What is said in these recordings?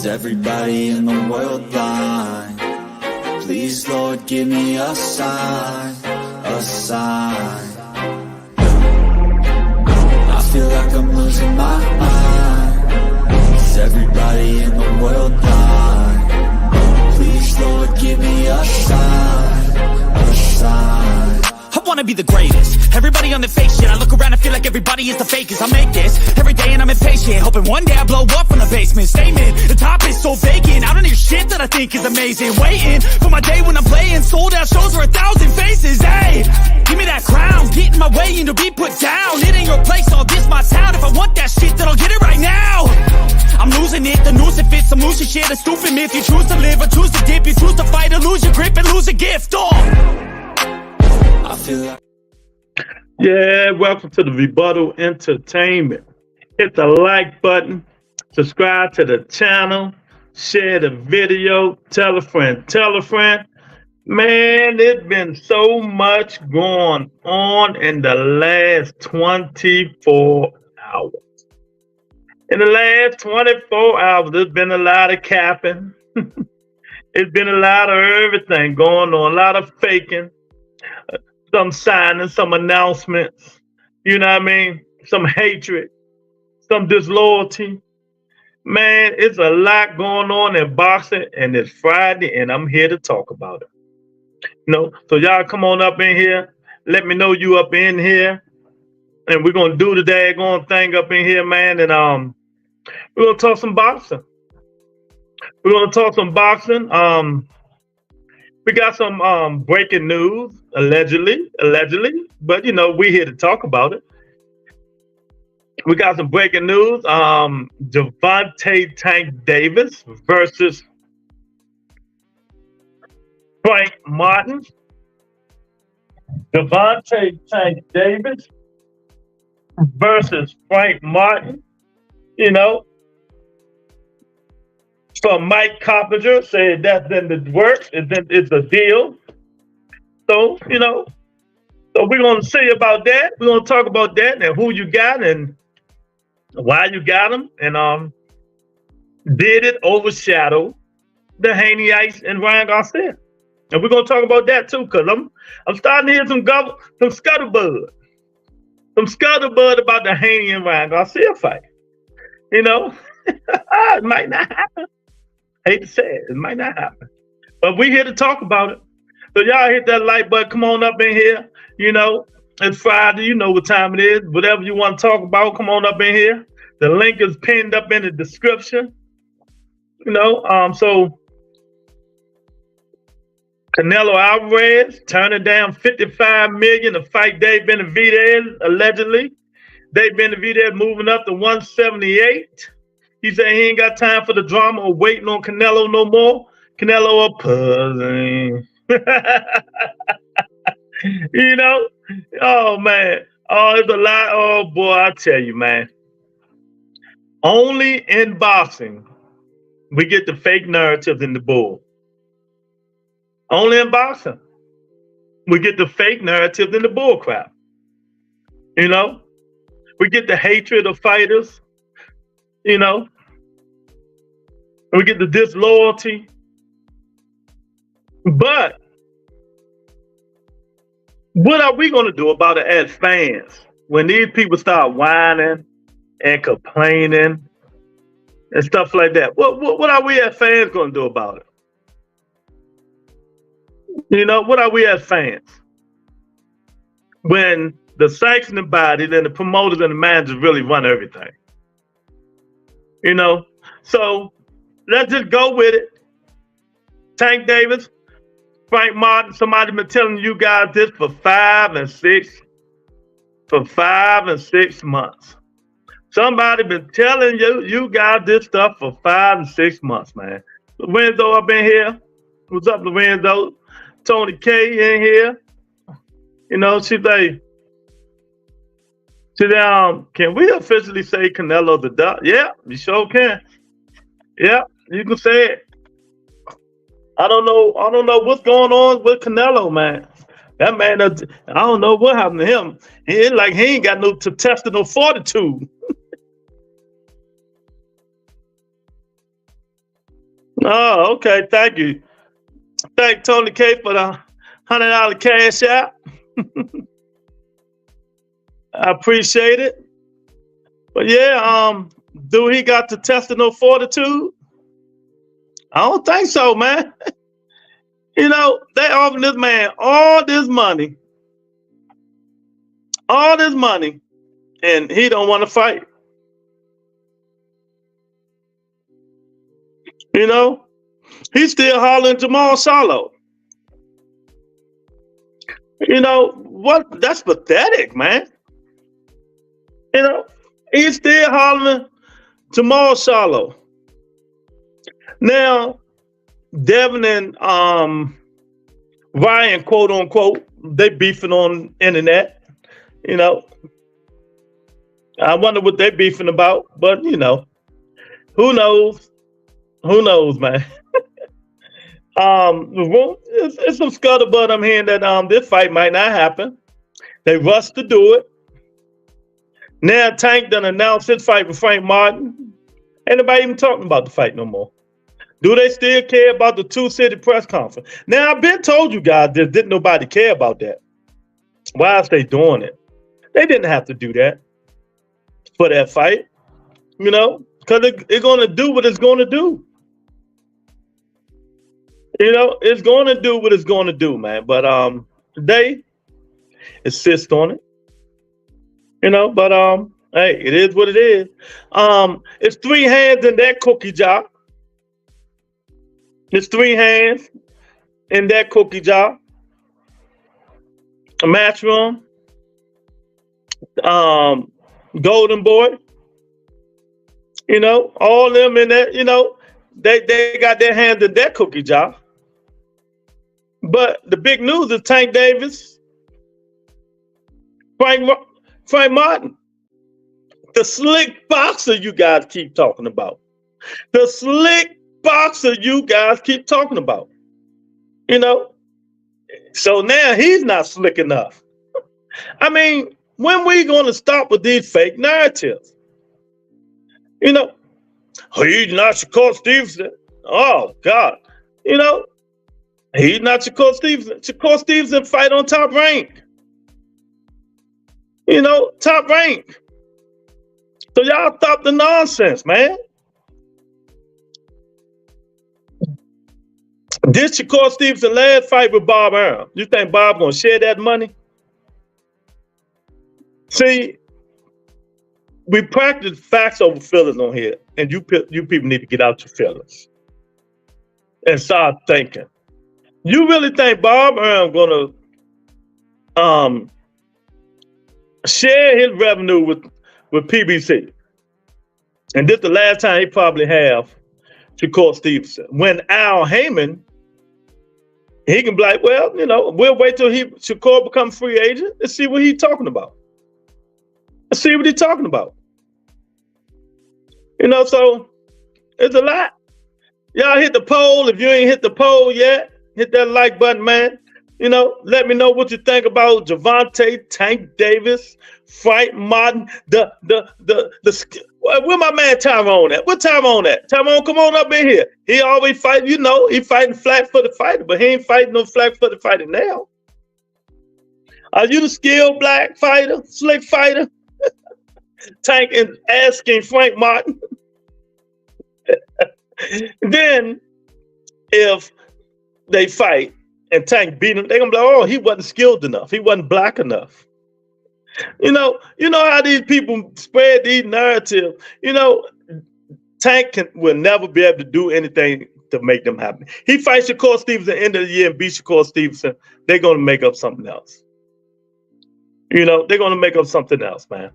Is everybody in the world blind? Please, Lord, give me a sign, a sign. I feel like I'm losing my mind. Is everybody in the world blind? Please, Lord, give me a sign, a sign. I wanna be the greatest. Everybody on the fake shit. I look around and feel like everybody is the fakest. I make this every day and I'm impatient, hoping one day I blow up from the basement. Statement, the top is so vacant. I don't hear shit that I think is amazing. Waiting for my day when I'm playing sold out shows for 1,000 faces. Hey, give me that crown, get in my way and to be put down. It ain't your place, all this my town. If I want that shit, then I'll get it right now. I'm losing it, the noose it fits. I'm losing shit, a stupid myth. You choose to live or choose to dip. You choose to fight or lose your grip and lose a gift. I feel like... Yeah, welcome to the Rebuttal Entertainment. Hit the like button, subscribe to the channel, share the video, tell a friend, tell a friend. Man, there's been so much going on in the last 24 hours. In the last 24 hours, there's been a lot of capping. It's been a lot of everything going on, a lot of faking. Some signing, some announcements, you know what I mean? Some hatred, some disloyalty. Man, it's a lot going on in boxing, and it's Friday, and I'm here to talk about it. You know, so y'all come on up in here. Let me know you up in here. And we're going to do the daggone thing up in here, man. And we're going to talk some boxing. We're going to talk some boxing. We got some breaking news, allegedly, but you know, we're here to talk about it. We got some breaking news. Gervonta Tank Davis versus Frank Martin. Gervonta Tank Davis versus Frank Martin. You know, so Mike Coppinger said that's in the works, it's a deal. So, you know, so we're going to see about that. We're going to talk about that and who you got and why you got them. And did it overshadow the Haney-Ice and Ryan Garcia? And we're going to talk about that too, because I'm starting to hear some scuttlebutt. Some scuttlebutt about the Haney and Ryan Garcia fight. You know, it might not happen. Hate to say it, it might not happen. But we're here to talk about it. So y'all hit that like button. Come on up in here. You know, it's Friday. You know what time it is. Whatever you want to talk about, come on up in here. The link is pinned up in the description. You know, so Canelo Alvarez turning down $55 million to fight Dave Benavidez, allegedly. Dave Benavidez moving up to 178. He said he ain't got time for the drama or waiting on Canelo no more. Canelo a puzzling. You know? Oh, man. Oh, it's a lot. Oh, boy, I tell you, man. Only in boxing we get the fake narratives in the bull. Only in boxing we get the fake narratives in the bull crap. You know? We get the hatred of fighters. You know, we get the disloyalty. But what are we going to do about it as fans when these people start whining and complaining and stuff like that? What are we as fans going to do about it? You know, what are we as fans? When the sanctioning body and the promoters and the managers really run everything. You know, so let's just go with it. Tank Davis, Frank Martin, somebody been telling you guys this for 5 and 6 months. Somebody been telling you guys this stuff for 5 and 6 months, man. Lorenzo up in here. What's up, Lorenzo? Tony K in here. You know, she's like, can we officially say Canelo the dog? Yeah, you sure can. Yeah, you can say it. I don't know what's going on with Canelo, man. That man, I don't know what happened to him. He ain't got no intestinal fortitude. Oh, okay. Thank you. Thank Tony K for the $100 cash out. I appreciate it. But yeah, do he got the intestinal fortitude? I don't think so, man. You know, they offering this man all this money, and he don't want to fight. You know, he's still hollering Jamal Charlo. You know what? That's pathetic, man. You know, he's still hollering Jamal Charlo. Now, Devin and Ryan, quote unquote, they beefing on internet. You know, I wonder what they beefing about, but you know, who knows? Who knows, man? It's some scuttlebutt I'm hearing that this fight might not happen. They rushed to do it. Now Tank done announced his fight with Frank Martin. Ain't nobody even talking about the fight no more. Do they still care about the two-city press conference? Now, I've been told you guys that didn't nobody care about that. Why is they doing it? They didn't have to do that for that fight, you know, because it's going to do what it's going to do. You know, it's going to do what it's going to do, man. But they insist on it, you know, but hey, it is what it is. It's three hands in that cookie jar. There's three hands in that cookie jar. A Matchroom, Golden Boy, you know, all them in that, you know, they got their hands in that cookie jar. But the big news is Tank Davis, Frank Martin, the slick boxer you guys keep talking about. The slick boxer you guys keep talking about, you know. So now he's not slick enough. I mean, when we going to stop with these fake narratives? You know, he's not Shakur Stevenson. Oh God, you know, he's not Shakur Stevenson. Shakur Stevenson fight on Top Rank. You know, Top Rank. So y'all stop the nonsense, man. This Shakur Stevenson last fight with Bob Arum. You think Bob gonna share that money? See, we practice facts over feelings on here, and you people need to get out your feelings and start thinking. You really think Bob Arum gonna share his revenue with PBC? And this the last time he probably have Shakur Stevenson. When Al Heyman, he can be like, well, you know, we'll wait till Shakur become free agent and see what he's talking about. Let's see what he's talking about. You know, so it's a lot. Y'all hit the poll. If you ain't hit the poll yet, hit that like button, man. You know, let me know what you think about Javante, Tank Davis, Frank Martin, where my man Tyrone at? What Tyrone at? Tyrone, come on up in here. He always fight, you know, he fighting flat-footed fighter, but he ain't fighting no flat-footed fighter now. Are you the skilled black fighter, slick fighter? Tank and asking Frank Martin. Then, if they fight and Tank beat him, they're gonna be like, oh, he wasn't skilled enough. He wasn't black enough. You know how these people spread these narratives. You know, Tank will never be able to do anything to make them happy. He fights Shakur Stevenson at the end of the year and beats Shakur Stevenson. They're gonna make up something else. You know, they're gonna make up something else, man.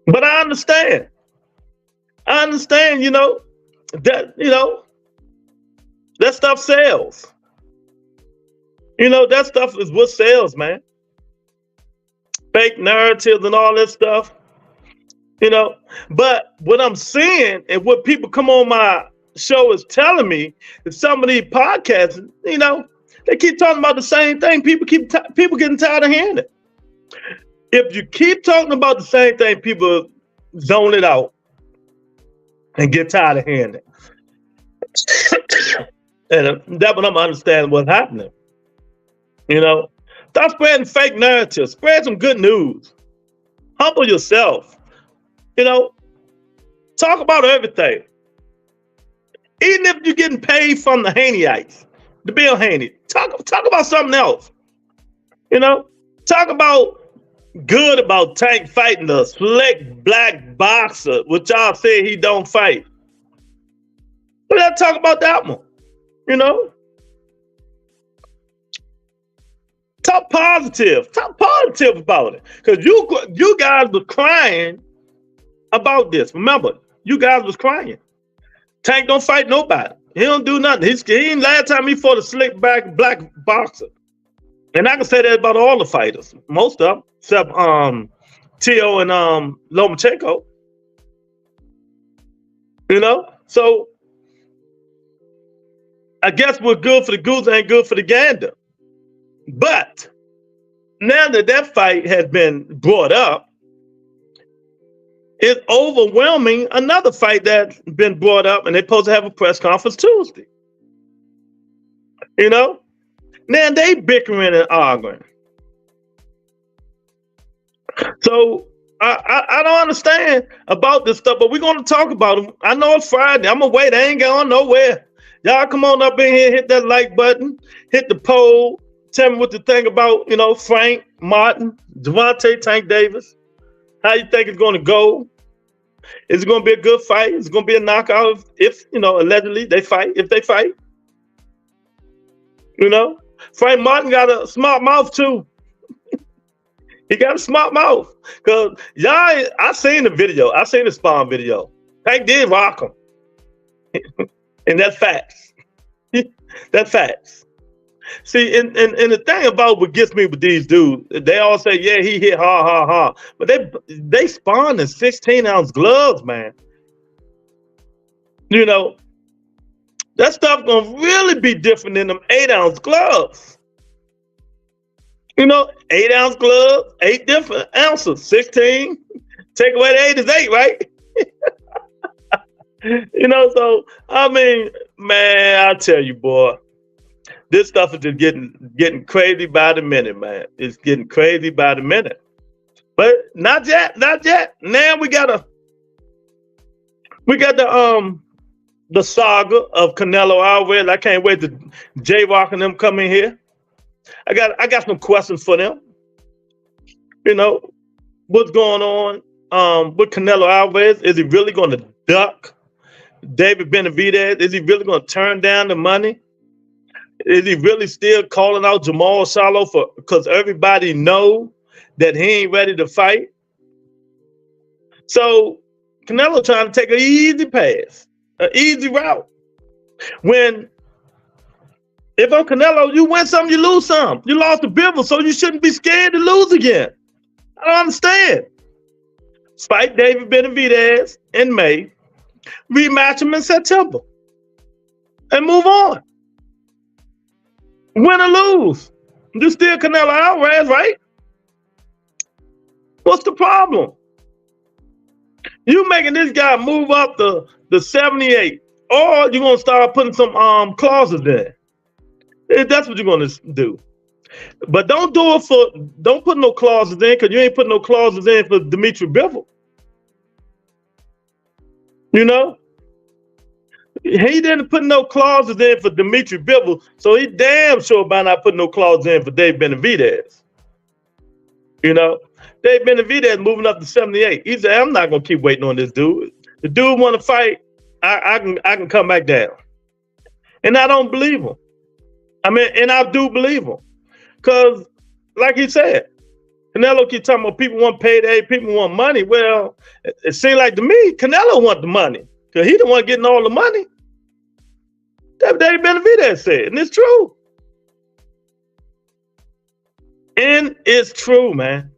But I understand. You know, that stuff sells. You know, that stuff is what sells, man. Fake narratives and all that stuff. You know, but what I'm seeing and what people come on my show is telling me is some of these podcasts, you know, they keep talking about the same thing. People getting tired of hearing it. If you keep talking about the same thing, people zone it out and get tired of hearing it. And that's what I'm understanding what's happening. Stop spreading fake narratives. Spread some good news. Humble yourself. Talk about everything. Even if you're getting paid from the Haneyeites, the Bill Haney, talk about something else. Talk about good about Tank fighting the slick black boxer, which y'all say he don't fight. But let's talk about that one. Talk positive about it. Because you guys were crying about this. Remember, you guys was crying. Tank don't fight nobody. He don't do nothing. He last time he fought a slick back black boxer. And I can say that about all the fighters. Most of them, except Tio and Lomachenko. So I guess what's good for the goose ain't good for the gander. But now that fight has been brought up, it's overwhelming another fight that's been brought up, and they're supposed to have a press conference Tuesday. Now they bickering and arguing. So I don't understand about this stuff, but we're going to talk about it. I know it's Friday. I'm going to wait. I ain't going nowhere. Y'all come on up in here, hit that like button, hit the poll. Tell me what you think about, Frank, Martin, Gervonta, Tank Davis. How you think it's going to go? Is it going to be a good fight? Is it going to be a knockout if allegedly they fight, if they fight? Frank Martin got a smart mouth too. He got a smart mouth. Because y'all, I seen the video. I seen the Spawn video. Tank did rock him. And that's facts. That's facts. See, and the thing about what gets me with these dudes, they all say, yeah, he hit hard. But they spawned in 16-ounce gloves, man. That stuff gonna really be different than them 8-ounce gloves. 8-ounce gloves, 8 different ounces, 16. Take away the 8 is 8, right? So I mean, man, I tell you, boy, this stuff is just getting crazy by the minute, man. It's getting crazy by the minute. But not yet. Now we got the saga of Canelo Alvarez. I can't wait to J-Rock and them come in here. I got some questions for them. What's going on with Canelo Alvarez? Is he really going to duck David Benavidez? Is he really going to turn down the money? Is he really still calling out Jamal Charlo because everybody know that he ain't ready to fight? So Canelo trying to take an easy pass, an easy route. When if I'm Canelo, you win some, you lose some. You lost to Bivol, so you shouldn't be scared to lose again. I don't understand. Fight David Benavidez in May, rematch him in September, and move on. Win or lose, you still Canelo Alvarez, right? What's the problem? You making this guy move up the 78, or you're gonna start putting some clauses in. That's what you're gonna do. But don't put no clauses in, because you ain't putting no clauses in for Dimitri Bivol. He didn't put no clauses in for Dimitri Bivol, so he damn sure about not putting no clauses in for Dave Benavidez. Dave Benavidez moving up to 78. He said, I'm not gonna keep waiting on this dude. The dude want to fight, I can come back down. And I don't believe him. And I do believe him. Because, like he said, Canelo keep talking about people want payday, people want money. Well, it seems like to me, Canelo want the money. Because he the one getting all the money. That Dave Benavidez said, and it's true. And it's true, man.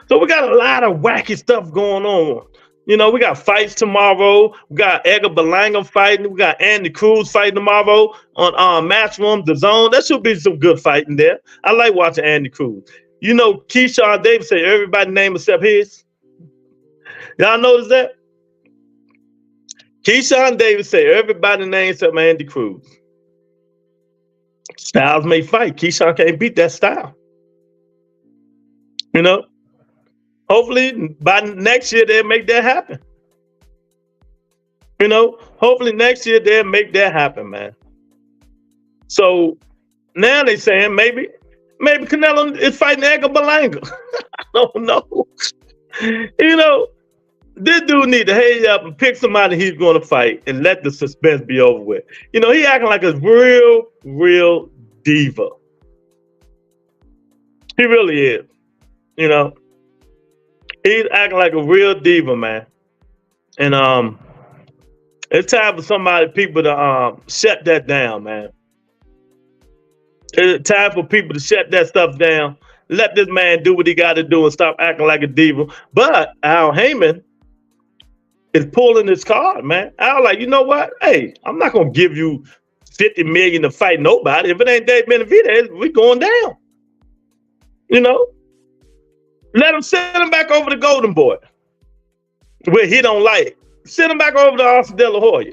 So we got a lot of wacky stuff going on. We got fights tomorrow. We got Edgar Berlanga fighting. We got Andy Cruz fighting tomorrow on Matchroom, The Zone. That should be some good fighting there. I like watching Andy Cruz. Keyshawn Davis say everybody name except his. Y'all notice that? Keyshawn Davis said everybody named except Andy Cruz. Styles may fight. Keyshawn can't beat that style. You know, hopefully by next year they'll make that happen. You know, hopefully next year they'll make that happen, man. So now they're saying maybe Canelo is fighting Edgar Berlanga. I don't know. You know, this dude need to hurry up and pick somebody he's going to fight and let the suspense be over with. You know, he acting like a real diva. He really is. You know, he's acting like a real diva, man. And it's time for people to shut that down, man. It's time for people to shut that stuff down. Let this man do what he got to do and stop acting like a diva. But Al Heyman is pulling his card, man. Al like, you know what? Hey, I'm not gonna give you $50 million to fight nobody. If it ain't Dave Benavidez, we going down. You know, let him send him back over to Golden Boy, where he don't like. Send him back over to Oscar De La Hoya.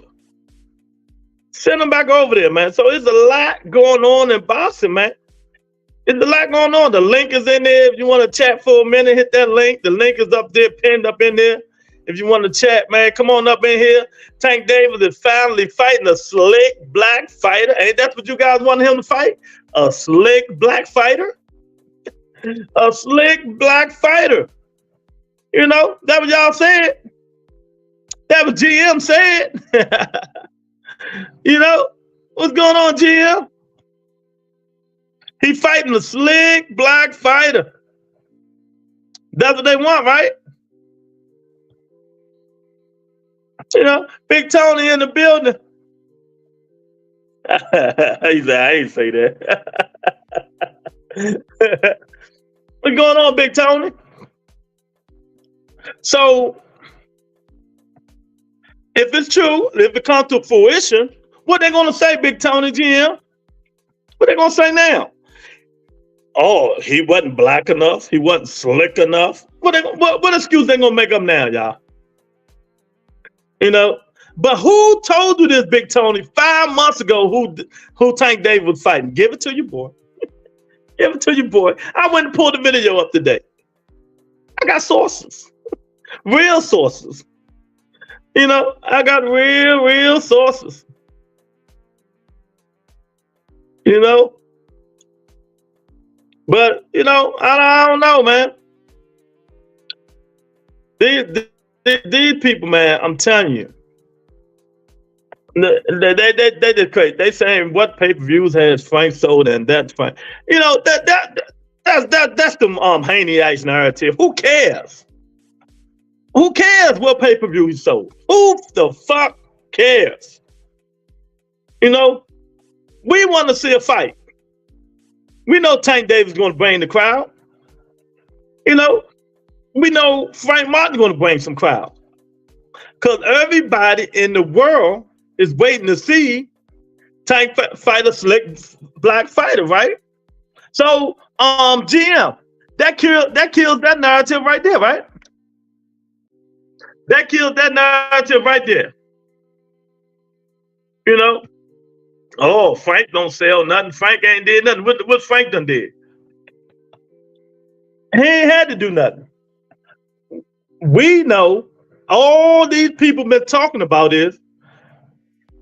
Send him back over there, man. So there's a lot going on in boxing, man. There's a lot going on. The link is in there. If you want to chat for a minute, hit that link. The link is up there, pinned up in there. If you want to chat, man, come on up in here. Tank Davis is finally fighting a slick black fighter. Ain't that what you guys wanted him to fight? A slick black fighter? A slick black fighter. You know, that what y'all said. That what GM said. You know, what's going on, GM? He fighting a slick black fighter. That's what they want, right? You know, Big Tony in the building. He said, I ain't say that. What's going on, Big Tony? So, if it's true, if it comes to fruition, what they gonna say, Big Tony, GM? What they gonna say now? Oh, he wasn't black enough. He wasn't slick enough. What excuse they gonna make up now, y'all? You know, but who told you this, Big Tony, 5 months ago? Who Tank Davis was fighting? Give it to your boy. Give it to your boy. I went and pulled the video up today. I got sources, real sources. You know, I got real sources. You know, but you know, I don't know, man. These people, man, I'm telling you, they just crazy. They saying what pay-per-views has Frank sold, and that's fine. You know, that's the Haney-ites narrative. Who cares? Who cares what pay-per-view he sold? Who the fuck cares? You know, we want to see a fight. We know Tank Davis is going to bring the crowd. You know, we know Frank Martin's going to bring some crowd. Because everybody in the world is waiting to see Tank fight a slick black fighter, right? So, GM, that kills that narrative right there, right? That kills that narrative right there. You know? Oh, Frank don't sell nothing. Frank ain't did nothing. What Frank done did? He ain't had to do nothing. We know all these people been talking about is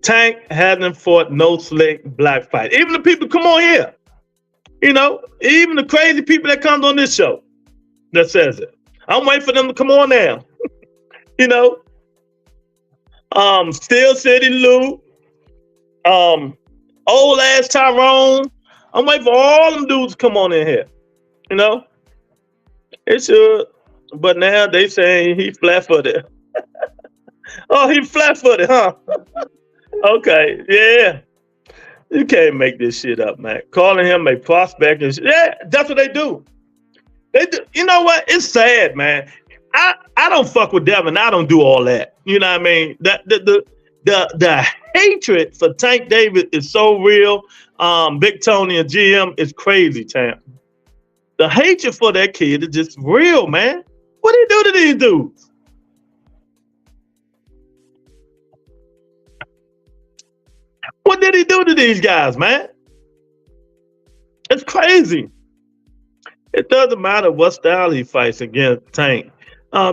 Tank hasn't fought no slick black fight. Even the people come on here, you know, even the crazy people that comes on this show that says it. I'm waiting for them to come on now. You know, Steel City Lou, old ass Tyrone. I'm waiting for all them dudes to come on in here. You know, it should, but now they saying he flat-footed. Oh, he flat-footed, huh? Okay, yeah. You can't make this shit up, man. Calling him a prospect and shit. Yeah, that's what they do. They do. You know what? It's sad, man. I don't fuck with Devin. I don't do all that. You know what I mean? The hatred for Tank Davis is so real. Big Tony and GM is crazy, Tam. The hatred for that kid is just real, man. What do you do to these dudes? did he do to these guys, man? It's crazy. It doesn't matter what style he fights against Tank.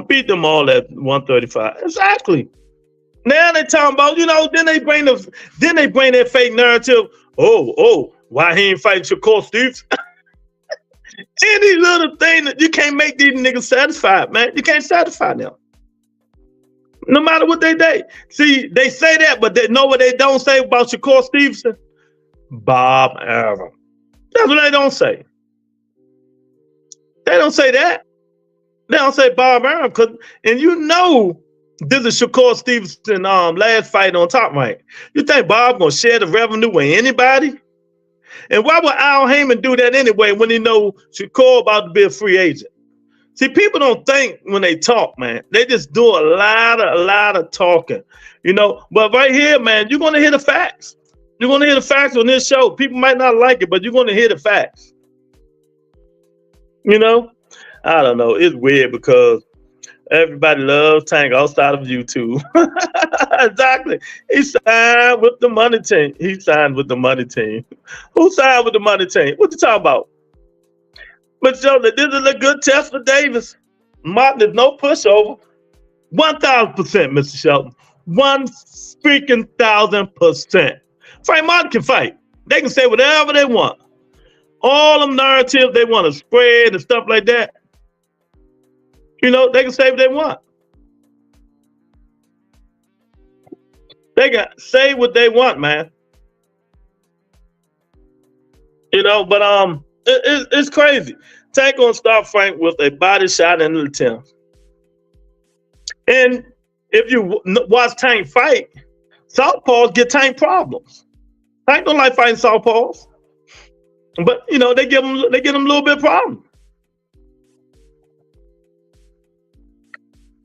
Beat them all at 135. Exactly. Now they talking about, then they bring that fake narrative. Oh, why he ain't fighting Shakur Stevens? Any little thing that you can't make these niggas satisfied, man. You can't satisfy them. No matter what they do. See, they say that, but they know what they don't say about Shakur Stevenson? Bob Arum. That's what they don't say. They don't say that. They don't say Bob Arum, and this is Shakur Stevenson last fight on Top Rank. You think Bob gonna share the revenue with anybody? And why would Al Heyman do that anyway when he know Shakur about to be a free agent? See, people don't think when they talk, man. They just do a lot of talking, But right here, man, you're gonna hear the facts. You're gonna hear the facts on this show. People might not like it, but you're gonna hear the facts. I don't know. It's weird because everybody loves Tank outside of YouTube. Exactly. He signed with the money team. Who signed with the money team? What you talking about? But this is a good test for Davis. Martin is no pushover. 1,000%, Mr. Shelton. 1,000%. Frank Martin can fight. They can say whatever they want. All them narratives they want to spread and stuff like that. They can say what they want. They can say what they want, man. But it's crazy. Tank gonna stop Frank with a body shot in the 10th. And if you watch Tank fight, southpaws get Tank problems. Tank don't like fighting southpaws, but they get him a little bit of problem.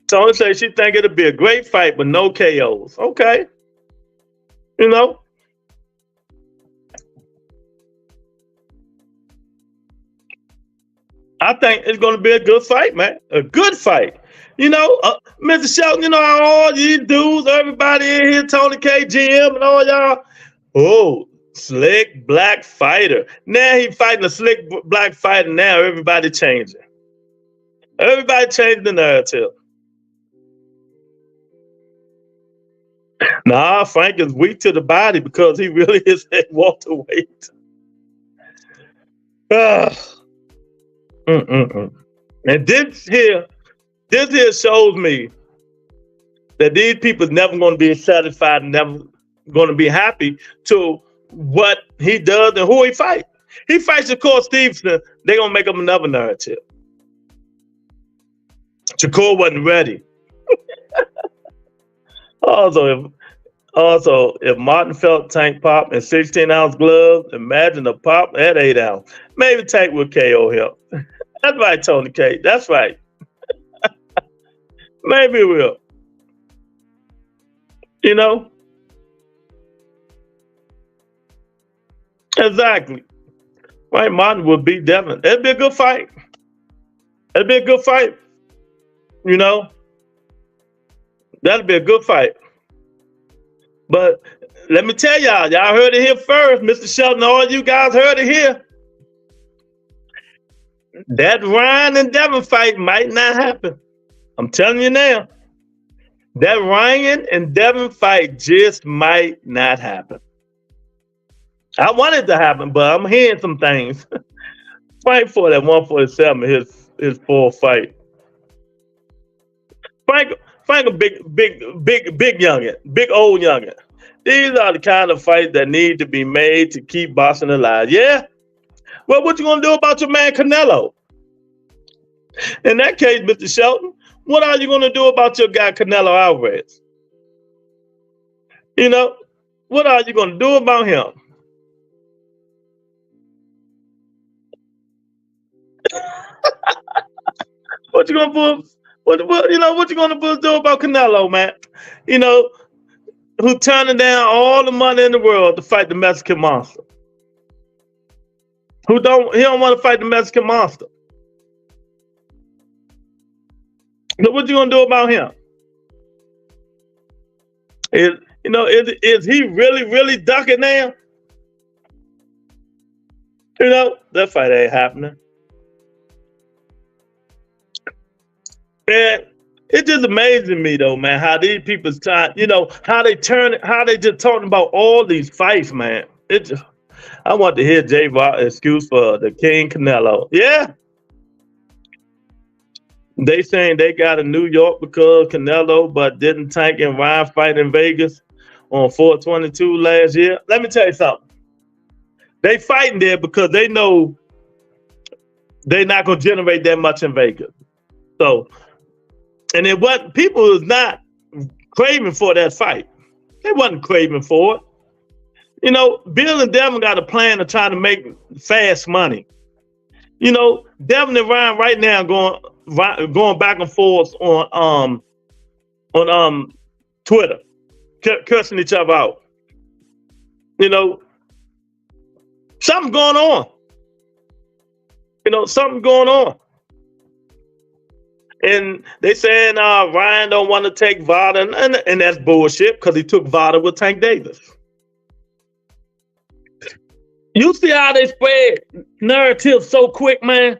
Tony says she think it'll be a great fight, but no KOs. Okay, I think it's going to be a good fight, man. A good fight. Mr. Shelton, all these dudes, everybody in here, Tony K, GM, and all y'all. Oh, slick black fighter. Now he fighting a slick black fighter. Now everybody changing. Everybody changing the narrative. Nah, Frank is weak to the body because he really is at welterweight. And this here shows me that these people are never going to be satisfied and never going to be happy to what he does and who he fights. He fights Shakur Stevenson, they're going to make him another narrative. Shakur wasn't ready. Also, if Martin felt Tank pop in 16-ounce gloves, imagine a pop at 8 ounce. Maybe Tank will KO him. That's right, Tony K. That's right. Maybe it will. Exactly. Right, Martin will beat Devin. It'd be a good fight. That'd be a good fight. That'd be a good fight. But let me tell y'all heard it here first. Mr. Shelton, all you guys heard it here. That Ryan and Devin fight might not happen. I'm telling you now. That Ryan and Devin fight just might not happen. I want it to happen, but I'm hearing some things. Frank fought at 147, his full fight. Frank a big youngin, big old youngin. These are the kind of fights that need to be made to keep boxing alive. Yeah? Well, what you gonna do about your man Canelo? In that case, Mr. Shelton, what are you gonna do about your guy Canelo Alvarez? What are you gonna do about him? What you gonna do? What you gonna do about Canelo, man? Who turning down all the money in the world to fight the Mexican monster? He don't want to fight the Mexican monster. But what you gonna do about him? You know, is he really ducking now? You know, that fight ain't happening. And it just amazing me though, man, how these people's time, you know, how they turn it, how they just talking about all these fights, man. It just, I want to hear Jay excuse for the King Canelo. Yeah. They saying they got a New York because Canelo, but didn't Tank and Ryan fight in Vegas on 422 last year. Let me tell you something. They fighting there because they know they're not going to generate that much in Vegas. So, and it wasn't, people was not craving for that fight. They wasn't craving for it. You know, Bill and Devin got a plan to try to make fast money. You know, Devin and Ryan right now going back and forth on Twitter, cursing each other out. You know, something going on. You know, something going on. And they saying Ryan don't want to take VADA, and that's bullshit because he took VADA with Tank Davis. You see how they spread narratives so quick, man?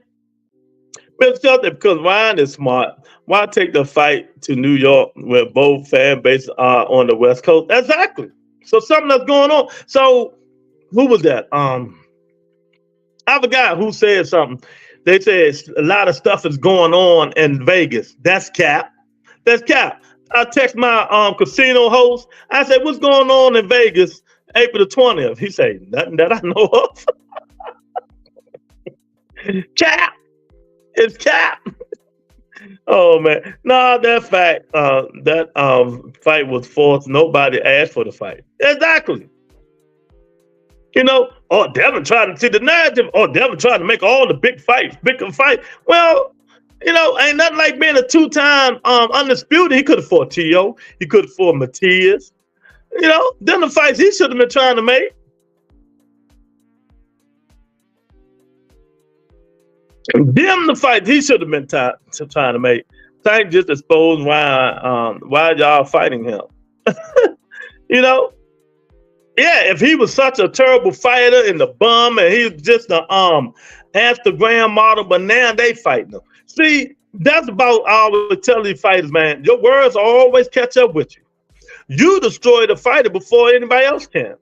Because Ryan is smart. Why take the fight to New York where both fan bases are on the West Coast? Exactly. So something that's going on. So who was that? I forgot who said something. They said a lot of stuff is going on in Vegas. That's cap. That's cap. I text my casino host. I said, what's going on in Vegas April the 20th? He said, nothing that I know of. Cap. It's cap. Oh man. No, that fight was forced. Nobody asked for the fight. Exactly. You know, Devin trying to see the narrative. Devin trying to make all the big fights. Well, you know, ain't nothing like being a two-time undisputed. He could have fought T.O. He could have fought Matias. You know, them the fights he should have been trying to make. Them the fights he should have been trying to make. Tank just exposed why y'all fighting him. You know? Yeah, if he was such a terrible fighter and the bum and he was just a Instagram model, but now they fighting him. See, that's about I always tell these fighters, man, your words always catch up with you. You destroy the fighter before anybody else can.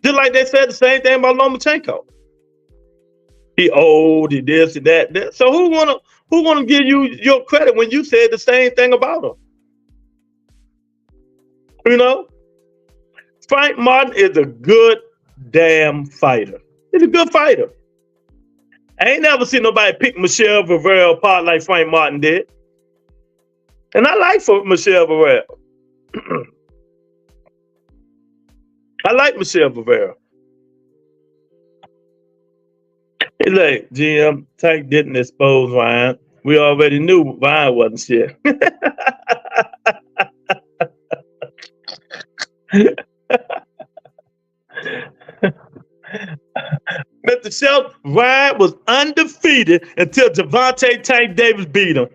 Just like they said the same thing about Lomachenko. He old, he this, he that. So who wanna give you your credit when you said the same thing about him? You know? Frank Martin is a good damn fighter. He's a good fighter. I ain't never seen nobody pick Michelle Rivera apart like Frank Martin did. And I like Michelle Rivera. I like Michelle Rivera. He's like, GM, Tank didn't expose Ryan. We already knew Ryan wasn't shit. Mr. Shelton, Ryan was undefeated until Gervonta Tank Davis beat him.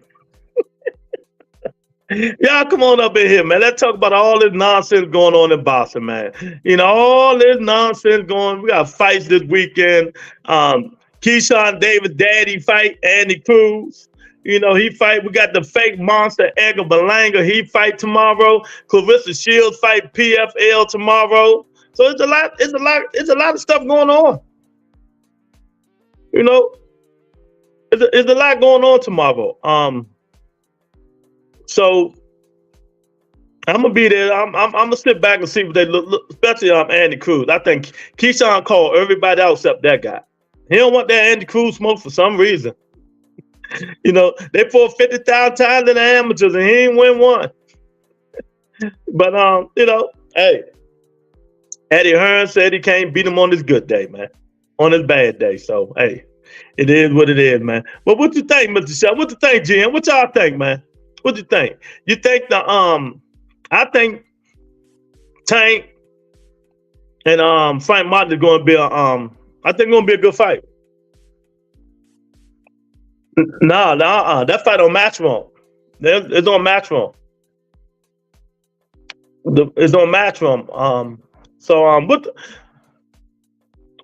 Y'all come on up in here, man. Let's talk about all this nonsense going on in boxing, man. You know, all this nonsense going. We got fights this weekend. Keyshawn Davis' daddy fight Andy Cruz. You know, he fight. We got the fake monster Edgar Berlanga. He fight tomorrow. Clarissa Shields fight PFL tomorrow. So it's a lot of stuff going on. You know, it's a lot going on tomorrow. So I'm gonna be there. I'm gonna sit back and see what they look especially Andy Cruz. I think Keyshawn called everybody else except that guy. He don't want that Andy Cruz smoke for some reason. You know, they fought 50,000 times in the amateurs and he ain't win one. But you know, hey, Eddie Hearn said he can't beat him on his good day, man. On his bad day. So hey, it is what it is, man. But what you think, Mr. Shaw? What you think, Jim? What y'all think, man? What you think? You think I think Tank and Frank Martin is going to be I think going to be a good fight. No, that fight on Matchroom. It's on Matchroom. It's on Matchroom. What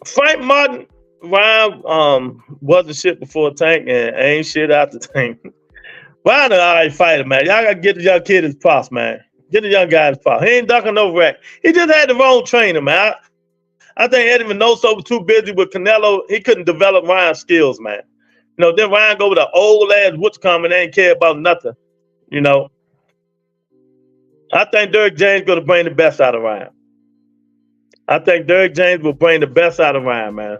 Frank Martin Ryan wasn't shit before Tank and ain't shit after Tank. Ryan an alright fighter, man. Y'all gotta get the young kid his props, man. Get the young guy his props. He ain't ducking no wreck. He just had the wrong trainer, man. I think Eddie Vinoso was too busy with Canelo. He couldn't develop Ryan's skills, man. Then Ryan go with an old ass what's coming, ain't care about nothing. I think Derrick James gonna bring the best out of Ryan. I think Derrick James will bring the best out of Ryan, man.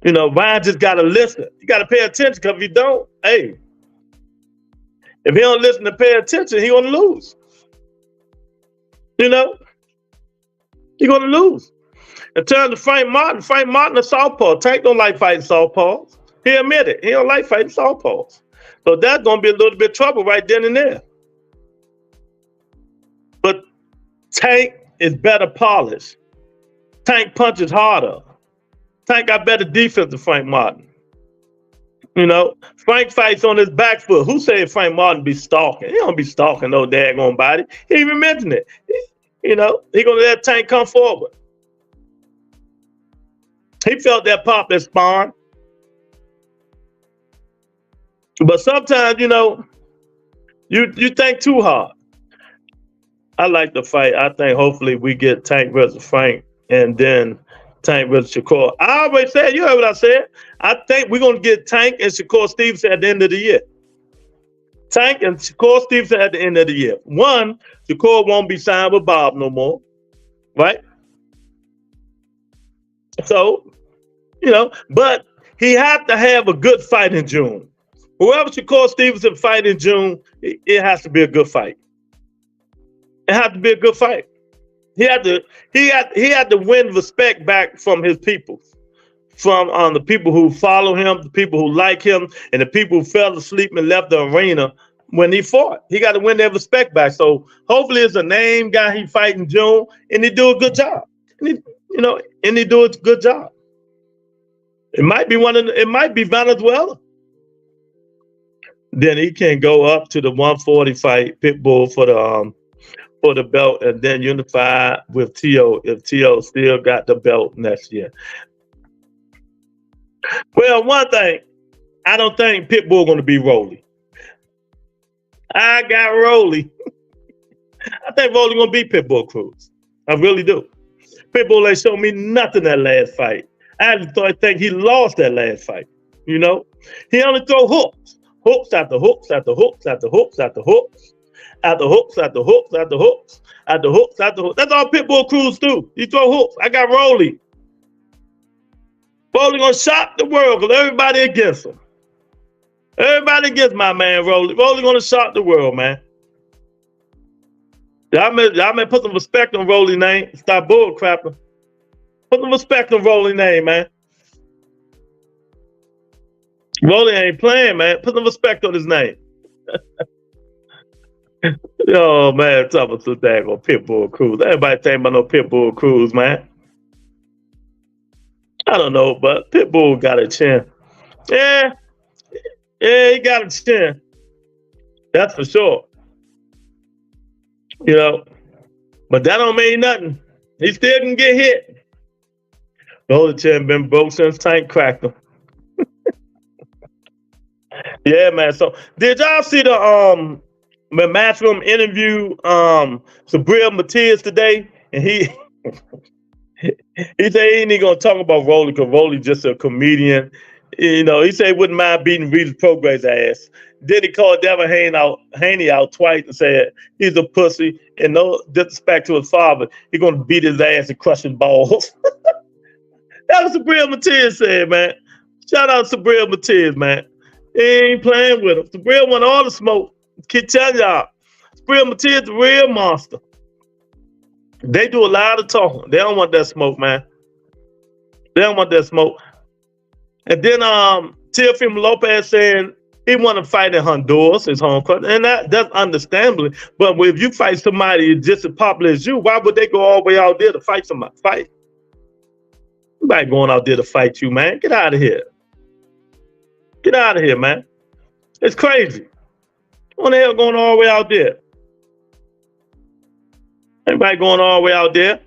Ryan just gotta listen. You gotta pay attention, because if you don't, hey, if he don't listen to pay attention, he gonna lose. He gonna lose. In terms of Frank Martin a southpaw. Tank don't like fighting southpaws. He admitted he don't like fighting southpaws. So that's gonna be a little bit of trouble right then and there. But Tank is better polished. Tank punches harder. Tank got better defense than Frank Martin. Frank fights on his back foot. Who said Frank Martin be stalking? He don't be stalking no daggone body. He even mentioned it. He gonna let Tank come forward. He felt that pop that spawn. But sometimes, you think too hard. I like the fight. I think hopefully we get Tank versus Frank and then Tank versus Shakur. I always said, you heard what I said. I think we're going to get Tank and Shakur Stevenson at the end of the year. Tank and Shakur Stevenson at the end of the year. One, Shakur won't be signed with Bob no more, right? So, but he had to have a good fight in June. Whoever Shakur Stevenson fight in June, it has to be a good fight. It had to be a good fight. He had to win respect back from his people, from the people who follow him, the people who like him, and the people who fell asleep and left the arena when he fought. He got to win their respect back. So hopefully it's a name guy he fight in June, and he do a good job. And he do a good job. It might be Venezuela. Then he can go up to the 140 fight, Pitbull for the belt, and then unify with T.O. if T.O. still got the belt next year. Well, one thing, I don't think Pitbull going to be Rolly. I got Rolly. I think Rolly going to be Pitbull Cruz. I really do. Pitbull ain't showed me nothing that last fight. I think he lost that last fight. He only throw hooks. Hooks after hooks after hooks after hooks after hooks. After hooks, after hooks, after hooks, after hooks, after hooks. That's all Pitbull Cruz do. He throw hooks. I got Rolly. Rolly gonna shock the world because everybody against him. Everybody against my man Rolly. Rolly gonna shock the world, man. Y'all may put some respect on Rolly's name. Stop bull crapping. Put some respect on Rolly's name, man. Rolly ain't playing, man. Put some respect on his name. Oh man, talking about some daggone Pitbull Cruz. Everybody think about no Pitbull Cruz, man. I don't know, but Pitbull got a chin. Yeah, he got a chin. That's for sure. But that don't mean nothing. He still can get hit. The whole chin been broke since Tank cracked him. Yeah, man. So did y'all see the Matchroom interview Sabril Matias today? And he said he ain't gonna talk about Rolly because Rolly's just a comedian. He said he wouldn't mind beating Regis Prograis' ass. Then he called Devin Haney out twice and said he's a pussy and no disrespect to his father. He's gonna beat his ass and crush his balls. That was Sabril Matias said, man. Shout out to Sabril Matias, man. He ain't playing with him. Sabril want all the smoke. Keep telling y'all, Sabril Matias is a real monster. They do a lot of talking. They don't want that smoke, man. They don't want that smoke. And then Teofimo Lopez saying he want to fight in Honduras, his home country, and that's understandably. But if you fight somebody just as popular as you, why would they go all the way out there to fight somebody? Fight. Nobody going out there to fight you, man. Get out of here. Get out of here, man. It's crazy. What the hell going all the way out there? Anybody going all the way out there?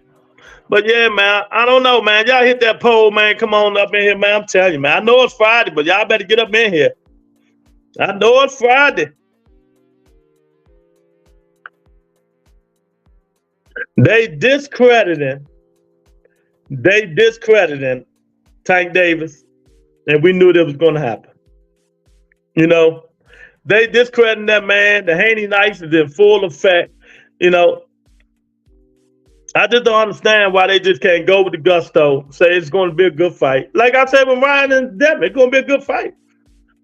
But yeah, man, I don't know, man. Y'all hit that poll, man. Come on up in here, man. I'm telling you, man. I know it's Friday, but y'all better get up in here. I know it's Friday. They discrediting Tank Davis, and we knew that was going to happen. You know, they discrediting that man. The Haney Nights is in full effect. You know, I just don't understand why they just can't go with the gusto, say it's going to be a good fight. Like I said with Ryan and Devin, it's going to be a good fight.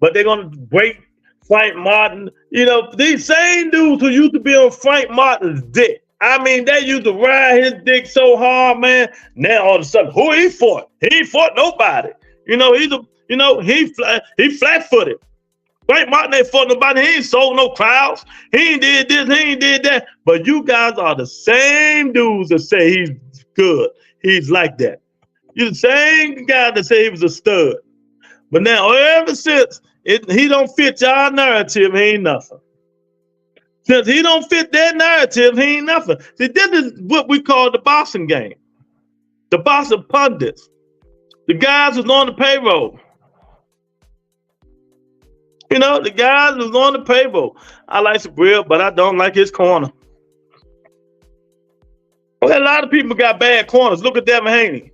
But they're going to break Frank Martin. You know, these same dudes who used to be on Frank Martin's dick. I mean, they used to ride his dick so hard, man. Now all of a sudden, who he fought? He ain't fought nobody. You know, he flat-footed. Frank Martin ain't fought nobody. He ain't sold no crowds. He ain't did this. He ain't did that. But you guys are the same dudes that say he's good. He's like that. You're the same guy that say he was a stud. But now, ever since he don't fit y'all narrative, he ain't nothing. Since he don't fit that narrative, he ain't nothing. See, this is what we call the boxing game. The boxing pundits. The guys who's on the payroll. You know, the guys who's on the payroll. I like Sabril, but I don't like his corner. Well, a lot of people got bad corners. Look at Devin Haney.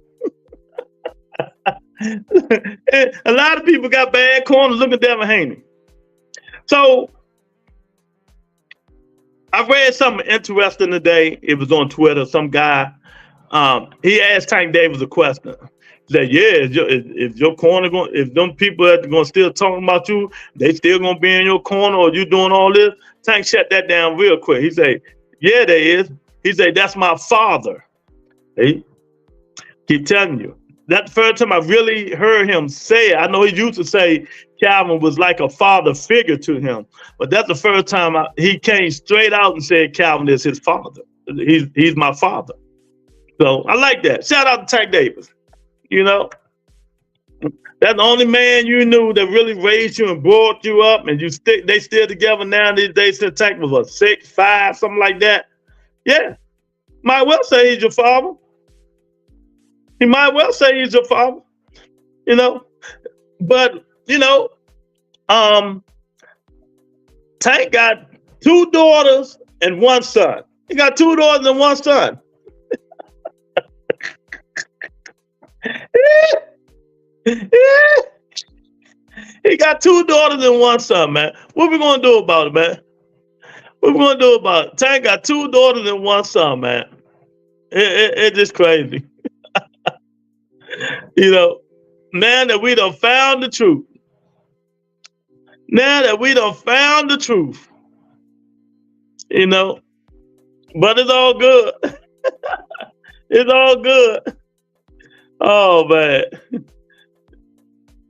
A lot of people got bad corners. Look at Devin Haney. So, I read something interesting today. It was on Twitter. Some guy, he asked Tank Davis a question. He said, yeah, if your corner going, if them people that are going to still talking about you, they still going to be in your corner or you doing all this? Tank shut that down real quick. He said, yeah, there is. He said, that's my father. He keep telling you. That's the first time I really heard him say it. I know he used to say Calvin was like a father figure to him, but that's the first time he came straight out and said Calvin is his father. He's my father. So I like that. Shout out to Tank Davis. You know, that's the only man you knew that really raised you and brought you up, and they still together now these days. Since Tank was a 6, 5, something like that. Yeah, might well say he's your father. He might well say he's your father. You know, but you know, Tank got 2 daughters and 1 son. He got 2 daughters and 1 son. He got 2 daughters and 1 son, man. What we gonna do about it, man? What we gonna do about it? Tank got 2 daughters and 1 son, man. It's just crazy. You know, now that we done found the truth. Now that we done found the truth. You know, but it's all good. It's all good. Oh, man.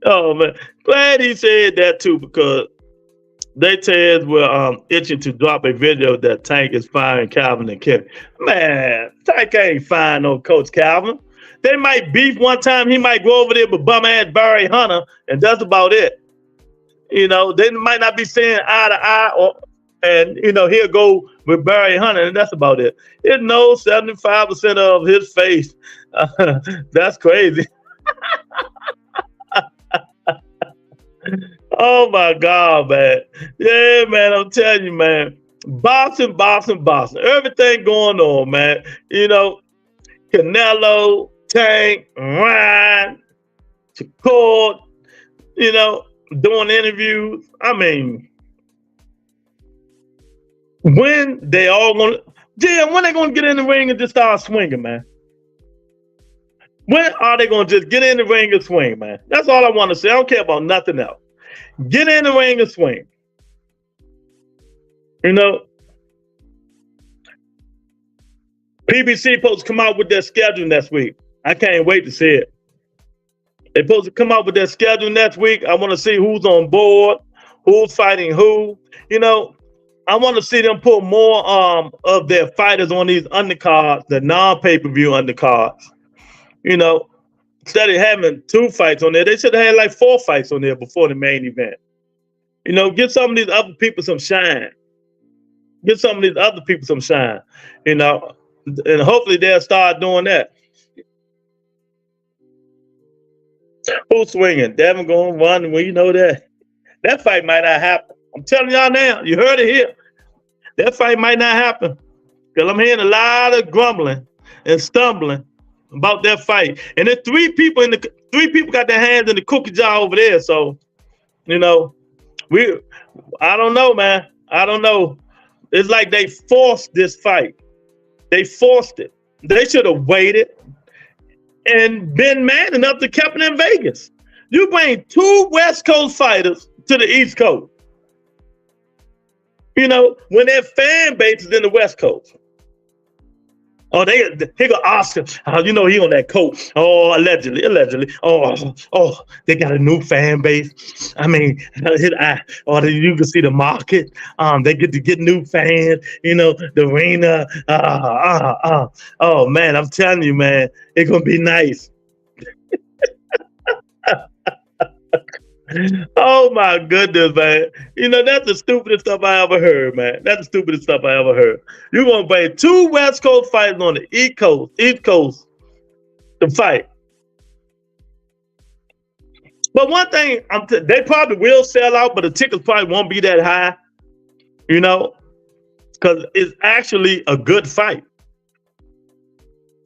Oh, man. Glad he said that, too, because they said we're itching to drop a video that Tank is firing Calvin and Kevin. Man, Tank ain't firing no Coach Calvin. They might beef one time. He might go over there with bum-ass Barry Hunter, and that's about it. You know, they might not be saying eye to eye, and, you know, he'll go with Barry Hunter, and that's about it. It knows 75% of his face. That's crazy. Oh, my God, man. Yeah, man, I'm telling you, man. Boxing. Everything going on, man. You know, Canelo, Tank, Ryan, Shakur, you know, doing interviews. I mean, when they all gonna, when they gonna get in the ring and just start swinging, man? When are they gonna just get in the ring and swing, man? That's all I want to say. I don't care about nothing else. Get in the ring and swing. You know, PBC supposed to come out with their schedule next week. I can't wait to see it. They're supposed to come out with their schedule next week. I want to see who's on board, who's fighting who. You know, I want to see them put more of their fighters on these undercards, the non-pay-per-view undercards. You know, instead of having 2 fights on there, they should have had like 4 fights on there before the main event. You know, give some of these other people some shine. Give some of these other people some shine. You know, And hopefully they'll start doing that. Who's swinging? Devin going to run. Well, you know that. That fight might not happen. I'm telling y'all now. You heard it here. That fight might not happen. Because I'm hearing a lot of grumbling and stumbling about that fight. And there's three people got their hands in the cookie jar over there. So, you know, I don't know, man. I don't know. It's like they forced this fight. They forced it. They should have waited and been man enough to keep it in Vegas. You bring two West Coast fighters to the East Coast. You know, when their fan base is in the West Coast. Oh, here go Oscar. You know he on that coat. Oh, allegedly. Oh, they got a new fan base. I mean, you can see the market. They get to get new fans. You know, the arena. Oh man, I'm telling you, man, it's gonna be nice. Oh my goodness, man. You know, that's the stupidest stuff I ever heard, man. That's the stupidest stuff I ever heard. You're going to bring two West Coast fighters on the East Coast to fight. But one thing, they probably will sell out, but the tickets probably won't be that high, you know, because it's actually a good fight.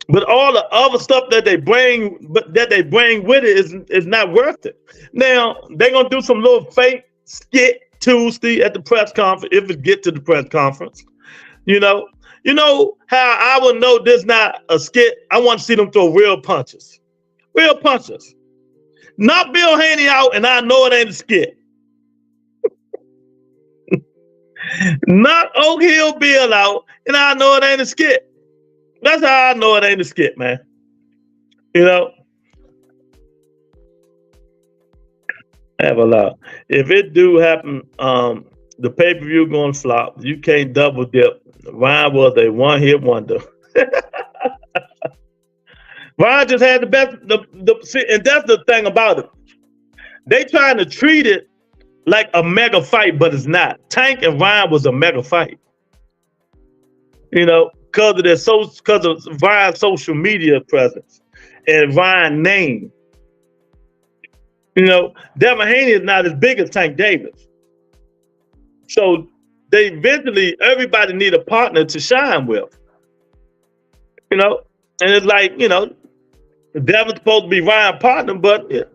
But all the other stuff that they bring with it is not worth it. Now they're gonna do some little fake skit Tuesday at the press conference if it get to the press conference. You know how I would know this not a skit. I want to see them throw real punches, Not Bill Haney out, and I know it ain't a skit. Not Oak Hill Bill out, and I know it ain't a skit. That's how I know it ain't a skit, man. You know? Have a lot. If it do happen, the pay-per-view going to flop. You can't double dip. Ryan was a one-hit wonder. Ryan just had the best. And that's the thing about it. They trying to treat it like a mega fight, but it's not. Tank and Ryan was a mega fight. You know? Because of Ryan's social media presence and Ryan's name. You know, Devin Haney is not as big as Tank Davis. So everybody need a partner to shine with. You know, and it's like, you know, Devin's supposed to be Ryan's partner, but it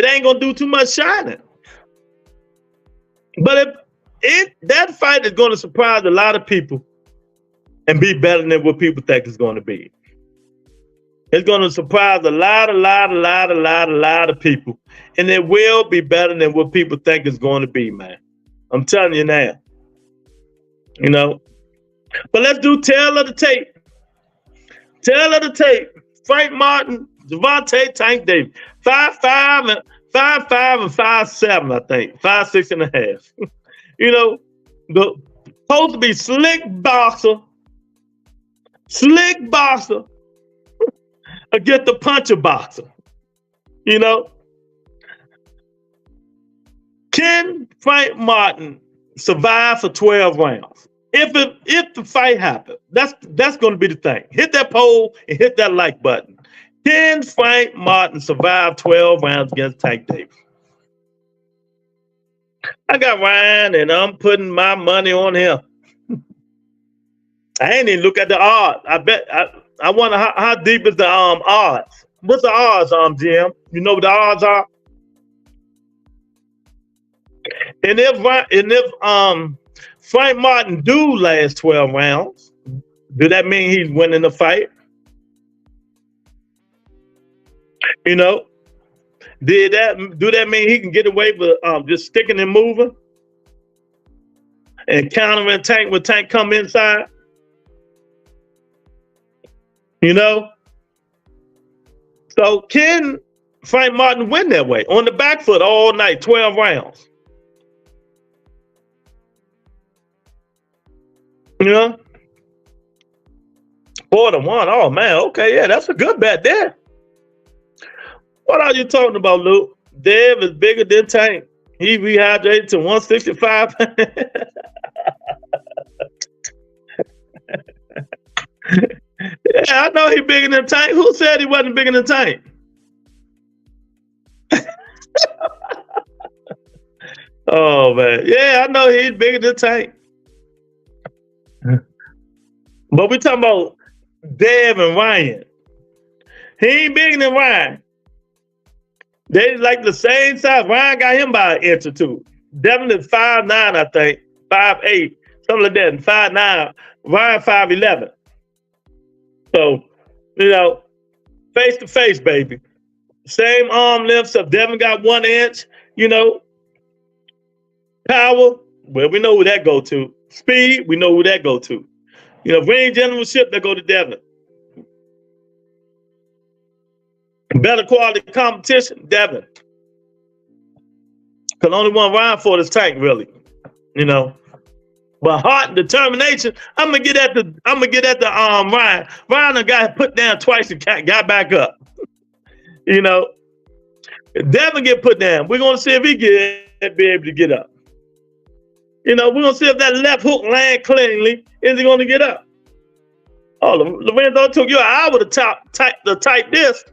ain't gonna do too much shining. But if that fight is gonna surprise a lot of people and be better than what people think it's going to be. It's going to surprise a lot of people. And it will be better than what people think it's going to be, man. I'm telling you now. You know? But let's do tail of the tape. Tail of the tape. Frank Martin, Javante, Tank Davis. 5'5" and 5'7", I think. 5'6.5". You know, supposed to be slick boxer against the puncher boxer. You know? Can Frank Martin survive for 12 rounds? If the fight happens, that's going to be the thing. Hit that poll and hit that like button. Can Frank Martin survive 12 rounds against Tank Davis? I got Ryan, and I'm putting my money on him. I ain't even look at the odds. I wonder how deep is the odds. What's the odds, Jim? You know what the odds are? And if Frank Martin do last 12 rounds, do that mean he's winning the fight? You know, do that mean he can get away with just sticking and moving and countering Tank when Tank come inside? You know? So can Frank Martin win that way? On the back foot all night, 12 rounds. You know? 4-1. Oh man, okay, yeah, that's a good bet there. What are you talking about, Luke? Dev is bigger than Tank. He rehydrated to 165. I know he bigger than Tank. Who said he wasn't bigger than Tank? Oh man, yeah, I know he's bigger than Tank. But we talking about Dev and Ryan. He ain't bigger than Ryan. They like the same size. Ryan got him by an inch or two. Devin is 5'9", I think. 5'8", something like that. And 5'9". Ryan 5'11". So, you know, face to face, baby. Same arm length. So Devin got 1 inch, you know. Power, well, we know who that go to. Speed, we know who that go to. You know, ring generalship, that go to Devin. Better quality competition, Devin. Because only one Ryan for this Tank, really. You know. But heart and determination, I'm gonna get at the Ryan. Ryan the guy put down twice and got back up. You know. Devin get put down. We're gonna see if he be able to get up. You know, we're gonna see if that left hook land cleanly. Is he gonna get up? Oh, Lorenzo took you an hour to type this.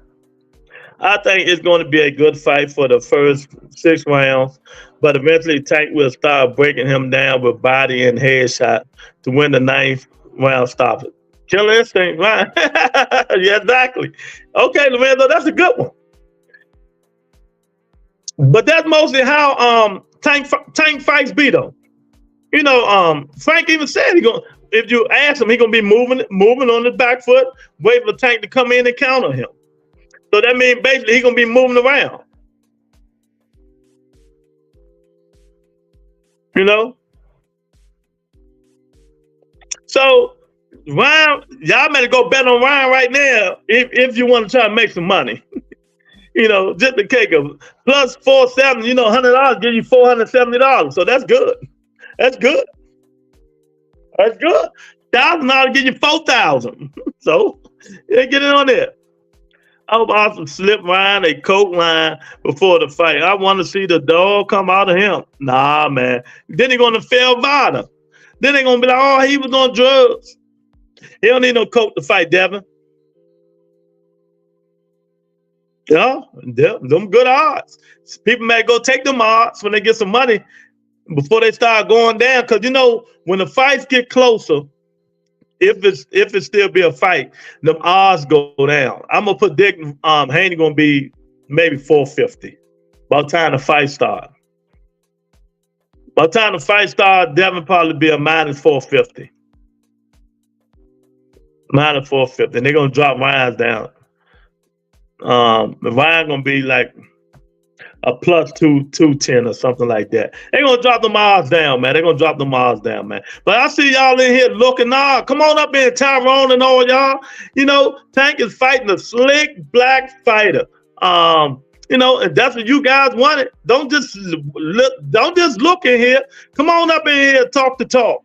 I think it's going to be a good fight for the first 6 rounds, but eventually Tank will start breaking him down with body and headshot to win the 9th round stoppage. Killer instinct, right? Yeah, exactly. Okay, Lorenzo, that's a good one. But that's mostly how Tank fights be though. You know, Frank even said if you ask him, he gonna be moving on his back foot, waiting for Tank to come in and counter him. So that means basically he's gonna be moving around. You know? So Ryan, y'all better go bet on Ryan right now if you want to try to make some money. You know, just the cake of plus 470, you know, $100 give you $470. So that's good. That's good. That's good. $1,000 give you $4,000. So yeah, get it on there. I hope Austin slip Ryan a coke line before the fight. I want to see the dog come out of him. Nah, man. Then they're going to fail Vada. Then they're going to be like, oh, he was on drugs. He don't need no coke to fight Devin. Yeah, them good odds. People may go take them odds when they get some money before they start going down. Because, you know, when the fights get closer, if it still be a fight, them odds go down. I'm gonna predict Haney gonna be maybe 450 by the time the fight start. By the time the fight start, Devin probably be a minus 450. Minus 450. And they're gonna drop Ryan's down. Ryan gonna be like a plus 210 or something like that. They're gonna drop the odds down, man. They're gonna drop the odds down, man. But I see y'all in here looking on. Come on up here, Tyrone and all y'all. You know, Tank is fighting a slick black fighter. You know, and that's what you guys wanted. Don't just look in here. Come on up in here and talk the talk.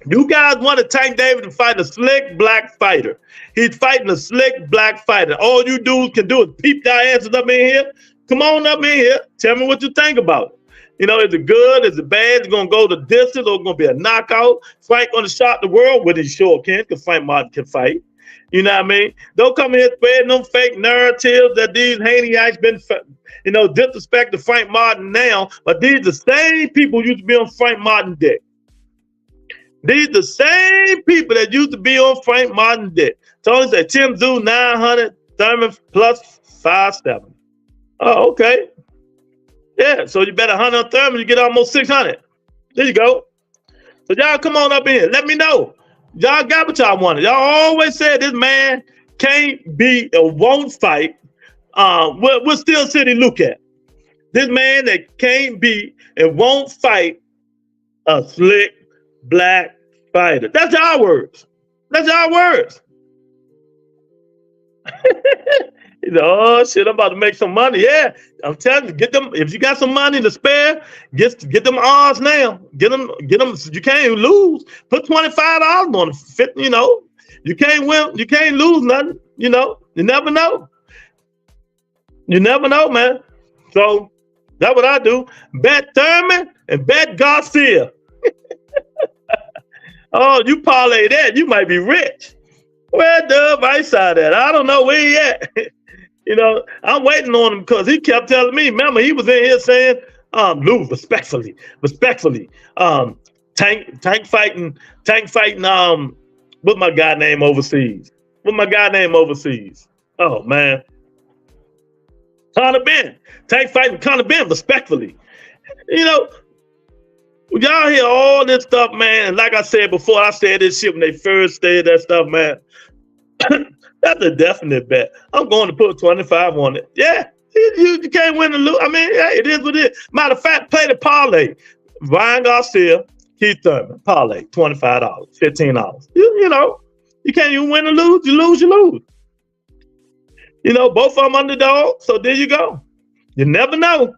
You guys wanted Tank Davis to fight a slick black fighter. He's fighting a slick black fighter. All you dudes can do is peep your asses up in here. Come on up in here. Tell me what you think about it. You know, is it good? Is it bad? Is it going to go the distance or going to be a knockout? Frank going to shock the world? Well, he sure can, because Frank Martin can fight. You know what I mean? Don't come here spreading them fake narratives that these Haneyeites been, you know, disrespect to Frank Martin now, but these the same people who used to be on Frank Martin dick. These the same people that used to be on Frank Martin dick. Tony said, Tim Zoo 900, Thurman plus 570. Oh, okay. Yeah, so you bet 100 on Thurman, you get almost 600. There you go. So y'all come on up in here. Let me know. Y'all got what y'all wanted. Y'all always said this man can't be or won't fight. What Steel City look at? This man that can't be and won't fight a slick black fighter. That's our words. That's our words. He said, oh shit, I'm about to make some money. Yeah, I'm telling you, get them. If you got some money to spare, get them odds now. Get them. You can't lose. Put $25 on it. You know, you can't win. You can't lose nothing. You know, you never know. You never know, man. So that's what I do. Bet Thurman and bet Garcia. Oh, you parlay that, you might be rich. Where Dub Ice out at? I don't know where he at. I'm waiting on him because he kept telling me. Remember, he was in here saying, Lou, respectfully, tank fighting, what's my guy name overseas? Oh man, Conor Ben, tank fighting Conor Ben, respectfully. Y'all hear all this stuff, man. And like I said before, I said this shit when they first said that stuff, man. That's a definite bet. I'm going to put 25 on it. Yeah, you can't win and lose. I mean, yeah, it is what it is. Matter of fact, play the parlay. Ryan Garcia, Keith Thurman, parlay, $25, $15. You can't even win or lose. You lose. Both of them underdog. So there you go. You never know.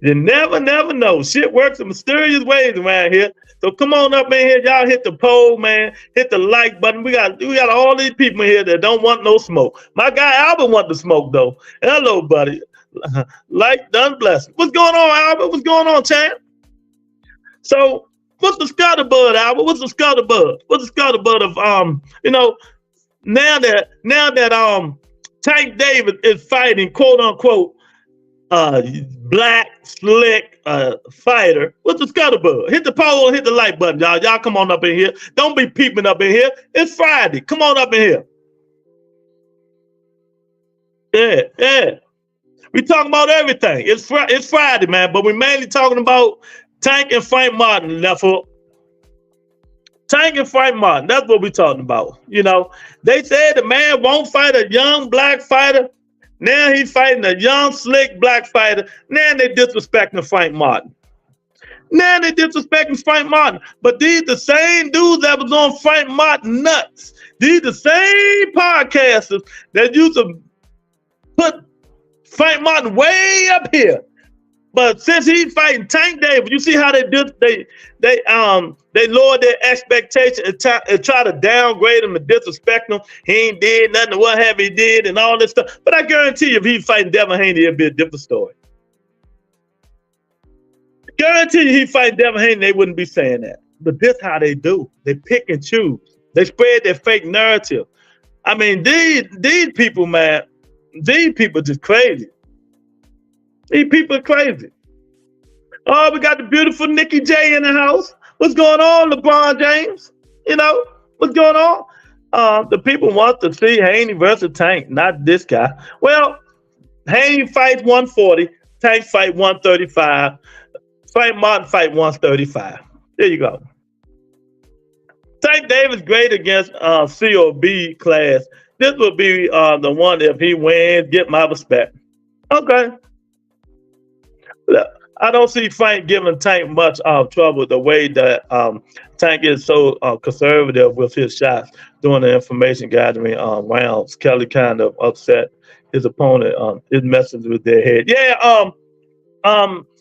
You never know. Shit works in mysterious ways around here. So come on up in here. Y'all hit the poll, man. Hit the like button. We got all these people in here that don't want no smoke. My guy Albert want the smoke, though. Hello, buddy. Like, done, blessed. What's going on, Albert? What's going on, champ? So what's the scuttlebutt, Albert? What's the scuttlebutt of, now that Tank Davis is fighting, quote unquote, black, slick fighter. What's the scuttlebutt? Hit the poll, hit the like button, y'all. Y'all come on up in here. Don't be peeping up in here. It's Friday. Come on up in here. Yeah. We talking about everything. It's Friday, man, but we're mainly talking about Tank and Frank Martin, Leffel. Tank and Frank Martin. That's what we're talking about. They said the man won't fight a young black fighter. Now he's fighting a young, slick black fighter. Now they disrespecting Frank Martin. But these the same dudes that was on Frank Martin nuts. These the same podcasters that used to put Frank Martin way up here. But since he's fighting Tank Davis, you see how they lowered their expectation and try to downgrade him and disrespect him. He ain't did nothing, what have he did, and all this stuff. But I guarantee you, if he's fighting Devin Haney, it'd be a different story. Guarantee you, he fighting Devin Haney, they wouldn't be saying that. But this how they do. They pick and choose. They spread their fake narrative. I mean, these people, man, these people just crazy. These people are crazy. Oh, we got the beautiful Nikki J in the house. What's going on, LeBron James? What's going on? The people want to see Haney versus Tank, not this guy. Well, Haney fights 140, Tank fight 135, Frank Martin fight 135. There you go. Tank Davis great against COB class. This would be the one if he wins, get my respect. Okay. Look, I don't see Frank giving Tank much trouble the way that Tank is so conservative with his shots during the information gathering rounds. Kelly kind of upset his opponent. His message with their head. Yeah,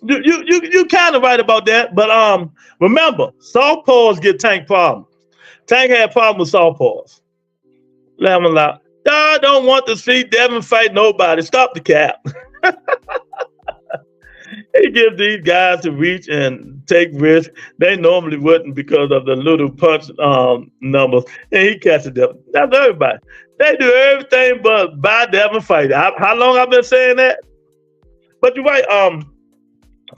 you kind of right about that. But remember, southpaws get Tank problems. Tank had problems with southpaws. Let him allow. I don't want to see Devin fight nobody. Stop the cap. He gives these guys to reach and take risks. They normally wouldn't because of the little punch numbers. And he catches them. That's everybody. They do everything but buy Devin fight. How long I've been saying that? But you're right.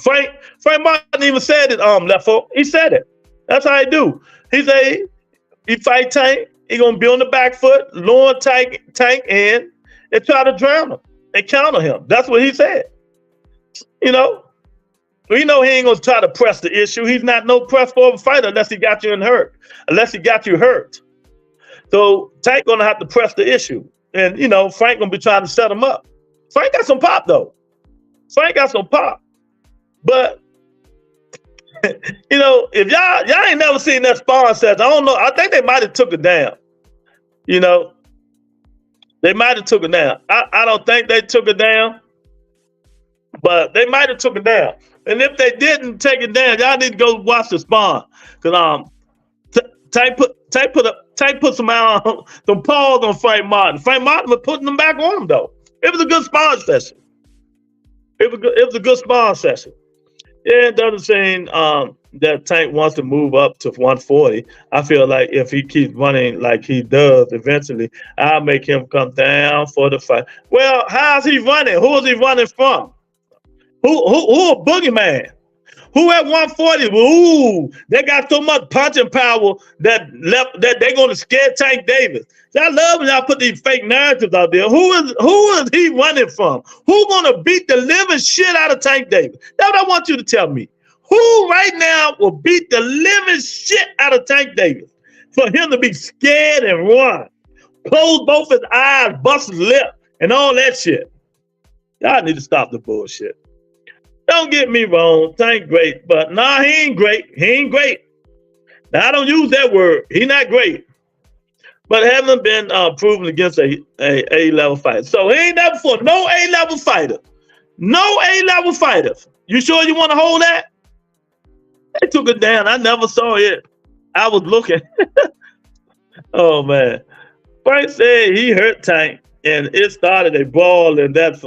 Frank Martin even said it, Leffel. He said it. That's how he do. He say he fight Tank. He gonna be on the back foot, lure Tank in, and try to drown him and counter him. That's what he said. We know he ain't gonna try to press the issue. He's not no press forward fighter unless he got you hurt. So Tank gonna have to press the issue, and Frank gonna be trying to set him up. Frank got some pop though. But if y'all ain't never seen that sparring session, I don't know. I think they might have took it down. They might have took it down. I don't think they took it down. But they might have took it down. And if they didn't take it down, y'all need to go watch the spawn. Because Tank put some paws on Frank Martin. Frank Martin was putting them back on him, though. It was a good spawn session. Yeah, it doesn't seem that Tank wants to move up to 140. I feel like if he keeps running like he does, eventually I'll make him come down for the fight. Well, how's he running? Who is he running from? Who a boogeyman? Who at 140? Ooh, they got so much punching power that they're gonna scare Tank Davis. So I love when y'all put these fake narratives out there. Who is he running from? Who gonna beat the living shit out of Tank Davis? That's what I want you to tell me. Who right now will beat the living shit out of Tank Davis for him to be scared and run? Close both his eyes, bust his lip, and all that shit. Y'all need to stop the bullshit. Don't get me wrong, Tank great, but nah, he ain't great. He ain't great. Now I don't use that word. He not great, but haven't been proven against a A-level fighter. So he ain't never fought no A-level fighter. No A-level fighters. You sure you want to hold that? They took it down. I never saw it. I was looking. Oh man. Frank said he hurt Tank, and it started a brawl, and that's.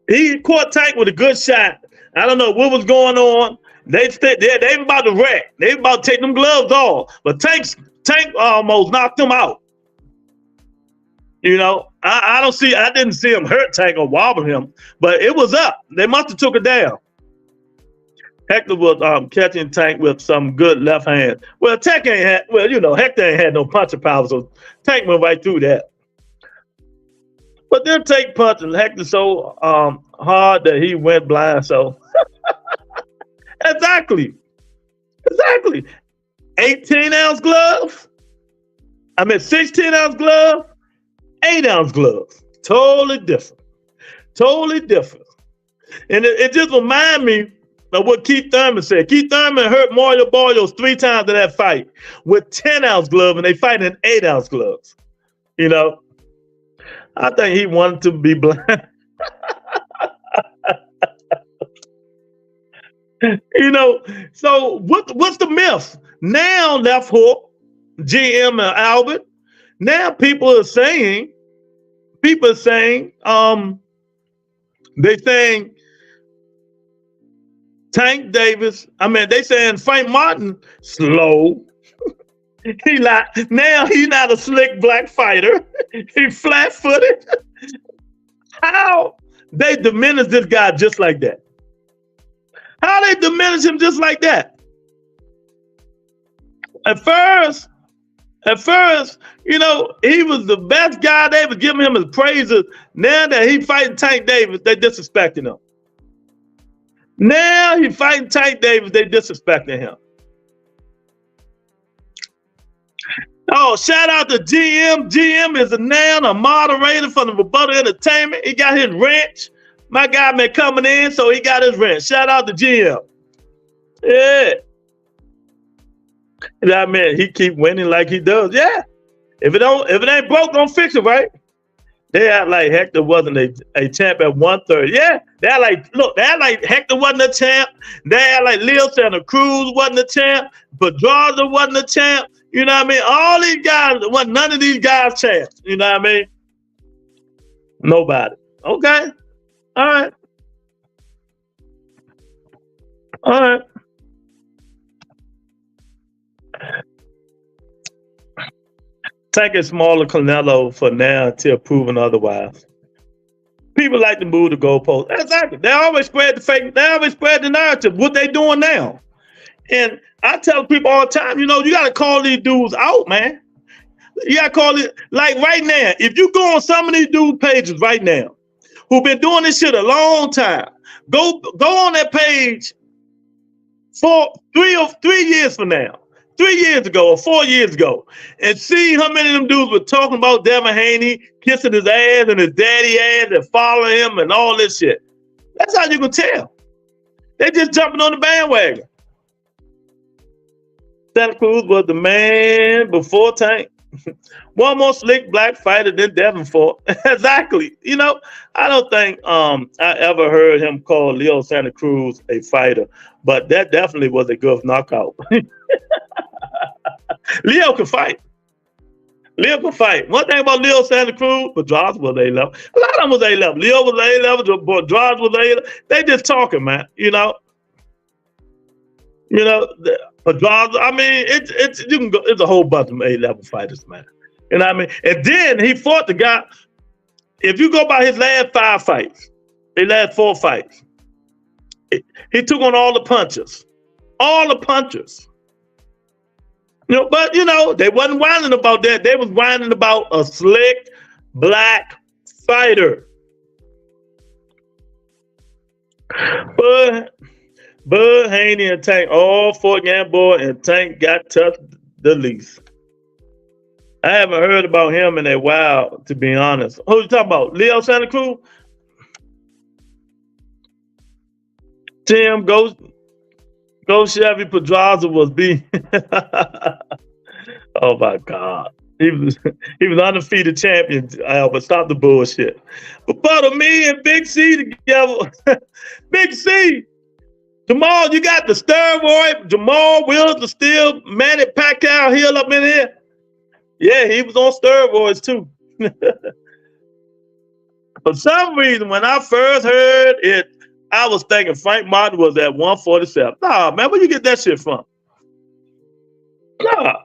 He caught Tank with a good shot. I don't know what was going on. They were about to wreck. They were about to take them gloves off. But Tank almost knocked him out. You know, I didn't see him hurt Tank or wobble him, but it was up. They must have took it down. Hector was catching Tank with some good left hand. Well, Hector ain't had no punching power, so Tank went right through that. But then Tank punched and Hector so hard that he went blind. So exactly. 18-ounce gloves. 16-ounce glove, 8-ounce gloves. Totally different. And it just reminded me of what Keith Thurman said. Keith Thurman hurt Mario Barrios 3 times in that fight with 10-ounce gloves, and they fight in 8-ounce gloves. You know, I think he wanted to be blind. You know, so what's the myth? Now left hook, GM and Albert. Now people are saying, they're saying Tank Davis, they saying Frank Martin slow. Now he's not a slick black fighter. He flat-footed. How they diminish this guy just like that? How they diminish him just like that? At first, you know, he was the best guy. They was giving him his praises. Now that he fighting Tank Davis, they disrespecting him. Now he fighting Tank Davis, they disrespecting him. Oh, shout out to GM. GM is now a moderator for the Rebuttal Entertainment. He got his wrench. My guy been coming in, so he got his wrench. Shout out to GM. Yeah. He keep winning like he does. Yeah. If it ain't broke, don't fix it, right? They act like Hector wasn't a champ at 130. Yeah. They act like Hector wasn't a champ. They act like Leo Santa Cruz wasn't a champ. Pedraza wasn't a champ. You know what I mean? All these guys, none of these guys champs. You know what I mean? Nobody. Okay. All right. Tank is smaller Canelo for now until proven otherwise. People like to move the goalpost. Exactly. They always spread the fake. They always spread the narrative. What they doing now? And I tell people all the time, you know, you got to call these dudes out, man. You got to call it, like right now, if you go on some of these dudes' pages right now, who've been doing this shit a long time, go on that page for 3 years from now, 3 years ago or 4 years ago, and see how many of them dudes were talking about Devin Haney, kissing his ass and his daddy ass and following him and all this shit. That's how you can tell. They just jumping on the bandwagon. Santa Cruz was the man before Tank. One more slick black fighter than Devin fought. Exactly. You know, I don't think I ever heard him call Leo Santa Cruz a fighter, but that definitely was a good knockout. Leo can fight. Leo can fight. One thing about Leo Santa Cruz, Pedraza was A level. A lot of them was A level. Leo was A level. Pedraza was A level. They just talking, man. Pedraza. I mean, it's you can go. It's a whole bunch of A level fighters, man. You know what I mean? And then he fought the guy. If you go by his last 5 fights, his last 4 fights, he took on all the punchers. All the punchers. But they wasn't whining about that. They was whining about a slick black fighter. Bud, Haney, and Tank all fought Gamboa, and Tank got touched the least. I haven't heard about him in a while, to be honest. Who you talking about? Leo Santa Cruz? Tim, go Chevy Pedraza was beat. Oh my God. He was undefeated champion, but stop the bullshit. But me and Big C together. Big C. Jamal, you got the steroid, Jamal Wills, the Steel, Manny Pacquiao Hill up in here. Yeah, he was on steroids too. For some reason, when I first heard it, I was thinking Frank Martin was at 147. Nah, man, where you get that shit from? Nah.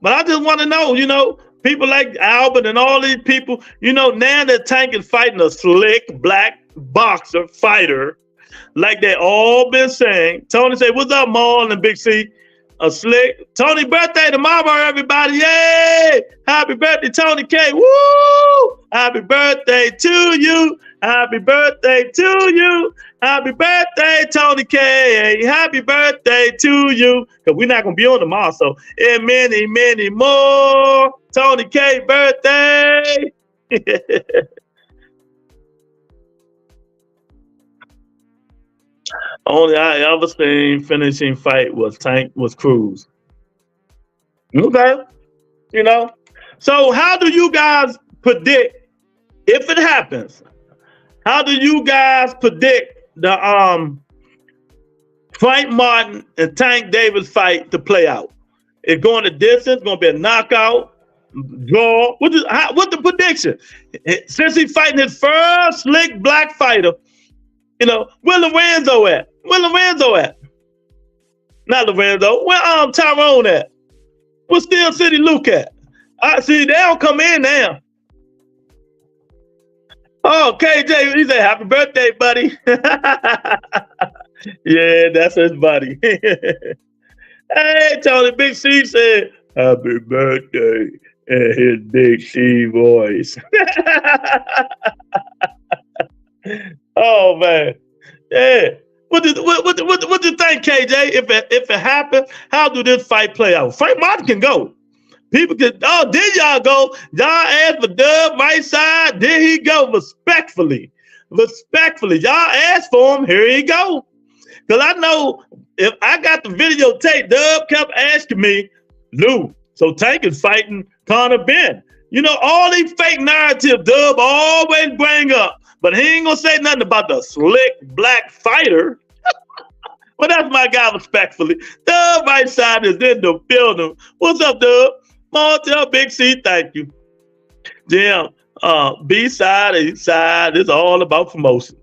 But I just want to know, people like Albert and all these people, now that Tank is fighting a slick black boxer fighter, like they all been saying. Tony say, what's up, Maul and Big C? A slick. Tony birthday tomorrow, everybody. Yay! Happy birthday, Tony K. Woo! Happy birthday to you. Happy birthday to you. Happy birthday, Tony K. Happy birthday to you. Because we're not going to be on tomorrow, so and many, many more. Tony K birthday. Only I ever seen finishing fight was Cruz. Okay. So how do you guys predict if it happens? How do you guys predict the Frank Martin and Tank Davis fight to play out? It's going to distance, going to be a knockout, draw. What's the prediction? Since he's fighting his first slick black fighter, where Lorenzo at? Where Lorenzo at? Not Lorenzo. Where Tyrone at? Where Steel City Luke at? I see they don't come in now. Oh, KJ, he said, happy birthday, buddy. Yeah, that's his buddy. Hey, Tony, Big C said, happy birthday in his Big C voice. Oh, man. Yeah. What do you think, KJ? If it happens, how do this fight play out? Frank Martin can go. People can, did y'all go? Y'all asked for Dub right side. Did he go? Respectfully. Y'all asked for him. Here he go. Because I know if I got the videotape, Dub kept asking me, Lou, so Tank is fighting Conor Ben. All these fake narratives Dub always bring up. But he ain't going to say nothing about the slick black fighter. Well, that's my guy, respectfully. Dub right side is in the building. What's up, Dub? Tell Big C, thank you. Jim, B side, A side, it's all about promotion.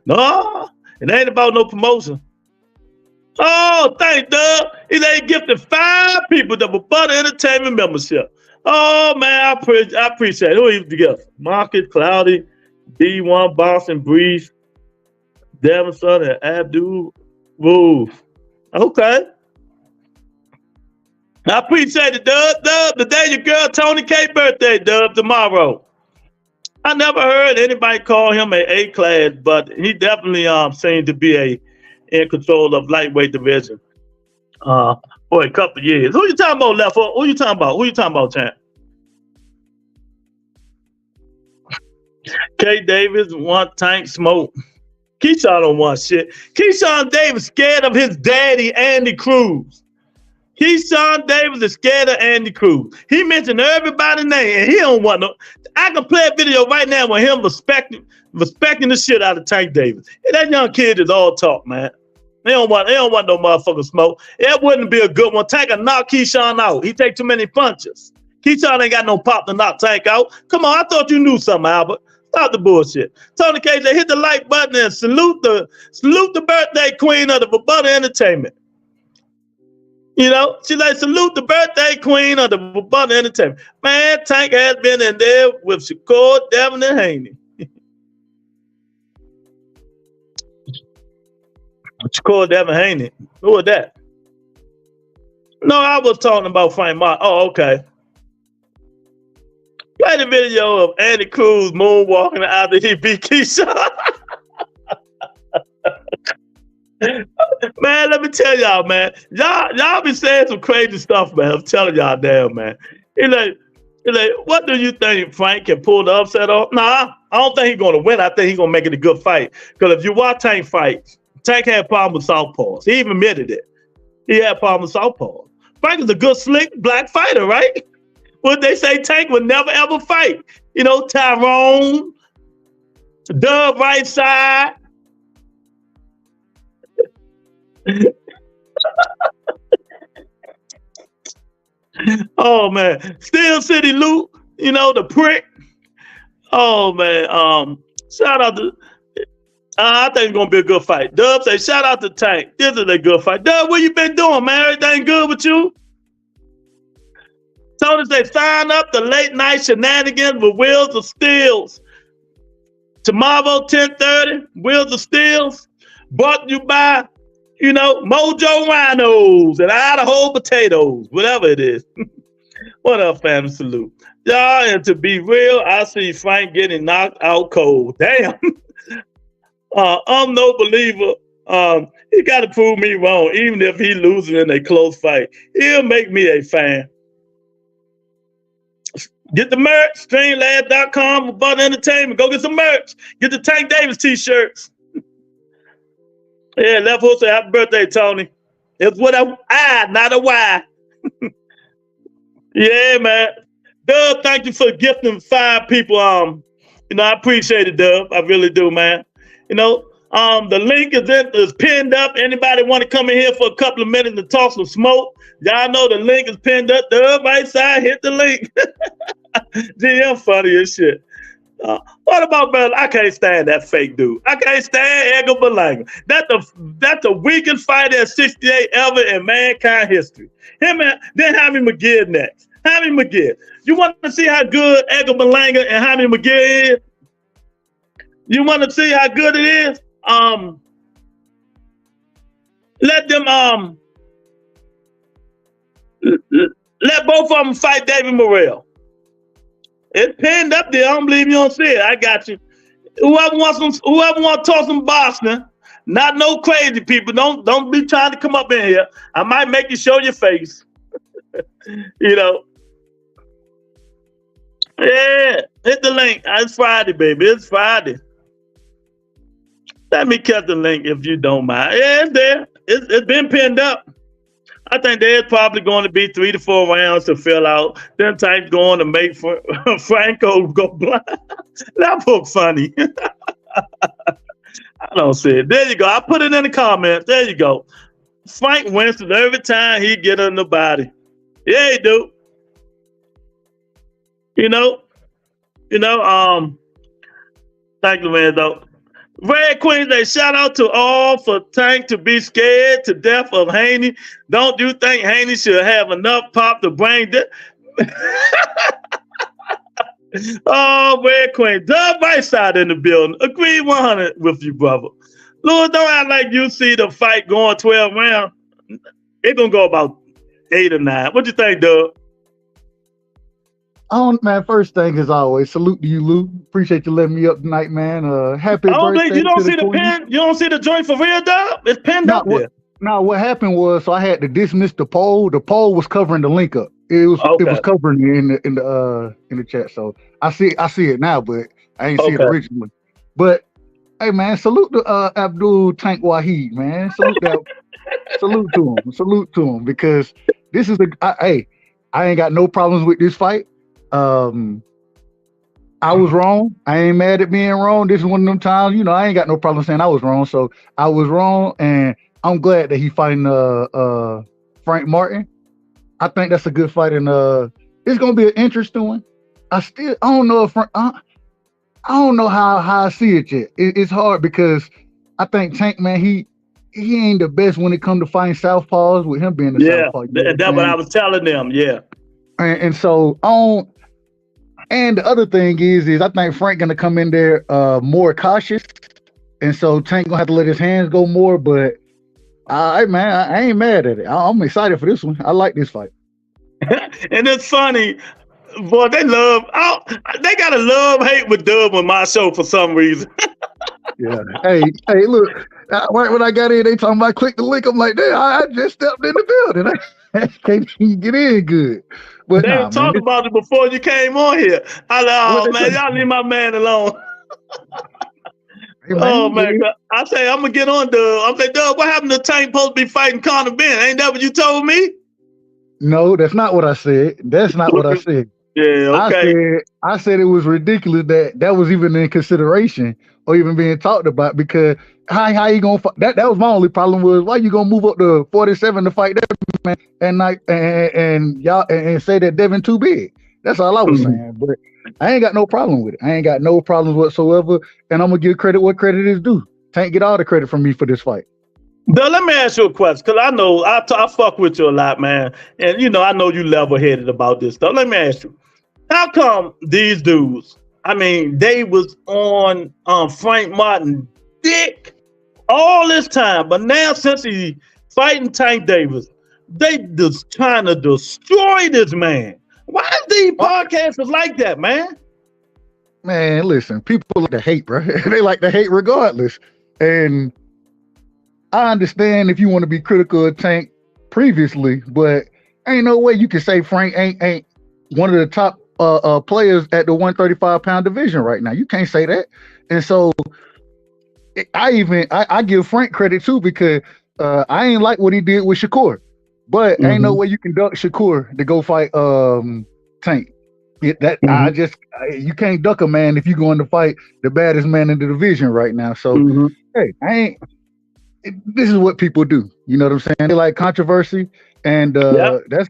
No, it ain't about no promotion. Oh, thanks, Dub. He ain't gifted 5 people the Butter Entertainment membership. Oh, man, I appreciate it. Who he together? Marcus, Cloudy, B1, Boston, Breeze, Davidson, and Abdul. Woo. Okay. I appreciate it, Dub. Today your girl Tony K birthday, Dub, tomorrow. I never heard anybody call him an A-class, but he definitely seemed to be in control of lightweight division for a couple of years. Who you talking about, Left Hook? Who you talking about, champ? K. Davis want Tank smoke. Keyshawn don't want shit. Keyshawn Davis scared of his daddy, Andy Cruz. Keyshawn Davis is scared of Andy Cruz. He mentioned everybody's name, and he don't want no. I can play a video right now with him respecting the shit out of Tank Davis. And that young kid is all talk, man. They don't want no motherfucking smoke. It wouldn't be a good one. Tank will knock Keyshawn out. He take too many punches. Keyshawn ain't got no pop to knock Tank out. Come on, I thought you knew something, Albert. Stop the bullshit. Tony KJ, hit the like button and salute the birthday queen of the Rebuttal Entertainment. You know, she like salute the birthday queen of the Rebuttal Entertainment. Man, Tank has been in there with Shakur, Devin, and Haney. Shakur, Devin, Haney. Who was that? No, I was talking about Frank Martin. Oh, okay. Play the video of Andy Cruz moonwalking after he beat Keyshawn. Man, let me tell y'all, man. Y'all be saying some crazy stuff, man. I'm telling y'all, damn, man. He like, what do you think Frank can pull the upset off? Nah, I don't think he's gonna win. I think he's gonna make it a good fight. Because if you watch Tank fight, Tank had problems with southpaws. He even admitted it. He had problems with southpaws. Frank is a good, slick black fighter, right? What they say, Tank would never ever fight. You know, Tyrone, Dub right side. Oh man, Steel City Luke, you know, the prick. Oh man, shout out to. I think it's gonna be a good fight. Dub say, shout out to Tank. This is a good fight. Dub, what you been doing, man? Everything good with you? Tony say, sign up to Late Night Shenanigans with Wheels of Steels. Tomorrow, 10:30, Wheels of Steels. Brought to you by, you know, Mojo Rhinos and Idaho Potatoes, whatever it is. What up, family? Salute. Y'all, and to be real, I see Frank getting knocked out cold. Damn. I'm no believer. He got to prove me wrong, even if he loses in a close fight. He'll make me a fan. Get the merch, streamlabs.com, Rebuttal Entertainment. Go get some merch. Get the Tank Davis t-shirts. Yeah, Left Hook say, happy birthday, Tony. It's with a I, not a Y. Yeah, man. Dub, thank you for gifting 5 people. You know, I appreciate it, Dub. I really do, man. You know, the link is pinned up. Anybody want to come in here for a couple of minutes to talk some smoke? Y'all know the link is pinned up. The right side, hit the link. GM funny as shit. What about brother? I can't stand that fake dude. I can't stand Edgar Berlanga. That's the weakest fighter at 68 ever in mankind history. Him and then Jaime McGill next. Jaime McGill. You want to see how good Edgar Berlanga and Jaime McGill is? You want to see how good it is? Let them let both of them fight David Morrell. It's pinned up there. I don't believe you don't see it. I got you. Whoever wants to talk some boxing, not no crazy people. Don't be trying to come up in here. I might make you show your face. You know. Yeah, hit the link. It's Friday, baby. It's Friday. Let me cut the link if you don't mind. Yeah, it's there. It's been pinned up. I think there's probably going to be 3 to 4 rounds to fill out. Then Tank's going to make Franco go blind. That book funny. I don't see it. There you go. I put it in the comments. There you go. Frank Winston every time he get in the body. Yeah, he do. You know. Thank you, man, though. Red Queen, they shout out to all for Tank to be scared to death of Haney. Don't you think Haney should have enough pop to bring that? Oh, Red Queen, Dub right side in the building. Agree 100 with you, brother. Lord, don't act like you see the fight going 12 rounds. It's gonna go about 8 or 9. What you think, Dub? Man, first thing as always, salute to you, Lou. Appreciate you letting me up tonight, man. Happy birthday. You don't see the pin? You don't see the joint for real, Dub? It's pinned up there. Now, what happened was, so I had to dismiss the poll. The poll was covering the link up. It was covering it in the chat. So I see it now, but I ain't see it originally. But hey, man, salute to Abdul Tank Wahid, man. Salute to him because this is I ain't got no problems with this fight. I was wrong. I ain't mad at being wrong. This is one of them times, I ain't got no problem saying I was wrong. So I was wrong, and I'm glad that he fighting Frank Martin. I think that's a good fight, and it's gonna be an interesting one. I don't know if I don't know how I see it yet. It's hard because I think Tank, man, he ain't the best when it comes to fighting southpaws. With him being the southpaw, that's what I was telling them. Yeah, and so on. And the other thing is I think Frank gonna come in there more cautious, and so Tank gonna have to let his hands go more. But I ain't mad at it. I'm excited for this one. I like this fight. And it's funny, boy. They got a love-hate with Dub on my show for some reason. Yeah. Hey, look. Right when I got in, they talking about click the link. I'm like, damn, I just stepped in the building. I can't even get in good. But they talked about it before you came on here. I like, oh man, y'all leave my man alone. Hey, man, oh man, I say I'm gonna get on Dub. I'm like, Dub, what happened to Tank supposed to be fighting Conor Ben? Ain't that what you told me? No, that's not what I said. That's not what I said. Yeah, okay. I said it was ridiculous that was even in consideration or even being talked about, because how you gonna fight? That was my only problem, was why you gonna move up to 47 to fight that man and say that Devin too big. That's all I was saying. But I ain't got no problem with it. I ain't got no problems whatsoever, and I'm gonna give credit what credit is due. Tank get all the credit from me for this fight. Bill, let me ask you a question, because I know I fuck with you a lot, man. And, I know you level-headed about this stuff. Let me ask you, how come these dudes, they was on Frank Martin dick all this time, but now since he fighting Tank Davis, they just trying to destroy this man. Why is these podcasters like that, man? Man, listen, people like to hate, bro. They like to hate regardless. And I understand if you want to be critical of Tank previously, but ain't no way you can say Frank ain't one of the top players at the 135-pound division right now. You can't say that. And so I give Frank credit too, because I ain't like what he did with Shakur, but ain't no way you can duck Shakur to go fight Tank. You can't duck a man if you're going to fight the baddest man in the division right now. So hey, this is what people do. You know what I'm saying? They like controversy, and that's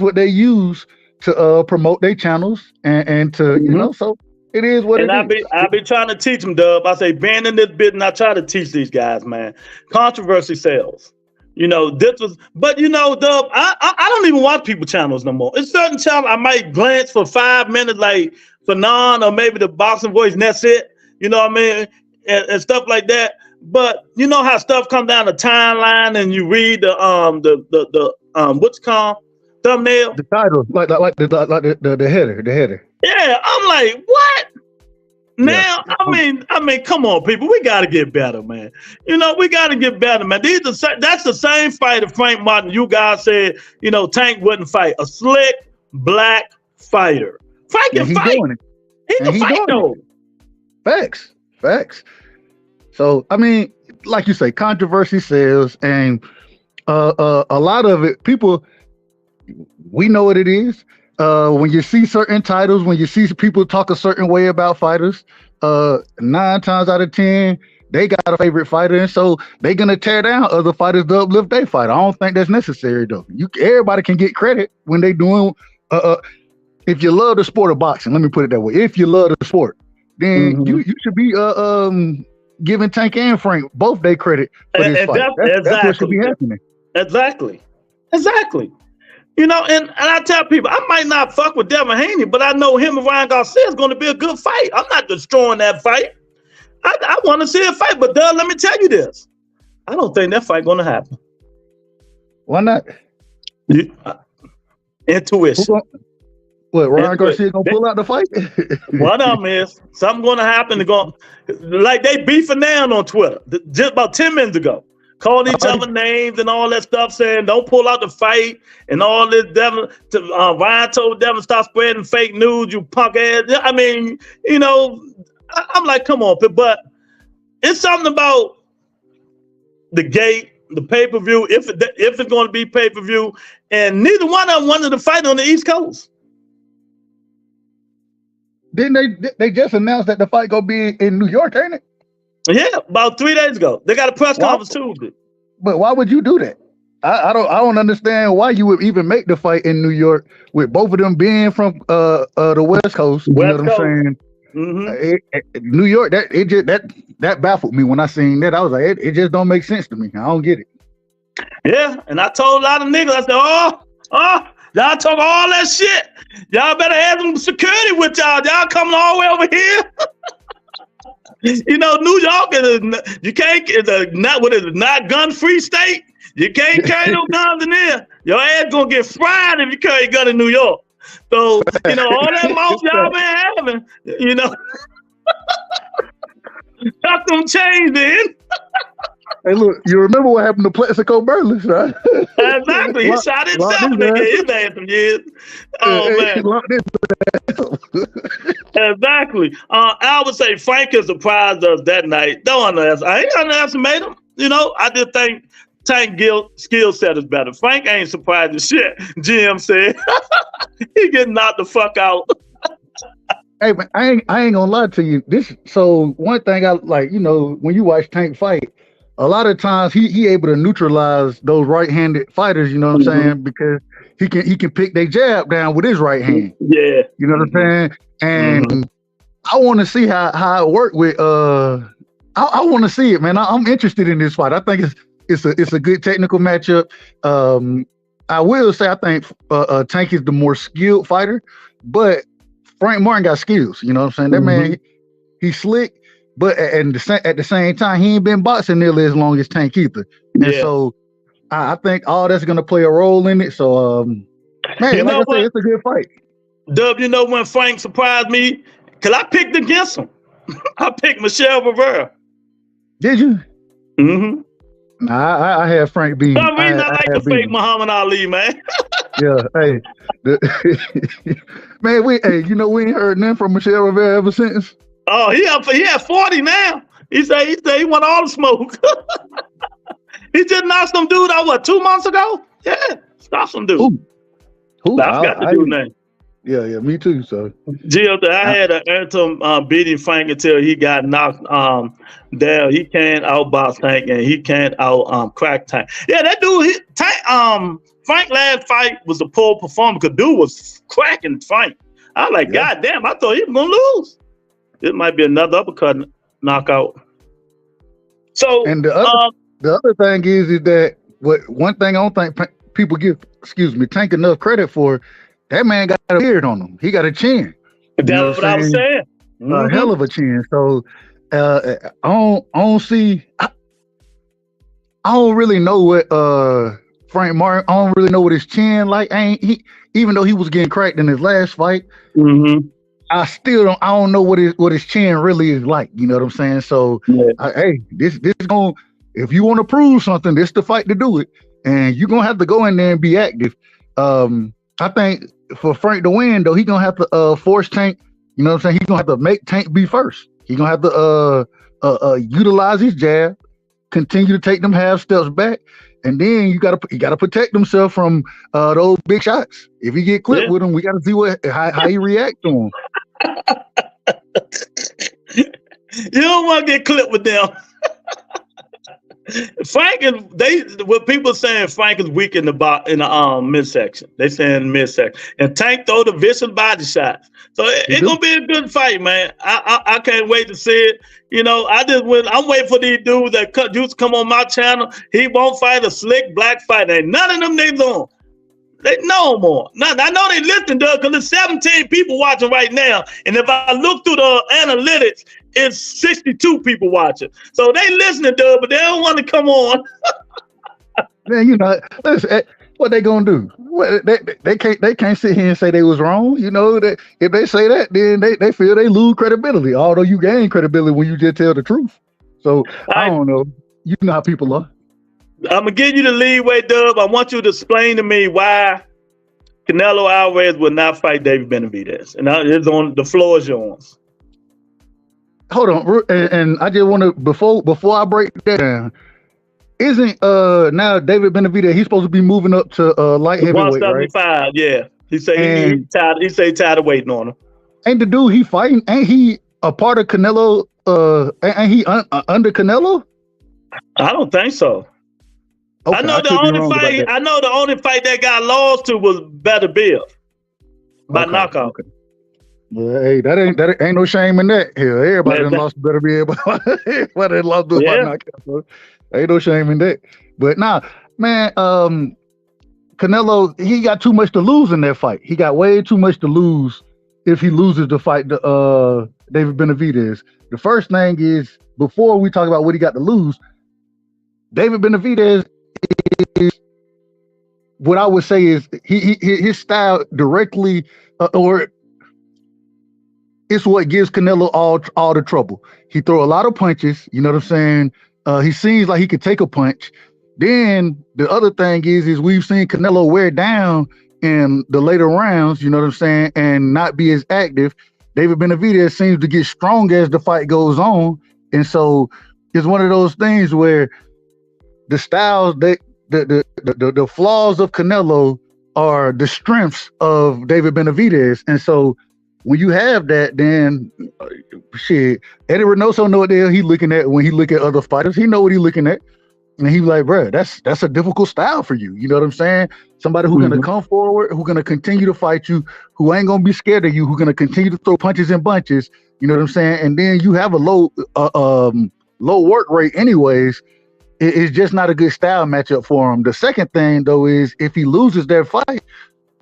what they use to promote their channels and to so it is what and it is. I be trying to teach them, Dub. I say, being in this bit, and I try to teach these guys, man. Controversy sells. This was, but Dub, I don't even watch people channels no more. It's certain channels I might glance for 5 minutes, like Fanon or maybe the Boxing Voice, and that's it. You know what I mean? And stuff like that. But you know how stuff come down the timeline and you read the what's it called? Thumbnail? The title, like the header. Yeah, I'm like, what? Now, yeah. Come on, people. We got to get better, man. We got to get better, man. That's the same fight of Frank Martin. You guys said, Tank wouldn't fight. A slick black fighter. Frank can fight. Doing it. He can fight, though. Facts. So, like you say, controversy sells, and a lot of it, people, we know what it is. When you see certain titles, when you see people talk a certain way about fighters, 9 times out of 10, they got a favorite fighter, and so they're gonna tear down other fighters to uplift their fighter. I don't think that's necessary, though. Everybody can get credit when they doing. If you love the sport of boxing, let me put it that way. If you love the sport, then you should be giving Tank and Frank both their credit for this fight. That's what should be happening. Exactly. And I tell people, I might not fuck with Devin Haney, but I know him and Ryan Garcia is going to be a good fight. I'm not destroying that fight. I want to see a fight, but Doug, let me tell you this. I don't think that fight going to happen. Why not? Intuition. Ryan Garcia going to pull out the fight? What up, man? Something going to happen. Like they beefing now on Twitter just about 10 minutes ago. Called each other names and all that stuff, saying don't pull out the fight and all this. Ryan told Devin stop spreading fake news, you punk ass. I'm like, come on, but it's something about the gate, the pay-per-view, if it's going to be pay-per-view, and neither one of them wanted to fight on the East Coast. Didn't they just announced that the fight gonna be in New York, ain't it? Yeah, about 3 days ago. They got a press conference Tuesday. But why would you do that? I don't understand why you would even make the fight in New York with both of them being from the West Coast. You know what I'm saying? Mm-hmm. New York, that baffled me when I seen that. I was like, it just don't make sense to me. I don't get it. Yeah, and I told a lot of niggas, I said, y'all talk all that shit. Y'all better have some security with y'all. Y'all coming all the way over here. You know, New York is not gun-free state. You can't carry no guns in there. Your ass gonna get fried if you carry a gun in New York. So, you know, all that mouth y'all been having, you know, got them changed in. Hey, look, you remember what happened to Plaxico Burles, right? Exactly. He shot himself and they gave his ass some years. Oh, man. Exactly. I would say Frankie surprised us that night. Don't underestimate. I ain't underestimate him. You know, I just think Tank skill set is better. Frank ain't surprised as shit. GM said he getting knocked the fuck out. Hey, man, I ain't gonna lie to you. So one thing I like, you know, when you watch Tank fight, a lot of times he able to neutralize those right-handed fighters. You know what I'm saying? Because he can pick their jab down with his right hand. Yeah, you know what I'm saying. And I want to see how it worked with. I want to see it, man. I'm interested in this fight. I think it's a good technical matchup. I will say I think Tank is the more skilled fighter, but Frank Martin got skills. You know what I'm saying? That man, he's slick, but at the same time, he ain't been boxing nearly as long as Tank either. And so I think all that's gonna play a role in it. So man, you like I say, it's a good fight. Dub, you know when Frank surprised me? Because I picked against him. I picked Michelle Rivera. Did you? Mm-hmm. Nah, I had Frank beat. For some reason, I like the fake Muhammad Ali, man. Yeah, hey. Man, we ain't heard nothing from Michelle Rivera ever since. Oh, he had 40 now. He said he want all the smoke. He just knocked some dude out, 2 months ago? Yeah, stop some dude. Who? I forgot the dude's name. Yeah, me too. So I had an Ayrton beating Frank until he got knocked down. He can't outbox Tank and he can't out crack Tank. Yeah, that dude, Frank last fight was a poor performance because dude was cracking Frank. I was like, God damn, I thought he was gonna lose. This might be another uppercut knockout. So and the other thing is that one thing I don't think people give Tank enough credit for. That man got a beard on him. He got a chin. That's what I was saying. A hell of a chin. So I don't see. I don't really know what Frank Martin. I don't really know what his chin like. Even though he was getting cracked in his last fight. I still don't. I don't know what his chin really is like. You know what I'm saying? So this is going. If you want to prove something, this is the fight to do it. And you're gonna have to go in there and be active. I think for Frank to win, though, he's gonna have to force Tank. You know what I'm saying? He's gonna have to make Tank be first. He's gonna have to utilize his jab, continue to take them half steps back, and then you gotta protect himself from those big shots. If he get clipped with him, we gotta see how he react to him. You don't want to get clipped with them. Frank what people saying Frank is weak in the midsection. They saying midsection. And Tank throw the vicious body shots. So it's gonna be a good fight, man. I can't wait to see it. You know, I'm waiting for these dudes that used to come on my channel. He won't fight a slick black fighter. Ain't none of them niggas on. They no more. I know they listen, Doug, because there's 17 people watching right now. And if I look through the analytics, it's 62 people watching. So they listening, Doug, but they don't want to come on. Man, you know, listen, what they gonna do? They can't sit here and say they was wrong. You know, that if they say that, then they feel they lose credibility. Although you gain credibility when you just tell the truth. So I don't know. You know how people are. I'm gonna give you the leeway, Dub. I want you to explain to me why Canelo Alvarez will not fight David Benavidez. And the floor is yours. Hold on, and I just want to before I break that down. Isn't now David Benavidez? He's supposed to be moving up to light heavyweight, 175, right? Yeah. He say he tired of waiting on him. Ain't the dude he fighting? Ain't he a part of Canelo ain't he under Canelo? I don't think so. Okay, I know the only fight that got lost to was Better Bill by knockout. Okay. Well, hey, that ain't no shame in that. Hell, everybody done lost Better Bill. Everybody done lost by knockout. So ain't no shame in that. But nah, man, Canelo, he got too much to lose in that fight. He got way too much to lose if he loses the fight to David Benavidez. The first thing is, before we talk about what he got to lose, David Benavidez is, what I would say is, his style directly, or it's what gives Canelo all the trouble. He throw a lot of punches, you know what I'm saying? He seems like he could take a punch. Then the other thing is we've seen Canelo wear down in the later rounds, you know what I'm saying, and not be as active. David Benavidez seems to get stronger as the fight goes on. And so it's one of those things where the styles, the flaws of Canelo are the strengths of David Benavidez. And so when you have that, then shit, Eddie Reynoso know what the hell he looking at when he look at other fighters. He know what he looking at. And he like, bro, that's a difficult style for you. You know what I'm saying? Somebody who's gonna come forward, who's gonna continue to fight you, who ain't gonna be scared of you, who's gonna continue to throw punches and bunches. You know what I'm saying? And then you have a low work rate anyways. It's just not a good style matchup for him. The second thing though is, if he loses that fight,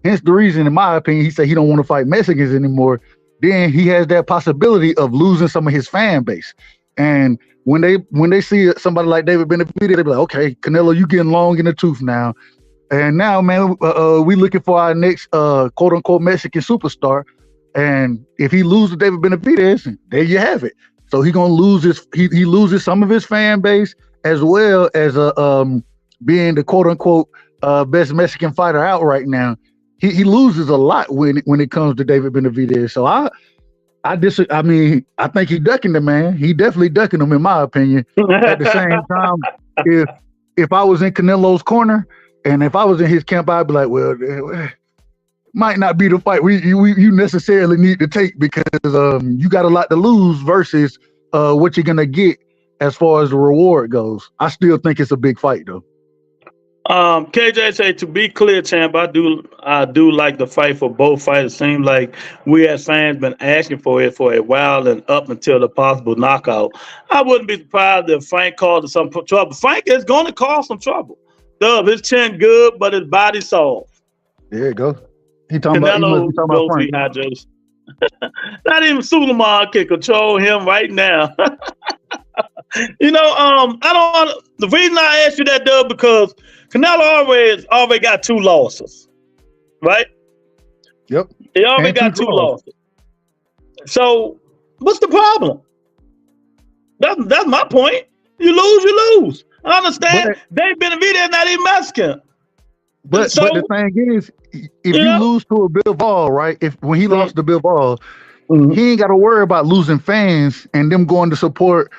hence the reason, in my opinion, he said he don't want to fight Mexicans anymore. Then he has that possibility of losing some of his fan base. And when they see somebody like David Benavidez, they be like, okay, Canelo, you getting long in the tooth now. And now, man, we looking for our next quote unquote Mexican superstar. And if he loses David Benavidez, there you have it. So he gonna lose he loses some of his fan base, as well as being the quote unquote best Mexican fighter out right now. He loses a lot when it comes to David Benavidez. So I think he's ducking the man. He definitely ducking him, in my opinion. At the same time, if I was in Canelo's corner and if I was in his camp, I'd be like, well, might not be the fight you necessarily need to take, because you got a lot to lose versus what you're gonna get as far as the reward goes. I still think it's a big fight though. KJ say, to be clear, champ, I do like the fight for both fighters. Seems like we as fans been asking for it for a while, and up until the possible knockout. I wouldn't be surprised if Frank caused some trouble. Frank is going to cause some trouble. Dub, his chin good, but his body soft. There you go. He talking about Frank. Hydration. Not even Suleiman can control him right now. You know, the reason I asked you that, Dub, because Canelo already got 2 losses, right? Yep. He already got 2 losses. So what's the problem? That's my point. You lose. I understand. Dave Benavidez is not even Mexican. But the thing is, if you lose to a Bilbao, right? When he lost to Bilbao, he ain't got to worry about losing fans and them going to support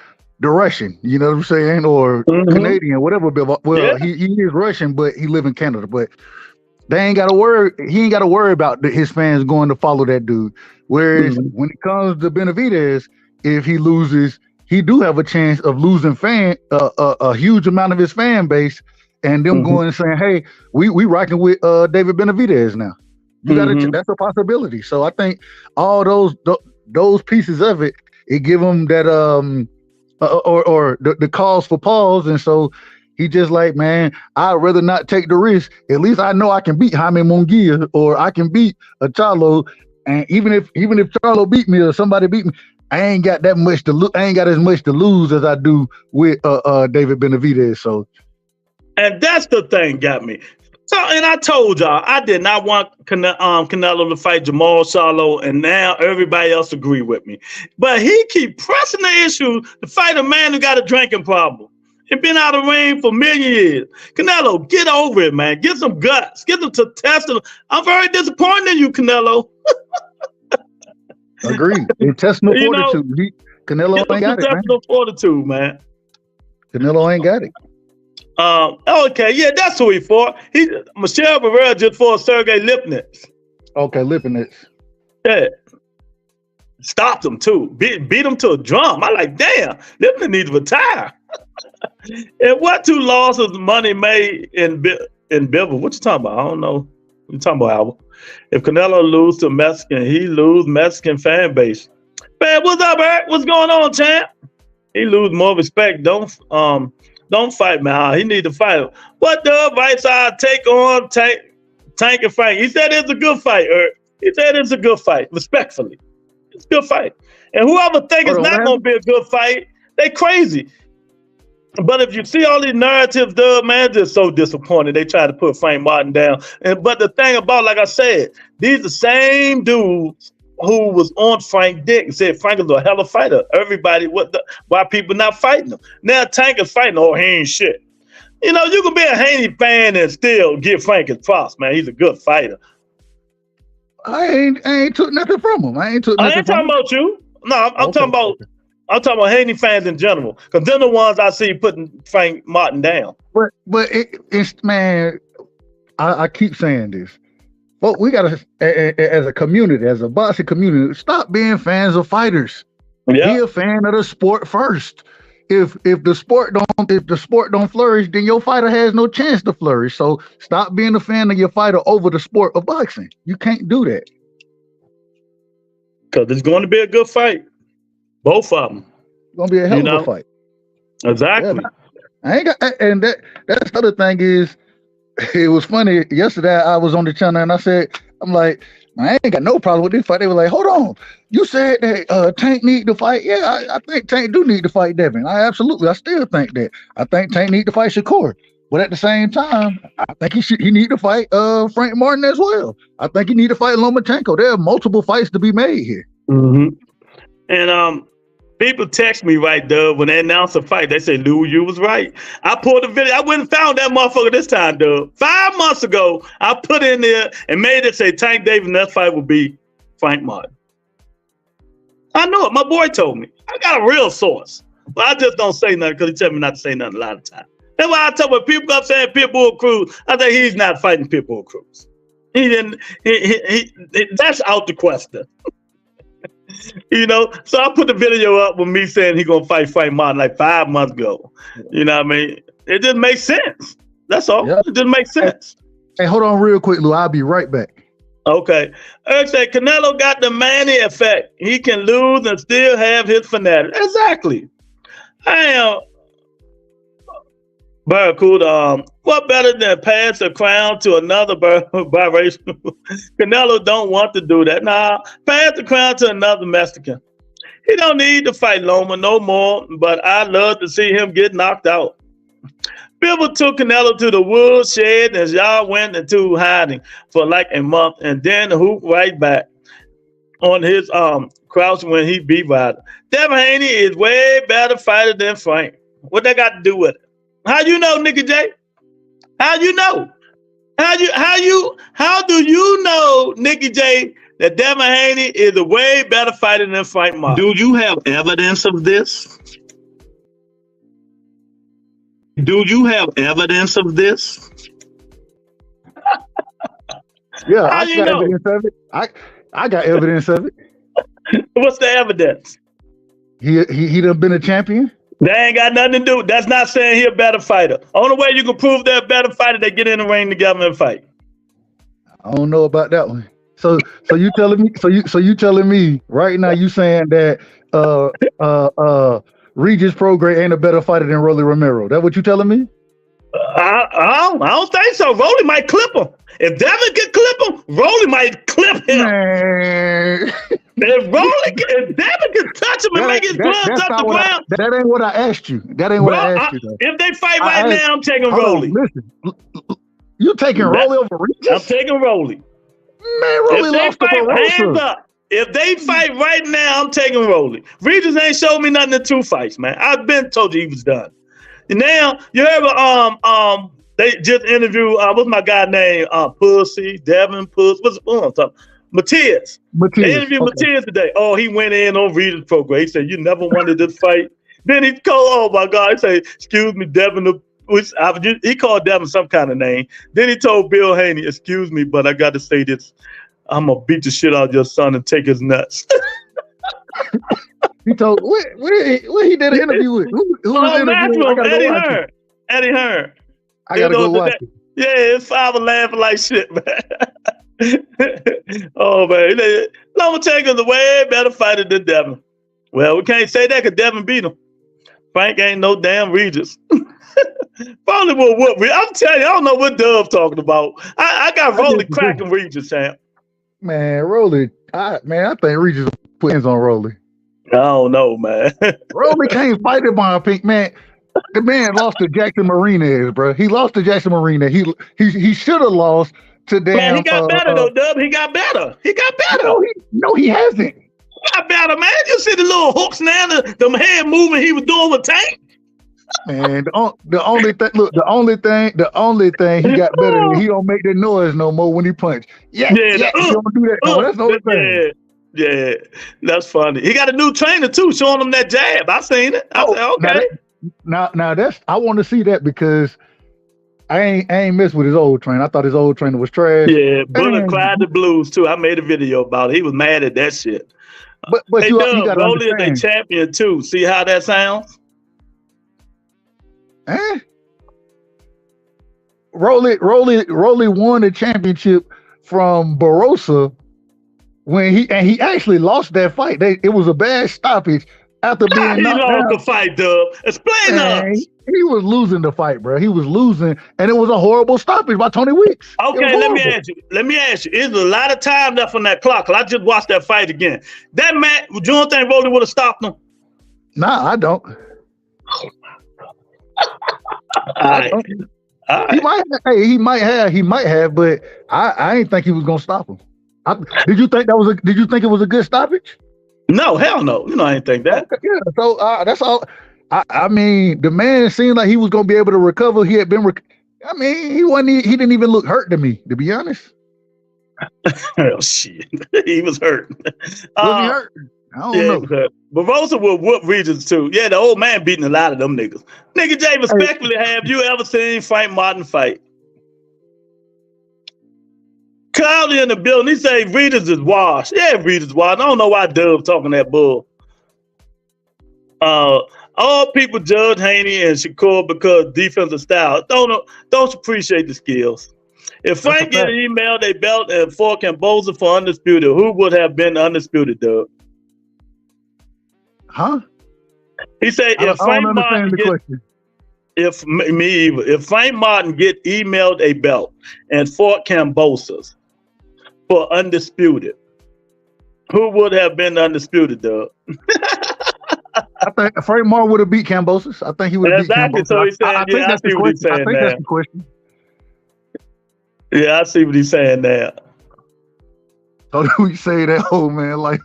the Russian, you know what I'm saying, or Canadian, whatever. Well, he is Russian, but he live in Canada. But they ain't got to worry. He ain't got to worry about his fans going to follow that dude. Whereas when it comes to Benavidez, if he loses, he do have a chance of losing a huge amount of his fan base, and them going and saying, "Hey, we rocking with David Benavidez now." You got to. That's a possibility. So I think all those pieces of it give him that or the cause for pause. And so he just like, man, I'd rather not take the risk. At least I know I can beat Jaime Munguia, or I can beat a Charlo. And even if Charlo beat me or somebody beat me, I ain't got that much to lose. I ain't got as much to lose as I do with David Benavidez. So, and that's the thing got me. So, and I told y'all, I did not want Canelo to fight Jamal Charlo, and now everybody else agree with me. But he keep pressing the issue to fight a man who got a drinking problem and been out of the ring for a million years. Canelo, get over it, man. Get some guts. Get them to test him. I'm very disappointed in you, Canelo. Agreed. Intestinal fortitude. Canelo ain't got it, man. Intestinal fortitude, man. Canelo ain't got it. Okay, yeah, that's who he fought. Michelle Barrera just fought Sergey Lipnitz. Okay, Lipnitz. Yeah. Stopped him too. Beat him to a drum. I like, damn, them need to retire. And what two losses money made in Bivol? What you talking about? I don't know. You talking about Albert? If Canelo lose to Mexican, he lose Mexican fan base. Man, what's up, Eric? What's going on, champ? He lose more respect. Don't fight, man. He need to fight. What the right side take on Tank and Frank? He said it's a good fight, Eric. He said it's a good fight, respectfully. It's a good fight. And whoever think it's not going to be a good fight, they crazy. But if you see all these narratives, man, just so disappointed. They try to put Frank Martin down. But the thing about, like I said, these are the same dudes who was on Frank Dick and said Frank is a hell of a fighter. Everybody, why people not fighting him? Now Tank is fighting, oh, he ain't shit. You know, you can be a Haney fan and still give Frank his props, man. He's a good fighter. I ain't took nothing from him. I ain't talking about you. No, I'm talking about Haney fans in general, because they're the ones I see putting Frank Martin down. But it's man, I keep saying this. Well, we gotta, as a community, as a boxing community, stop being fans of fighters. Be a fan of the sport first. If the sport don't flourish, then your fighter has no chance to flourish. So stop being a fan of your fighter over the sport of boxing. You can't do that. Because it's going to be a good fight. Both of them. It's gonna be a hell of a fight. Exactly. I ain't got, and that's the other thing is, it was funny. Yesterday I was on the channel and I'm like, I ain't got no problem with this fight. They were like, hold on. You said that Tank need to fight. Yeah, I think Tank do need to fight Devin. I still think that. I think Tank need to fight Shakur. But at the same time, I think he need to fight Frank Martin as well. I think he need to fight Lomachenko. There are multiple fights to be made here. Mm-hmm. And people text me right there when they announced a fight. They say, Lou, you was right. I pulled the video. I went and found that motherfucker this time, Doug. 5 months ago, I put in there and made it say Tank Davis next fight will be Frank Martin. I know it. My boy told me. I got a real source. But I just don't say nothing because he tell me not to say nothing a lot of time. That's why I tell when people come saying Pitbull Cruz, I say he's not fighting Pitbull Cruz. He didn't. He that's out the question. You know, so I put the video up with me saying he gonna fight Frank Martin like 5 months ago. You know what I mean? It didn't make sense. That's all. Yep. It didn't make sense. Hey, hold on real quick, Lou. I'll be right back. Okay. Eric said Canelo got the Manny effect. He can lose and still have his fanatic. Exactly. I am Barracuda. What better than pass the crown to another biracial? Canelo don't want to do that. Nah, pass the crown to another Mexican. He don't need to fight Loma no more, but I love to see him get knocked out. Bivol took Canelo to the woodshed as y'all went into hiding for like a month and then hoop right back on his crouch when he beat Ryder. Devin Haney is way better fighter than Frank. What they got to do with it? How you know, Nicky J? How you know? How do you know, Nicky J, that Devin Haney is a way better fighter than Frank Martin? Do you have evidence of this? Do you have evidence of this? Yeah, I got evidence of it. I got evidence of it. What's the evidence? He done been a champion. They ain't got nothing to do. That's not saying he a better fighter. Only way you can prove they're a better fighter, they get in the ring together and fight. I don't know about that one. So you telling me? So you telling me right now? You saying that Regis Prograis ain't a better fighter than Rolly Romero? That what you telling me? I don't think so. Rolly might clip him. If Devin can clip him, Rolly might clip him. Man. If Devin can touch him and make his gloves touch the ground. That ain't what I asked you. That ain't what I asked you. Though. If they fight right now, I'm taking Rolly. Listen, you taking Rolly over Regis? I'm taking Rolly. Man, Rolly lost to Barroso. If they fight right now, I'm taking Rolly. Regis ain't showed me nothing in 2 fights, man. I've been told you he was done. And now you ever they just interviewed what's my guy name? Pussy, Devin Pussy. What's I'm talking? Matias. They interviewed Matias today. Oh, he went in on Regis Prograis. He said, you never wanted this fight. Then he called, oh my God, he said, excuse me, Devin. He called Devin some kind of name. Then he told Bill Haney, excuse me, but I got to say this. I'm going to beat the shit out of your son and take his nuts. He told where he did an interview with? Who was interviewing? Eddie Hearn. Eddie Hearn. I gotta go watch it. Yeah, his father laughing like shit, man. Oh man, Lomachenko's a way better fighter than Devin. Well, we can't say that because Devin beat him. Frank ain't no damn Regis. Probably will whoop me. I'm telling you, I don't know what Dove talking about. I got Rolly cracking Regis, Sam. Man, Rolly, I think Regis put hands on Rolly. I don't know, man. Rolly can't fight him on pink, man. The man lost to Jackson Martinez, bro. He lost to Jackson Martinez. He should have lost to damn. Man, he got better though, Dub. He got better. No, he hasn't. He got better, man. You see the little hooks now, the head movement he was doing with Tank. Man, the only thing he got better than he don't make that noise no more when he punch. He don't do that. No, that's the only thing. Yeah, that's funny. He got a new trainer too, showing him that jab. I seen it. I said, okay. Now that's I want to see that because I ain't messed with his old trainer. I thought his old trainer was trash. Yeah, Bullet cried the blues too. I made a video about it. He was mad at that shit. But you got to understand. Rolly is a champion too. See how that sounds? Rolly won the championship from Barossa when he actually lost that fight. It was a bad stoppage after being knocked down. He lost the fight, Dub. Explain us. He was losing the fight, bro. He was losing, and it was a horrible stoppage by Tony Weeks. Okay, let me ask you. Is a lot of time left on that clock? I just watched that fight again. That match, you don't think Rolly would have stopped him? Nah, I don't. All right. He might have, but I ain't think he was gonna stop him. Did you think it was a good stoppage? No, hell no. I didn't think that. Okay, yeah, so that's all. I mean, the man seemed like he was gonna be able to recover. He had been. He didn't even look hurt to me, to be honest. Oh shit, he was hurt. Was he hurt? I don't know. But Rosa will whoop Regis too. Yeah, the old man beating a lot of them niggas. Nigga Jay, respectfully, have you ever seen Frank Martin fight? Cloudy in the building, he say Regis is washed. Yeah, Regis washed. I don't know why Dub talking that bull. All people judge Haney and Shakur because defensive style. Don't appreciate the skills. If Frank get an email, they belt and Fort Camboza for undisputed, who would have been undisputed, Dub? Huh? He said if Frank Martin if Frank Martin get emailed a belt and Fort Camboza's for undisputed, who would have been undisputed, Dub? I think Frank Martin would have beat Cambosis. I think he would have beat Cambosis. So he's saying, I think that's the question. I think that's the question. Yeah, I see what he's saying now. So we say that old man like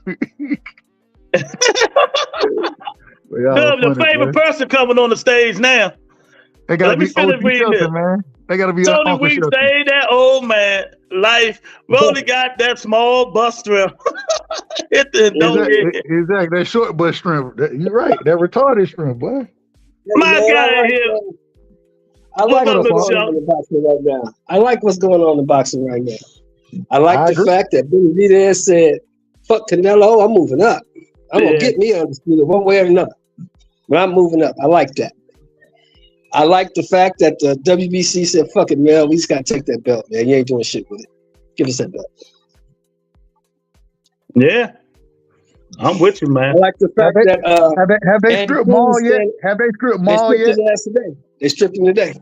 the favorite person coming on the stage now. They gotta be Shelton, man. They gotta be Tony Weeks say that old man life. Rolly got that small bust strength. Exactly. That short bust strength. You're right. That retarded strength, boy. My guy here. I like what's going on in the boxing right now. I like what's going on in the boxing right now. I like the fact that Benavidez said, "Fuck Canelo, I'm moving up. I'm gonna get me undisputed one way or another. But I'm moving up." I like that. I like the fact that the WBC said, "Fuck it, man. We just gotta take that belt, man. You ain't doing shit with it. Give us that belt." Yeah, I'm with you, man. I like the fact that have they stripped Maul yet? Have they stripped Maul yet? They stripped him today.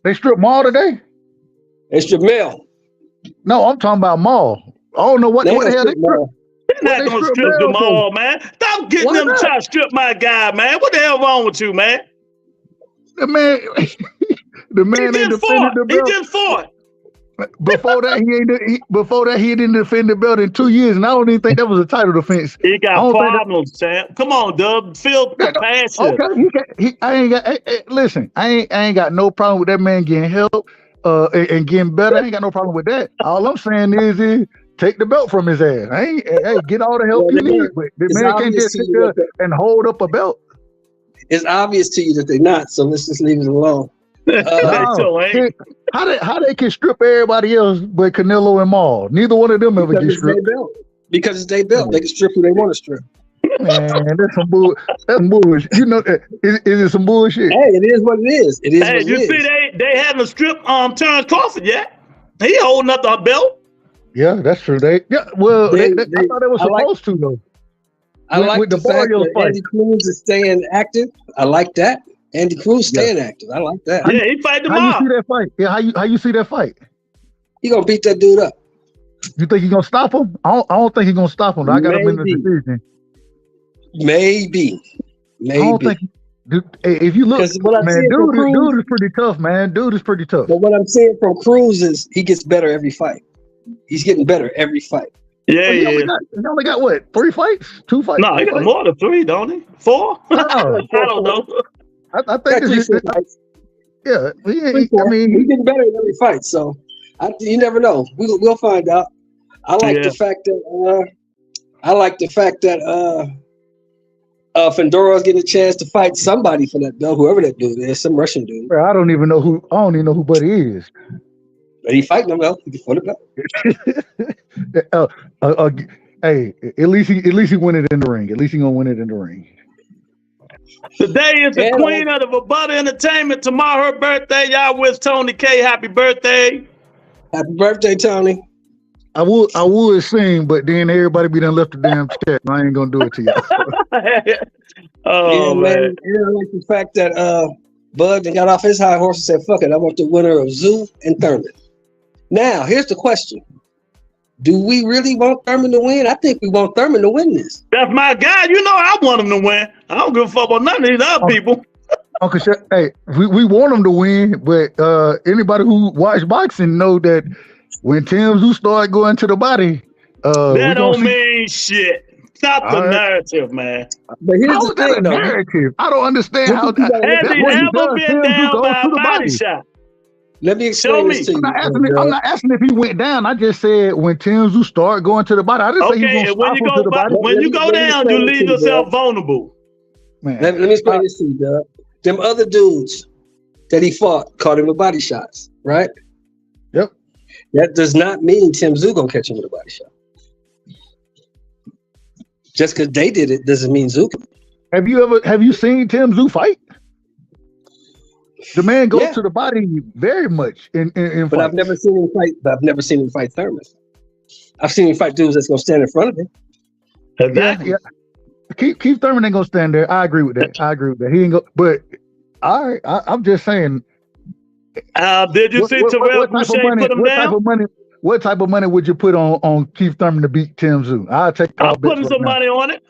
They stripped Maul today? They stripped Mel. No, I'm talking about Maul. I don't know what the hell they stripped. They're not gonna strip them all, man. Stop getting them trying to strip my guy, man. What the hell wrong with you, man? The man ain't defended the belt. He just fought. Before that, he didn't defend the belt in 2 years, and I don't even think that was a title defense. He got problems, Sam. Come on, Dub. Feel compassion. Okay, I ain't got no problem with that man getting help and getting better. I ain't got no problem with that. All I'm saying is take the belt from his ass. Get all the help you need. But the man can't just sit there and hold up a belt. It's obvious to you that they're not, so let's just leave it alone. How they can strip everybody else but Canelo and Maul? Neither one of them ever get stripped. Because it's their belt. They can strip who they want to strip. Man, that's some bull. That's some bullshit. You know that? Is it some bullshit? Hey, it is what it is. It is Hey, what it you is. see they haven't stripped Terrence Crawford yet. He holding up the belt. Yeah, that's true. I thought they were supposed to though. I like with the fact that fight. Andy Cruz is staying active. I like that. Andy Cruz staying active. I like that. Yeah, he fight tomorrow. How you see that fight? Yeah, how you see that fight? He gonna beat that dude up. You think he's gonna stop him? I don't think he's gonna stop him. I got him in the decision. Maybe. I don't think. Dude, if you look, man, dude is pretty tough, man. Dude is pretty tough. But what I'm saying from Cruz is he gets better every fight. He's getting better every fight. Yeah, he only got what? 3 fights? 2 fights? No, he got more than 3, don't he? 4? No. I don't know. I think it's just, yeah. He's getting better in every fight. So you never know. We'll find out. I like the fact that Fendora's getting a chance to fight somebody for that belt, whoever that dude is, some Russian dude. I don't even know who Buddy is. But he fighting him though. He for the belt. Hey, at least he win it in the ring. At least he gonna win it in the ring. Today is the queen of the Rebuttal Entertainment. Tomorrow her birthday. Y'all wish Tony K happy birthday. Happy birthday, Tony. I would sing, but then everybody be done left the damn check. I ain't gonna do it to you. Oh man. I like the fact that Bud got off his high horse and said, "Fuck it, I want the winner of Zoo and Thurman." Now, here's the question. Do we really want Thurman to win? I think we want Thurman to win this. That's my guy. You know I want him to win. I don't give a fuck about none of these other people. Uncle Shaq, hey, we want him to win, but anybody who watch boxing know that when Tim Zoo started going to the body, that don't mean shit. Stop the narrative, man. But here's the thing, though. Narrative. I don't understand how that. Has he ever been down by a body shot? Let me explain this to you. I'm not asking if he went down. I just said when Tim Zoo started going to the body. I didn't say he was going to stop him to the body. When you go down, you leave yourself vulnerable. Man, let me explain this to you, Doug. Them other dudes that he fought caught him with body shots, right? Yep. That does not mean Tim Zoo gonna catch him with a body shot. Just because they did it doesn't mean Zoo can. Have you seen Tim Zoo fight? The man goes to the body very much in But fights. I've never seen him fight. But I've never seen him fight Thurman. I've seen him fight dudes that's gonna stand in front of him. Exactly. Yeah. Keith Thurman ain't gonna stand there. I agree with that. He ain't go. But I'm just saying. Did you see Terrell Boucher put him down? What type of money would you put on Keith Thurman to beat Tim Zoo? I'll putting some money on it.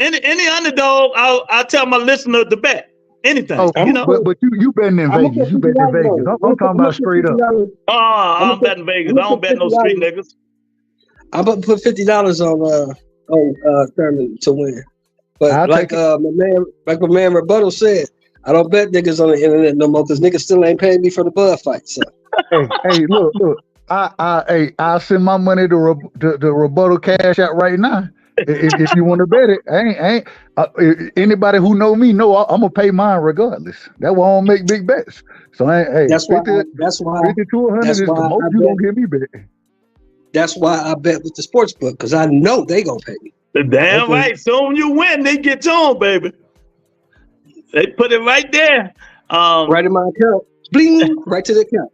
Any underdog. I'll tell my listener to bet anything. Oh, but you betting in Vegas. You betting in Vegas. I'm talking about straight up. I'm betting Vegas. I don't bet no street niggas. I'm about to put $50 on Thurman to win. But like my man Rebuttal said, I don't bet niggas on the internet no more because niggas still ain't paying me for the Bud fight. So hey, look. I'll send my money to Rebuttal cash out right now. If you want to bet it, anybody who know me know I'm gonna pay mine regardless. That why I don't make big bets. So that's why 50 to 100 is the most you gonna give me bet. That's why I bet with the sports book because I know they gonna pay me. Damn right. Soon you win, they get you on, baby. They put it right there. Right in my account. Bling, right to the account.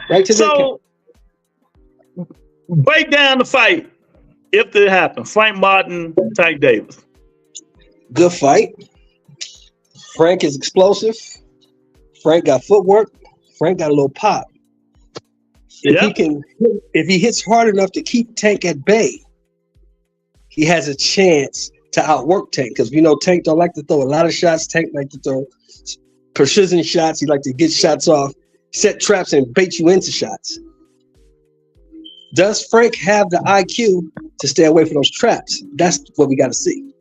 Right to the account. Break down the fight if it happens. Frank Martin, Tank Davis. Good fight. Frank is explosive. Frank got footwork. Frank got a little pop. If he hits hard enough to keep Tank at bay, he has a chance to outwork Tank because we know Tank don't like to throw a lot of shots. Tank like to throw precision shots. He like to get shots off, set traps, and bait you into shots. Does Frank have the IQ to stay away from those traps? That's what we got to see.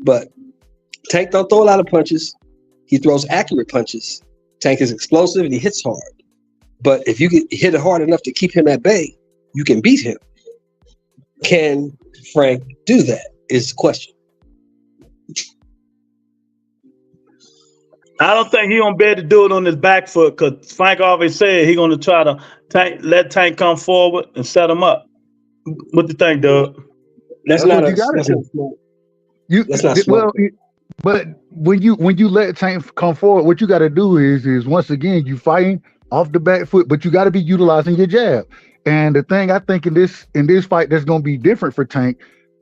But Tank don't throw a lot of punches. He throws accurate punches. Tank is explosive and he hits hard. But if you can hit it hard enough to keep him at bay, you can beat him. Can Frank do that? Is the question. I don't think he's gonna be able to do it on his back foot because Frank always said he's gonna try to let Tank come forward and set him up. What do you think, Doug? That's not smart. That's not smart. But when you let Tank come forward, what you got to do is once again you fighting off the back foot, but you got to be utilizing your jab. And the thing I think in this fight that's going to be different for Tank,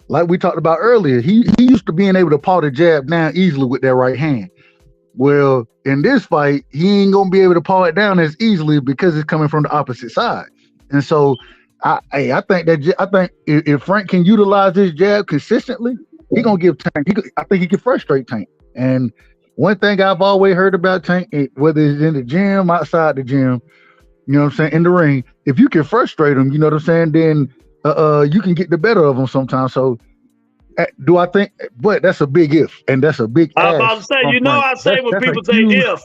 like we talked about earlier, he used to being able to paw the jab down easily with that right hand. Well, in this fight, he ain't gonna be able to paw it down as easily because it's coming from the opposite side. And so, I think if Frank can utilize his jab consistently, he gonna give Tank. I think he can frustrate Tank. And one thing I've always heard about Tank, whether it's in the gym, outside the gym, you know what I'm saying, in the ring, if you can frustrate him, you know what I'm saying, then you can get the better of him sometimes. So. Do I think? But that's a big if, and that's a big. I'm about to say, I say when people say if.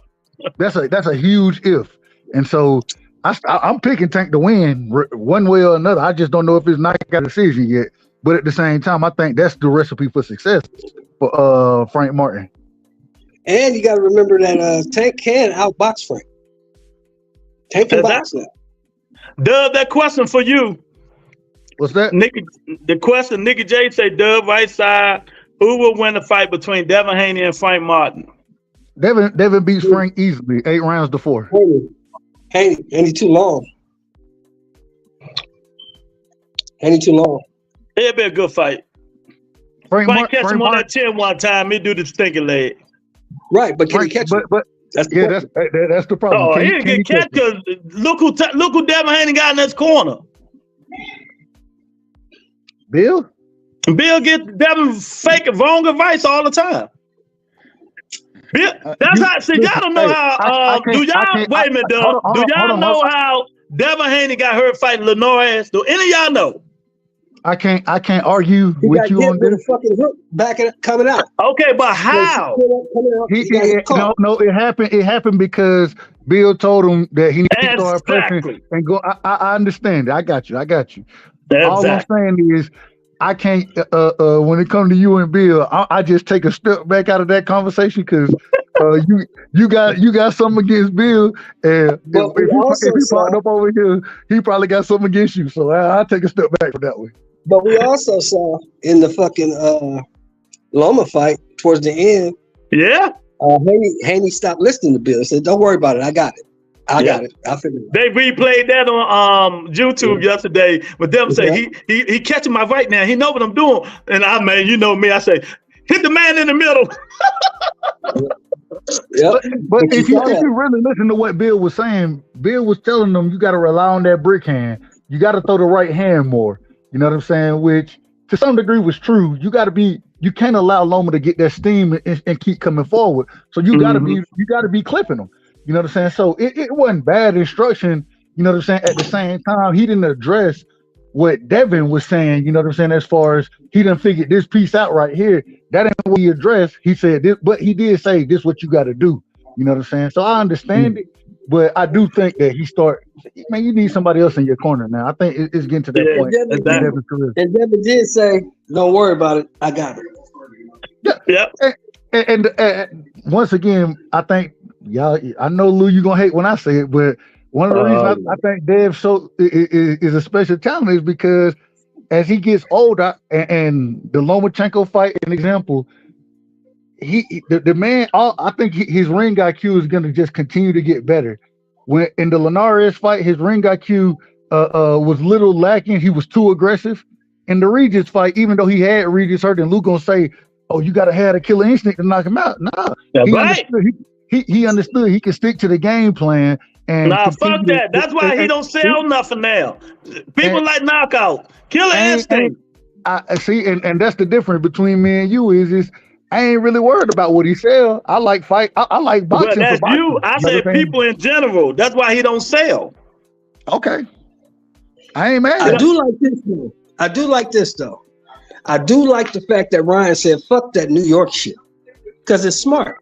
That's a huge if, and so I'm picking Tank to win one way or another. I just don't know if it's not got a decision yet. But at the same time, I think that's the recipe for success for Frank Martin. And you got to remember that Tank can outbox Frank. Tank can box now. Dub, that question for you. What's that? The question, Nicky J say, Dub, right side, who will win the fight between Devin Haney and Frank Martin? Devin beats Frank easily, 8 rounds to 4. Haney too long. It'll be a good fight. Frank catch him on that chin one time, he do the stinking leg. Right, but can he catch him? But that's the problem. Oh, he didn't get catch because look who Devin Haney got in this corner. Bill get Devin fake wrong advice all the time. Bill, that's how. See, y'all don't know how. Do y'all wait a minute, Doug? Do y'all know how Devin Haney got hurt fighting Linares? Do any of y'all know? I can't argue with you on this. Fucking hook coming out. Okay, but how? It happened because Bill told him that he needs to start pressing and go. I understand. I got you. All I'm saying is, I can't. When it comes to you and Bill, I just take a step back out of that conversation because you got something against Bill, and if he popped up over here, he probably got something against you. So I'll take a step back from that way. But we also saw in the fucking Loma fight towards the end. Yeah. Haney stopped listening to Bill. He said, "Don't worry about it. I got it. I got it. I figured it." They replayed that on YouTube yesterday. But them say he catching my right now. He know what I'm doing. And you know me. I say, hit the man in the middle. But if you really listen to what Bill was saying, Bill was telling them you got to rely on that brick hand. You got to throw the right hand more. You know what I'm saying? Which to some degree was true. You can't allow Loma to get that steam and keep coming forward. So you got to be clipping them. You know what I'm saying? So it wasn't bad instruction. You know what I'm saying? At the same time, he didn't address what Devin was saying. You know what I'm saying? As far as he done figured this piece out right here, that ain't what he addressed. He said this, but he did say this is what you got to do. You know what I'm saying? So I understand it, but I do think that you need somebody else in your corner now. I think it's getting to that point. And Devin did say, "Don't worry about it. I got it." Yeah. And once again, I think y'all. I know Lou, you gonna hate when I say it, but one of the reasons I think Dev is a special talent is because as he gets older, and the Lomachenko fight, an example, the man. I think his ring IQ is gonna just continue to get better. When in the Linares fight, his ring IQ was little lacking. He was too aggressive. In the Regis fight, even though he had Regis hurt, and Luke gonna say, "Oh, you gotta have a killer instinct to knock him out." Nah, he understood he could stick to the game plan. And fuck that. That's why he don't sell nothing now. People like knockout, killer instinct. I see, and that's the difference between me and you is I ain't really worried about what he sell. I like fight. I like boxing. But that's you. I said people in general. That's why he don't sell. Okay, I ain't mad. I do like this though. I do like the fact that Ryan said, "Fuck that New York shit," because it's smart.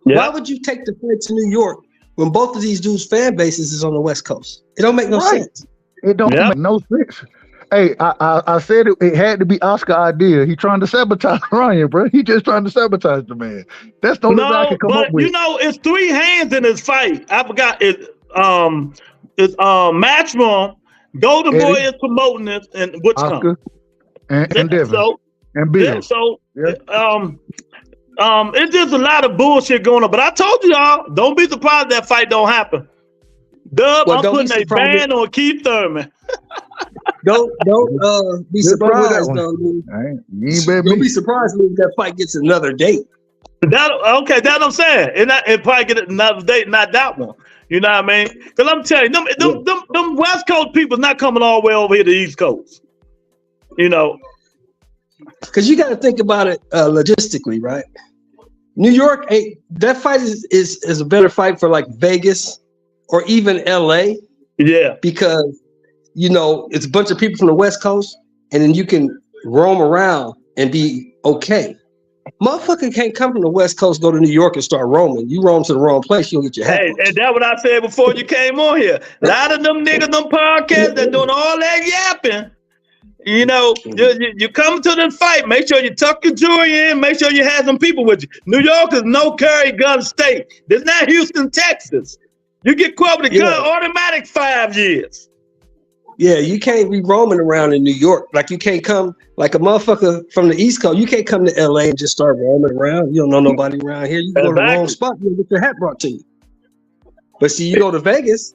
Yeah. Why would you take the fight to New York when both of these dudes' fan bases is on the West Coast? It don't make no sense. It don't make no sense. Hey, I said it had to be Oscar idea. He trying to sabotage Ryan, bro. He just trying to sabotage the man. That's the only thing I can come up with. You know, it's 3 hands in this fight. I forgot it's Matchroom. Golden Boy is promoting this, and which Oscar. and Devin. So, and Bill. Yeah, so it's just a lot of bullshit going on. But I told y'all, don't be surprised that fight don't happen. Dub, I'm putting a ban on Keith Thurman. Don't be surprised though. Don't be surprised if that fight gets another date. That's what I'm saying. It probably get another date, not that one. You know what I mean? Because I'm telling you, them West Coast people's not coming all the way over here to the East Coast. You know. Because you got to think about it logistically, right? New York, that fight is a better fight for like Vegas or even LA. Yeah. Because, it's a bunch of people from the West Coast, and then you can roam around and be okay. Motherfucker can't come from the West Coast, go to New York and start roaming. You roam to the wrong place, you'll get your head. Hey, and that's what I said before you came on here. A lot of them niggas, them podcasts that doing all that yapping. You come to the fight, make sure you tuck your jewelry in, make sure you have some people with you. New York is no carry gun state. This not Houston, Texas. You get caught with a gun, automatic 5 years. Yeah, you can't be roaming around in New York. Like you can't come, like a motherfucker from the East Coast, you can't come to LA and just start roaming around. You don't know nobody around here. You go to the wrong spot, you'll get your hat brought to you. But see, you go to Vegas,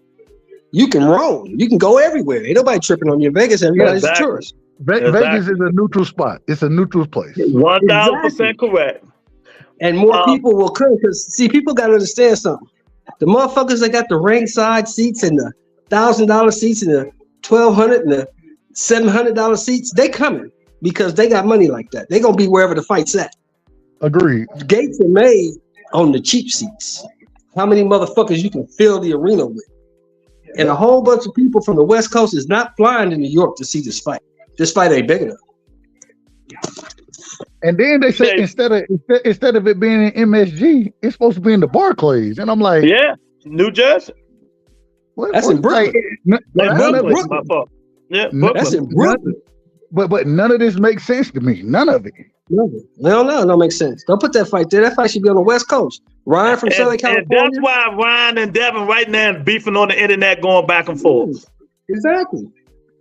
you can roam. You can go everywhere. Ain't nobody tripping on you in Vegas. Everybody's a tourist. Vegas is a neutral spot. It's a neutral place. 1,000% correct. And more people will come because, see, people got to understand something. The motherfuckers that got the ringside seats and the $1,000 seats and the $1,200 and the $700 seats, they coming because they got money like that. They gonna be wherever the fight's at. Agreed. Gates are made on the cheap seats. How many motherfuckers you can fill the arena with? And a whole bunch of people from the West Coast is not flying to New York to see this fight. This fight ain't big enough. And then they say instead of it being in MSG, it's supposed to be in the Barclays. And I'm like, New Jersey. That's in Brooklyn. Brooklyn. Yeah, that's in Brooklyn. But none of this makes sense to me. None of it. No, don't make sense. Don't put that fight there. That fight should be on the West Coast. Ryan from Southern California. And that's why Ryan and Devin right now is beefing on the internet, going back and forth. Exactly.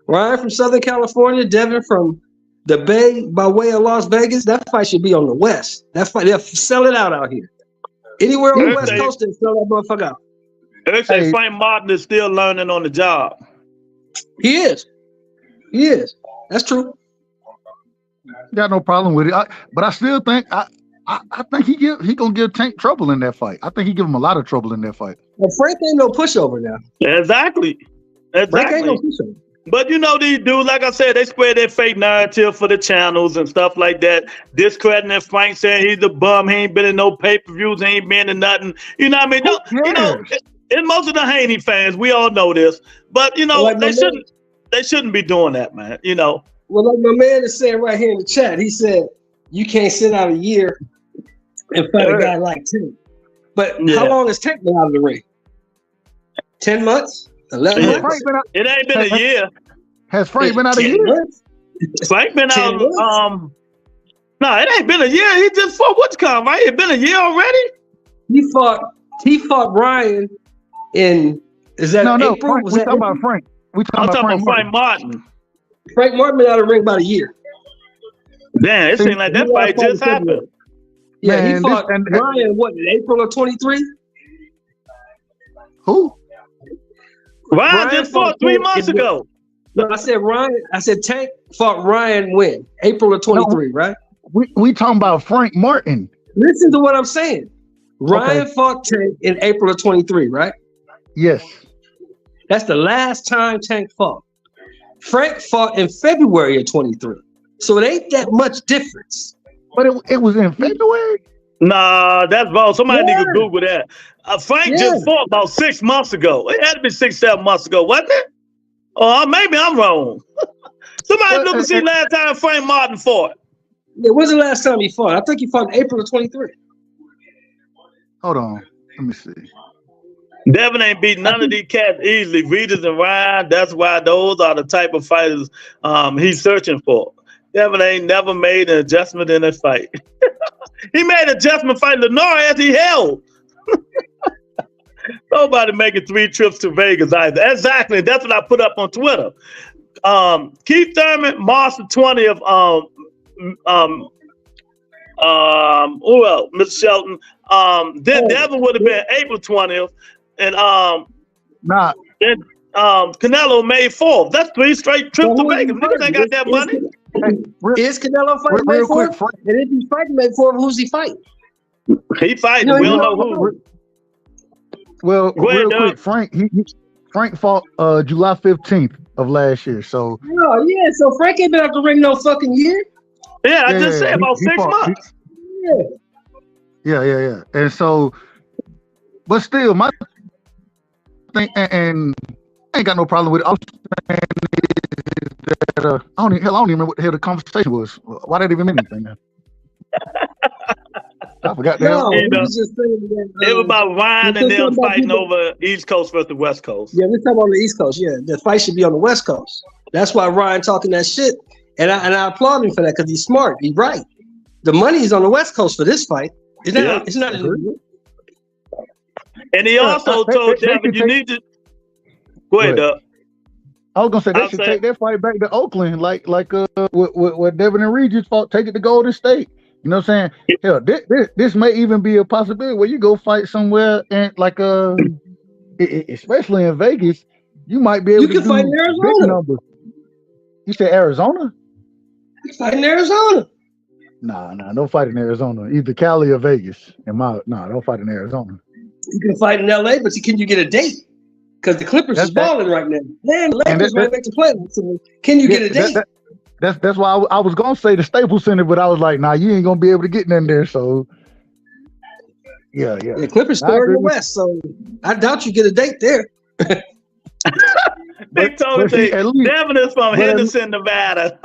Ryan from Southern California, Devin from the Bay by way of Las Vegas. That fight should be on the West. That fight, they'll sell it out here. Anywhere on the West Coast, they sell that motherfucker out. Eric say Frank Martin is still learning on the job. He is. That's true. Got no problem with it. But I still think I think he gonna give Tank trouble in that fight. I think he give him a lot of trouble in that fight. Well, Frank ain't no pushover now. Exactly. Frank ain't no pushover. But these dudes, like I said, they spread their fake narrative for the channels and stuff like that. Discrediting Frank, saying he's a bum, he ain't been in no pay-per-views, he ain't been in nothing. You know what I mean? And most of the Haney fans, we all know this. But they shouldn't be doing that, man. Well, like my man is saying right here in the chat, he said you can't sit out a year and fight a guy like Tank. But how long has Tank been out of the ring? 10 months? 11 months? It ain't been a year. Has Frank been out a year? Frank been out. No, it ain't been a year. He just fought right? It been a year already. He fought Ryan in. Is that April? Frank, we talking about Frank. I'm talking about Frank Martin. Frank Martin been out of the ring about a year. Damn, it seemed like that fight just happened. Yeah, man, he fought Ryan, in April of 23? Who? Ryan just fought 3 months ago. No, I said Ryan. I said Tank fought Ryan when? April of 23, right? We talking about Frank Martin. Listen to what I'm saying. Ryan fought Tank in April of 23, right? Yes. That's the last time Tank fought. Frank fought in February of 23. So it ain't that much difference. But it was in February? Nah, that's wrong. Somebody need to Google that. Frank just fought about 6 months ago. It had to be 6-7 months ago, wasn't it? Or maybe I'm wrong. Somebody look and see last time Frank Martin fought. Yeah, when's the last time he fought? I think he fought in April of 23. Hold on. Let me see. Devin ain't beat none of these cats easily. Regis and Ryan, that's why those are the type of fighters he's searching for. Devin ain't never made an adjustment in a fight. He made an adjustment fight Lenore as he held. Nobody making 3 trips to Vegas either. Exactly. That's what I put up on Twitter. Keith Thurman, March the 20th. Well, Mr. Shelton. Then Devin would have been April 20th, and then Canelo May 4th. That's 3 straight trips to Vegas. Niggas ain't got that money. Is Canelo fighting May 4th? And if he's fighting May 4th, who's he fighting? He fighting. We don't know who. Well, real quick, Frank fought July 15th of last year. So so Frank ain't been out the ring no fucking year. Yeah, I just said about 6 months. Yeah. And so, but still, my thing, and I ain't got no problem with it. I was saying that I don't even remember what the hell the conversation was. Why did it even mean anything now? I forgot that. No, it was just saying that, it was about Ryan and them fighting over East Coast versus West Coast. Yeah, we're talking about the East Coast. Yeah, the fight should be on the West Coast. That's why Ryan talking that shit. And I applaud him for that because he's smart. He's right. The money is on the West Coast for this fight. It's not. And he also told Devin, you need to go ahead, Doug. I was gonna say they should take that fight back to Oakland, like what Devin and Regis fought. Take it to Golden State. You know what I'm saying? Hell, this may even be a possibility where you go fight somewhere and especially in Vegas, you might be able to fight in Arizona. Numbers. You said Arizona? You fight in Arizona. Nah, don't fight in Arizona. Either Cali or Vegas. Don't fight in Arizona. You can fight in LA, but can you get a date? Because the Clippers is balling right now. Man, the Lakers right back to play. So can you get a date? That's why I was gonna say the Staples Center, but I was like, nah, you ain't gonna be able to get in there. So yeah. The Clippers third in the West, so I doubt you get a date there. They told me Devin is from Henderson, Nevada.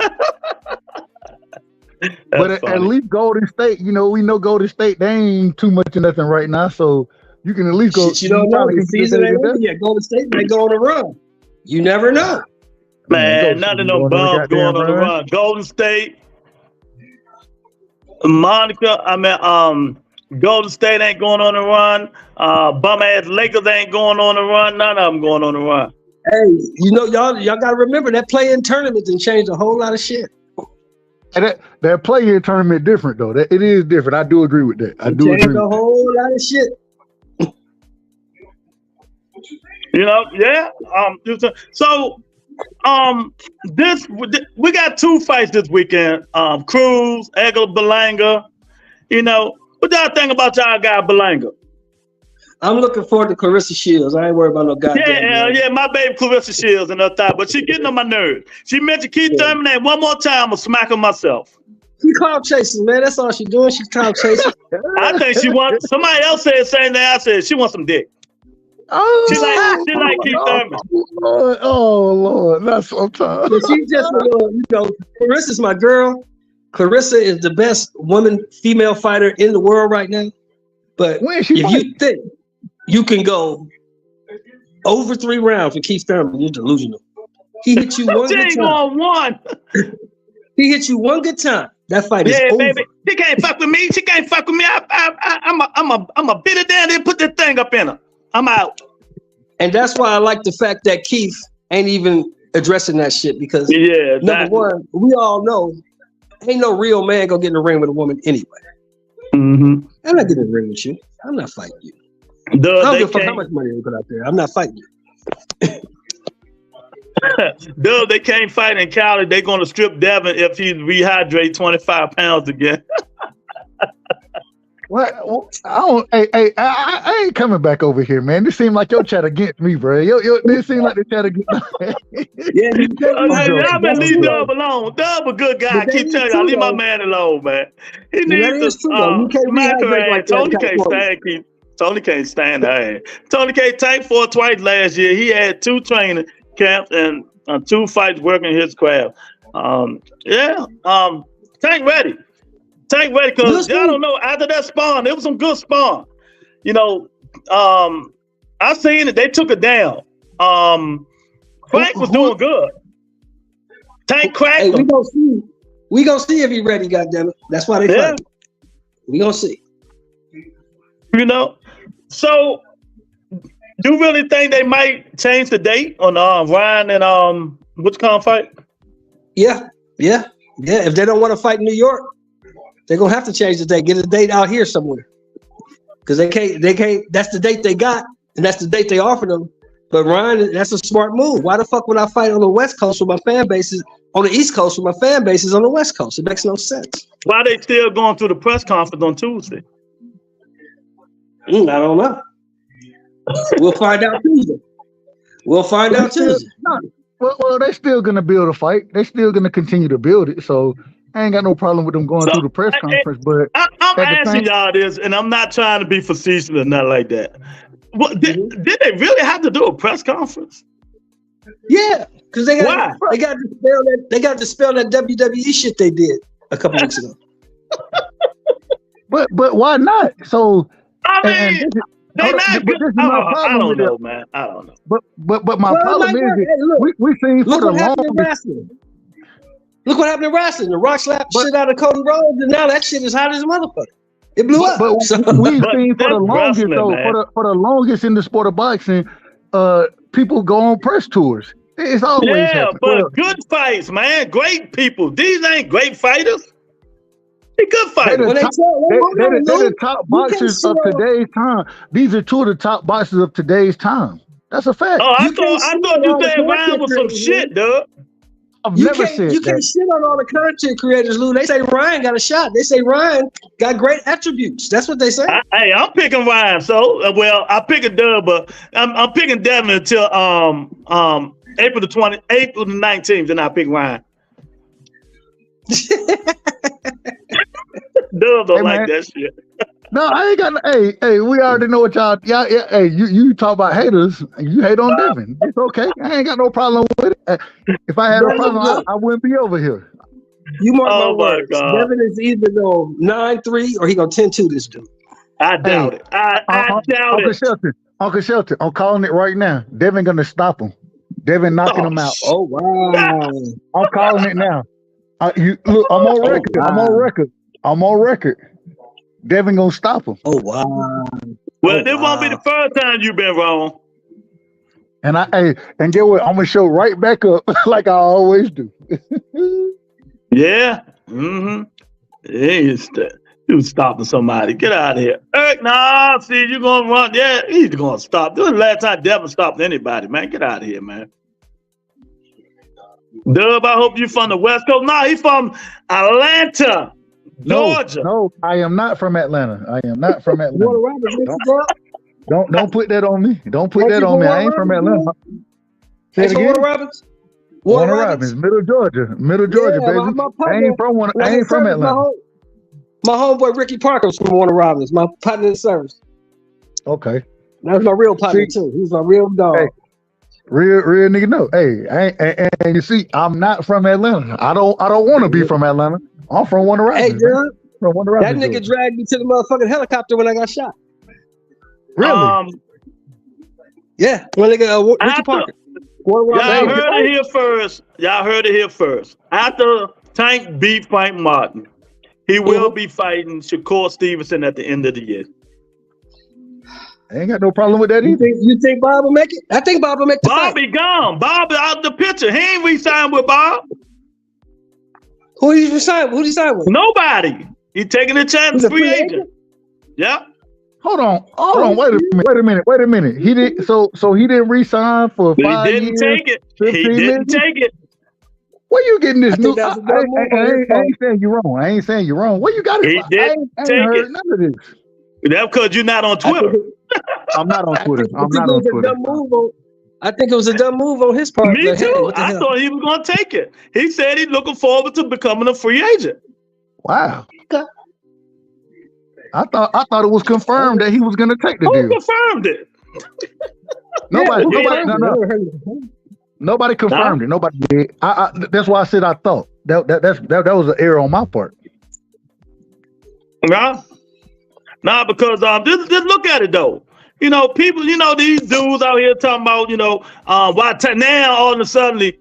But at least Golden State, we know Golden State, they ain't too much of nothing right now, so you can at least go. You don't know the season ain't over yet. Golden State may go on a run. You never know. Man, none of them bums going on the run. Golden State, Golden State ain't going on the run. Bum ass Lakers ain't going on the run. None of them going on the run. Hey, y'all got to remember that play-in tournament and changed a whole lot of shit. And that play-in tournament different though. It is different. I do agree with that. I do agree. A whole lot of shit. So we got 2 fights this weekend. Cruz, Eggle, Berlanga. What y'all think about y'all guy Berlanga? I'm looking forward to Clarissa Shields. I ain't worried about no goddamn. Yeah, my baby Clarissa Shields and her thigh, but she getting on my nerves. She mentioned Keith Thurman name one more time, I'm gonna smack her myself. She clout chasing, man. That's all she doing. She's clout chasing. I think she wants. Somebody else said the same thing I said. She wants some dick. Oh, she like Keith Thurman. Oh Lord, that's so tough. She just, Clarissa's my girl. Clarissa is the best female fighter in the world right now. But if you think you can go over 3 rounds with Keith Thurman, you're delusional. He hit you one good time. He hit you one good time. That fight is over. Baby. She can't fuck with me. She can't fuck with me. I'm a bit of down there, put that thing up in her. I'm out. And that's why I like the fact that Keith ain't even addressing that shit because number one, we all know ain't no real man gonna get in the ring with a woman anyway. Mm-hmm. I'm not getting in the ring with you. I'm not fighting you. I don't give a fuck how much money they put out there. I'm not fighting you. They can't fight in Cali. They're gonna strip Devin if he rehydrates 25 pounds again. What? I ain't coming back over here, man. This seems like your chat against me, bro. This seems like the chat against me. Y'all been leave Dub alone. Dub a good guy. I keep telling y'all, leave my man alone, man. He needs to smack her ass. Tony can't stand Keith. Tony can't stand her ass. Tony K tanked for twice last year. He had 2 training camps and 2 fights working his craft. Tank ready. Tank ready because y'all don't know. After that spawn, it was some good spawn. I seen it. They took it down. Frank was doing good. Tank cracked him. We gonna see if he ready. Goddammit. That's why they fight. We gonna see. So you really think they might change the date on Ryan and WitchCon fight? Yeah. If they don't want to fight in New York, they're gonna have to change the date. Get a date out here somewhere. Because they can't. That's the date they got, and that's the date they offered them. But Ryan, that's a smart move. Why the fuck would I fight on the West Coast with my fan bases on the East Coast with my fan bases on the West Coast? It makes no sense. Why are they still going through the press conference on Tuesday? I don't know. We'll find out Tuesday. Well, they're still gonna build a fight. They're still gonna continue to build it. So I ain't got no problem with them going through the press conference. But I'm asking y'all this, and I'm not trying to be facetious or nothing like that. What, did they really have to do a press conference? Yeah, because they got to dispel that WWE shit they did a couple weeks ago. but why not? So I mean, they're not good. I don't know, man. I don't know. But my problem is we seen for the longest. Look what happened in wrestling. The Rock slapped shit out of Cody Rhodes, and now that shit is hot as a motherfucker. It blew up. But we've seen for the longest, though, for the longest in the sport of boxing, people go on press tours. It's always happened. But good fights, man. Great people. These ain't great fighters. They're good fighters. They're the top boxers of today's time. These are two of the top boxers of today's time. That's a fact. Oh, I thought you said Ryan was some shit, dog. You can't shit on all the content creators, Lou. They say Ryan got a shot. They say Ryan got great attributes. That's what they say. I'm picking Ryan. So, I pick a dub, but I'm picking Devin until April the 19th, and I pick Ryan. Dub don't like that shit. No, I ain't got. Hey, we already know what y'all. Hey, you talk about haters. You hate on Devin. It's okay. I ain't got no problem with it. If I had a problem, I wouldn't be over here. You mark my words. God. Devin is either go 9-3 or he gonna 10-2 this dude. I doubt it. I doubt it. Uncle Shelton, I'm calling it right now. Devin gonna stop him. Devin knocking him out. Oh wow! I'm calling it now. Look, I'm on record. Wow. I'm on record. Devin gonna stop him. Oh wow! Well, this won't be the first time you've been wrong. And and get what? I'm gonna show right back up like I always do. Yeah. Mm-hmm. You stopping somebody. Get out of here. Eric, nah, see, you're gonna run. Yeah, he's gonna stop. This is the last time Devin stopped anybody, man. Get out of here, man. Dub, I hope you from the West Coast. Nah, he's from Atlanta. Georgia. No, I am not from Atlanta. Don't put that on me. Don't put that on me. I ain't from Atlanta. Say it again. Warner Robins. Warner Robins, Middle Georgia, baby. I ain't from Atlanta. My homeboy Ricky Parker's from Warner Robins. My partner in service. Okay. That's my real partner too. He's my real dog. Hey, real nigga. No. Hey, and you see, I'm not from Atlanta. I don't want to be from Atlanta. I'm from Warner Robins. Hey, dude. That nigga dragged me to the motherfucking helicopter when I got shot. Really? Yeah. When nigga Ricky Parker. Y'all heard it here first. After Tank beat Frank Martin, he will be fighting Shakur Stevenson at the end of the year. I ain't got no problem with that either. You think Bob will make it? I think Bob will make the fight. Bob be gone. Bob is out the picture. He ain't re-signed with Bob. Who he signed with? Nobody. He taking a chance. Free agent. Yep. Hold on. Wait a minute. He did so he didn't re-sign for 5 years. He didn't take it. Where you getting this new? I ain't saying you're wrong. Where you got it? He didn't take it. None of this. That's because you're not on Twitter. I'm not on Twitter. I think it was a dumb move on his part. Me too. I thought he was going to take it. He said he's looking forward to becoming a free agent. Wow. Okay. I thought it was confirmed that he was going to take the deal. Who confirmed it? Nobody confirmed it. Nobody did. That's why I said I thought. That was an error on my part. Nah, because just look at it though. You know, people, these dudes out here talking about, why now all of a sudden,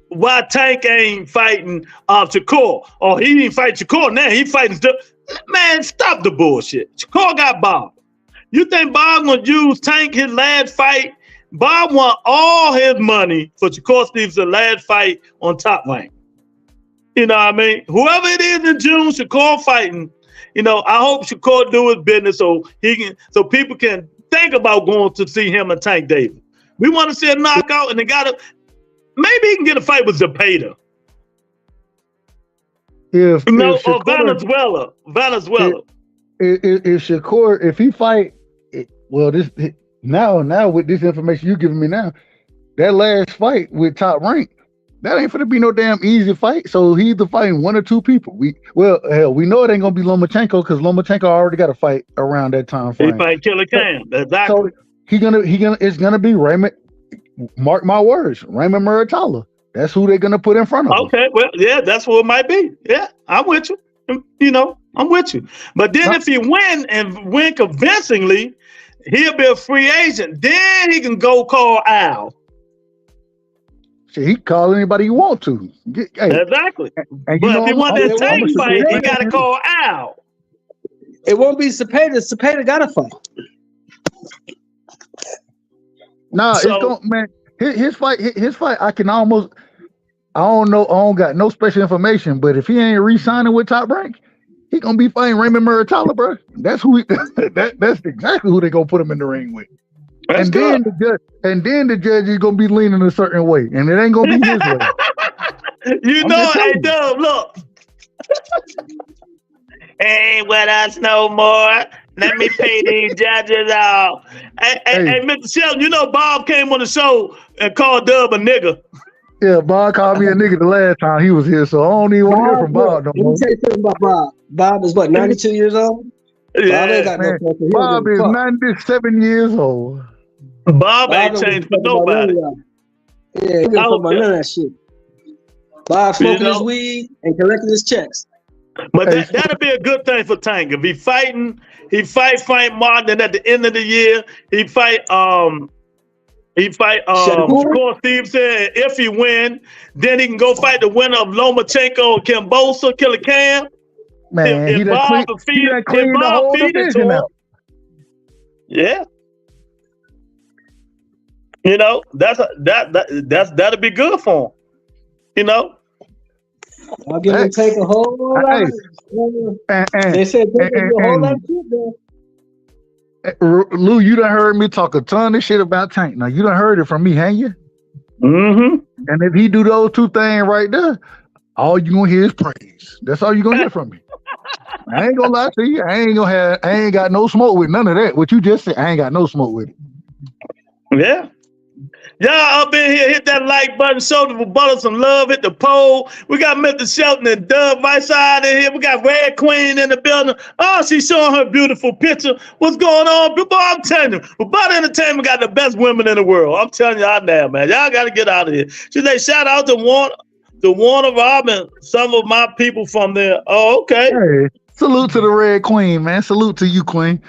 why Tank ain't fighting Shakur? Or he didn't fight Shakur now, he fighting man, stop the bullshit. Shakur got Bob. You think Bob gonna use Tank his last fight Bob won all his money for Shakur Stevenson last fight on Top Rank. You know what I mean? Whoever it is in June, Shakur fighting. You know, I hope Shakur do his business so people can think about going to see him and Tank Davis. We want to see a knockout, and maybe he can get a fight with Zepeda. Or Venezuela. If Shakur, if he fight, now with this information you giving me now, that last fight with Top Rank, that ain't gonna be no damn easy fight. So he either fighting one or two people. We know it ain't gonna be Lomachenko because Lomachenko already got a fight around that time frame. He fight Killer Cam. Exactly. So it's gonna be Raymond. Mark my words, Raymond Muratalla. That's who they're gonna put in front of him. Okay, well, yeah, that's what it might be. Yeah, I'm with you. You know, I'm with you. But then if he win convincingly, he'll be a free agent. Then he can go call Al. Shit, he can call anybody you want to. Exactly. But if he want that Tank fight, he got to call Al. It won't be Zepeda. Zepeda got to fight. Nah, it's going, man. His fight. I don't know. I don't got no special information. But if he ain't re-signing with Top Rank, he gonna be fighting Raymond Muratalla, bro. That's who. That's exactly who they gonna put him in the ring with. Then the judge is gonna be leaning a certain way, and it ain't gonna be his way. Hey, Dub, look. Ain't with us no more. Let me pay these judges off. Hey, Mr. Shelton, you know Bob came on the show and called Dub a nigga. Yeah, Bob called me a nigga the last time he was here, so I don't even want to hear from Bob no more. Let me tell you something about Bob. Bob is what, 92 years old? Yeah, Bob is 97 years old. Bob ain't changed for nobody. Yeah, he don't talk about none of that shit. Bob smoking his weed and collecting his checks. But that'll be a good thing for Tank. If he fight Martin, and at the end of the year, he fight Shakur Stevenson. If he win, then he can go fight the winner of Lomachenko or Kimbosa, Killer Cam. Man, he done cleaned the whole division out. Yeah. You know, that'll be good for him. You know? I'll give him take a whole lot. They said take a whole lot of shit there. Lou, you done heard me talk a ton of shit about Tank. Now you done heard it from me, ain't you? Mm-hmm. And if he do those two things right there, all you gonna hear is praise. That's all you gonna hear from me. I ain't gonna lie to you. I ain't got no smoke with none of that. What you just said, I ain't got no smoke with it. Yeah. Y'all up in here, hit that like button, show the Rebuttal some love, hit the poll. We got Mr. Shelton and Dub right side in here. We got Red Queen in the building. Oh, she's showing her beautiful picture. What's going on? Boy, I'm telling you, Rebuttal Entertainment got the best women in the world. I'm telling y'all now, man. Y'all got to get out of here. She say, shout out to Warner Robin, some of my people from there. Oh, okay. Hey, salute to the Red Queen, man. Salute to you, Queen.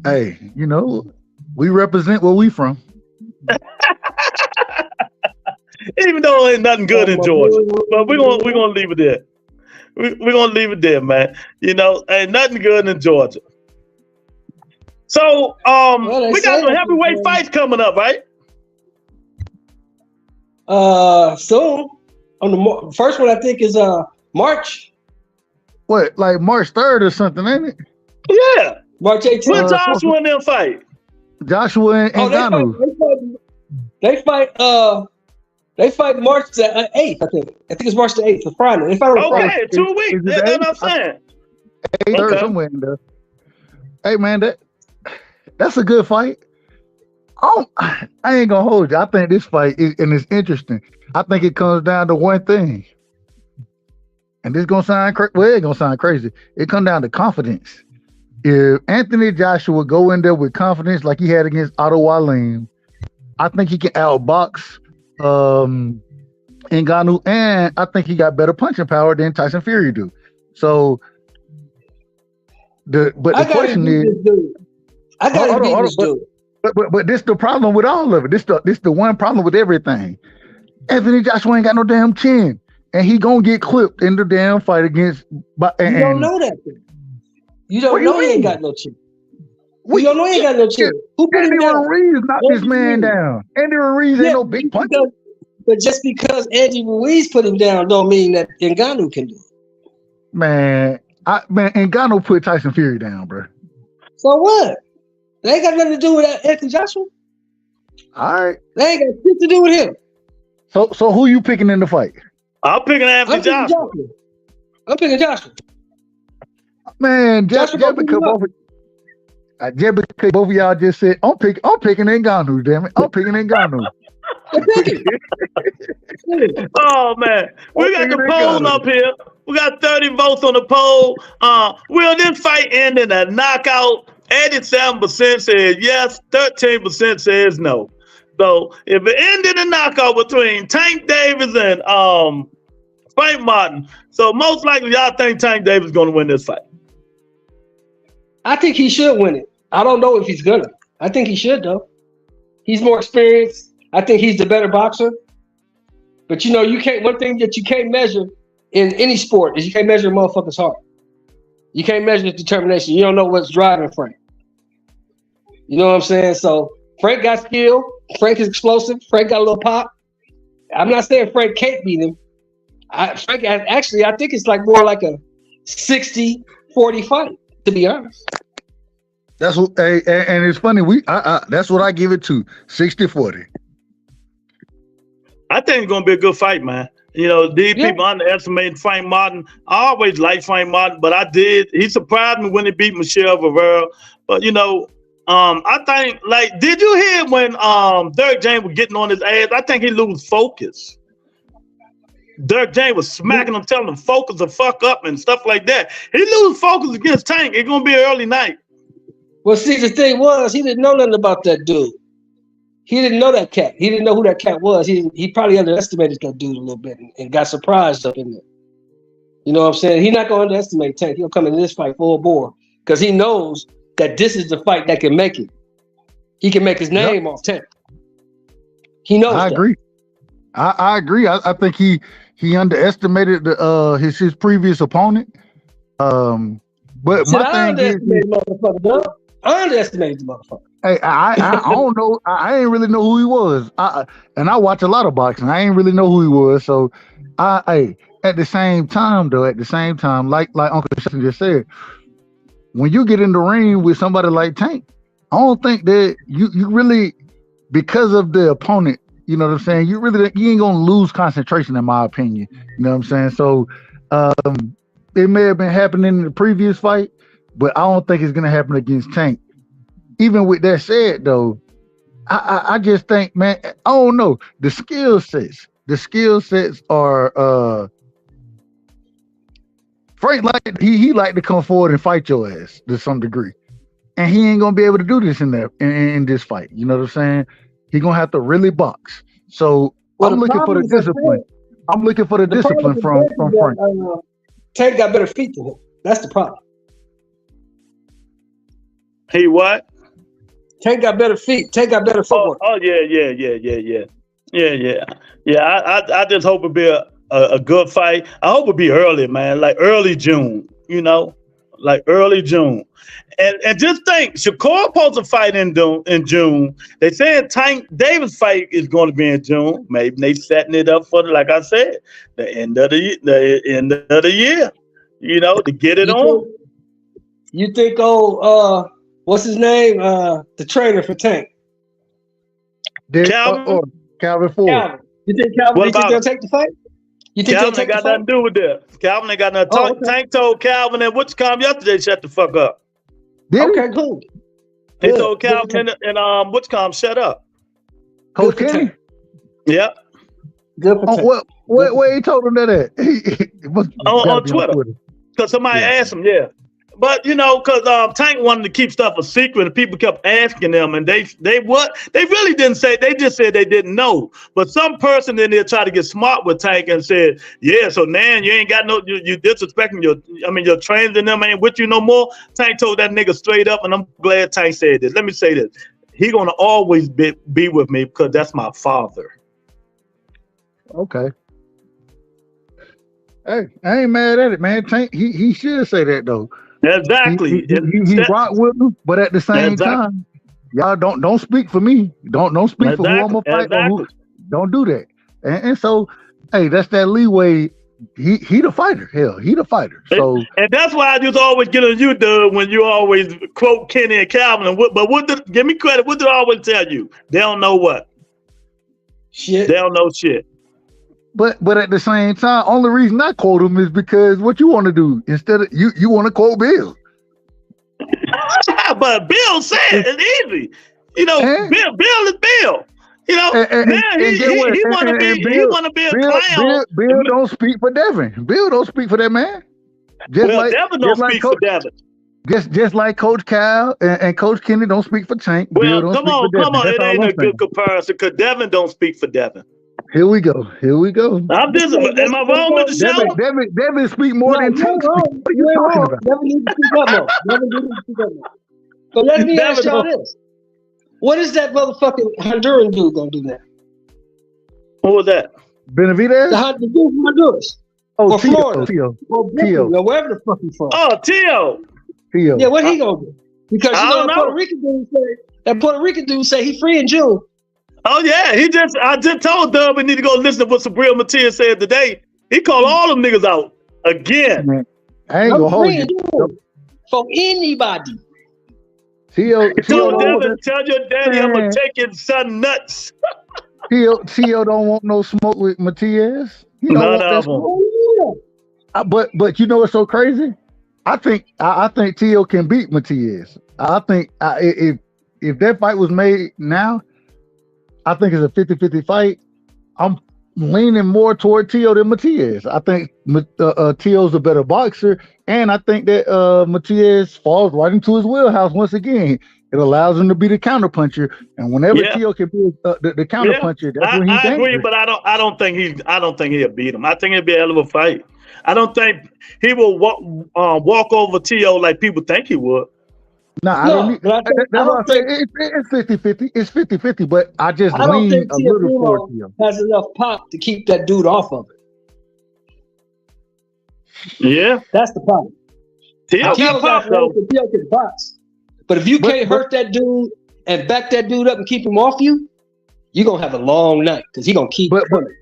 Hey, you know, we represent where we from. Even though there ain't nothing good in Georgia, but we're gonna leave it there. We're gonna leave it there, man. You know, ain't nothing good in Georgia. So, we got some heavyweight fights coming up, right? Soon. On the first one, I think is March. What, like March 3rd or something, ain't it? Yeah, March 18th. When Joshua and them fight? Joshua and Ngannou. They fight March the 8th, I think. I think it's March the 8th, for Friday. They fight on Friday. 2 weeks. That's what I'm saying. 8th somewhere in there. Hey, man, that's a good fight. I ain't gonna hold you. I think this fight is interesting. I think it comes down to one thing. And this gonna sound crazy. Well, it's gonna sound crazy. It comes down to confidence. If Anthony Joshua go in there with confidence like he had against Ottawa Lane, I think he can outbox Ngannou, and I think he got better punching power than Tyson Fury do. So, the question is, I gotta beat this dude. But this the problem with all of it. This the one problem with everything. Anthony Joshua ain't got no damn chin, and he gonna get clipped in the damn fight against. You don't know that. You don't know he ain't got no chin. We don't know he ain't got no chin. Who put him down? Andy Ruiz knocked this man down. Andy Ruiz ain't no big puncher. But just because Andy Ruiz put him down don't mean that Ngannou can do it. Man, Ngannou put Tyson Fury down, bro. So what? They ain't got nothing to do with Anthony Joshua. All right. They ain't got shit to do with him. So who you picking in the fight? I'm picking Anthony Joshua. I'm picking Joshua. Man, just because both of y'all just said, I'm picking Ngannou, damn it. I'm picking Ngannou. Oh man, we got the poll up here. We got 30 votes on the poll. Will this fight end in a knockout? 87% says yes, 13% says no. So if it ended in a knockout between Tank Davis and Frank Martin, so most likely y'all think Tank Davis is going to win this fight. I think he should win it. I don't know if he's gonna. I think he should though. He's more experienced. I think he's the better boxer. But you know, you can't. One thing that you can't measure in any sport is you can't measure a motherfucker's heart. You can't measure his determination. You don't know what's driving Frank. You know what I'm saying? So Frank got skill. Frank is explosive. Frank got a little pop. I'm not saying Frank can't beat him. I think it's like more like a 60-40 fight, to be honest. That's what, and it's funny. That's what I give it to, 60-40. I think it's gonna be a good fight, man. You know, these people underestimate Frank Martin. I always liked Frank Martin, but he surprised me when he beat Michelle Rivera. But you know, I think, like, did you hear when Derek James was getting on his ass? I think he lose focus. Derek James was smacking him, telling him focus the fuck up and stuff like that. He lose focus against Tank. It's gonna be an early night. Well, see, the thing was, he didn't know nothing about that dude. He didn't know that cat. He didn't know who that cat was. He probably underestimated that dude a little bit and got surprised up in there. You know what I'm saying? He's not gonna underestimate Tank. He'll come into this fight full bore because he knows that this is the fight that can make it. He can make his name off Tank. He knows. I agree. I agree. I think he underestimated his previous opponent. But see, my thing is, I underestimated the motherfucker. Hey, I don't know. I ain't really know who he was. And I watch a lot of boxing. I ain't really know who he was. So at the same time, like Uncle Shelton just said, when you get in the ring with somebody like Tank, I don't think that you really, because of the opponent, you know what I'm saying, you ain't gonna lose concentration, in my opinion. You know what I'm saying? So it may have been happening in the previous fight, but I don't think it's gonna happen against Tank. Even with that said, though, I just think, man, I don't know, the skill sets are Frank, like he like to come forward and fight your ass to some degree, and he ain't gonna be able to do this in this fight. You know what I'm saying? He gonna have to really box. So I'm looking for the discipline. I'm looking for the discipline from Frank. Tank got better feet than him. That's the problem. He what? Tank got better feet. Tank got better footwork. Oh yeah. I just hope it'll be a good fight. I hope it'll be early, man, like early June. You know, like early June. And just think, Shakur supposed to fight in June. They saying Tank Davis fight is going to be in June. Maybe they setting it up for, like I said, the end of the year. You know, to get it on. You think? What's his name? The trainer for Tank. Calvin Ford. Calvin. You think Calvin they'll take the fight? You think Calvin ain't got nothing to do with that. Calvin ain't got nothing. Okay. Tank told Calvin and Witchcom yesterday, shut the fuck up. Okay, cool. He told Calvin and Witchcom, shut up. Coach Kenny? Yep. Good for Tank. Where he told him that at? On Twitter. Because somebody asked him, But you know, because Tank wanted to keep stuff a secret, and people kept asking them, and they really didn't say. They just said they didn't know. But some person in there tried to get smart with Tank and said, "Yeah, so now you ain't got no. You disrespecting your trainers and them ain't with you no more." Tank told that nigga straight up, and I'm glad Tank said this. Let me say this: he gonna always be with me because that's my father. Okay. Hey, I ain't mad at it, man. Tank, he should say that though. Exactly. He rock with them, but at the same time, y'all don't speak for me. Don't speak for who I'm gonna fight or who. Don't do that. And so, hey, that's that leeway. He the fighter. Hell, he the fighter. So and that's why I just always get on you, Doug, when you always quote Kenny and Calvin. But give me credit. What did I always tell you? They don't know what. Shit. They don't know shit. But at the same time, only reason I quote him is because what you want to do instead of you want to quote Bill. But Bill said it's easy. You know, Bill is Bill. You know, he want to be a clown. Bill don't speak for Devin. Bill don't speak for that man. Devin don't speak for Devin. Just like Coach Cal and Coach Kenny don't speak for Tank. Well, come on. It ain't a good comparison because Devin don't speak for Devin. Here we go. I'm just, am I wrong with the show? Devin speak more than Tank. What are you talking about? Devin needs to speak up more. But let me ask y'all this. What is that motherfucking Honduran dude gonna do now? What was that? Benavidez? The dude from Honduras. Or Florida. Tio. Or wherever the fuck he's from. Oh, Tio. Yeah, what he gonna do? Because that Puerto Rican dude say he free in June. Oh yeah, I just told Dub we need to go listen to what Sabril Matias said today. He called all them niggas out again. Man, I ain't gonna hold you. For anybody. Tio tell your daddy I'm gonna take his son nuts. Tio don't want no smoke with Matias. He don't want that smoke. But you know what's so crazy? I think Tio can beat Matias. I think if that fight was made now, I think it's a 50-50 fight. I'm leaning more toward Tio than Matias. I think Tio's a better boxer, and I think that Matias falls right into his wheelhouse once again. It allows him to be the counterpuncher, and whenever Tio can be the counterpuncher, that's when he's dangerous. I agree, but I don't think he'll beat him. I think it'll be a hell of a fight. I don't think he will walk over Tio like people think he would. I don't think it's 50-50. It's 50-50, but I just lean a little toward Tio. Has enough pop to keep that dude off of it. Yeah. That's the problem. Tio can box. But if you can't hurt that dude and back that dude up and keep him off you, you're going to have a long night because he's going to keep coming.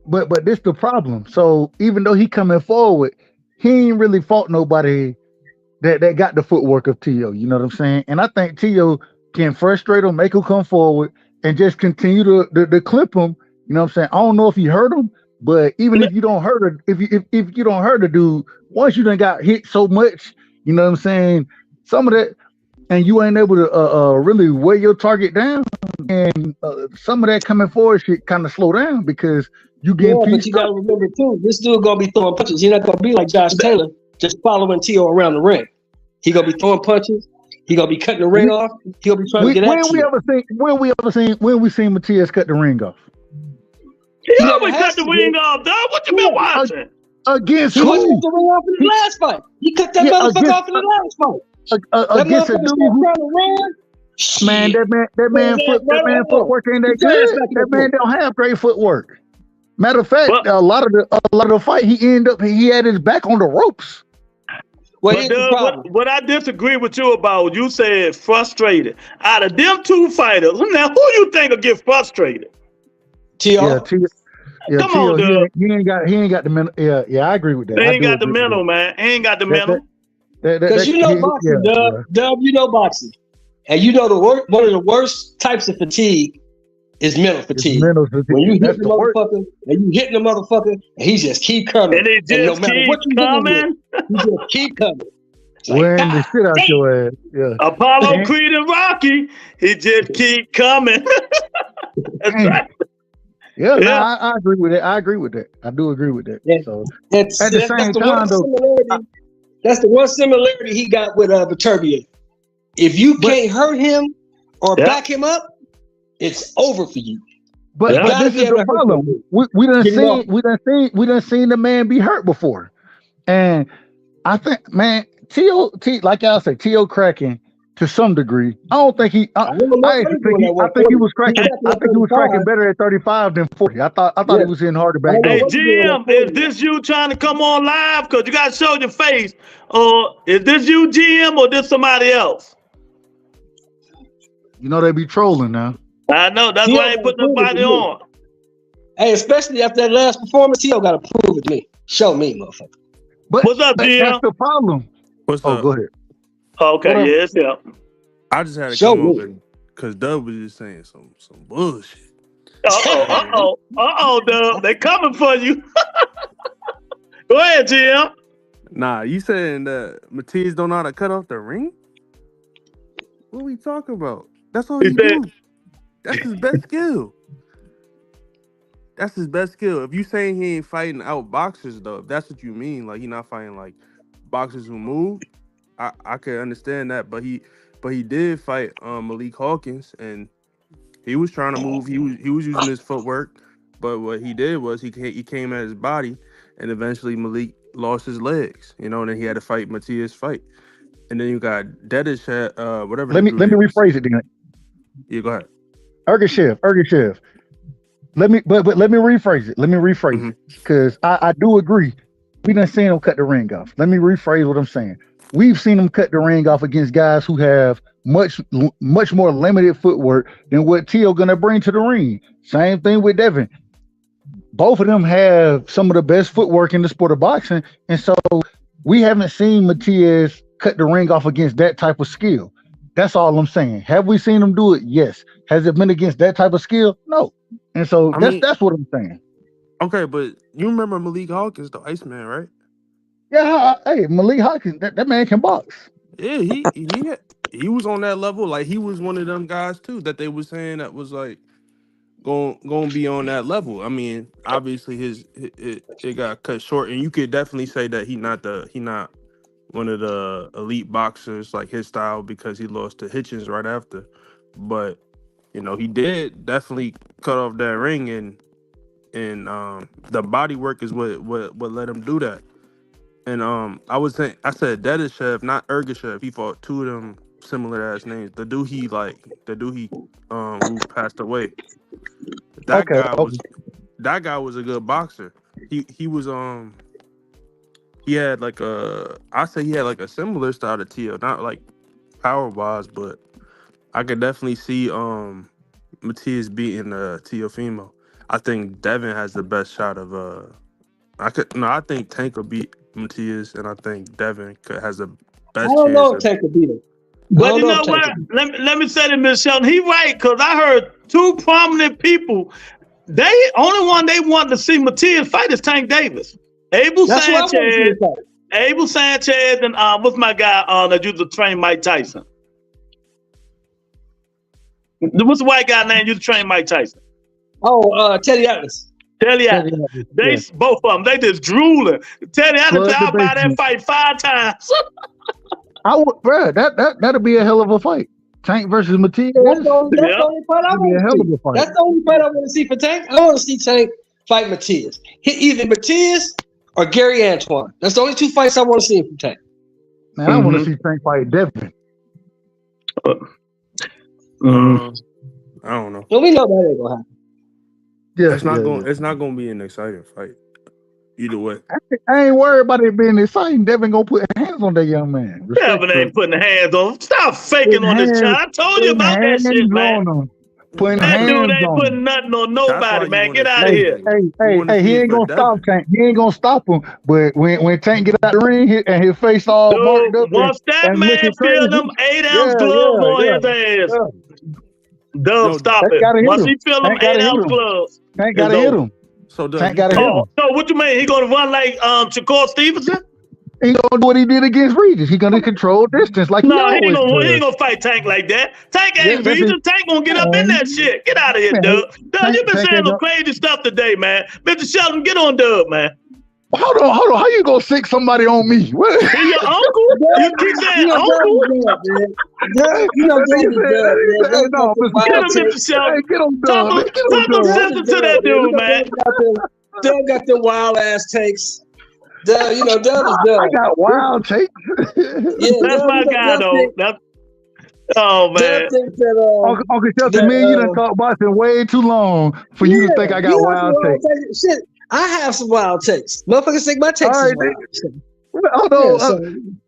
But this the problem. So even though he coming forward, he ain't really fought nobody that got the footwork of Tio. You know what I'm saying? And I think Tio can frustrate him, make him come forward, and just continue to clip him. You know what I'm saying? I don't know if he hurt him, but even if you don't hurt her, if you don't hurt the dude, once you done got hit so much, you know what I'm saying? Some of that, and you ain't able to really weigh your target down, and some of that coming forward shit kind of slow down because you get but you gotta remember too, this dude gonna be throwing punches. He's not gonna be like Josh Taylor, just following Tio around the ring. He gonna be throwing punches. He gonna be cutting the ring off. He gonna be trying to get at you. When we seen Matias cut the ring off? He always cut the ring off, dog. What you been watching? Against who? He cut the ring off in the last fight. He cut that motherfucker off in the last fight. Against a dude man, that man footwork ain't that good. That man don't have great footwork. Matter of fact, a lot of the fight he had his back on the ropes. What I disagree with you about, you said frustrated. Out of them two fighters, now who you think will get frustrated? Tio. Come on, dude. He ain't got the mental. Yeah, I agree with that. He ain't got the mental, man. He ain't got the mental. Because you know boxing, Dub. You know boxing, and you know one of the worst types of fatigue is mental fatigue. When you hit the motherfucker, and you hitting the motherfucker, and he just keep coming. And it just keep coming. He just keep coming. Wearing the shit out your ass. Yeah. Apollo, Creed, and Rocky, he just keep coming. That's right. Yeah, no, I agree with that. I do agree with that. Yeah. So at the same time, though, that's the one similarity he got with Viterbier. If you can't hurt him or back him up, it's over for you. But this is the problem. We done seen the man be hurt before, and I think, man, Tio, like y'all say, Tio cracking to some degree. I don't think he. I think he was cracking. I think he was cracking better at 35 than 40. I thought he was hitting harder back then. Hey Jim, is this you trying to come on live? Cause you got to show your face. Or is this you, Jim, or this somebody else? You know they be trolling now. I know. That's why I ain't putting nobody on. Hey, especially after that last performance, he got to prove it to me. Show me, motherfucker. But what's up, Jim? That's the problem. What's up? Go ahead. Okay, yes, yeah. I just had to come over because Dub was just saying some bullshit. Dub. They coming for you. Go ahead, Jim. Nah, you saying that Matias don't know how to cut off the ring? What are we talking about? That's all he do. That's his best skill. That's his best skill. If you saying he ain't fighting out boxers, though, if that's what you mean, like he not fighting like boxers who move, I can understand that. But he did fight Malik Hawkins, and he was trying to move. He was using his footwork, but what he did was he came at his body, and eventually Malik lost his legs. You know, and then he had to fight Matias fight, and then you got Dedish whatever. Let me rephrase it then. Yeah, go ahead. Ergashev. Let me rephrase it. It because I do agree. We done seen him cut the ring off. Let me rephrase what I'm saying. We've seen him cut the ring off against guys who have much more limited footwork than what Tio gonna bring to the ring. Same thing with Devin. Both of them have some of the best footwork in the sport of boxing, and so we haven't seen Matias cut the ring off against that type of skill. That's all I'm saying. Have we seen him do it? Yes. Has it been against that type of skill? No. And so that's what I'm saying. Okay, but you remember Malik Hawkins, the Iceman, right? Yeah, hey, Malik Hawkins, that man can box. Yeah, he was on that level. Like he was one of them guys too that they were saying that was like going to be on that level. I mean, obviously it got cut short, and you could definitely say that he not one of the elite boxers like his style because he lost to Hitchens right after. But you know, he did definitely cut off that ring, and the body work is what let him do that. And I said Dedishev, not Ergashev. He fought two of them similar ass names. The dude who passed away. That guy was a good boxer. He was he had like a similar style to Tio, not like power wise, but I could definitely see Matias beating Teofimo. I think Devin has the best shot of I think Tank will beat Matias, and I think Devin has the best chance. I don't know if Tank will beat him. But you know what? Let me say to Ms. Shelton, he right, because I heard two prominent people. Only one they wanted to see Matias fight is Tank Davis. Abel Sanchez, and what's my guy that used to train Mike Tyson? What's the white guy name used to train Mike Tyson? Oh, Teddy Atlas. Teddy Atlas. Both of them, they just drooling. Teddy Atlas said, I'll buy that fight 5 times. I would, bro. That'll be a hell of a fight. Tank versus Matias. That's the only fight I want to see. That's the only fight I want to see for Tank. I want to see Tank fight Matias. Either Matias or Gary Antoine. That's the only 2 fights I want to see from Tank. Man, I want to see Tank fight Devin. I don't know. So we know that ain't gonna happen. Yeah, it's not gonna be an exciting fight. Either way. I ain't worried about it being exciting. Devin gonna put hands on that young man. Devin ain't putting hands on him. Stop faking on this child. I told you about that shit, man. That dude ain't putting nothing on nobody, man. Get out of here. Hey, he ain't gonna stop Tank. He ain't gonna stop him. But when Tank get out the ring and his face all marked up, once that man feel them 8-ounce gloves on his ass, Dub, stop it. Once he feel them 8-ounce gloves, Tank gotta hit him. So Tank gotta hit him. So what you mean? He gonna run like Shakur Stevenson? He gonna do what he did against Regis. He gonna control distance like he ain't gonna fight Tank like that. Tank ain't Regis. Tank gonna get up in that shit. Get out of here, Dub. Dub, you been saying some crazy stuff today, man. Mr. Shelton, get on Dub, man. Hold on. How you gonna sick somebody on me? What? He your uncle? You keep saying uncle? Get him, Mr. Shelton. Get him, Dub. Talk some sense to that dude, man. Dub got the wild ass takes. Dub is Dub. I got wild takes. That's my guy, though. Oh man. Uncle Shelton, man, you done talked boxing way too long for you to think I got wild takes. Shit, I have some wild takes. Motherfuckers think my takes is wild.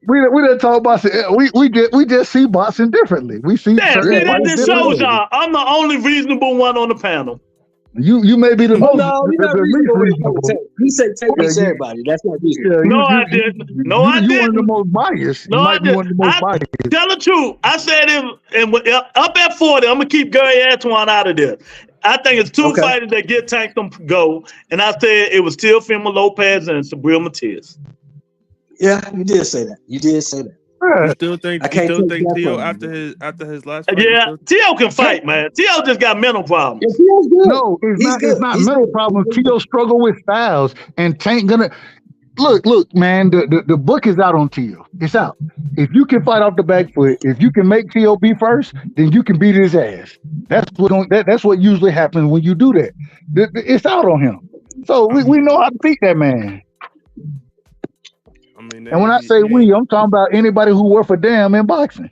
We done talk boxing. We just see boxing differently. We see certain that just shows y'all I'm the only reasonable one on the panel. You may be the most. No, you're not reasonable. You say take everybody. That's not reasonable. No, I didn't. No, I didn't. You one of the most biased. No, I didn't. Tell the truth. I said up at 40, I'm gonna keep Gary Antoine out of this. I think it's two fighters that get tanked them go, and I said it was Teofimo Lopez and Sabril Matias. Yeah, you did say that. You still think Tio after his last fight? Yeah, Tio can fight, man. Tio just got mental problems. No, it's not mental problems. Tio struggle with styles, and Tank gonna look, man. The book is out on Tio. It's out. If you can fight off the back foot, if you can make Tio be first, then you can beat his ass. That's what usually happens when you do that. It's out on him. So we know how to beat that man. And when I say we, I'm talking about anybody who worth a damn in boxing.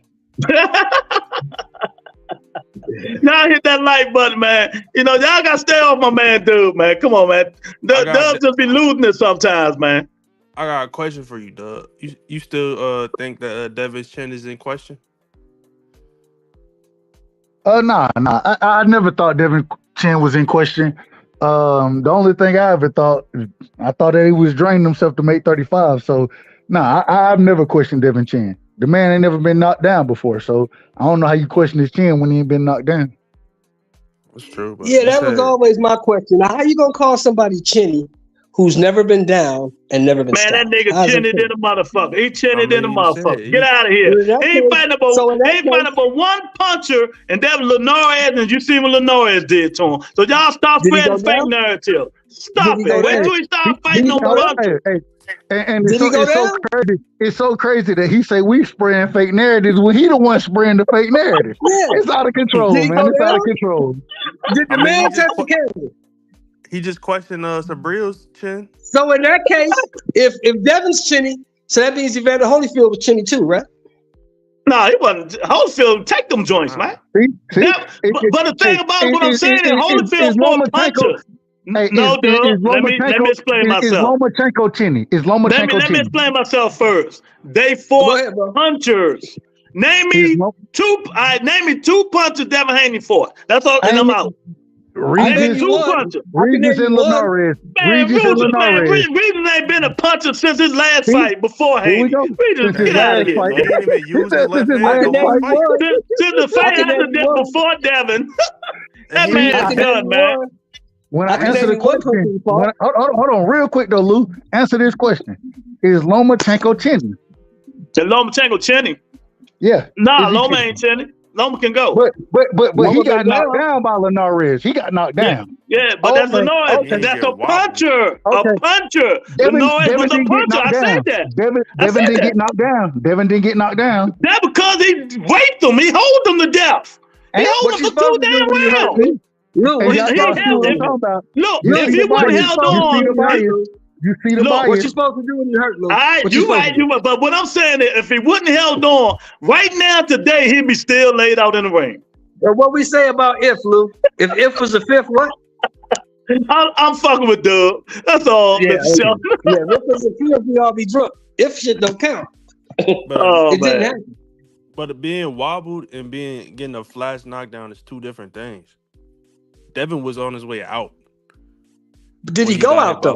Now hit that like button, man. You know, y'all got to stay off my man, dude, man. Come on, man. Doug just be losing it sometimes, man. I got a question for you, Doug. You still think that Devin's chin is in question? Nah. I never thought Devin Chin was in question. The only thing I ever thought, I thought that he was draining himself to make 35. So, I've never questioned Devin Chin. The man ain't never been knocked down before. So, I don't know how you question his chin when he ain't been knocked down. That's true. But yeah, that was always my question. Now, how you going to call somebody chinny who's never been down and never been stopped? Man, that nigga chinny than a motherfucker. He chinny than a motherfucker. Get out of here. He ain't fighting about one puncher, and that was Linares, and you see what Linares did to him. So y'all stop spreading fake narrative. Stop it. Wait till he start fighting on puncher. And it's so crazy that he say we spraying fake narratives when he the one spraying the fake narrative. Yeah. It's out of control, man. It's out of control. Did the man touch the camera? He just questioned Sabril's chin. So in that case, if Devin's chinny, so that means Evander Holyfield was chinny too, right? No, he wasn't. Holyfield, take them joints, man. But the thing about what I'm saying is Holyfield's more puncher. No, dude. Let me explain myself. Is Lomachenko chinny? Let me explain myself first. They fought punchers. Name me two punchers Devin Haney fought. That's all, and I'm out. Regis and Linares. Regis ain't been a puncher since his last fight before Haney. Regis, get out of here. Since the fight before Devin, that man is done, man. When I answer the question, hold on, real quick though, Lou. Answer this question: is Lomachenko chinny? Is Lomachenko chinny? Yeah. Nah, Loma ain't chinny. Loma can go. But he got knocked down by Linares. He got knocked down. Yeah, but that's Linares. Okay. That's a puncher. Okay. A puncher. Linares was a puncher. I said that. Devin didn't get knocked down. Devin didn't get knocked down. That's because he raped him. He held him to death. He held him for 2 damn rounds. Look, if he wasn't held on, you see the bias. What you supposed to do when you hurt, Luke? All right, you right. But what I'm saying is, if he wouldn't held on right now today, he'd be still laid out in the ring. And what we say about if, Luke? If was the fifth, what? I'm fucking with Doug. That's all. Yeah, if was the fifth, we all be drunk. If shit don't count. It didn't happen. But being wobbled and getting a flash knockdown is two different things. Devin was on his way out. But did he go out though?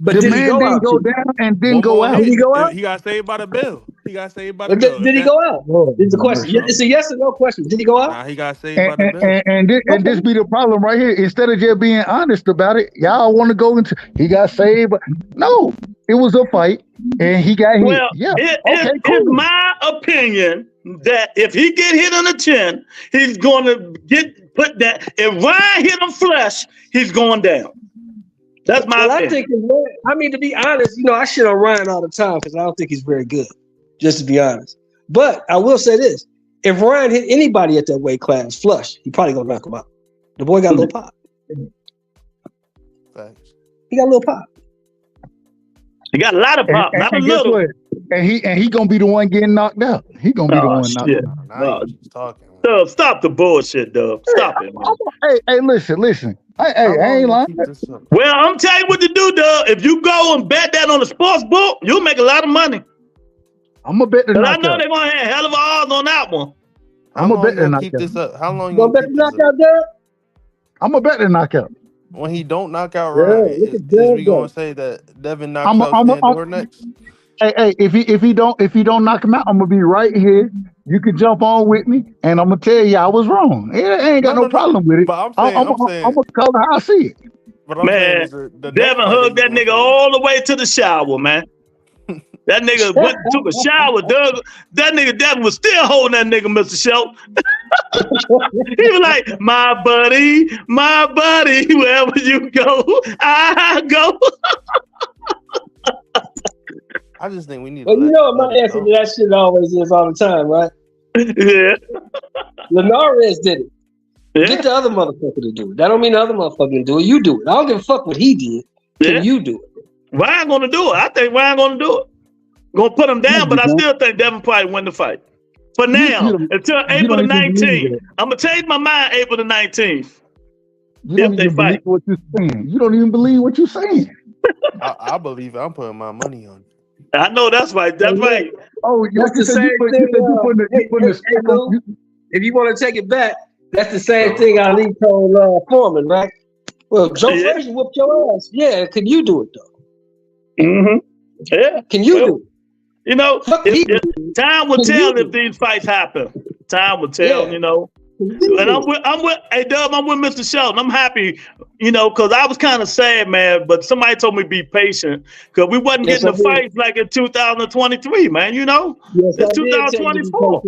But the man didn't go down and didn't go out. Did he go out? He got saved by the bell. Did he go out? It's a question. It's a yes or no question. Did he go out? Nah, he got saved by the bell. And this be the problem right here. Instead of just being honest about it, y'all want to go into he got saved. No, it was a fight and he got hit. Well, it's my opinion that if he get hit on the chin, he's going to put that. If Ryan hit him flesh, he's going down. That's my opinion. To be honest, I shit on Ryan all the time because I don't think he's very good, just to be honest. But I will say this. If Ryan hit anybody at that weight class flush, he probably going to knock him out. The boy got a little pop. Thanks. He got a little pop. He got a lot of pop, not a little. he gonna be the one getting knocked out. He gonna be the one knocked out. Now you just talking. Dub, stop the bullshit, Dub. Stop it, man. Hey, listen. I ain't lying. Well, I'm telling you what to do, Dub. If you go and bet that on the sports book, you'll make a lot of money. I'm gonna bet the knockout. I know they're gonna have hell of odds on that one. I'm gonna bet the knockout. Keep this up. How long you gonna bet the knockout, Dub? I'm gonna bet the knockout. When he don't knock out Ryan, is we gonna say that Devin knocks out Sandor next? Hey, if he don't knock him out, I'm gonna be right here. You can jump on with me, and I'm gonna tell you I was wrong. I ain't got no problem with it. But I'm saying, I'm gonna call it how I see it. Man, Devin hugged that nigga all the way to the shower, man. That nigga went and took a shower, Doug. That nigga Devin was still holding that nigga, Mr. Schultz. He was like, my buddy, wherever you go, I go. I just think we need. Well, you know what my answer to that shit always is all the time, right? Yeah. Linares did it. Yeah. Get the other motherfucker to do it. That don't mean the other motherfucker can do it. You do it. I don't give a fuck what he did. Can you do it? Ryan gonna do it. I think Ryan gonna do it. Gonna put him down, but I still think Devin probably win the fight. For now, until April the 19th. I'm gonna change my mind April the 19th. You don't even believe what you're saying. You don't even believe what you're saying. I believe it. I'm putting my money on it. I know that's right. That's right. Oh, that's the same thing. If you want to take it back, that's the same thing Ali told Foreman, right? Well, Joe Frazier whooped your ass. Yeah, can you do it though? Mm-hmm. Yeah. Can you do it? You know, time will tell if these fights happen. Time will tell. You know. And I'm with hey Dub, I'm with Mr. Shelton. I'm happy, you know, because I was kind of sad, man. But somebody told me be patient because we wasn't getting the fights like in 2023, man. You know, it's 2024.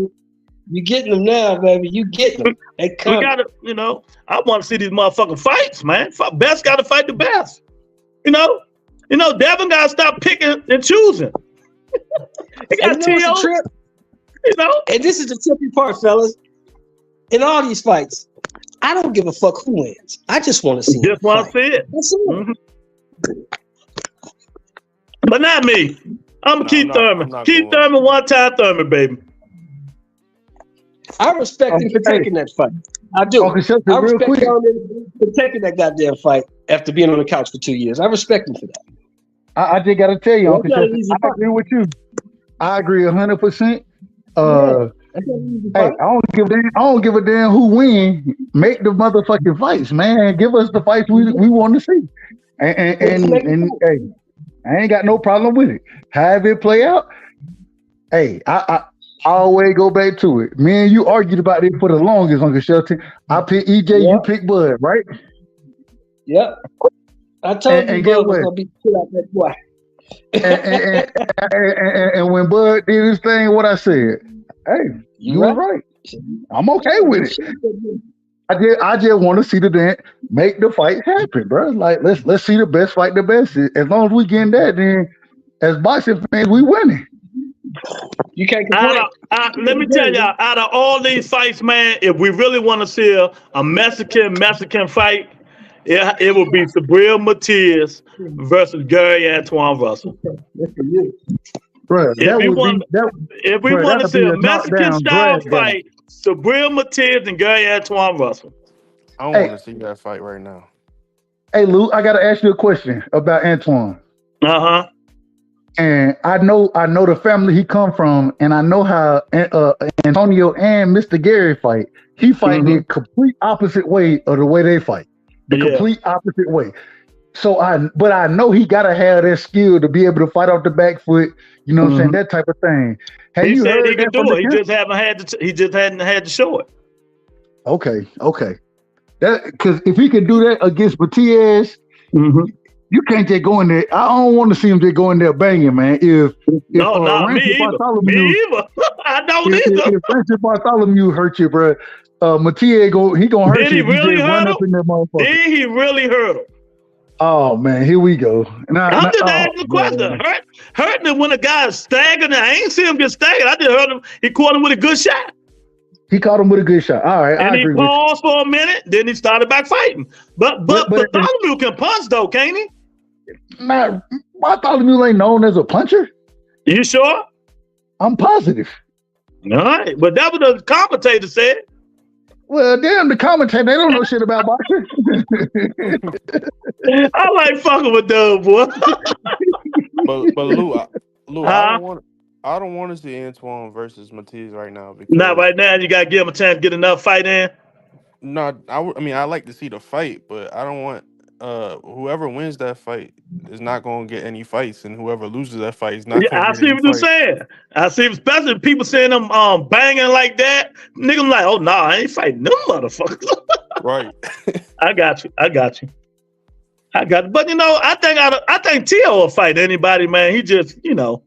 You getting them now, baby. You getting them. We gotta, you know. I want to see these motherfucking fights, man. Best got to fight the best. You know, Devin got to stop picking and choosing. He got trip. You know, and this is the trippy part, fellas. In all these fights, I don't give a fuck who wins. I just want to see it. Just want to see it. That's it. Mm-hmm. But not me. I'm Keith Thurman. Keith Thurman, one-time Thurman, baby. I respect him for taking that fight. I do. I respect him for taking that goddamn fight after being on the couch for 2 years. I respect him for that. I just got to tell you, Uncle Chester, I agree with you. I agree 100%. Hey, I don't give a damn who win. Make the motherfucking fights, man. Give us the fights we want to see. And hey, I ain't got no problem with it. Have it play out. Hey, I always go back to it. Me and you argued about it for the longest, Uncle Shelton. I pick EJ, you pick Bud, right? Yep. I told you Bud was gonna be put out that boy. and when Bud did his thing, what I said, hey, you were right. I'm okay with it. I just want to see the dance, make the fight happen, bro. Like let's see the best fight the best. As long as we getting that, then as boxing fans, we winning. You can't complain. Let me tell y'all, out of all these fights, man, if we really want to see a Mexican fight, it would be Sabril Matias versus Gary Antoine Russell. Bro, if we want to see a Mexican style fight, Sabril Matias and Gary Antoine Russell. I don't want to see that fight right now. Hey, Lou, I got to ask you a question about Antoine. Uh-huh. And I know the family he come from, and I know how Antonio and Mr. Gary fight. He fight the complete opposite way of the way they fight. The complete opposite way. So I know he gotta have that skill to be able to fight off the back foot. You know what I'm saying? That type of thing. He said he can do it. He just hadn't had to show it. Okay. That because if he can do that against Matias, you can't just go in there. I don't want to see him just go in there banging, man. Me either. I don't either. If Francis Bartholomew hurt you, bro, Matias he gonna hurt you. Really hurt him? Did he really hurt him? Oh man, here we go. I'm just asking the question. Hurting him when a guy is staggered. I ain't see him get staggered. I just heard him. He caught him with a good shot. He caught him with a good shot. All right, and he paused for a minute. Then he started back fighting. But Bartholomew can punch though, can't he? Nah, Bartholomew ain't known as a puncher. You sure? I'm positive. All right, but that was the commentator said. Well, damn, the commentator, they don't know shit about boxing. I like fucking with Dub, boy. but Lou, I don't want to see Antoine versus Matiz right now. Not right now. You gotta give him a chance to get another fight in. No, I mean I like to see the fight, but I don't want whoever wins that fight is not going to get any fights, and whoever loses that fight is not. Yeah, I see what you're saying. I see, especially people saying them banging like that. Niggas like, oh no, I ain't fighting them motherfuckers. Right. I got you. But you know, I think T.O. will fight anybody, man. He just, you know,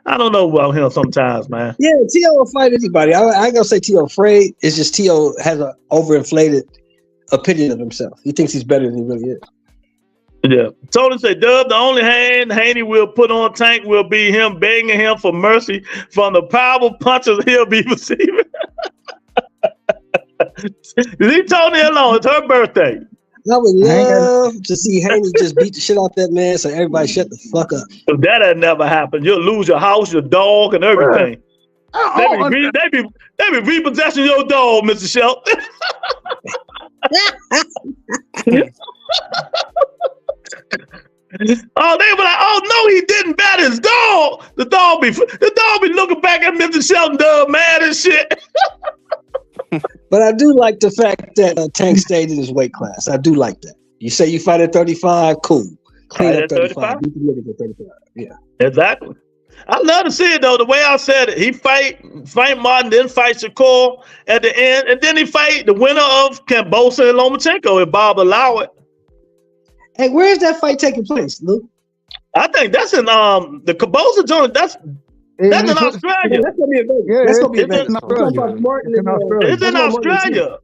I don't know about him sometimes, man. Yeah, T.O. will fight anybody. I ain't gonna say T.O. afraid. It's just T.O. has an overinflated opinion of himself. He thinks he's better than he really is. Yeah. Tony said, Dub, the only hand Haney will put on Tank will be him begging him for mercy from the powerful punches he'll be receiving. Leave Tony alone. It's her birthday. I would love to see Haney just beat the shit out that man so everybody shut the fuck up. If that had never happened, you'll lose your house, your dog, and everything. They be repossessing your dog, Mr. Shelton. Oh, they were like, oh no, he didn't bat his dog. The dog be looking back at Mr. Shelton, Dub, mad and shit. But I do like the fact that Tank stayed in his weight class. I do like that. You say you fight at 35, cool. Clean up 35. You can look at 35. Yeah, exactly. I love to see it though. The way I said it, he fight Martin, then fight Shakur at the end, and then he fight the winner of Kambosos and Lomachenko if Bob allow it. Hey, where is that fight taking place, Luke? I think that's in the Kambosos joint. That's in Australia. That's gonna be in Vegas. That's gonna be in Vegas. It's in Australia.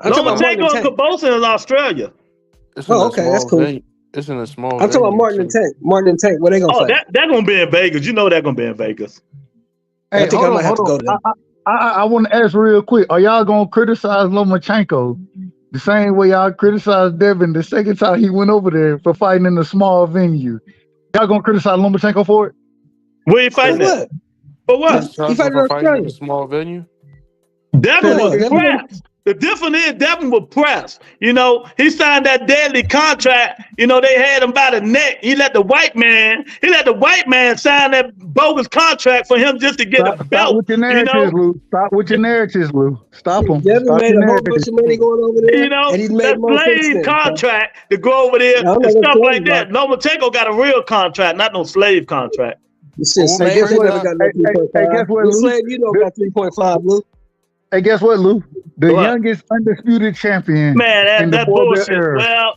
Lomachenko and Kambosos in Australia. Oh, okay, that's cool. Venue. It's in a small. I'm talking about Martin and Tank. Martin and Tank. Where they gonna fight? They're gonna be in Vegas. You know they're gonna be in Vegas. Hey, I think I might have to go there. I want to ask real quick: are y'all gonna criticize Lomachenko the same way y'all criticized Devin the second time he went over there for fighting in a small venue? Y'all gonna criticize Lomachenko for it? Where you fighting at? For what? He fighting in Australia. In a small venue. Devin was pressed. The difference is Devin was pressed. You know, he signed that deadly contract. You know, they had him by the neck. He let the white man sign that bogus contract for him just to get a belt. Stop with your narratives, Lou. Stop with your narratives, Lou. Stop them. Devin made a whole bunch of money going over there. You know, that slave contract to go over there and stuff like that. Lomachenko got a real contract, not no slave contract. Guess what, slave, you know, got 3.5, Lou. Hey, guess what, Lou? The youngest undisputed champion. Man, that bullshit. Well,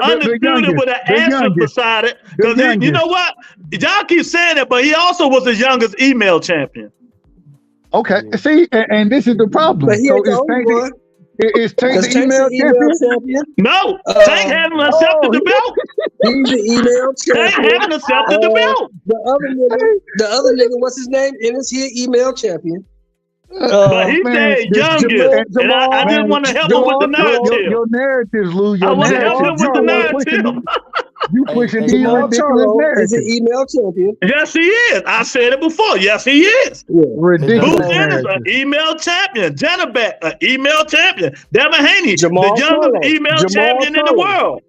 undisputed with an asterisk beside it. Because you know what? Y'all keep saying it, but he also was the youngest email champion. Okay, see, and this is the problem. But he ain't the only one. Is Tank the email champion? No, Tank haven't accepted the belt. He's the email champion. Tank haven't accepted the belt. The other nigga, what's his name? Is he an email champion? But he said youngest, and I didn't want to help him with the narrative. Your narratives, Lou. I want to help him with the narrative. You pushing these ridiculous narratives. He's an email champion. Yes, he is. I said it before. Yes, he is. Yeah. Ridiculous. Booth Ennis, an email champion. Janabek, an email champion. Devin Haney, the youngest email champion in the world.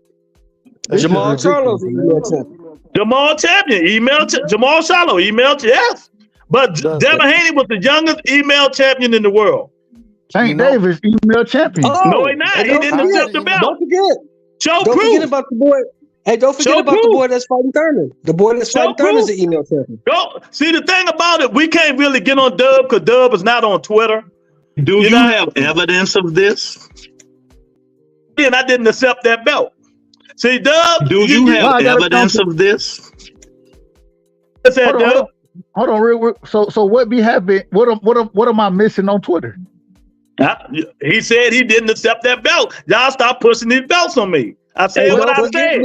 Jamal Charlo's an email champion. Jamal champion, Jamal Shallow, email, yes. But Devin Haney was the youngest email champion in the world. Tank Davis, email champion. No, he not. He didn't accept the belt. Don't forget. Don't forget about the boy. Hey, don't forget about the boy that's fighting Thurman. The boy that's fighting Thurman is the email champion. See, the thing about it, we can't really get on Dub because Dub is not on Twitter. Do you have evidence of this? And I didn't accept that belt. See, Dub, do you have evidence of this? What's that, Dub? Hold on, real. So what be happening? What am I missing on Twitter? He said he didn't accept that belt. Y'all stop pushing these belts on me. I said what I said.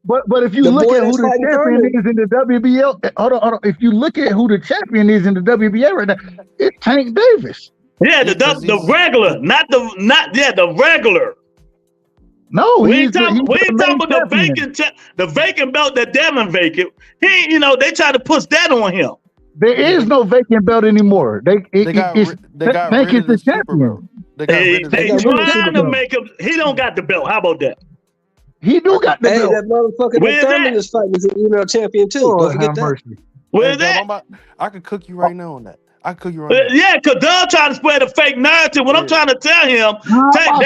But if you look at who the champion is in the WBL, hold on. If you look at who the champion is in the WBA right now, it's Tank Davis. Yeah, the regular, the regular. No, we ain't talking about the vacant belt that Devin vacant. They try to push that on him. There is no vacant belt anymore. They got rid of the super belt. They trying to make him. He don't got the belt. How about that? He do got the belt. That motherfucker that Thurman is fighting is an email champion too. Don't forget that. Where's that? I could cook you right now on that. I could cook you right now. Yeah, because Doug trying to spread a fake narrative. What I'm trying to tell him, Tank,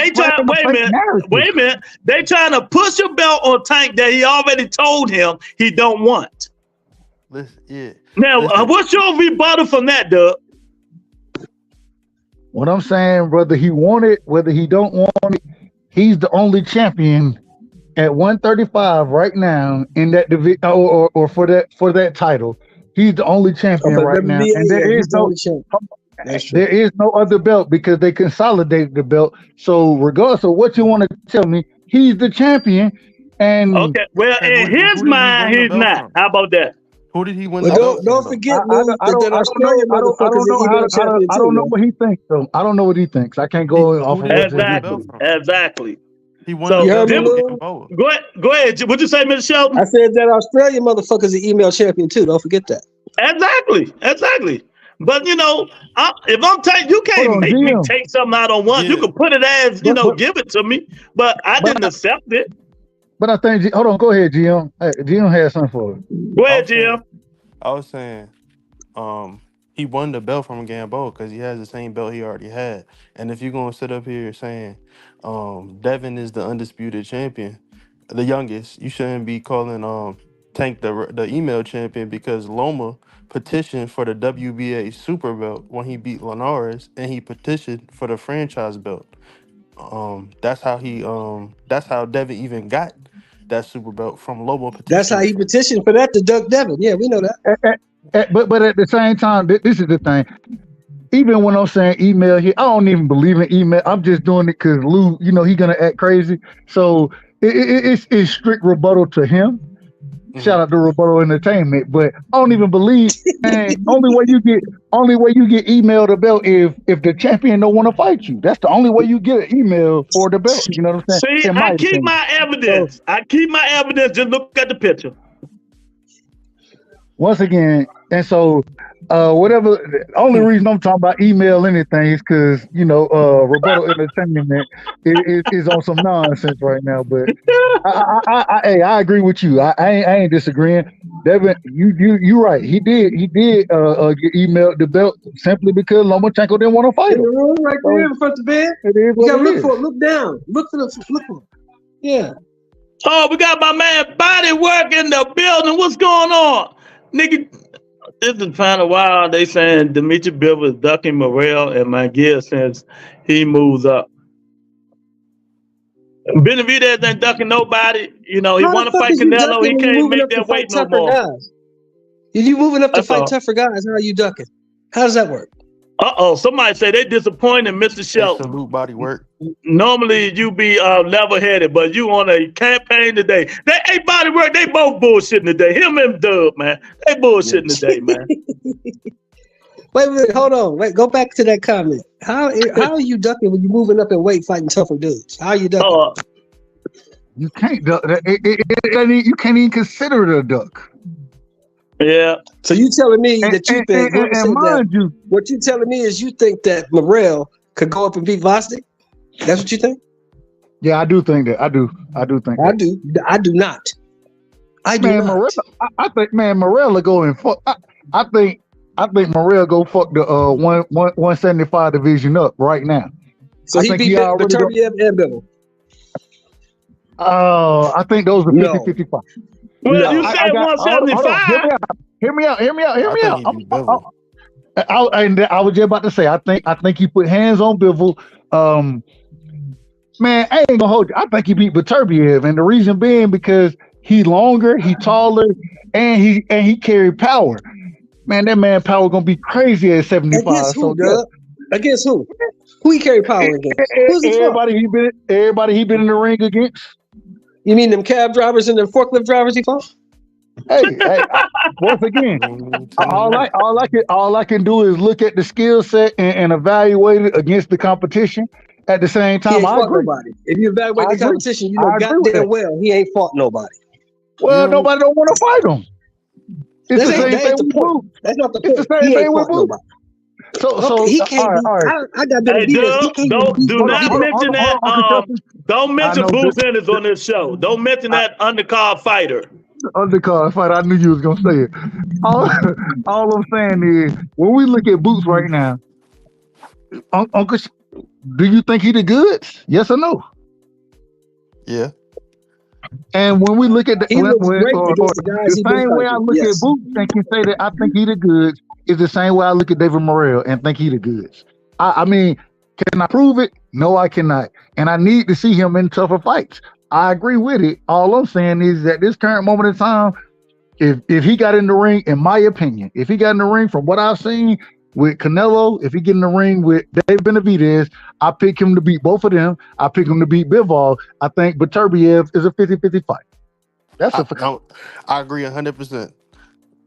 wait a minute. They trying to push a belt on Tank that he already told him he don't want. Listen. Now, what's your rebuttal from that, Doug? What I'm saying, whether he want it, whether he don't want it, he's the only champion at 135 right now in that division, or for that title. He's the only champion right now, and there is no other belt because they consolidated the belt. So regardless of what you want to tell me, he's the champion. And okay, well, in his mind, he's not. How about that? Who did he win? Don't forget, I don't know what he thinks, though. I don't know what he thinks. I can't go off of exactly. He won. So, go ahead. What'd you say, Mr. Shelton? I said that Australian motherfucker's an email champion too. Don't forget that. Exactly. But if I'm taking, you can't make me take something I don't want. You can put it as give it to me, but I didn't accept it. But I think, hold on, go ahead, GM. Hey, GM has something for it. Go ahead, GM. I was saying, he won the belt from Gamboa because he has the same belt he already had. And if you're gonna sit up here saying, Devin is the undisputed champion, the youngest, you shouldn't be calling Tank the email champion because Loma petitioned for the WBA super belt when he beat Linares, and he petitioned for the franchise belt. That's how Devin even got that super belt from Lobo petition. That's how he petitioned for that to duck Devin. Yeah, we know that. But at the same time, this is the thing. Even when I'm saying email here, I don't even believe in email. I'm just doing it because Lou, he's gonna act crazy. So it's strict rebuttal to him. Shout out to Rebuttal Entertainment, but I don't even believe. Man, only way you get emailed a belt if the champion don't want to fight you. That's the only way you get an email for the belt. You know what I'm saying? See, I keep my evidence. Just look at the picture. Once again, and so whatever. The only reason I'm talking about email anything is because Rebuttal Entertainment is on some nonsense right now. But I agree with you. I ain't disagreeing. Devin, you right. He did get emailed the belt simply because Lomachenko didn't want to fight him. In the room right there in front of the bed. You gotta look for it. Look down. Look for it. Yeah. Oh, we got my man Body Work in the building. What's going on, nigga? This is kind of wild. They saying Dimitri Bivol is ducking Morrell and Manguia since he moves up. Benavidez ain't ducking nobody. He want to fight Canelo. He can't make that weight no more. If you moving up to fight tougher guys, how are you ducking? How does that work? Somebody say they disappointed Mr. Shelton. Salute Body Work. Normally you be level-headed, but you on a campaign today. Hey, Body Work, they both bullshitting today. Him and Dub, man. They bullshitting today, man. Wait, hold on. Wait, go back to that comment. How are you ducking when you're moving up in weight fighting tougher dudes? How are you ducking? You can't duck. You can't even consider it a duck. Yeah. So you telling me that you think what you telling me is you think that Morrell could go up and beat Vostok? That's what you think? Yeah, I do think that. I do think that. I do not. I do not. Morrell, I think Morrell will go and fuck. I think Morrell go fuck the 175 division up right now. So he beat Beterbiev and Bivol. I think those are 50-55. Well, you said 175. Hear me out. I was just about to say, I think he put hands on Bivol. Man, I ain't gonna hold you. I think he beat Beterbiev, and the reason being because he longer, he taller, and he carried power. Man, that man power gonna be crazy at 75. Against who? Against who? Who he carry power against? Everybody he been in the ring against. You mean them cab drivers and them forklift drivers he fought? Hey, once again, all I can do is look at the skill set and evaluate it against the competition. At the same time, I agree. Nobody. If you evaluate the competition, you know goddamn well he ain't fought nobody. Well, nobody don't want to fight him. It's the same thing. That's not the point. It's He ain't fought nobody. So he can't all right. I got Benavidez. He can't do not mention that. Don't mention Bruce Ennis on this show. Don't mention that undercard fighter. Undercard fighter. I knew you was gonna say it. All I'm saying is, when we look at Boots right now, Uncle, do you think he the goods? Yes or no? Yeah. And when we look at the He looks great against the guys he been same way I fighting, look yes. at Boots and can say that I think he the goods is the same way I look at David Morrell and think he the goods. I mean, can I prove it? No, I cannot. And I need to see him in tougher fights. I agree with it. All I'm saying is that this current moment in time, if he got in the ring, in my opinion, if he got in the ring from what I've seen with Canelo, if he get in the ring with Dave Benavidez, I pick him to beat both of them. I pick him to beat Bivol. I think Beterbiev is a 50-50 fight. That's I agree 100%.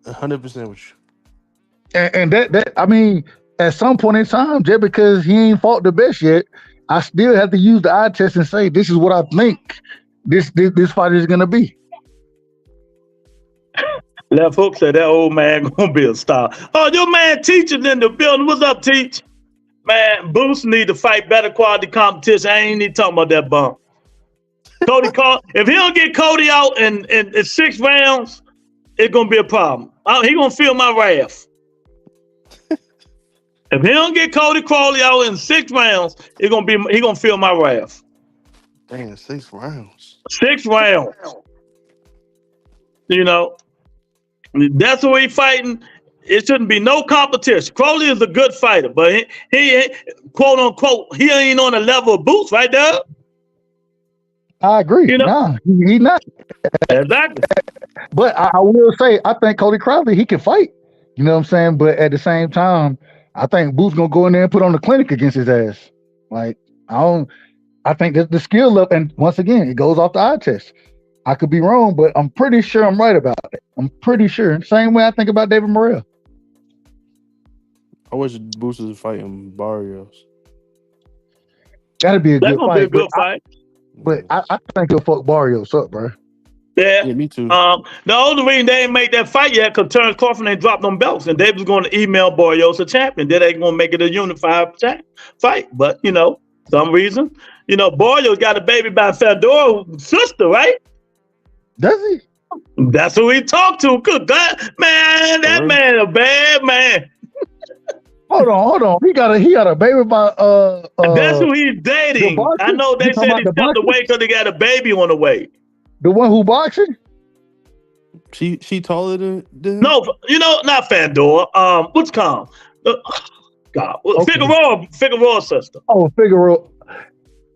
100% with you. And that I mean, at some point in time, just because he ain't fought the best yet, I still have to use the eye test and say this is what I think this fight is gonna be. Left Hook said that old man gonna be a star. Oh, your man Teacher's in the building. What's up, Teach? Man, Boost need to fight better quality competition. I ain't even talking about that bump. Cody if he don't get Cody out in 6 rounds, it's gonna be a problem. He gonna feel my wrath. If he don't get Cody Crowley out in 6 rounds, he gonna feel my wrath. Dang, 6 rounds. 6 rounds. You know. That's what we fighting. It shouldn't be no competition. Crowley is a good fighter, but he quote unquote, he ain't on the level of Boots right there. I agree. You know? Nah, he not. Exactly. But I will say, I think Cody Crowley, he can fight. You know what I'm saying? But at the same time, I think Boots gonna go in there and put on the clinic against his ass. Like, I think that the skill up, and once again, it goes off the eye test. I could be wrong, but I'm pretty sure I'm right about it. I'm pretty sure. Same way I think about David Morrell. I wish Boots was fighting Barrios. That'd be a That's good gonna fight. be a good fight. But I think he'll fuck Barrios up, bro. Yeah, me too. The only reason they ain't make that fight yet because Terrence Crawford ain't dropped them belts, and they was going to email Barrios a champion. They ain't gonna make it a unified fight. But you know, some reason, you know, Barrios got a baby by Fedora's sister, right? Does he? That's who he talked to. Good God, man, that man a bad man. Hold on. He got a baby by that's who he's dating. I know they said he stepped away because he got a baby on the way. The one who boxing? She taller than him? No, you know, not Fedora. What's called? God, Figueroa's sister. Oh, Figueroa.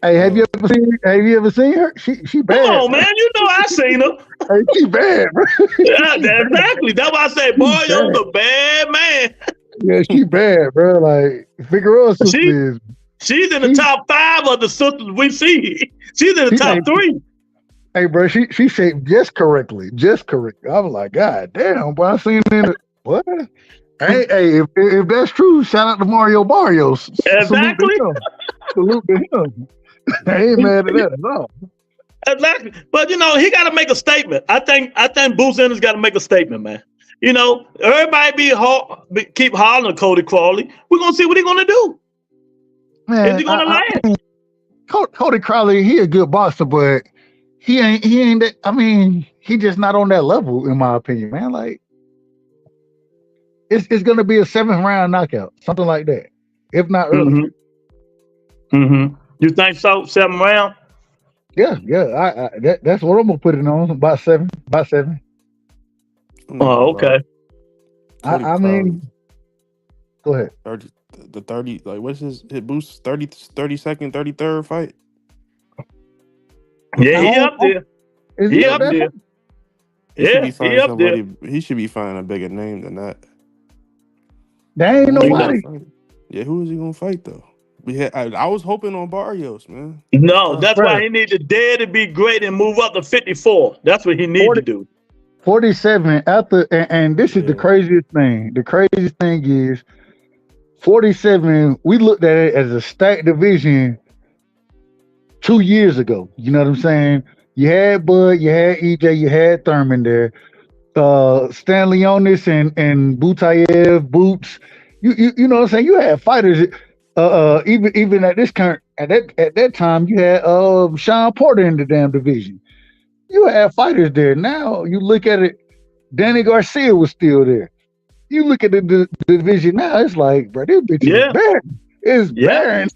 Hey, have you ever seen her? She bad. Come on, man. You know I seen her. Hey, she bad, bro. Yeah, exactly. That's why I say, Barrios a bad man. Yeah, she bad, bro. Like Figueroa's sister is. She's in the top 5 of the sisters we see. She's in the top 3. Hey, bro, she shaped just correctly. I was like, God damn, boy, I seen her in the what? Hey, if that's true, shout out to Mario Barrios. Exactly. Salute to him. I ain't mad at that at all. Exactly. But you know, he gotta make a statement. I think Boots Ennis gotta make a statement, man. You know, everybody keep hollering at Cody Crowley. We're gonna see what he's gonna do. Man, is he gonna land? Cody Crowley, he a good boxer, but he ain't that. I mean, he just not on that level, in my opinion, man. Like, it's gonna be a 7th round knockout, something like that, if not earlier. Mm-hmm. You think so? 7th round? Yeah. That's what I'm gonna put it on. About 7. Oh, okay. I mean, go ahead. 30. Like, what's his Boost? 32nd, 33rd fight. Yeah, he up there. He up there. Yeah, he up there. He should be finding a bigger name than that. There ain't nobody. Yeah, who is he gonna fight though? I was hoping on Barrios, man. No, that's why he needs to dare to be great and move up to 54. That's what he needs to do. 47 after, and this is the craziest thing. The craziest thing is 47. We looked at it as a stacked division 2 years ago. You know what I'm saying? You had Bud, you had EJ, you had Thurman there. Stanley and Butayev, Boots. You know what I'm saying? You had fighters. Even at that time, you had Sean Porter in the damn division. You had fighters there. Now you look at it, Danny Garcia was still there. You look at the division now, it's like, bro, this bitch is barren. It's barren.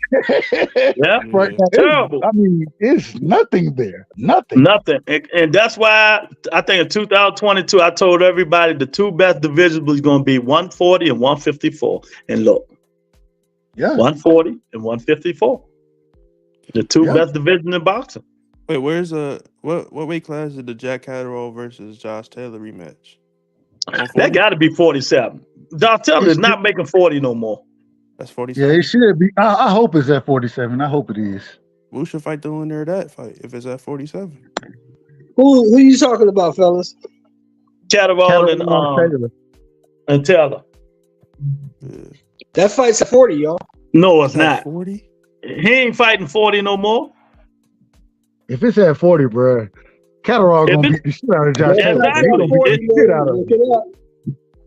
Right now, terrible. I mean, it's nothing there. Nothing. And that's why I think in 2022, I told everybody the two best divisions was going to be 140 and 154. And look, 140 and 154. The two best divisions in boxing. Wait, where's what weight class did the Jack Catterall versus Josh Taylor rematch? That got to be 47. Josh Taylor is not making 40 no more. That's 47. Yeah, it should be. I hope it's at 47. I hope it is. Who should fight the winner of that fight if it's at 47? Who you talking about, fellas? Catterall and Taylor. Yeah. That fight's at 40, y'all. No, it's not. 40? He ain't fighting 40 no more. If it's at 40, bro, Catterall gonna beat the shit out of Josh Taylor. Exactly. He gonna beat the shit out of him.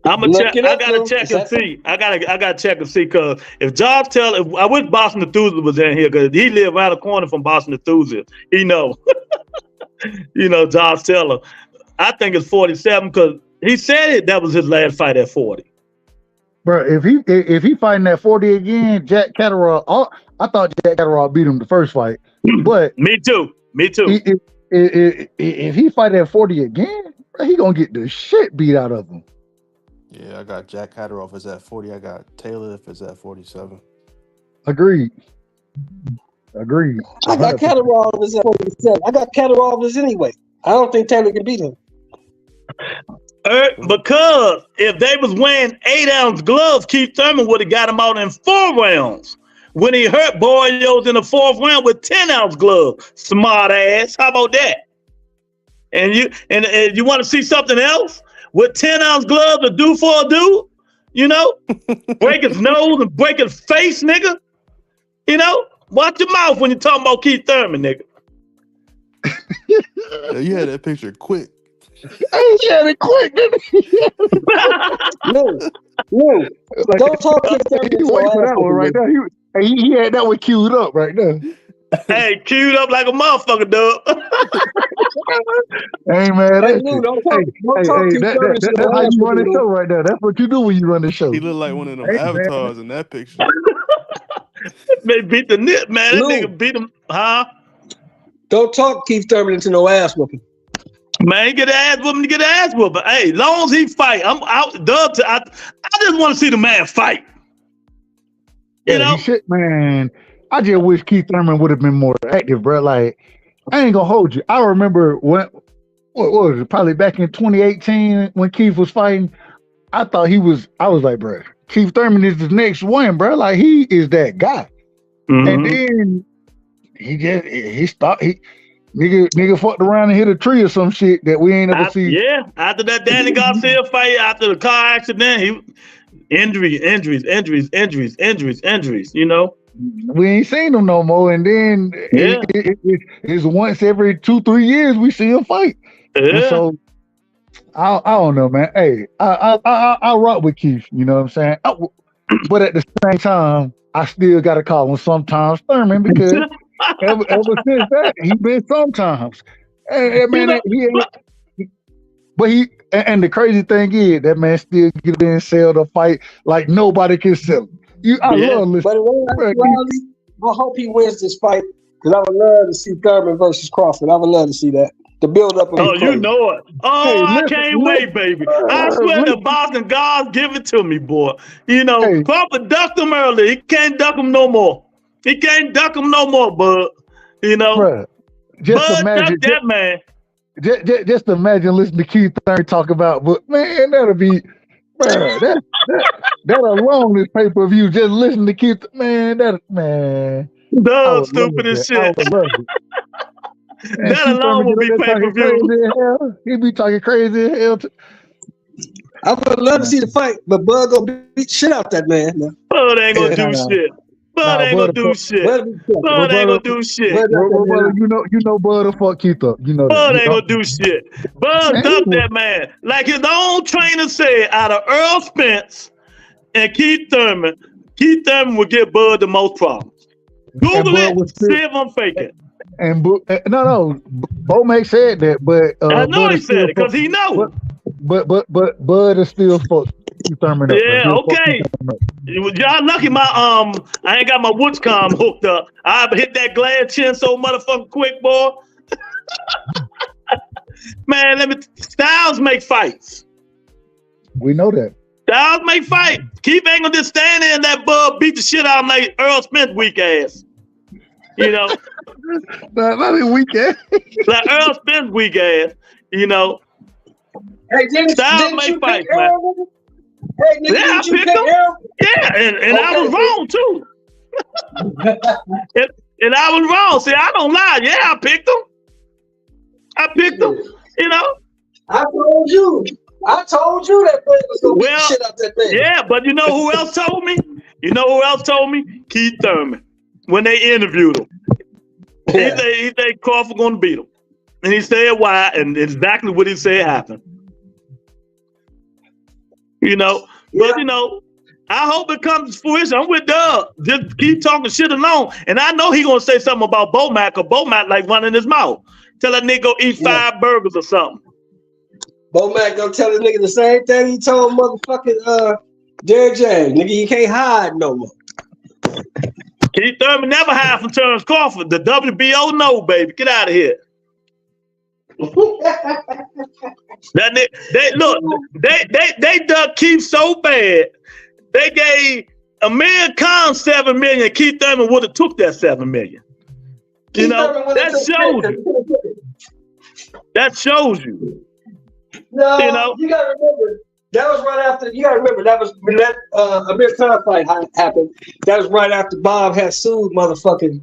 I'm gonna check. I gotta check and see. I gotta check and see because if Josh Taylor, I wish Boston Enthusiast was in here because he live around the corner from Boston Enthusiast. He know, Josh Taylor. I think it's 47 because he said that was his last fight at 40. Bro, if he fighting at 40 again, Jack Catterall. I thought Jack Catterall beat him the first fight, but me too. If he fight at 40 again, bro, he gonna get the shit beat out of him. Yeah, I got Jack Catterall if it's at 40. I got Taylor if it's at 47. Agreed. I got Catterall if it's at 47. I got Catterall if it's anyway. I don't think Taylor can beat him. Because if they was wearing 8-ounce gloves, Keith Thurman would have got him out in 4 rounds. When he hurt Boyos in the 4th round with 10-ounce gloves. Smart ass. How about that? And you want to see something else? With 10-ounce gloves, a do for a dude? Break his nose and break his face, nigga. Watch your mouth when you're talking about Keith Thurman, nigga. Yeah, you had that picture quick. He had it quick, nigga. No. Don't talk to Thurman. He waiting for that one right now. He had that one queued up right now. Hey, queued up like a motherfucker, dog. Hey, man. That's That's how you run the show right now. That's what you do when you run the show. He looked like one of them avatars in that picture. They beat the nip, man. That nigga beat him, huh? Don't talk Keith Thurman into no ass whooping. Man, get an ass whooping to get an ass whooping. Hey, long as he fight, I'm out. I just want to see the man fight. Shit, man. I just wish Keith Thurman would have been more active, bro. Like, I ain't gonna hold you. I remember what was it? Probably back in 2018 when Keith was fighting. I was like, bro, Keith Thurman is the next one, bro. Like, he is that guy. Mm-hmm. And then he stopped. Nigga fucked around and hit a tree or some shit that we ain't ever seen. Yeah, after that Danny Garcia fight, after the car accident, injuries. We ain't seen him no more, and then it's once every 2-3 years we see him fight. Yeah. So I don't know, man. Hey, I rock with Keith. You know what I'm saying? But at the same time, I still gotta call him sometimes Thurman because ever since that he been sometimes. And man, and the crazy thing is that man still get in and sell the fight like nobody can sell him. I love listening. I hope he wins this fight because I would love to see Thurman versus Crawford. I would love to see that. The build up. You know it. I can't wait, baby. I swear the Boston gods give it to me, boy. Crawford ducked him early. He can't duck him no more. Bud. Bruh, Bud ducked that man. Just imagine listening to Keith Thurman talk about, but man, that'll be, bro. That alone is pay-per-view. Just listen to Keith, man. Dumb, stupid as shit. That alone would be pay-per-view. He'd be talking crazy as hell. I would love to see the fight, but Bud gonna beat shit out that man. Oh, they ain't gonna do shit. Bud ain't gonna do shit. Bud ain't gonna do shit. You know, Bud will fuck Keith up. You know Bud that. ain't gonna do shit. Bud dumped that man. Like his own trainer said, out of Earl Spence and Keith Thurman would give Bud the most problems. Google it, see if I'm faking. And no, Bo-Mac said that, but I know he said it because he knows. But Bud is still fuck Keith Thurman up. Yeah, okay. Y'all lucky I ain't got my Woodscom hooked up. I hit that glass chin so motherfucking quick, boy. Man, Styles make fights. We know that. Styles make fights. Keith ain't gonna just stand there and let Bud beat the shit out of like Earl Smith weak ass. You know? Not weak ass. Like Earl Smith weak ass, you know. Hey, Styles make fights, man. Hey, nigga, I picked him. Yeah, and I was wrong too. and I was wrong. See, I don't lie. Yeah, I picked him. You know. I told you that boy was gonna beat shit out that thing. Yeah, but you know who else told me? Keith Thurman. When they interviewed him. Yeah. He said Crawford gonna beat him. And he said why, and exactly what he said happened. You know, but you know, I hope it comes to fruition. I'm with Doug. Just keep talking shit alone. And I know he gonna say something about Bo-Mac, or Bo-Mac like running his mouth. Tell that nigga go eat 5 burgers or something. Bo-Mac gonna tell the nigga the same thing he told motherfucking Derrick James. Nigga, you can't hide no more. Keith Thurman never hide from Terrence Crawford. The WBO no, baby. Get out of here. They dug Keith so bad. They gave Amir Khan $7 million. Keith Thurman would have took that $7 million. You know, that shows you. That shows you. No, you know? You gotta remember. That was right after. You gotta remember that was when that Amir Khan fight happened. That was right after Bob had sued motherfucking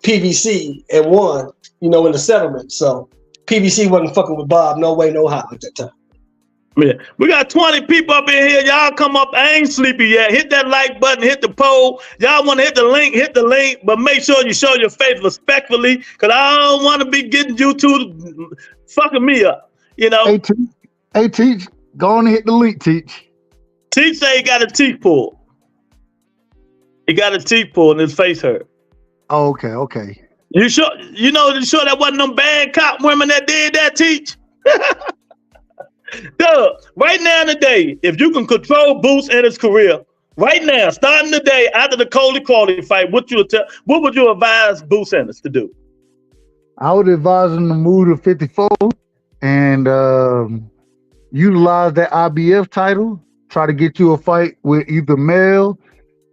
PBC and won. You know, in the settlement. So PBC wasn't fucking with Bob. No way, no how at that time. Yeah, we got 20 people up in here. Y'all come up. I ain't sleepy yet. Hit that like button. Hit the poll. Y'all want to hit the link? Hit the link. But make sure you show your face respectfully, because I don't want to be getting YouTube fucking me up. You know. Hey, Teach. Go on and hit the link, Teach. Teach say he got a teeth pull. He got a teeth pull and his face hurt. Oh, okay. You sure that wasn't them bad cop women that did that, Teach? Duh, right now today, if you can control Boots and his career, right now, starting today after the Cody Crowley fight, what would you advise Boots Ennis to do? I would advise him to move to 54 and utilize that IBF title. Try to get you a fight with either Mel.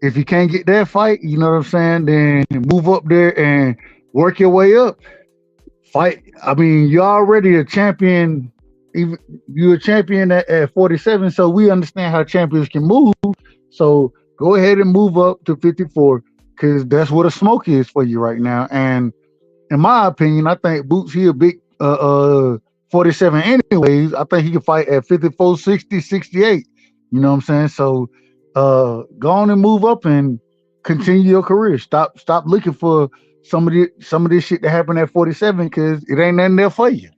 If you can't get that fight, you know what I'm saying, then move up there and work your way up. Fight. I mean, you're already a champion. You're a champion at 47, so we understand how champions can move. So go ahead and move up to 54, because that's what a smoke is for you right now. And in my opinion, I think Boots, he a big 47 anyways. I think he can fight at 54, 60, 68. You know what I'm saying? So go on and move up and continue your career. Stop looking for some of this shit that happened at 47, because it ain't nothing there for you.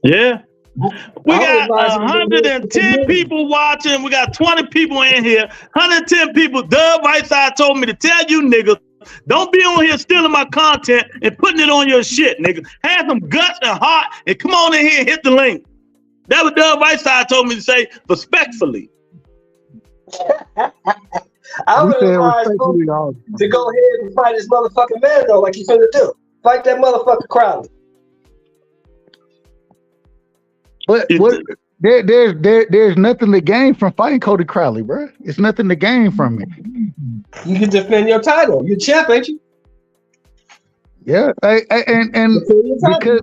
Yeah. We got 110 people watching. We got 20 people in here. 110 people. Doug Whiteside told me to tell you niggas, don't be on here stealing my content and putting it on your shit, nigga. Have some guts and heart and come on in here and hit the link. That what Doug Whiteside told me to say respectfully. I would advise to go ahead and fight this motherfucking man though, like he's finna do. Fight that motherfucker Crowley. But there's nothing to gain from fighting Cody Crowley, bro. It's nothing to gain from it. You can defend your title. You're champ, ain't you? Yeah, and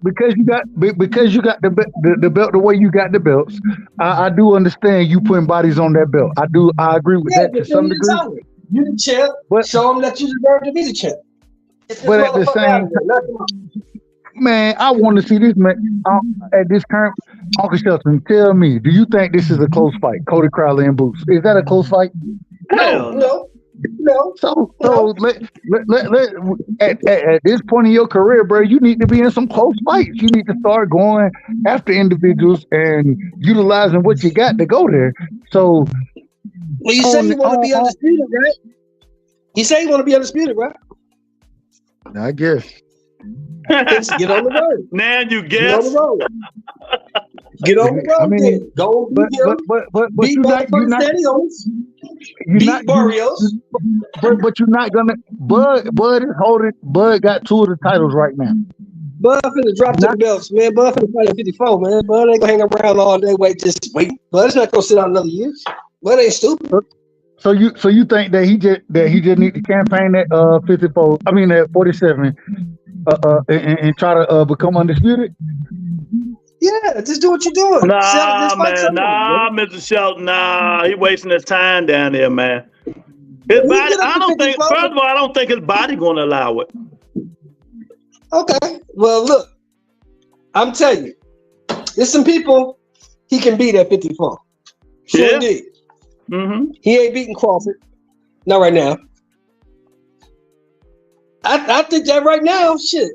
because you got the belt the way you got the belts, I do understand you putting bodies on that belt. I agree with that to some degree. You the champ, but show them that you deserve to be the champ. But at the same time, man, I want to see this man at this current. Uncle Shelton, tell me, do you think this is a close fight? Cody Crowley and Boots, is that a close fight? No. No. So at this point in your career, bro, you need to be in some close fights. You need to start going after individuals and utilizing what you got to go there. So, well, you say you want to be undisputed, right? You say you want to be undisputed, right? I guess. Get on the road. Now you guess. Get on the road. Get on the road. I mean, go but beat Barrios. But you're not gonna. Bud is holding. Bud got 2 of the titles right now. Bud finna drop to the belts, man. Bud finna fight at 54, man. Bud ain't gonna hang around all day. Just wait. Bud's not gonna sit out another year. Bud ain't stupid. So you think that he just need to campaign at 54? I mean at 47, and try to become undisputed? Yeah, just do what you're doing. Nah, man. Nah, Mr. Shelton. Nah, he wasting his time down there, man. His body, I don't think. First of all, I don't think his body gonna allow it. Okay. Well, look, I'm telling you, there's some people he can beat at 54. Sure Yeah. indeed. Mm-hmm. He ain't beating Crawford. Not right now. I think that right now, shit.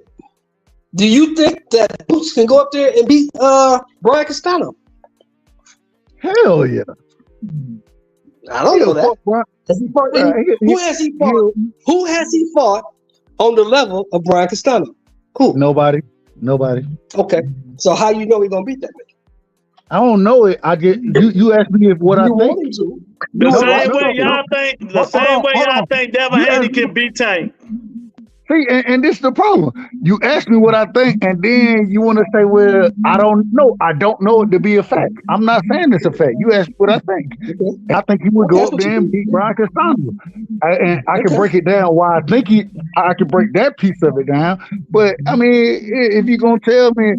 Do you think that Boots can go up there and beat Brian Castano? Hell yeah. I don't know that. Who has he fought? Who has he fought on the level of Brian Castano? Who? Nobody. Okay. So how you know he's gonna beat that man? I don't know it. I get you asked me if what I think. The same way y'all think Devin Haney can beat Tank. See, and this is the problem. You ask me what I think, and then you want to say, well, I don't know. I don't know it to be a fact. I'm not saying it's a fact. You asked me what I think. Okay. I think he would go up there and beat Brian Castano. And I can break it down why I think I can break that piece of it down. But, I mean, if you're going to tell me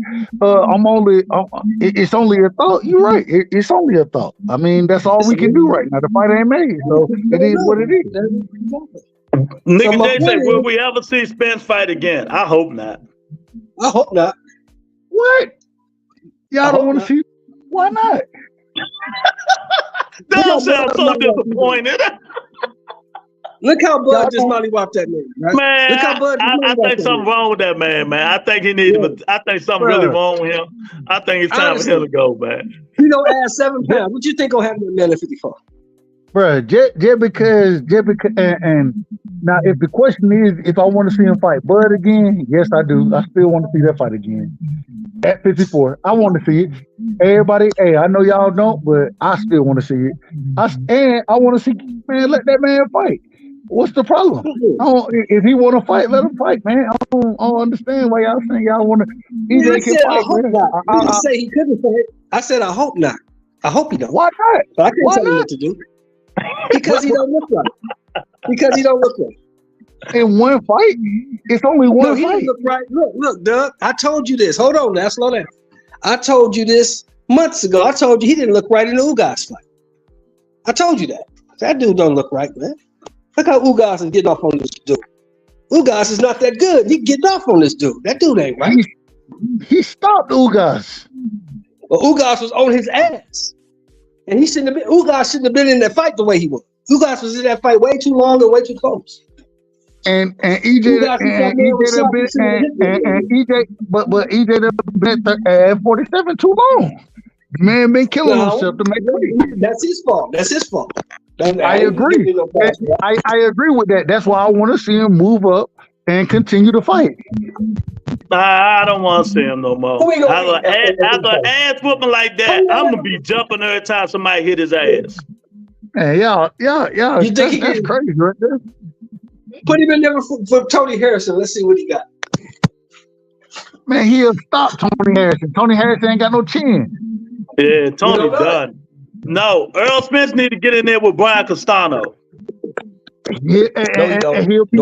it's only a thought, you're right. It's only a thought. I mean, that's all we can do right now. The fight ain't made. So it is what it is. Nigga J say, will we ever see Spence fight again? I hope not. I hope not. What? Y'all don't want to see? Why not? That sounds so disappointed. Look how Bud just mollywopped that man. Right? Man, look how Bud I think something wrong with that man. I think he needs. Yeah. I think something really wrong with him. I think it's time for him to go, man. He don't add 7 pounds. What you think gonna happen to man at 54? Bro, just because, and now if the question is if I want to see him fight Bud again, yes I do. I still want to see that fight again. At 54, I want to see it. Everybody, hey, I know y'all don't, but I still want to see it. I want to see, man, let that man fight. What's the problem? If he want to fight, let him fight, man. I don't understand why y'all saying y'all want to. I said I hope not. I didn't say he couldn't fight. I said I hope not. I hope he don't. Why not? But I can't tell you what to do. Because he don't look right. In one fight? It's only one fight. He look right. Look, Doug. I told you this. Hold on now, slow down. I told you this months ago. I told you he didn't look right in the Ugas fight. I told you that. That dude don't look right, man. Look how Ugas is getting off on this dude. Ugas is not that good. He getting off on this dude. That dude ain't right. He stopped Ugas. Well, Ugas was on his ass. And he shouldn't have been. Ugas shouldn't have been in that fight the way he was. Ugas was in that fight way too long and way too close. And EJ but EJ been at 47 too long. The man been killing himself to make weight. That's his fault. I agree. I agree with that. That's why I want to see him move up and continue to fight. I don't want to see him no more. After an ass whooping like that, I'm gonna be jumping every time somebody hit his ass. Hey, y'all, that's crazy right there. Put him in there for Tony Harrison. Let's see what he got. Man, he'll stop Tony Harrison. Tony Harrison ain't got no chin. Yeah, Tony done. No, Earl Spence need to get in there with Brian Castano. Yeah, and he'll beat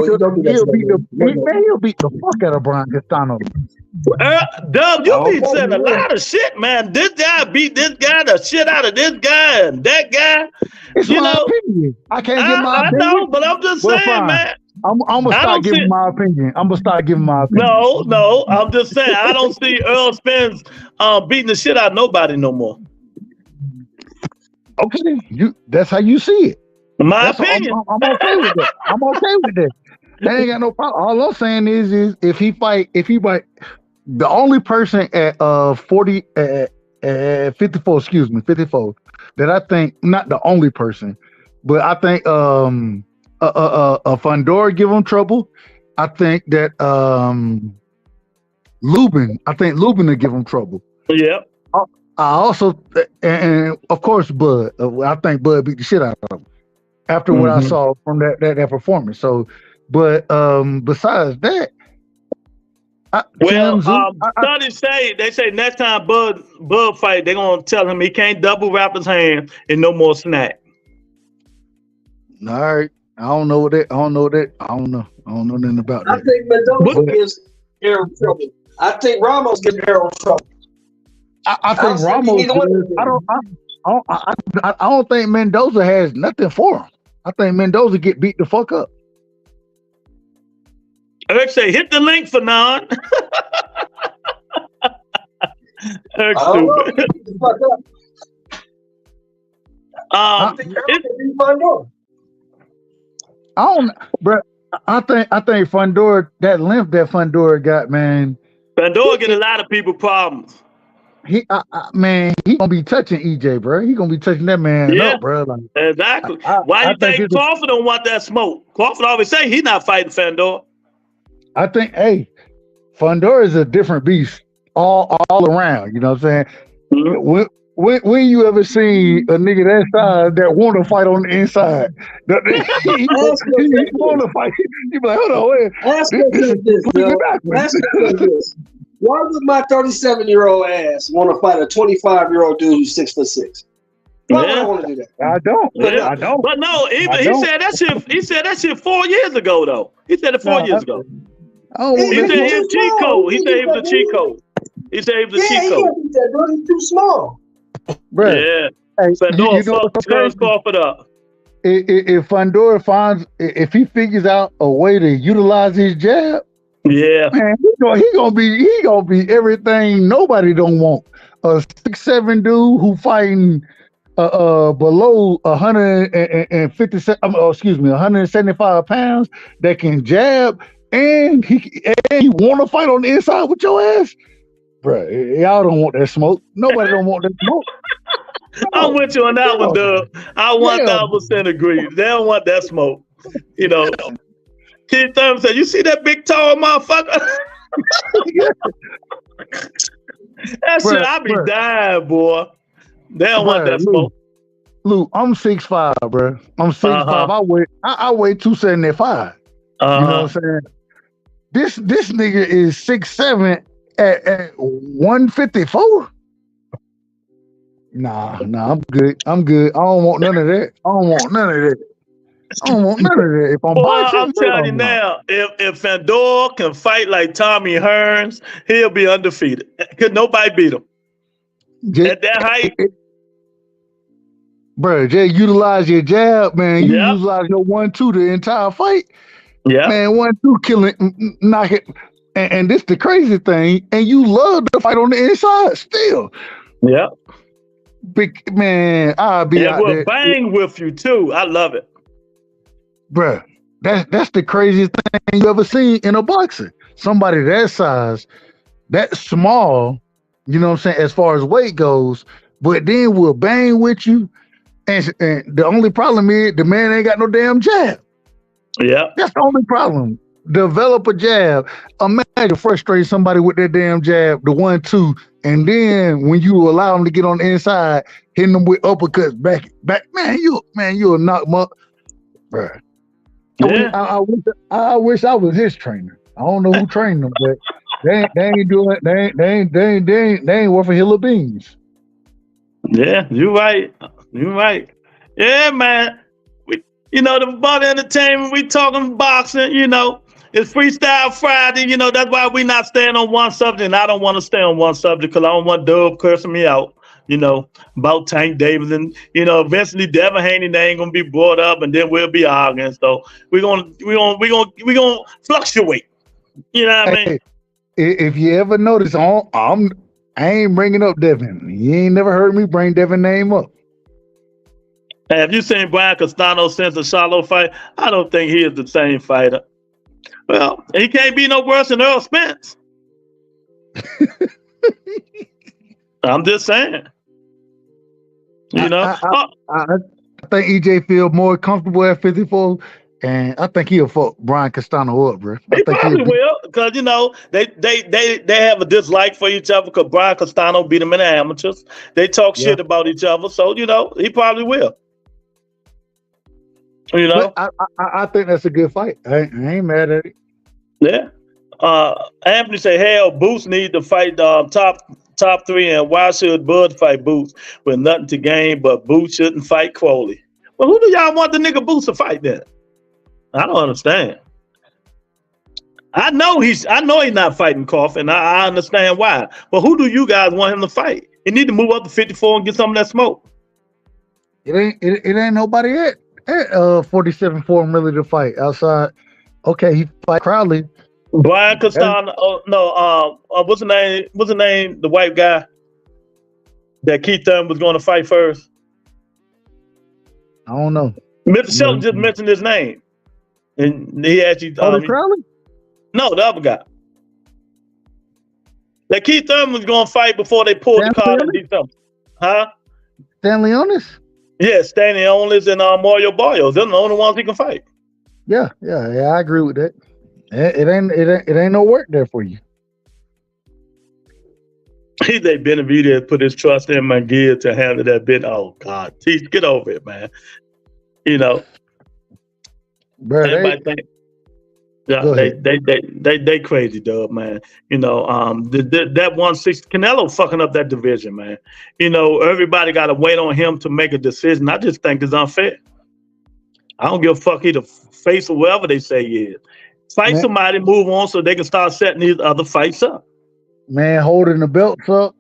the fuck out of Brian Castano. Dub, you be saying a lot of shit, man. This guy beat this guy, the shit out of this guy and that guy. It's my opinion. I can't give my opinion. I know, but I'm just saying, man. I'm gonna start giving my opinion. No, I'm just saying I don't see Earl Spence beating the shit out of nobody no more. Okay, that's how you see it. My opinion. I'm okay with that. I'm okay with that. They ain't got no problem. All I'm saying is if he fight, the only person at 54, 54, that I think, not the only person, but I think Fundora give him trouble. I think that Lubin will give him trouble. Yep. I also, and of course, Bud. I think Bud beat the shit out of him after what I saw from that performance. So, but besides that, they say next time Bud fight, they're gonna tell him he can't double wrap his hand and no more snack. All right, I don't know nothing about that. I think Mendoza gives Harold trouble. I think Ramos gives Harold trouble. I think Ramos. I don't think Mendoza has nothing for him. I think Mendoza get beat the fuck up. Eric say, hit the link for none. Eric stupid. I think Fundora, that limp that Fundora got, man. Fundora get a lot of people problems. He gonna be touching EJ, bro. He gonna be touching that man up, bro. Like, exactly. Why you think Crawford don't want that smoke? Crawford always say he's not fighting Fundora. I think, Fundora is a different beast all around. You know what I'm saying? Mm-hmm. When you ever seen a nigga that size that want to fight on the inside? He want to fight. You be like, hold on, wait. Ask this. Why would my 37-year-old ass want to fight a 25-year-old dude who's 6'6"? Why would I want to do that? I don't. Yeah. I don't. But no, he said that shit. He said that shit 4 years ago, though. He said it 4 years ago. He said he was cheat code. He said he was a cheat code. He said he was a cheat code. He's too small. Bro. Yeah. Fundora fucks Crawford up. If Fundora if he figures out a way to utilize his jab, yeah, man, he gonna be everything nobody don't want. A 6'7" dude who fighting below 175 pounds that can jab and he want to fight on the inside with your ass, bro. Y'all don't want that smoke. Nobody don't want that smoke. I'm with you on that one, Doug. I 1,000% agree. They don't want that smoke. You know, Keith Thurman said, "You see that big tall motherfucker?" That shit, I be dying, boy. They don't want that smoke. Luke, I'm 6'5", bro. I'm 6'5". I weigh 275. You know what I'm saying? This nigga is 6'7" at 154. Nah, I'm good. I don't want none of that. If I'm boxing, I'm telling you now, if Fundora can fight like Tommy Hearns, he'll be undefeated. Could nobody beat him at that height? Bro, just utilize your jab, man. You utilize your 1-2 the entire fight. Yeah, man, 1-2 killing, knock it. And this the crazy thing. And you love to fight on the inside still. Yeah. Big man, I'll be out there. Bang with you too. I love it. Bruh, that's the craziest thing you ever seen in a boxer. Somebody that size, that small, you know what I'm saying, as far as weight goes, but then will bang with you. And the only problem is the man ain't got no damn jab. Yeah. That's the only problem. Develop a jab. Imagine frustrating somebody with that damn jab, the 1-2, and then when you allow them to get on the inside, hitting them with uppercuts back. Man, you'll knock them up. Bruh. Yeah. I wish I was his trainer. I don't know who trained them, but they ain't doing it. They ain't worth a hill of beans. Yeah, you're right. Yeah, man. The Bud Entertainment, we talking boxing, it's Freestyle Friday, that's why we not staying on one subject, and I don't want to stay on one subject because I don't want Dub cursing me out, about Tank Davis, and eventually Devin Haney ain't gonna be brought up, and then we'll be arguing. So we're gonna fluctuate. You know what I mean? If you ever notice, I ain't bringing up Devin. You ain't never heard me bring Devin's name up. Have you seen Brian Castano since the Charlo fight? I don't think he is the same fighter. Well, he can't be no worse than Earl Spence. I'm just saying. You know, I think EJ feel more comfortable at 54, and I think he'll fuck Brian Castano up, bro. He probably will, because you know they have a dislike for each other. Because Brian Castano beat him in the amateurs. They talk shit about each other, so you know he probably will. You know, but I think that's a good fight. I ain't mad at it. Yeah. Anthony say, hell, Boots need to fight top three, and why should Bud fight Boots with nothing to gain? But Boots shouldn't fight Crowley. Well, who do y'all want the nigga Boots to fight then? I don't understand. I know he's not fighting Coughlin. I understand why. But who do you guys want him to fight? He need to move up to 54 and get some of that smoke. It ain't nobody at 47 for him really to fight outside. Okay, he fight Crowley. Brian Castano. What's the name? What's the name? The white guy that Keith Thurman was going to fight first. I don't know. Mr. Shelton just mentioned his name, and he actually. Crowley? No, the other guy. That Keith Thurman was going to fight before they pulled the card in December. Huh? Stanley Onis? Yeah, Stanley Onis and Mario Barrios. They're the only ones he can fight. Yeah, I agree with that. It ain't no work there for you. They Benavidez put his trust in McGill to handle that bit. Oh God, Teach, get over it, man. You know, bro, they crazy, dub, man. You know, that 160 Canelo fucking up that division, man. You know, everybody got to wait on him to make a decision. I just think it's unfair. I don't give a fuck. He the face or whatever they say he is. Fight somebody, move on, so they can start setting these other fights up. Man, holding the belts up,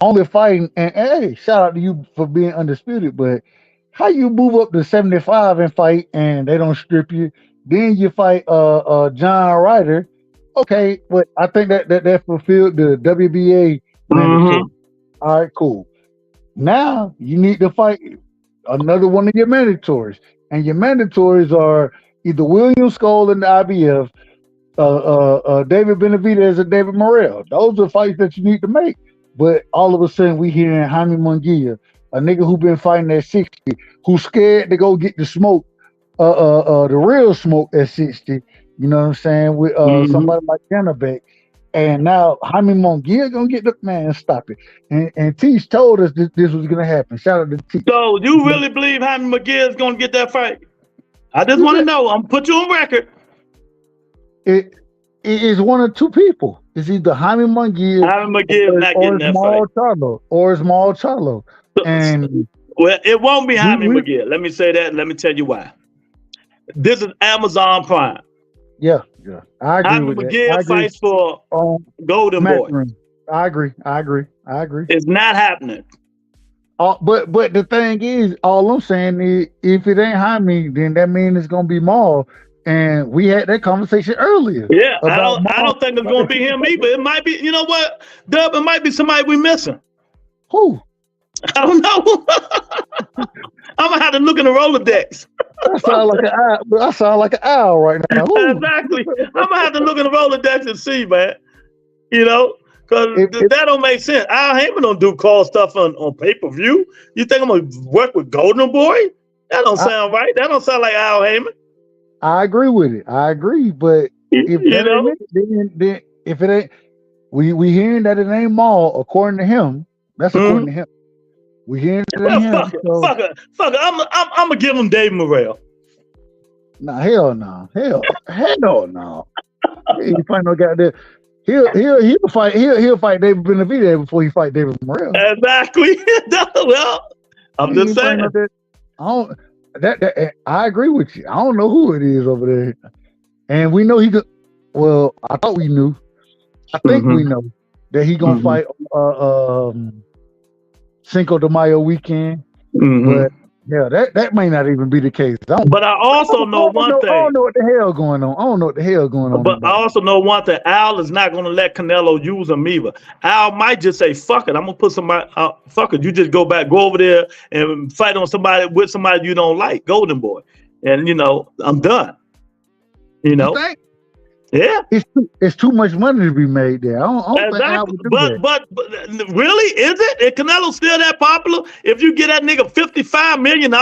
only fighting. And hey, shout out to you for being undisputed. But how you move up to 75 and fight, and they don't strip you? Then you fight John Ryder. Okay, but I think that fulfilled the WBA mandatory. All right, cool. Now you need to fight another one of your mandatories, and your mandatories are either William Skoll in the IBF, David Benavidez or David Morrell. Those are fights that you need to make. But all of a sudden we hearing Jaime Munguia, a nigga who been fighting at 60, who's scared to go get the smoke, the real smoke at 60. You know what I'm saying? With somebody like Janabek. And now Jaime Munguia gonna get the man. Stop it. And Teach told us this was gonna happen. Shout out to Teach. So you really believe Jaime Munguia is gonna get that fight? I just want to know. I'm put you on record. It is one of two people. It's either Jaime Munguia not getting that fight. Or Small Charlo. And well, it won't be Jaime Munguia. Let me say that, and let me tell you why. This is Amazon Prime. Yeah. I agree Jaime with Munguia that. fights for Golden Boy. I agree. It's not happening. But the thing is, all I'm saying is, if it ain't Jaime, then that means it's gonna be Maul. And we had that conversation earlier. Yeah, I don't think it's gonna be him either. It might be, you know what, Dub, it might be somebody we missing. Who? I don't know. I'm gonna have to look in the Rolodex. I sound like an owl right now. Who? Exactly. I'm gonna have to look in the Rolodex and see, man. You know? Because that don't make sense. Al Heyman don't do call stuff on pay-per-view. You think I'm going to work with Golden Boy? That don't sound right. That don't sound like Al Heyman. I agree with it. I agree. But if then if it ain't, we hearing that it ain't Maul, according to him. That's according to him. We hearing that it ain't him. Fuck it. I'm going to give him Dave Morrell. Nah, hell no. Hell no. He find no goddamn. He'll fight David Benavidez before he fight David Morrell. Exactly. Well, I'm just saying. I agree with you. I don't know who it is over there, and we know he could. Well, I thought we knew. I think we know that he gonna fight Cinco de Mayo weekend. But Yeah, that may not even be the case. But I also know one thing. I don't know what the hell going on. I don't know what the hell going on. But I also know one thing. Al is not going to let Canelo use him either. Al might just say, "Fuck it, I'm gonna put somebody. Fuck it, you just go over there and fight on somebody with somebody you don't like, Golden Boy, and I'm done." You think? Yeah, it's too much money to be made there. I don't think Al would do that. But really, is it? Is Canelo still that popular? If you get that nigga $55 million,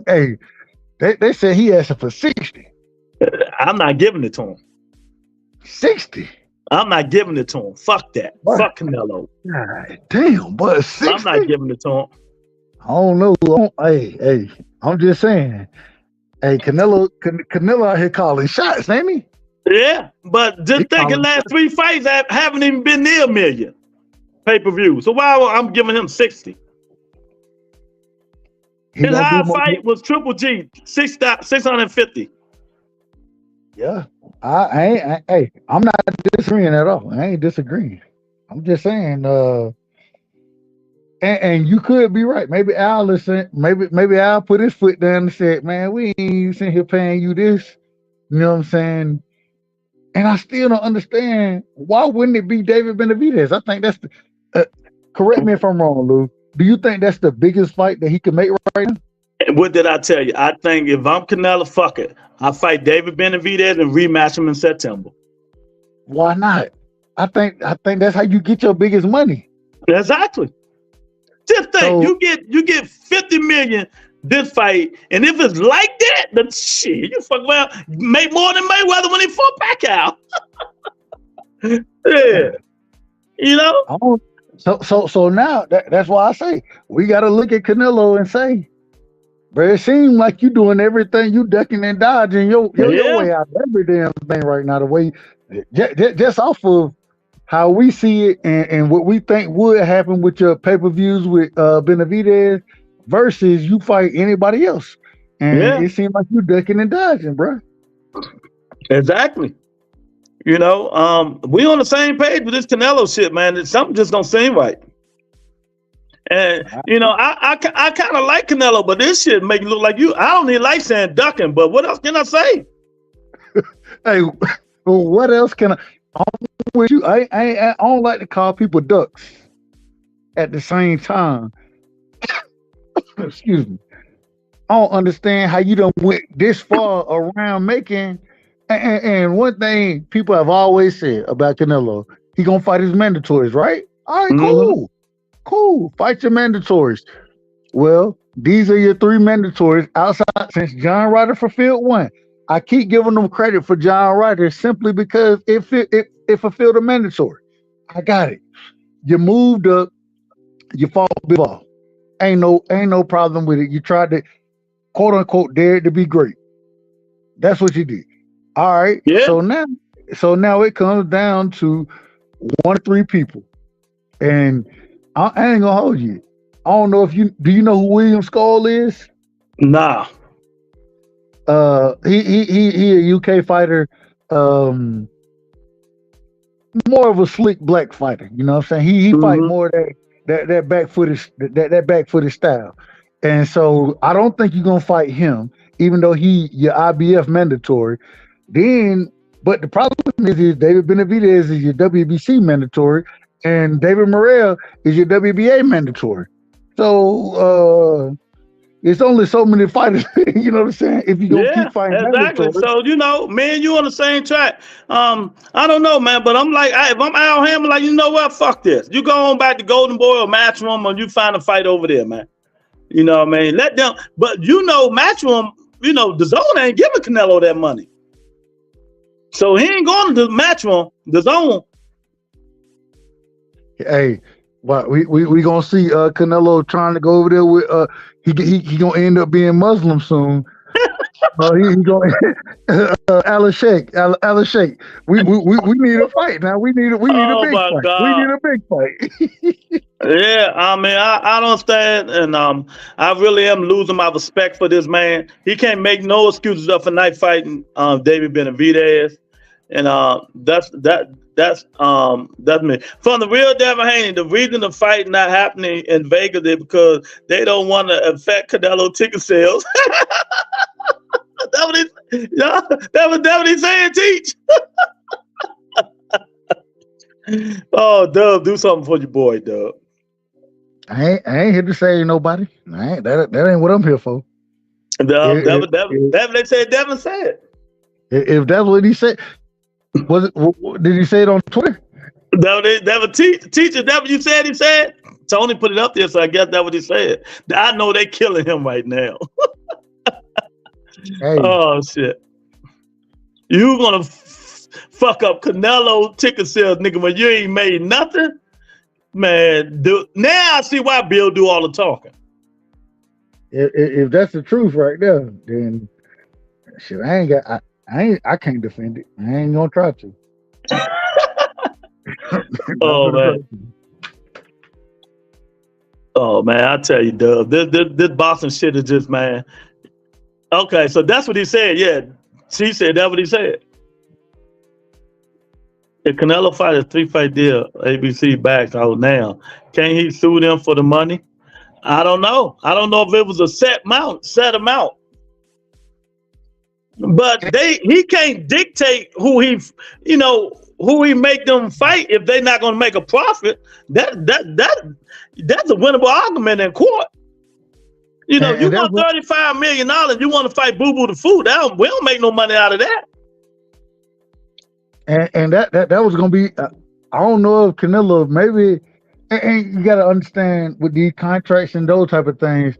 hey, they said he asked for 60. I'm not giving it to him. 60. I'm not giving it to him. Fuck that. What? Fuck Canelo. God damn, but 60? I'm not giving it to him. I don't know. Hey, I'm just saying. Hey, Canelo out here calling shots, ain't he? Yeah, but just think the last 3 fights haven't even been near $1 million pay-per-view. So why I'm giving him 60? His high fight was Triple G, 650. Yeah, I'm not disagreeing at all. I ain't disagreeing. I'm just saying, and you could be right. Maybe Al maybe Al put his foot down and said, "Man, we ain't sitting here paying you this." You know what I'm saying? And I still don't understand why wouldn't it be David Benavidez? I think that's correct me if I'm wrong, Lou. Do you think that's the biggest fight that he can make right now? What did I tell you? I think if I'm Canelo, fuck it. I fight David Benavidez and rematch him in September. Why not? I think that's how you get your biggest money. Exactly. Just think, you get 50 million this fight, and if it's like that, then shit, you fuck well make more than Mayweather when he fought Pacquiao. Yeah, So now that's why I say we got to look at Canelo and say, but it seems like you doing everything, you ducking and dodging your way out of every damn thing right now. The way just off of how we see it and what we think would happen with your pay-per-views with Benavidez versus you fight anybody else, and it seems like you ducking and dodging, bro. Exactly. We on the same page with this Canelo shit, man. Something just don't seem right. And I kind of like Canelo, but this shit make it look like you. I don't even like saying ducking, but what else can I say? Hey, well, what else can I? With you, I don't like to call people ducks. At the same time, excuse me, I don't understand how you done went this far around making. And one thing people have always said about Canelo, he gonna fight his mandatories, right? All right, cool. Fight your mandatories. Well, these are your 3 mandatories outside since John Ryder fulfilled 1. I keep giving them credit for John Ryder simply because it fulfilled a mandatory. I got it. You moved up, you fought Bivol. Ain't no problem with it. You tried to quote unquote dare to be great. That's what you did. All right. Yeah. So now it comes down to 1 or 3 people. And I ain't gonna hold you. I don't know if do you know who William Skull is? Nah. He a UK fighter, more of a slick black fighter. You know what I'm saying? He fight more that back footed style. And so I don't think you're gonna fight him, even though your IBF mandatory. But the problem is David Benavidez is your WBC mandatory, and David Morrell is your WBA mandatory. So it's only so many fighters, you know what I'm saying? If you gonna keep fighting exactly. mandatory. So me and you on the same track. I don't know, man, but I'm like, if I'm Al Hammond, like, you know what? Fuck this. You go on back to Golden Boy or Matchroom, or you find a fight over there, man. You know what I mean? Let them. But Matchroom, the Zone ain't giving Canelo that money. So he ain't going to the Matchroom, the Zone. Hey, well, we gonna see Canelo trying to go over there with he gonna end up being Muslim soon. He gonna Al Sheikh. We need a fight now. We need a big fight. God. We need a big fight. Yeah, I mean, I don't stand, and I really am losing my respect for this man. He can't make no excuses up for night fighting David Benavidez, and That's me. From the real Devin Haney, the reason the fight not happening in Vegas is because they don't want to affect Canelo ticket sales. That what he's saying, Teach. Oh, Dub, do something for your boy, Dub. I ain't here to save nobody. That ain't what I'm here for. Devin they said Devin said. If that's what he said, did he say it on Twitter? Devin teacher, that what you said he said? Tony put it up there, so I guess that's what he said. I know they killing him right now. Hey. Oh shit! You gonna fuck up Canelo ticket sales, nigga, when you ain't made nothing, man. Now I see why Bill do all the talking. If that's the truth right there, then shit, I can't defend it. I ain't gonna try to. Oh man, I tell you, Dub, this boxing shit is just, man. Okay, so that's what he said. Yeah, she said that's what he said. If Canelo fight a 3-fight deal, ABC backs out now. Can he sue them for the money? I don't know. I don't know if it was a set amount. But he can't dictate who he make them fight if they're not going to make a profit. That's a winnable argument in court. You want $35 million, you want to fight Boo Boo the Food. We don't make no money out of that. And that was gonna be. I don't know if Canelo maybe. And you got to understand with these contracts and those type of things.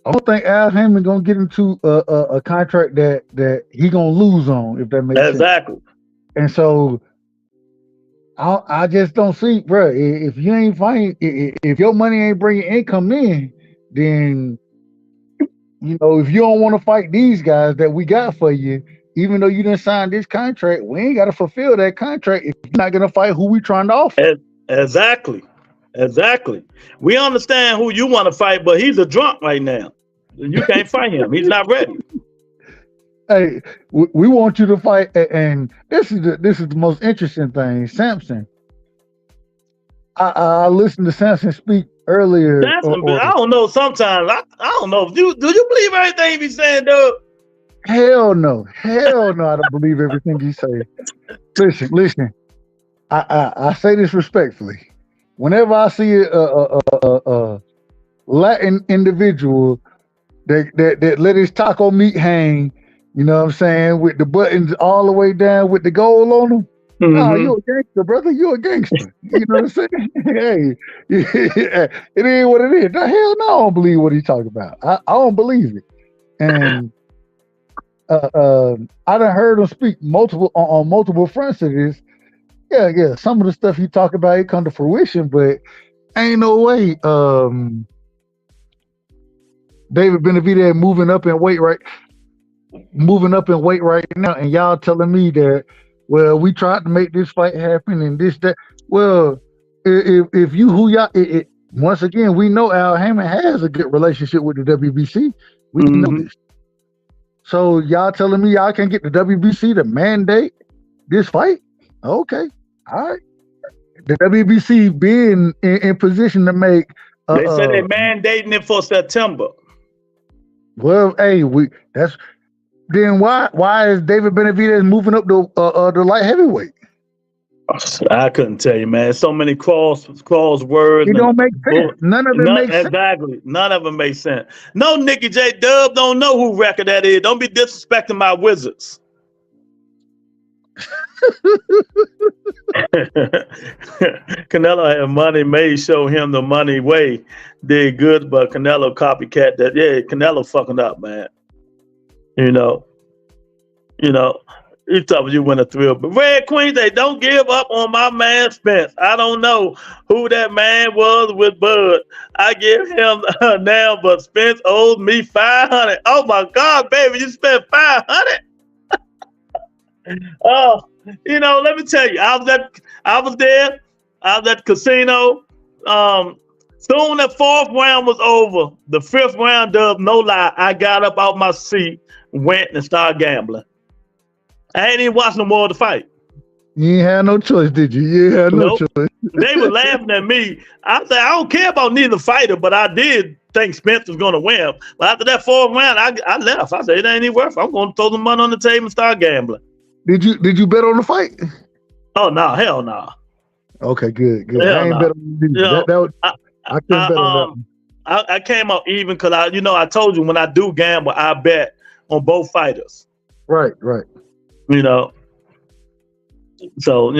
I don't think Al Hammond gonna get into a contract that he gonna lose on, if that makes sense. Exactly. And so I just don't see, bro. If you ain't fighting, if your money ain't bringing income in, then if you don't want to fight these guys that we got for you, even though you didn't sign this contract, we ain't got to fulfill that contract if you're not gonna fight who we trying to offer. Exactly. We understand who you want to fight, but he's a drunk right now. You can't fight him. He's not ready. Hey, we want you to fight, and this is the most interesting thing. Samson. I listened to Samson speak earlier. Samson, I don't know. Sometimes I don't know. Do you believe everything he's saying, Doug? Hell no. I don't believe everything he say. Listen. I say this respectfully. Whenever I see a Latin individual that let his taco meat hang, you know what I'm saying, with the buttons all the way down with the gold on them. Mm-hmm. No, you a gangster, brother. You a gangster. You know what I'm saying? Hey, it is what it is. The hell no, I don't believe what he's talking about. I don't believe it. And I done heard him speak on multiple fronts of this. Yeah. Some of the stuff he talk about, it come to fruition, but ain't no way. David Benavidez moving up in weight right now, and y'all telling me that, well, we tried to make this fight happen and this, that. Well, if you who y'all, once again, we know Al Hammond has a good relationship with the WBC. We know this. So y'all telling me y'all can get the WBC to mandate this fight? Okay, all right. The WBC being in position to make. They said they're mandating it for September. Well, hey, then why is David Benavidez moving up the light heavyweight? I couldn't tell you, man. So many cross words. It don't make sense. None of it makes sense. Exactly. None of it makes sense. No, Nicky J. Dub don't know who record that is. Don't be disrespecting my Wizards. Canelo had money made, show him the money way. Did good, but Canelo copycat that. Yeah, Canelo fucking up, man. You know, he told you win a thrill. But Red Queen, they don't give up on my man Spence. I don't know who that man was with Bud. I give him now, but Spence owes me $500. Oh my God, baby, you spent $500. Oh, let me tell you, I was there. I was at the casino. Soon the fourth round was over. The fifth round, Dub, no lie, I got up out my seat, went and started gambling. I ain't even watched no more of the fight. You ain't had no choice, did you? You had no Nope. choice. They were laughing at me. I said, I don't care about neither fighter, but I did think Spence was going to win. But after that fourth round, I left. I said, it ain't even worth it. I'm going to throw the money on the table and start gambling. Did you bet on the fight? Oh, no, hell no. Okay, good. Hell I ain't bet on the I couldn't bet on that. I came out even because I told you when I do gamble, I bet on both fighters. Right. You know. So,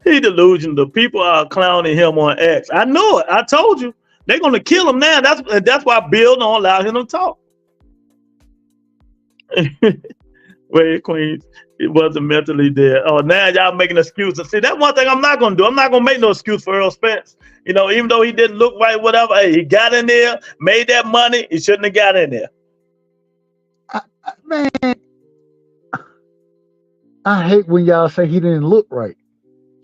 he delusional. The people are clowning him on X. I know it. I told you. They're going to kill him now. That's why Bill don't allow him to talk. Wait, Queens, it wasn't mentally dead. Oh, now y'all making excuses. See, that's one thing I'm not going to do. I'm not going to make no excuse for Earl Spence. Even though he didn't look right, whatever, hey, he got in there, made that money. He shouldn't have got in there. Man, I hate when y'all say he didn't look right.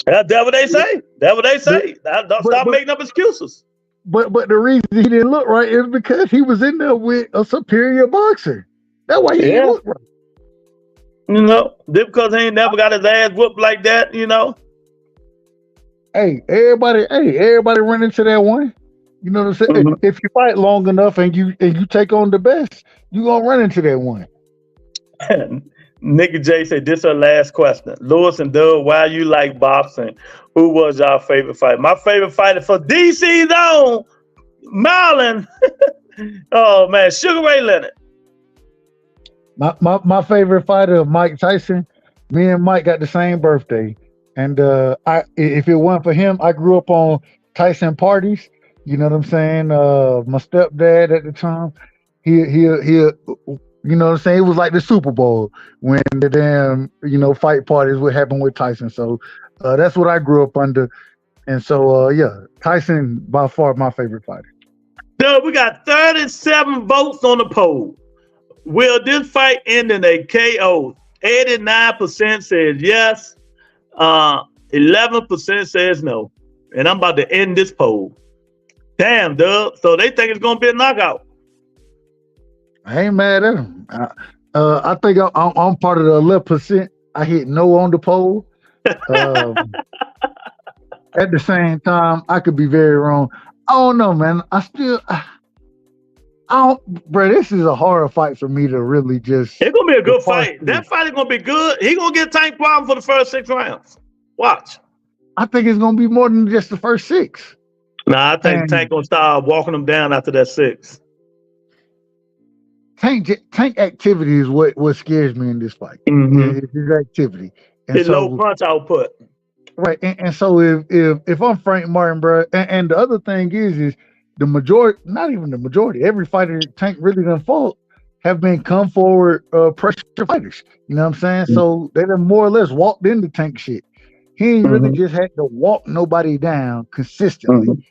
That's what they say. Don't stop making up excuses. But the reason he didn't look right is because he was in there with a superior boxer. That's why he didn't look right. Because he ain't never got his ass whooped like that, Hey, everybody run into that one. You know what I'm saying? Mm-hmm. If you fight long enough and you take on the best, you gonna run into that one. Nikki J said, this is her last question. Lewis and Doug, why you like boxing? Who was your favorite fighter? My favorite fighter for DC's own, Marlon. Oh, man, Sugar Ray Leonard. My favorite fighter, Mike Tyson. Me and Mike got the same birthday. And if it weren't for him, I grew up on Tyson parties. You know what I'm saying? My stepdad at the time, he you know what I'm saying? It was like the Super Bowl when the damn, fight parties would happen with Tyson. So that's what I grew up under. And so, Tyson, by far, my favorite fighter. Doug, we got 37 votes on the poll. Will this fight end in a KO? 89% says yes. 11% says no. And I'm about to end this poll. Damn, Doug. So they think it's going to be a knockout. I ain't mad at him. I think I'm part of the 11%. I hit no on the poll. At the same time, I could be very wrong. I don't know, man. Bro, this is a horror fight for me to really just. It's gonna be a good fight. That fight is gonna be good. He gonna get Tank problem for the first 6 rounds. Watch. I think it's gonna be more than just the first 6. Nah, I think Tank gonna start walking him down after that 6. Tank activity is what scares me in this fight. Mm-hmm. It's his activity. And his low punch output. Right, and so if I'm Frank Martin, bro, and the other thing is the majority, not even the majority, every fighter Tank really done fought have been come forward pressure fighters. You know what I'm saying? Mm-hmm. So they done more or less walked into Tank shit. He ain't really just had to walk nobody down consistently.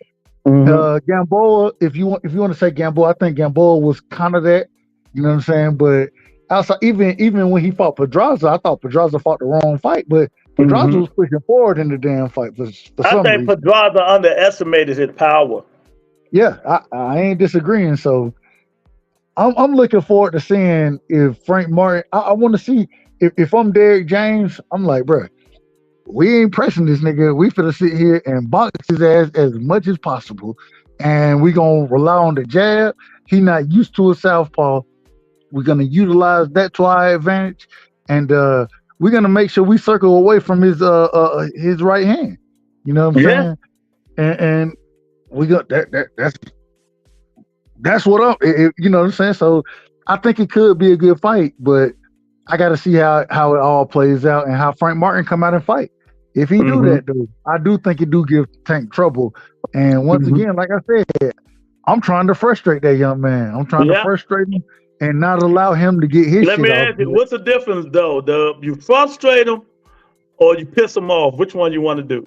Mm-hmm. Gamboa, if you want to say Gamboa, I think Gamboa was kind of that. You know what I'm saying? But outside, even when he fought Pedraza, I thought Pedraza fought the wrong fight, but Pedraza was pushing forward in the damn fight for some reason. Pedraza underestimated his power. Yeah, I ain't disagreeing. So I'm looking forward to seeing if Frank Martin. I want to see if I'm Derrick James. I'm like, bro, we ain't pressing this nigga. We finna sit here and box his ass as much as possible, and we gonna rely on the jab. He not used to a southpaw. We're gonna utilize that to our advantage, and we're gonna make sure we circle away from his right hand. You know what I'm saying? And we got that's what I'm. You know what I'm saying? So I think it could be a good fight, but I got to see how it all plays out and how Frank Martin come out and fight. If he do that, though, I do think it do give Tank trouble. And once again, like I said, I'm trying to frustrate that young man. I'm trying to frustrate him and not allow him to get his. Let me ask you, what's the difference though? You frustrate him or you piss him off? Which one you want to do?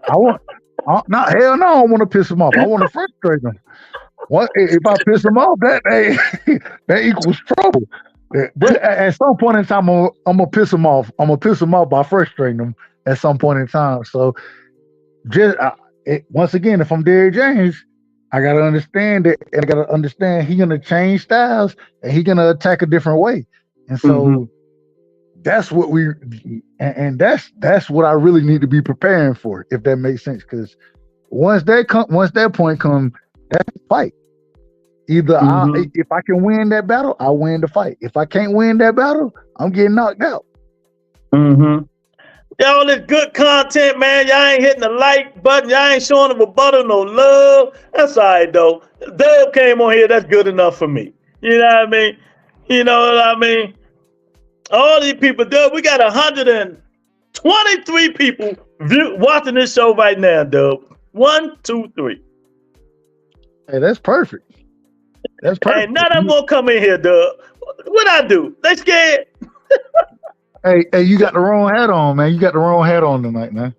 hell no, I don't want to piss him off. I want to frustrate him. What if I piss him off? That equals trouble. But at some point in time, I'm gonna piss him off. I'm gonna piss him off by frustrating him at some point in time. So, once again, if I'm Derrick James, I gotta understand it, and I gotta understand he's gonna change styles and he's gonna attack a different way. And so, that's what and that's what I really need to be preparing for, if that makes sense. Because once that point comes, that's a fight. Either if I can win that battle, I win the fight. If I can't win that battle, I'm getting knocked out. Y'all, this good content, man. Y'all ain't hitting the like button. Y'all ain't showing the rebuttal, no love. That's all right, though. Dub came on here. That's good enough for me. You know what I mean? You know what I mean? All these people, Dub, we got 123 people watching this show right now, Dub. 1, 2, 3. Hey, that's perfect. That's perfect. Hey, none of them gonna come in here, Dub. What I do? They scared? Hey, you got the wrong hat on, man. You got the wrong hat on tonight, man.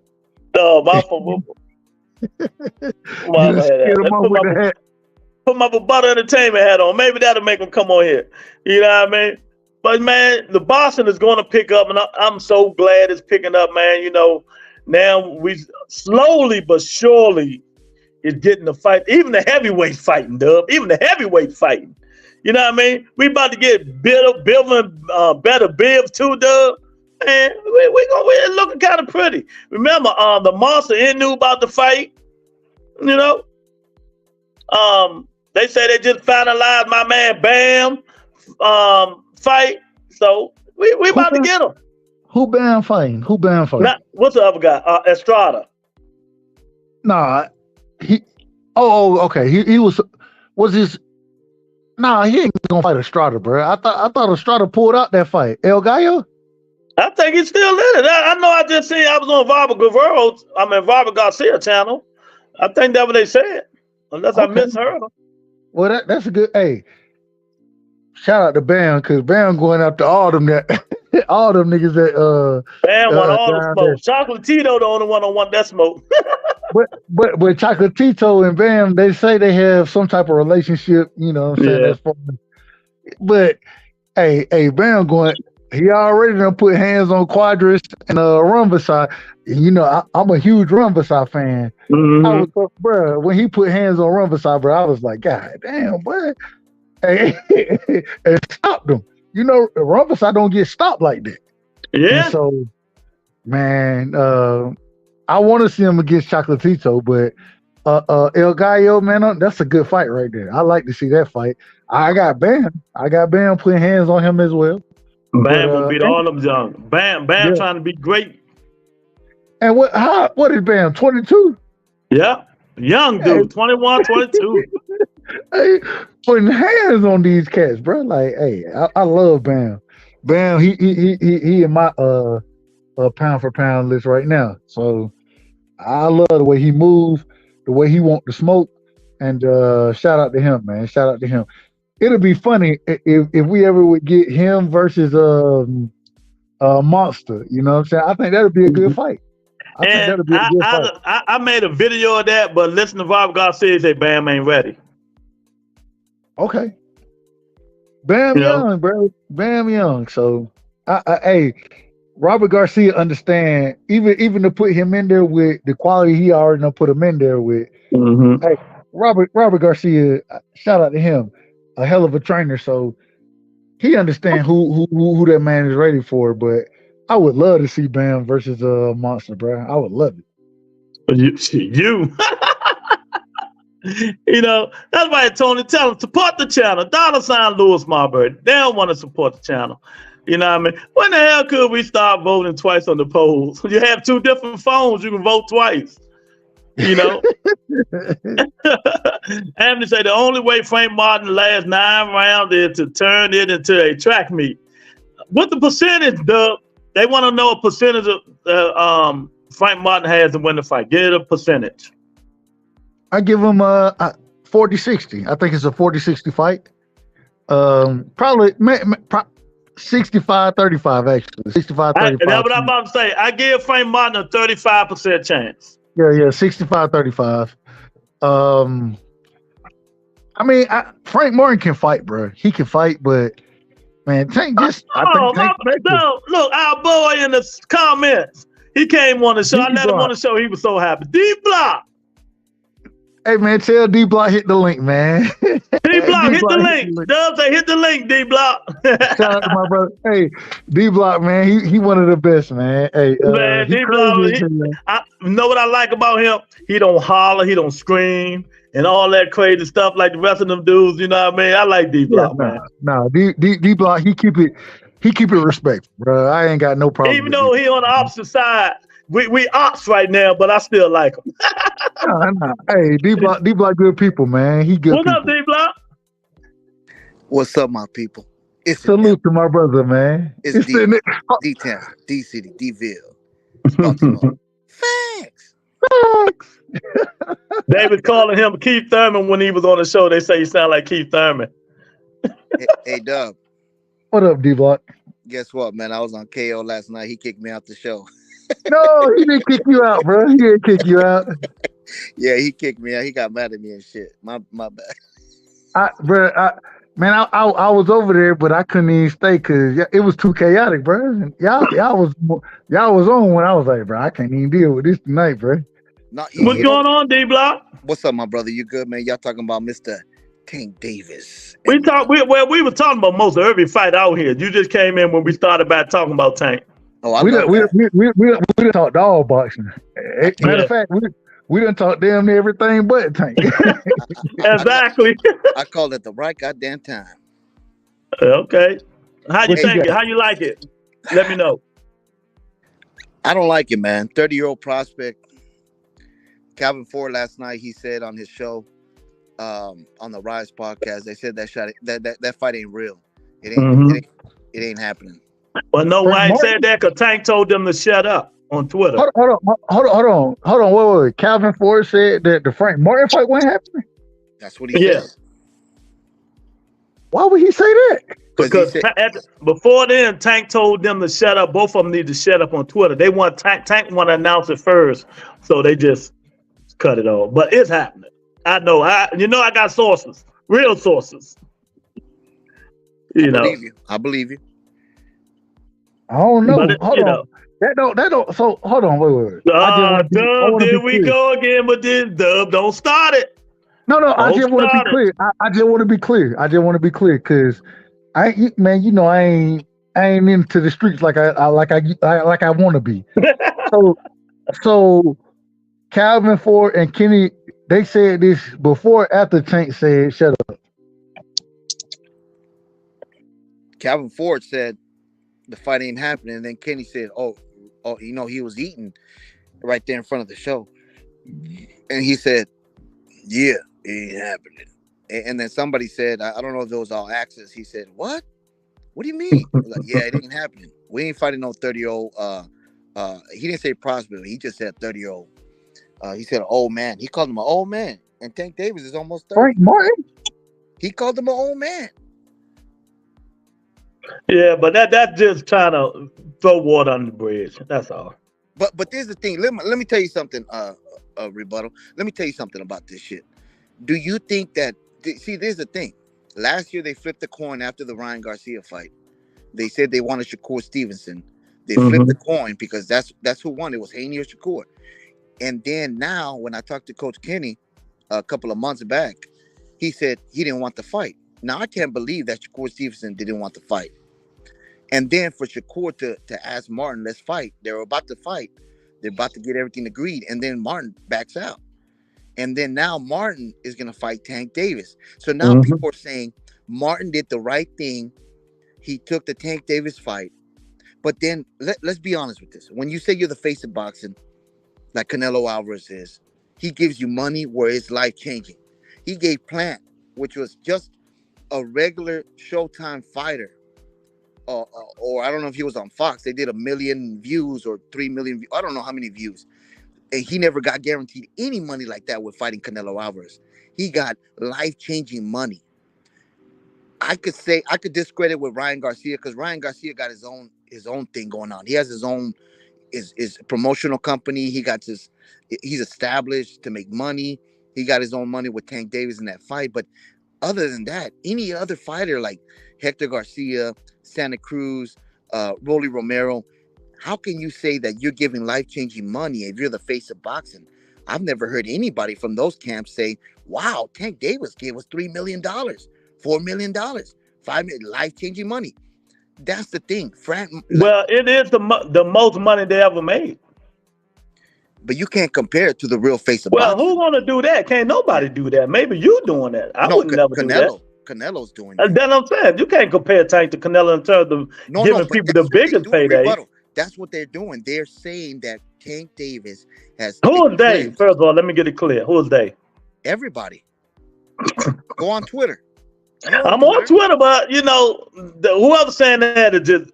Oh, my fault. Put my Rebuttal Entertainment hat on. Maybe that'll make them come on here. You know what I mean? But, man, the boxing is going to pick up, and I'm so glad it's picking up, man. You know, now we slowly but surely is getting the fight. Even the heavyweight fighting, Dub. Even the heavyweight fighting. You know what I mean? We about to get better bibs too, Dub. And we're looking kind of pretty. Remember, the Monster knew about the fight. You know, they say they just finalized my man Bam fight. So we about to get him. Who Bam fighting? What's the other guy? Estrada. Nah, okay. He was his. Nah, he ain't gonna fight Estrada, bro. I thought Estrada pulled out that fight. El Gallo? I think he's still in it. I know. I just seen. I was on Robert Garcia channel. I think that's what they said. Unless I misheard them. Well, that's a good. Hey, shout out to Bam, because Bam going after all them all them niggas that Bam won all the smoke. Chocolatito the only one on one that smoke. But Chocolatito and Bam, they say they have some type of relationship, you know what I'm saying? That's funny. But hey, Bam he already done put hands on Quadras and Rumbassai. You know, I'm a huge Rumbassai fan. I was, bro, when he put hands on Rumbassai, bro, I was like, God damn, boy. Hey, and stopped him. You know, Rumbassai don't get stopped like that. Yeah. And so, man, I want to see him against Chocolatito, but El Gallo, man, that's a good fight right there. I like to see that fight. I got Bam putting hands on him as well. Bam will beat all them young. Bam trying to be great. And what is Bam, 22? Yeah, young dude, 21, 22. Hey, putting hands on these cats, bro. Like, hey, I love Bam. Bam, he in my pound for pound list right now. So I love the way he moves, the way he want to smoke, and shout out to him, man. Shout out to him. It'll be funny if we ever would get him versus Monster. You know what I'm saying? I think that'll be a good fight. I made a video of that, but listen to Robert Garcia say Bam ain't ready. Okay. Bam young, bro. Bam young. So, hey, Robert Garcia understand, even to put him in there with the quality he already done put him in there with. Hey, Robert Garcia, shout out to him, a hell of a trainer. So he understand who that man is ready for. But I would love to see Bam versus Monster, bro. I would love it. You. You know, that's why Tony tell him support the channel. $ Lewis Marbury. They don't want to support the channel. You know what I mean? When the hell could we start voting twice on the polls? You have two different phones, you can vote twice. You know? Anthony say the only way Frank Martin lasts 9 rounds is to turn it into a track meet. What the percentage, Doug? They want to know a percentage of Frank Martin has to win the fight. Get a percentage. I give him 40-60. I think it's a 40-60 fight. Probably 65-35 actually. 65-35. That's what I'm about to say. I give Frank Martin a 35% chance. Yeah, 65-35. I mean, Frank Martin can fight, bro. He can fight, but man, Tank just. Look, our boy in the comments. He came on the show. I let him on the show. He was so happy. D Block. Hey man, tell D Block hit the link, man. D Block, hit the link. Dubs, say hit the link, D Block. Shout out to my brother. Hey, D Block, man, he one of the best, man. Hey, man, he D Block, crazy. I know what I like about him. He don't holler, he don't scream, and all that crazy stuff like the rest of them dudes. You know what I mean? I like D Block, man. No, D Block, he keep it respectful, bro. I ain't got no problem. Even though he on the opposite side, we ops right now, but I still like him. No. Hey, D Block, good people, man. He good. What's up, D Block? What's up, my people? Salute to my brother, man. It's D-Town, D-City, D-Ville. Facts. They was calling him Keith Thurman when he was on the show. They say he sound like Keith Thurman. Hey, Dub. What up, D Block? Guess what, man? I was on KO last night. He kicked me out the show. No, he didn't kick you out, bro. He didn't kick you out. Yeah, he kicked me out. He got mad at me and shit. My bad. I was over there, but I couldn't even stay because it was too chaotic, bro. Y'all was on when I was like, bro, I can't even deal with this tonight, bro. What's going on, D Block? What's up, my brother? You good, man? Y'all talking about Mr. Tank Davis? We were talking about most of every fight out here. You just came in when we started by talking about Tank. Oh, we done talked all boxing. Matter of fact, we done talked damn near everything but Tank. Exactly. I called it the right goddamn time. Okay. How you think it? How you like it? Let me know. I don't like it, man. 30-year-old prospect. Calvin Ford last night, he said on his show, on the Rise podcast, they said that fight ain't real. It ain't happening. Well, no, I ain't said that because Tank told them to shut up on Twitter. Hold on. Wait. Calvin Ford said that the Frank Martin fight wasn't happening? That's what he said. Why would he say that? Because before then, Tank told them to shut up. Both of them need to shut up on Twitter. They want Tank want to announce it first, so they just cut it off. But it's happening. I know. I got sources, real sources. I believe you. I don't know. Hold on. That don't. So hold on. Wait. Dub, there we go again with this. Dub, don't start it. No. I just want to be clear. I just want to be clear. Because I ain't into the streets like I want to be. So Calvin Ford and Kenny, they said this before, after Tank said shut up. Calvin Ford said the fight ain't happening, and then Kenny said, "Oh, he was eating right there in front of the show," and he said, "Yeah, it ain't happening." And then somebody said, "I don't know if it was all access." He said, "What? What do you mean?" Like, yeah, it ain't happening. We ain't fighting no 30-year-old. He didn't say prospect. He just said 30-year-old. He said old man. He called him an old man. And Tank Davis is almost 30. Frank Martin? He called him an old man. Yeah, but that just trying to throw water on the bridge. That's all. But there's the thing. Let me tell you something, Rebuttal. Let me tell you something about this shit. Do you think that... See, there's the thing. Last year, they flipped the coin after the Ryan Garcia fight. They said they wanted Shakur Stevenson. They flipped the coin because that's who won. It was Haney or Shakur. And then now, when I talked to Coach Kenny a couple of months back, he said he didn't want the fight. Now, I can't believe that Shakur Stevenson didn't want the fight. And then for Shakur to ask Martin, let's fight. They were about to fight. They're about to get everything agreed. And then Martin backs out. And then now Martin is going to fight Tank Davis. So now people are saying Martin did the right thing. He took the Tank Davis fight. But then let's be honest with this. When you say you're the face of boxing, like Canelo Alvarez is, he gives you money where it's life-changing. He gave Plant, which was just a regular Showtime fighter, or I don't know if he was on Fox. They did 1 million views or 3 million views. I don't know how many views. And he never got guaranteed any money like that with fighting Canelo Alvarez. He got life-changing money. I could discredit with Ryan Garcia because Ryan Garcia got his own thing going on. He has his own his promotional company. He's established to make money. He got his own money with Tank Davis in that fight. But other than that, any other fighter like Hector Garcia, Santa Cruz, Rolly Romero, how can you say that you're giving life-changing money if you're the face of boxing I've never heard anybody from those camps say, "Wow, Tank Davis gave us $3 million, $4 million, $5 million, life-changing money." That's the thing, Frank. Well, it is the most money they ever made. But you can't compare it to the real face of Well, boxing. who gonna do that? Can't nobody do that. Maybe you doing that. I would never do that. Canelo's doing that. And then I'm saying you can't compare Tank to Canelo in terms of giving people the biggest payday. That's what they're doing. They're saying that Tank Davis has. Who is they? First of all, let me get it clear. Who is they? Everybody. Go on Twitter. I'm on Twitter, but whoever's saying that is just.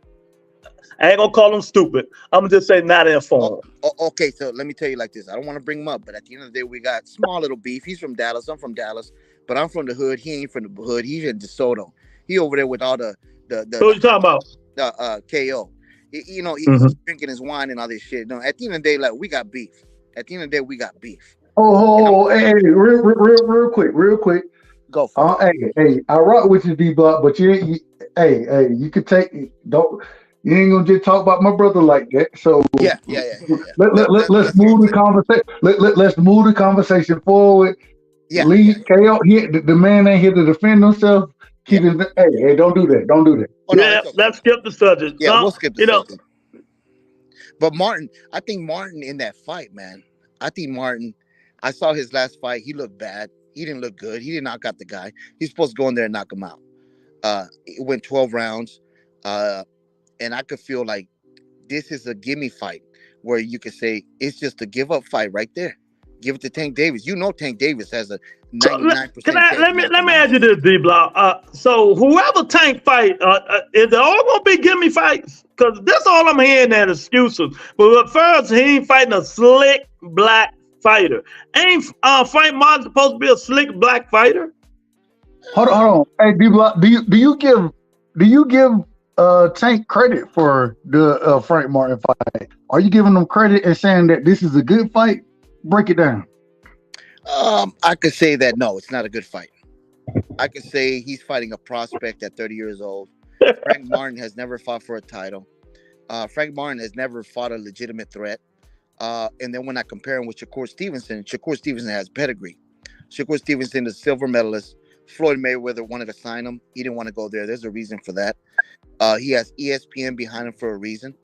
I ain't gonna call them stupid. I'm gonna just say not informed. Okay, so let me tell you like this. I don't want to bring him up, but at the end of the day, we got small little beef. He's from Dallas. I'm from Dallas, but I'm from the hood. He ain't from the hood. He's in DeSoto. He over there with all the. Who you talking about? KO. He's drinking his wine and all this shit. No, at the end of the day, like we got beef. At the end of the day, we got beef. Hey, real quick. Go for it. Hey, I rock with you, D-Block, but you could you ain't gonna just talk about my brother like that. So yeah. Let's move the conversation. Let's move the conversation forward. Yeah. Leave KO. The man ain't here to defend himself. Hey, don't do that. Don't do that. Okay. Let's skip the subject. Yeah, we'll skip the subject. But Martin, I think Martin in that fight, man. I saw his last fight. He looked bad. He didn't look good. He didn't knock out the guy. He's supposed to go in there and knock him out. It went 12 rounds. And I could feel like this is a gimme fight where you could say it's just a give up fight right there. Give it to Tank Davis. Tank Davis has a 99% chance. Let me ask you this, D-Block. So whoever Tank fight, is it all gonna be gimme fights? Because that's all I'm hearing, that excuses. But at first, he ain't fighting a slick black fighter. Ain't Frank Martin supposed to be a slick black fighter? Hold on. Hey, D-Block, do you give Tank credit for the Frank Martin fight? Are you giving them credit and saying that this is a good fight? Break it down. I could say that no, it's not a good fight. I could say he's fighting a prospect at 30 years old. Frank Martin has never fought for a title. Frank Martin has never fought a legitimate threat. And then when I compare him with Shakur Stevenson has pedigree. Shakur Stevenson is a silver medalist. Floyd Mayweather wanted to sign him. He didn't want to go there. There's a reason for that. He has ESPN behind him for a reason.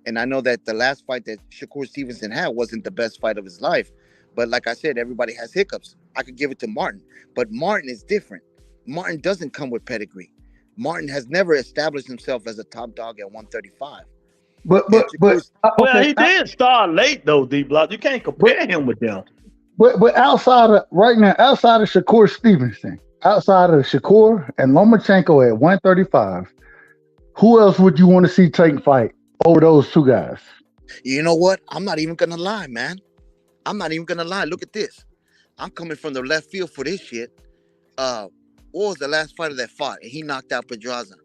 And I know that the last fight that Shakur Stevenson had wasn't the best fight of his life. But like I said, everybody has hiccups. I could give it to Martin. But Martin is different. Martin doesn't come with pedigree. Martin has never established himself as a top dog at 135. He did start late though, D-Block. You can't compare him with them. But outside of Shakur Stevenson, outside of Shakur and Lomachenko at 135, who else would you want to see Tank fight over those two guys? You know what? I'm not even going to lie, man. I'm not even going to lie. Look at this. I'm coming from the left field for this shit. What was the last fighter that fought? And he knocked out Pedraza.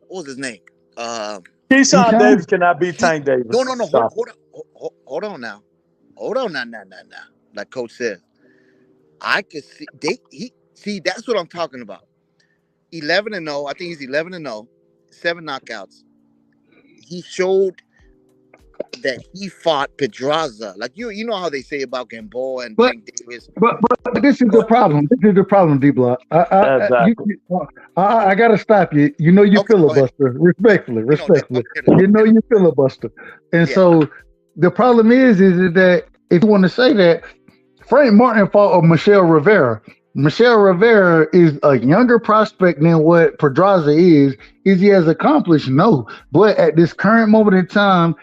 What was his name? Keyshawn Davis cannot beat Tank Davis. No. Hold on now. Like Coach said. I could see, that's what I'm talking about. 11-0. I think he's 11-0. 7 knockouts. He showed that he fought Pedraza. Like you know how they say about Gamboa and Tank Davis. But this is the problem. This is the problem, D-Block. I gotta stop you. You know you filibuster. Respectfully. You know you filibuster. And so the problem is that if you want to say that, Frank Martin fought Michelle Rivera. Michelle Rivera is a younger prospect than what Pedraza is. Is he as accomplished? No. But at this current moment in time,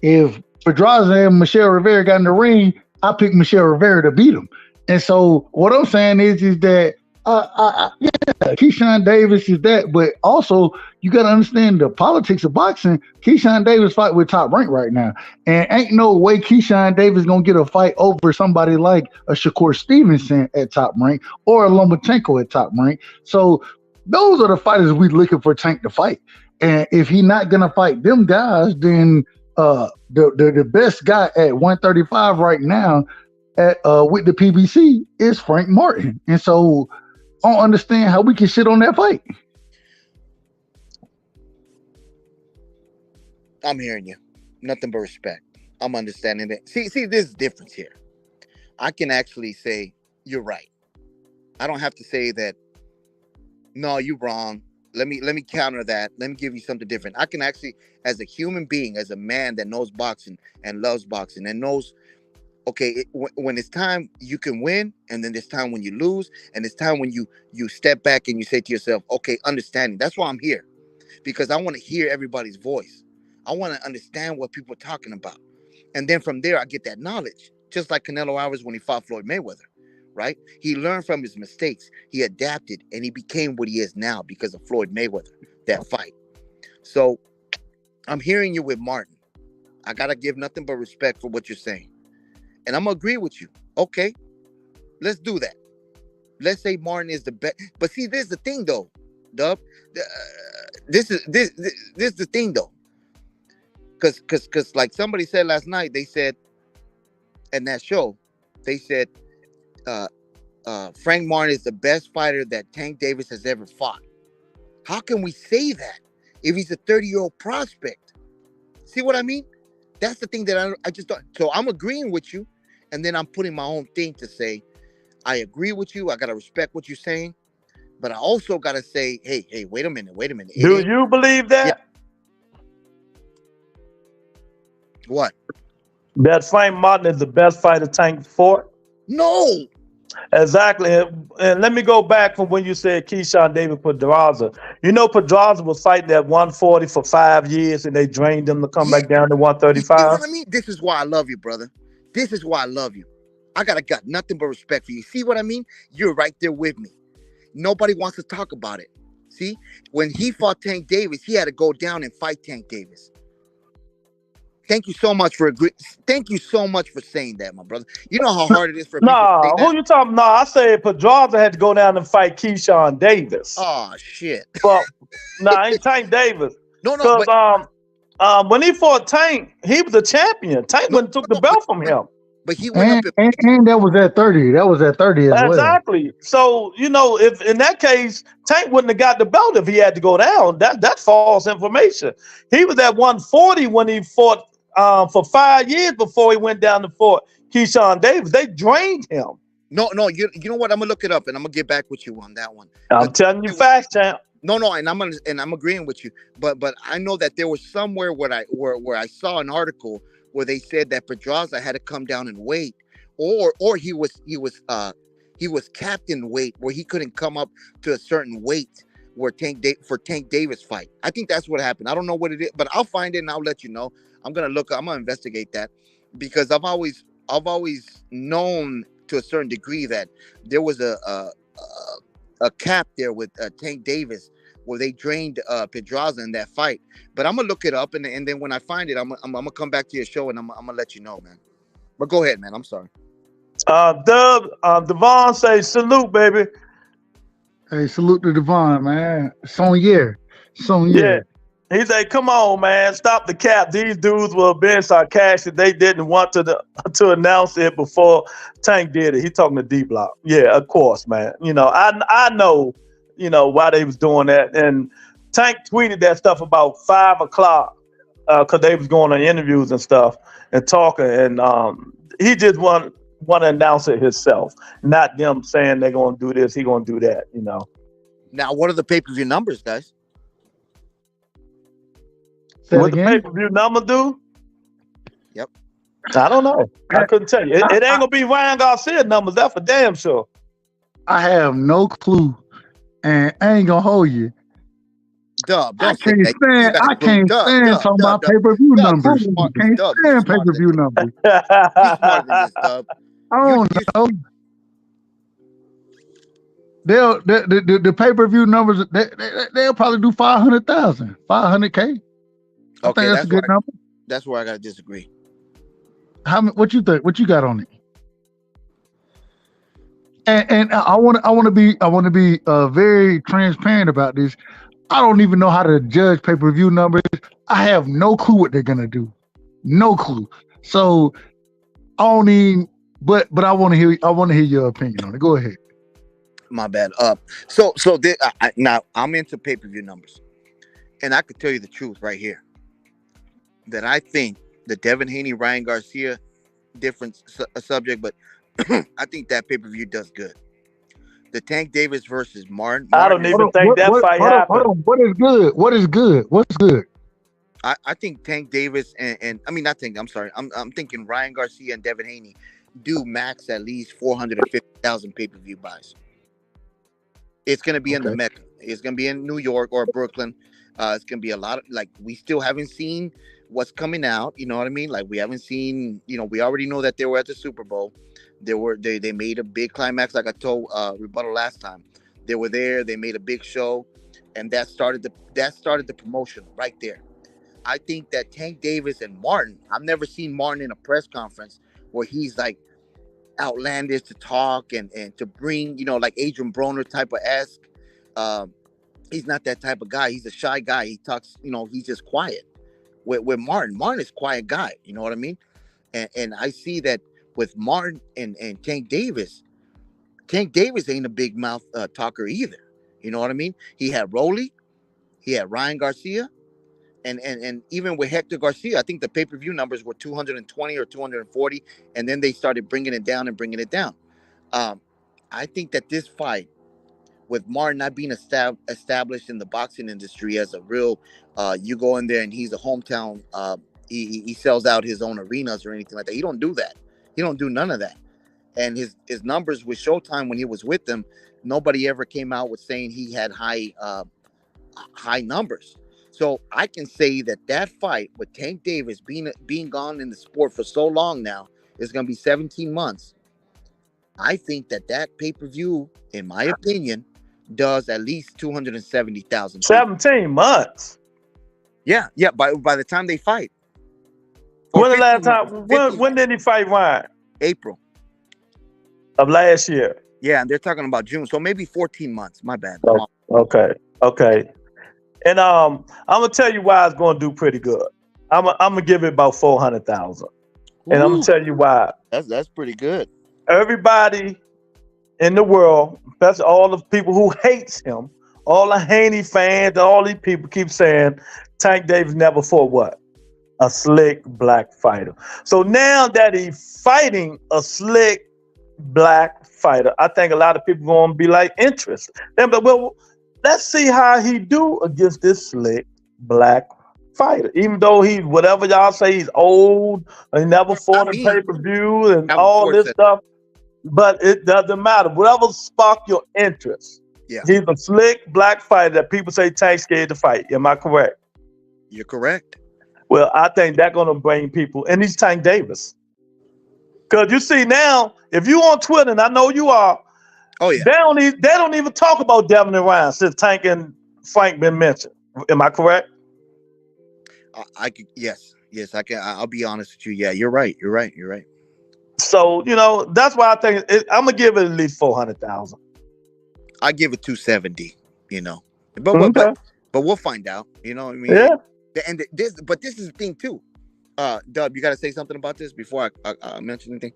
if Pedraza and Michelle Rivera got in the ring, I pick Michelle Rivera to beat him. And so what I'm saying is that Keyshawn Davis is that, but also you got to understand the politics of boxing. Keyshawn Davis fight with Top Rank right now, and ain't no way Keyshawn Davis gonna get a fight over somebody like a Shakur Stevenson at Top Rank or a Lomachenko at Top Rank. So those are the fighters we looking for Tank to fight. And if he not gonna fight them guys, then the best guy at 135 right now at with the PBC is Frank Martin. And so I don't understand how we can shit on that fight. I'm hearing you. Nothing but respect. I'm understanding it. See, there's a difference here. I can actually say you're right. I don't have to say that. No, you're wrong. Let me counter that. Let me give you something different. I can actually, as a human being, as a man that knows boxing and loves boxing and knows, okay, when it's time you can win, and then there's time when you lose, and it's time when you step back and you say to yourself, okay, understanding. That's why I'm here, because I want to hear everybody's voice. I want to understand what people are talking about, and then from there I get that knowledge. Just like Canelo Alvarez when he fought Floyd Mayweather, right? He learned from his mistakes. He adapted, and he became what he is now because of Floyd Mayweather, that fight. So I'm hearing you with Martin. I gotta give nothing but respect for what you're saying. And I'm gonna agree with you. Okay, let's do that. Let's say Martin is the best. But see, this is the thing, though, Dub. This is the thing, though. Because like somebody said last night, they said in that show, they said Frank Martin is the best fighter that Tank Davis has ever fought. How can we say that if he's a 30-year-old prospect? See what I mean? That's the thing that I just don't. So I'm agreeing with you, and then I'm putting my own thing to say, I agree with you. I got to respect what you're saying. But I also got to say, hey, wait a minute. Do you believe that? Yeah. What? That Frank Martin is the best fighter Tank fought? No. Exactly. And let me go back from when you said Keyshawn David Pedraza. You know, Pedraza was fighting at 140 for 5 years, and they drained him to come back down to 135. You know what I mean? This is why I love you, brother. This is why I love you. I got nothing but respect for you. See what I mean? You're right there with me. Nobody wants to talk about it. See? When he fought Tank Davis, he had to go down and fight Tank Davis. Thank you so much for Thank you so much for saying that, my brother. You know how hard it is for people to say that? Who you talking? Nah, I said Pedraza had to go down and fight Keyshawn Davis. Oh shit. Well, ain't Tank Davis. No, but when he fought Tank, he was a champion. Tank went and took the belt from him. But he went up and that was at 30. That was at 30 as well. Exactly. So, you know, if in that case, Tank wouldn't have got the belt if he had to go down. That's false information. He was at 140 when he fought for 5 years before he went down to fought Keyshawn Davis. They drained him. No, you know what? I'm gonna look it up and I'm gonna get back with you on that one. I'm telling you facts, champ. No, and I'm agreeing with you. But I know that there was somewhere where I saw an article where they said that Pedraza had to come down and weight, or he was capped in weight where he couldn't come up to a certain weight where Tank Davis fight. I think that's what happened. I don't know what it is, but I'll find it and I'll let you know. I'm gonna investigate that, because I've always known to a certain degree that there was a cap there with Tank Davis where they drained Pedraza in that fight. But I'm gonna look it up, and then when I find it, I'm gonna come back to your show and I'm gonna let you know, man. But go ahead, man. I'm sorry. Devon says salute, baby. Hey, salute to Devon, man. Sonye. Yeah. He said, "Come on, man, stop the cap. These dudes were being sarcastic. They didn't want to announce it before Tank did it." He talking to D Block. Yeah, of course, man. You know, I know, you know, why they was doing that. And Tank tweeted that stuff about 5 o'clock because they was going on interviews and stuff and talking. And he just want to announce it himself, not them saying they're going to do this, he going to do that. You know. Now, what are the pay-per-view numbers, guys? What the pay-per-view number do? Yep. I don't know. I couldn't tell you. It ain't gonna be Ryan Garcia numbers. That's for damn sure. I have no clue, and I ain't gonna hold you. Dub, I can't stand talking about pay-per-view numbers. I can't stand pay-per-view numbers. I don't know. The pay-per-view numbers, they'll probably do 500,000, 500K. I think that's a good number. That's where I gotta disagree. What you think? What you got on it? And I want to be very transparent about this. I don't even know how to judge pay-per-view numbers. I have no clue what they're gonna do. No clue. So I don't even. But I want to hear your opinion on it. Go ahead. My bad. Now I'm into pay-per-view numbers, and I could tell you the truth right here. That I think the Devin Haney, Ryan Garcia, different subject, but I think that pay-per-view does good. The Tank Davis versus Martin. I don't even think that fight happened. Hold on. What is good? What is good? What's good? I think Tank Davis and I mean not Tank. I'm sorry. I'm thinking Ryan Garcia and Devin Haney do max at least 450,000 pay-per-view buys. It's gonna be in the Mecca. It's gonna be in New York or Brooklyn. It's gonna be a lot of we still haven't seen what's coming out. You know what I mean? Like we haven't seen. We already know that they were at the Super Bowl. They made a big climax, like I told Rebuttal last time. They were there. They made a big show, and that started the promotion right there. I think that Tank Davis and Martin. I've never seen Martin in a press conference where he's like outlandish to talk and to bring like Adrian Broner type of esque. He's not that type of guy. He's a shy guy. He talks. He's just quiet. With Martin is a quiet guy. You know what I mean? And I see that. With Martin and Tank Davis ain't a big mouth talker either. You know what I mean? He had Rolly, he had Ryan Garcia, and even with Hector Garcia, I think the pay-per-view numbers were 220 or 240, and then they started bringing it down. I think that this fight, with Martin not being established in the boxing industry as a real, you go in there and he's a hometown, he sells out his own arenas or anything like that. He don't do that. He don't do none of that. And his numbers with Showtime when he was with them, nobody ever came out with saying he had high numbers. So I can say that fight with Tank Davis being gone in the sport for so long now is going to be 17 months. I think that pay-per-view, in my opinion, does at least 270,000. 17 months. Yeah. By the time they fight. When the last time? When did he fight Ryan? April of last year. Yeah, and they're talking about June, so maybe 14 months. My bad. Oh, okay. And I'm gonna tell you why it's gonna do pretty good. I'm gonna give it about 400,000, and I'm gonna tell you why. That's pretty good. Everybody in the world, that's all the people who hates him, all the Haney fans, all these people keep saying Tank Davis never fought what? A slick black fighter. So now that he's fighting a slick black fighter, I think a lot of people gonna be like interested. But well, let's see how he do against this slick black fighter. Even though he's whatever y'all say, he's old, he never fought in pay-per-view and all this stuff. But it doesn't matter. Whatever spark your interest. Yeah. He's a slick black fighter that people say Tank's scared to fight. Am I correct? You're correct. Well, I think that's going to bring people, and he's Tank Davis. Because you see now, if you on Twitter, and I know you are, they don't even talk about Devin and Ryan since Tank and Frank been mentioned. Am I correct? Yes, I can. I'll be honest with you. Yeah, you're right. So that's why I think I'm gonna give it at least 400,000. I give it 270. But we'll find out. You know what I mean? Yeah. And this is the thing too. Dub, you got to say something about this before I mention anything.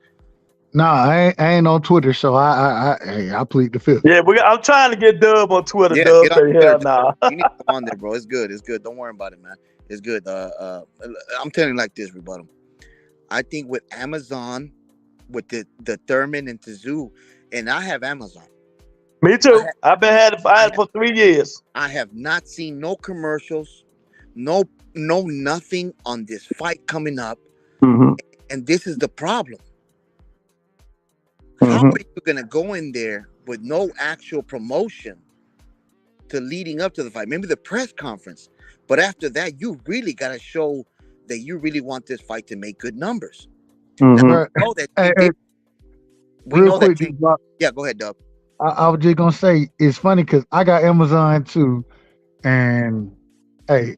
Nah, I ain't on Twitter, so I plead the fifth. Yeah, I'm trying to get Dub on Twitter. Yeah, Dub, get on hell nah. You need to go on there, bro. It's good. Don't worry about it, man. It's good. I'm telling you like this, Rebuttal. I think with Amazon, with the Thurman and Tizoo, and I have Amazon. Me too. I've been had it for 3 years. I have not seen no commercials, no nothing on this fight coming up, and this is the problem. How are you gonna go in there with no actual promotion to leading up to the fight? Maybe the press conference, but after that, you really gotta show that you really want this fight to make good numbers. Now, we know that. Yeah, go ahead, Dub. I was just gonna say it's funny because I got Amazon too, and hey,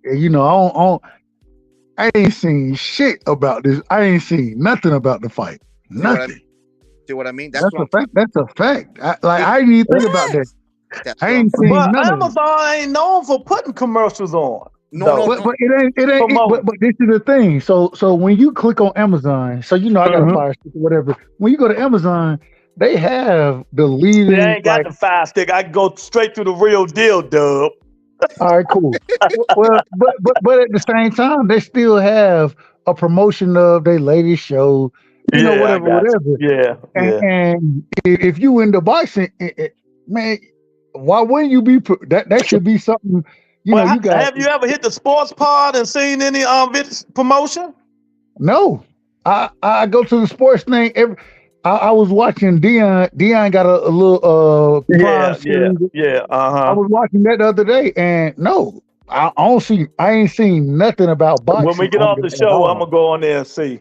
I ain't seen shit about this. I ain't seen nothing about the fight. Nothing. See what I mean? That's a fact. That's a fact. I didn't even think about that. I ain't seen none of it. Amazon ain't known for putting commercials on. No. But it ain't. But this is the thing. So when you click on Amazon, I got a Fire Stick or whatever. When you go to Amazon, they have the leading. They ain't got the Fire Stick. I can go straight to the real deal, Dub. All right, cool. Well, but at the same time, they still have a promotion of their latest show. You know, I got whatever. you. Yeah. And if you in the boxing, man, why wouldn't you be? That should be something. You know, you got. Have you ever hit the sports part and seen any promotion? No, I go to the sports thing every. I was watching Dion. Dion got a little prime series. I was watching that the other day, and no, I don't see. I ain't seen nothing about boxing. When we get off the show, I'm gonna go on there and see.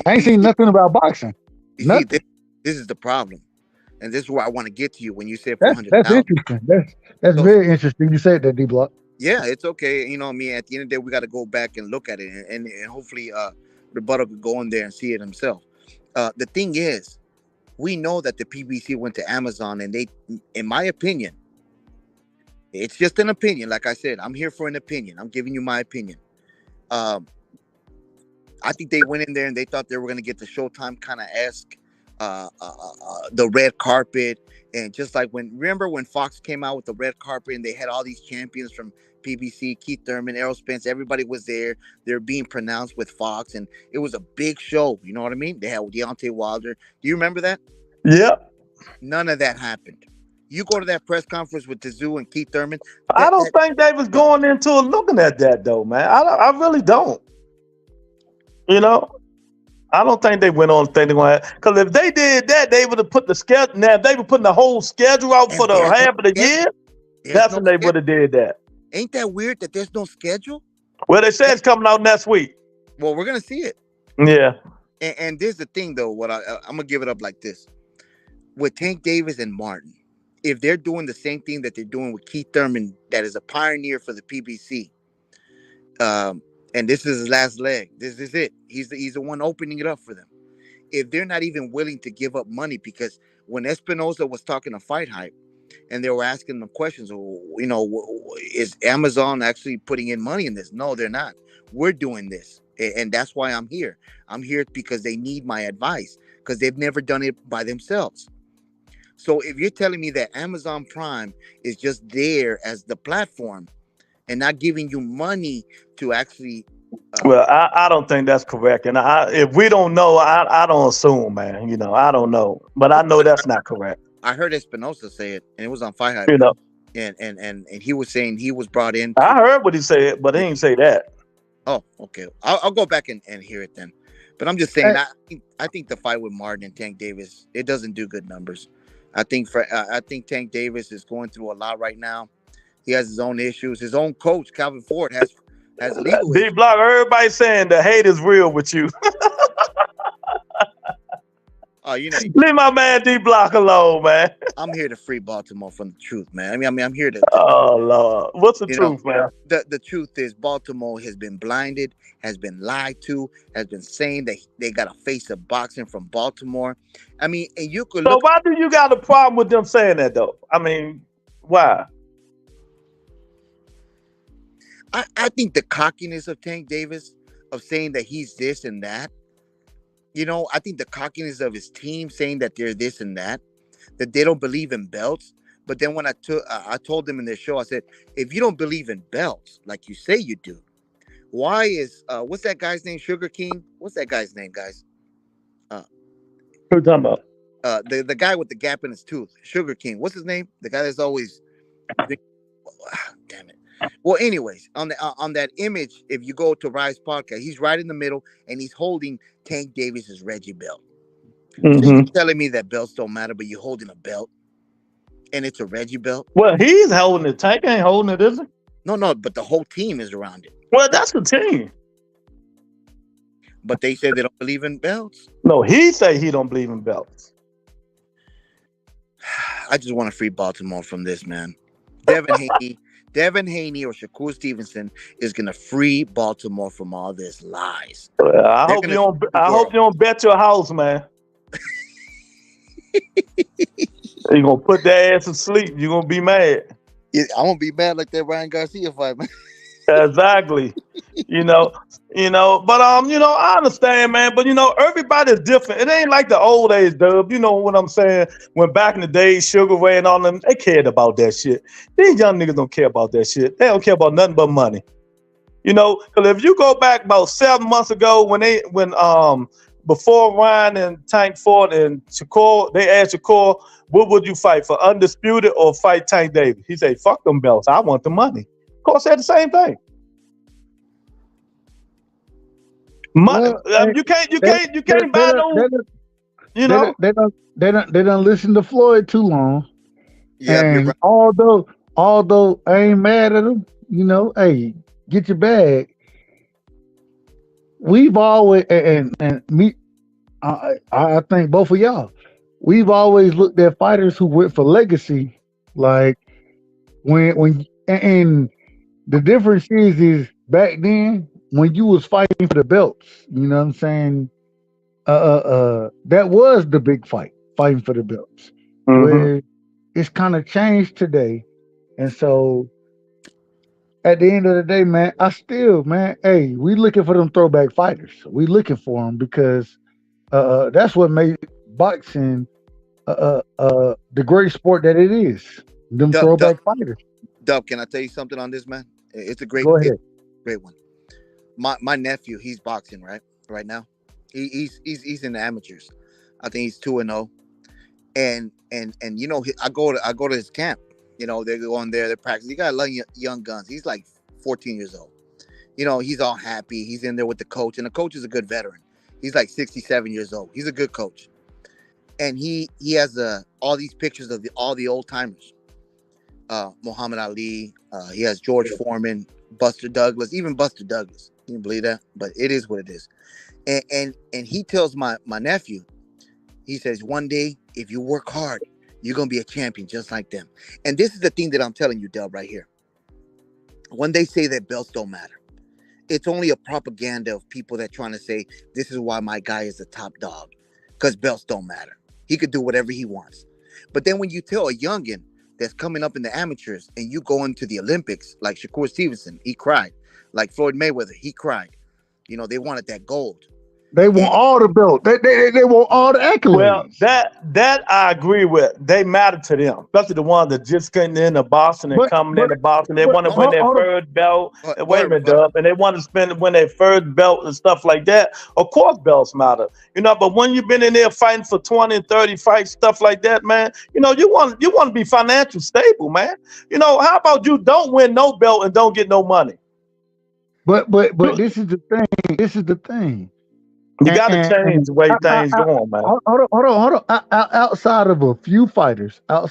I ain't seen nothing about boxing. You see, this is the problem, and this is where I want to get to you when you say 400,000. That's interesting. That's very interesting. You said that, D Block. Yeah, it's okay. You know, I mean, at the end of the day, we got to go back and look at it, and hopefully, Rebuttal could go in there and see it himself. The thing is, we know that the PBC went to Amazon, and they, in my opinion, it's just an opinion. Like I said, I'm here for an opinion. I'm giving you my opinion. I think they went in there and they thought they were going to get the Showtime kind of esque, the red carpet. And just like remember when Fox came out with the red carpet and they had all these champions from PBC, Keith Thurman, Errol Spence, everybody was there. They're being pronounced with Fox, and it was a big show. You know what I mean? They had Deontay Wilder. Do you remember that? Yep. None of that happened. You go to that press conference with Tszyu and Keith Thurman. I don't think they was going into it looking at that though, man. I really don't. You know, I don't think they went on thinking that, because if they did that, they would have put the schedule. Now, if they were putting the whole schedule out for the half of the year, that's when they would have did that. Ain't that weird that there's no schedule? Well, they said it's coming out next week. Well, we're gonna see it. Yeah. And there's the thing, though. What I'm gonna give it up like this with Tank Davis and Martin. If they're doing the same thing that they're doing with Keith Thurman, that is a pioneer for the PBC. And this is his last leg. This is it. He's the one opening it up for them. If they're not even willing to give up money, because when Espinosa was talking to Fight Hype and they were asking them questions, you know, is Amazon actually putting in money in this? No, they're not. We're doing this. And that's why I'm here. I'm here because they need my advice, because they've never done it by themselves. So if you're telling me that Amazon Prime is just there as the platform and not giving you money to actually... well, I don't think that's correct. And if we don't know, I don't assume, man. You know, I don't know. But I know that's not correct. I heard Espinosa say it, and it was on Fight Hype. You know. And he was saying he was brought in. I heard what he said, but he didn't say that. Oh, okay. I'll go back and hear it then. But I'm just saying, I think the fight with Martin and Tank Davis, it doesn't do good numbers. I think Tank Davis is going through a lot right now. He has his own issues. His own coach, Calvin Ford, has legal D Block, everybody saying the hate is real with you. You know, leave my man D Block alone, man. I'm here to free Baltimore from the truth, man. I mean, I'm here to. Oh Lord, what's the truth, man? The truth is, Baltimore has been blinded, has been lied to, has been saying that they got a face of boxing from Baltimore. I mean, and you could. So why do you got a problem with them saying that, though? I mean, why? I think the cockiness of Tank Davis, of saying that he's this and that. You know, I think the cockiness of his team saying that they're this and that they don't believe in belts. But then when I told them in their show, I said, if you don't believe in belts like you say you do, why is what's that guy's name? Sugar King? What's that guy's name, guys? Who you talking about? The guy with the gap in his tooth, Sugar King. What's his name? The guy that's always damn it. Well, anyways, on that image, if you go to Rise Podcast, he's right in the middle and he's holding Tank Davis's Reggie belt. Mm-hmm. So you're telling me that belts don't matter, but you're holding a belt and it's a Reggie belt? Well, he's holding it. Tank ain't holding it, is he? No, but the whole team is around it. Well, that's the team. But they say they don't believe in belts. No, he say he don't believe in belts. I just want to free Baltimore from this, man. Devin Haney or Shakur Stevenson is going to free Baltimore from all this lies. Well, I hope you don't bet your house, man. You're going to put their ass to sleep. You're going to be mad. Yeah, I'm going to be mad like that Ryan Garcia fight, man. Exactly. you know, but I understand, man, but everybody's different. It ain't like the old days, Dub. You know what I'm saying? When back in the day, Sugar Ray and all them, they cared about that shit. These young niggas don't care about that shit. They don't care about nothing but money. Because if you go back about 7 months ago when before Ryan and Tank fought and Shakur, they asked Shakur, what would you fight for, undisputed or fight Tank Davis? He said, fuck them belts. I want the money. Of course, said the same thing. You can't buy no. You know, they don't listen to Floyd too long. Yeah, and right. although I ain't mad at them, you know, hey, get your bag. We've always and me, I think both of y'all, we've always looked at fighters who went for legacy, like when and the difference is back then when you was fighting for the belts, you know what I'm saying? That was the big fight, fighting for the belts. Where it's kind of changed today, and so at the end of the day, man, hey, we looking for them throwback fighters. We looking for them because that's what made boxing the great sport that it is. Them throwback fighters. Dub, can I tell you something on this, man? It's a great, Go ahead. Great one. My nephew, he's boxing right now. He's in the amateurs. I think he's 2-0. And you know, I go to his camp. You know, they go on there, they practice. He got young guns. He's like 14 years old. You know, he's all happy. He's in there with the coach, and the coach is a good veteran. He's like 67 years old. He's a good coach, and he has all these pictures of all the old timers. Muhammad Ali. He has George Foreman, Buster Douglas, even Buster Douglas. Can you believe that? But it is what it is. And he tells my nephew, he says, one day, if you work hard, you're going to be a champion just like them. And this is the thing that I'm telling you, Dub, right here. When they say that belts don't matter, it's only a propaganda of people that trying to say, this is why my guy is the top dog, because belts don't matter. He could do whatever he wants. But then when you tell a youngin that's coming up in the amateurs and you go into the Olympics, like Shakur Stevenson, he cried. Like Floyd Mayweather, he cried. You know, they wanted that gold. They want all the belts. They want all the accolades. Well, that I agree with. They matter to them, especially the ones that just getting into boxing and coming into boxing. They want to win their first belt. Wait a minute, Dub. And they want to win their first belt and stuff like that. Of course, belts matter. You know, but when you've been in there fighting for 20 and 30 fights, stuff like that, man, you know, you want to be financially stable, man. You know, how about you don't win no belt and don't get no money? But this is the thing. This is the thing. You got to change the way things going, man. Hold on. Outside of a few fighters, in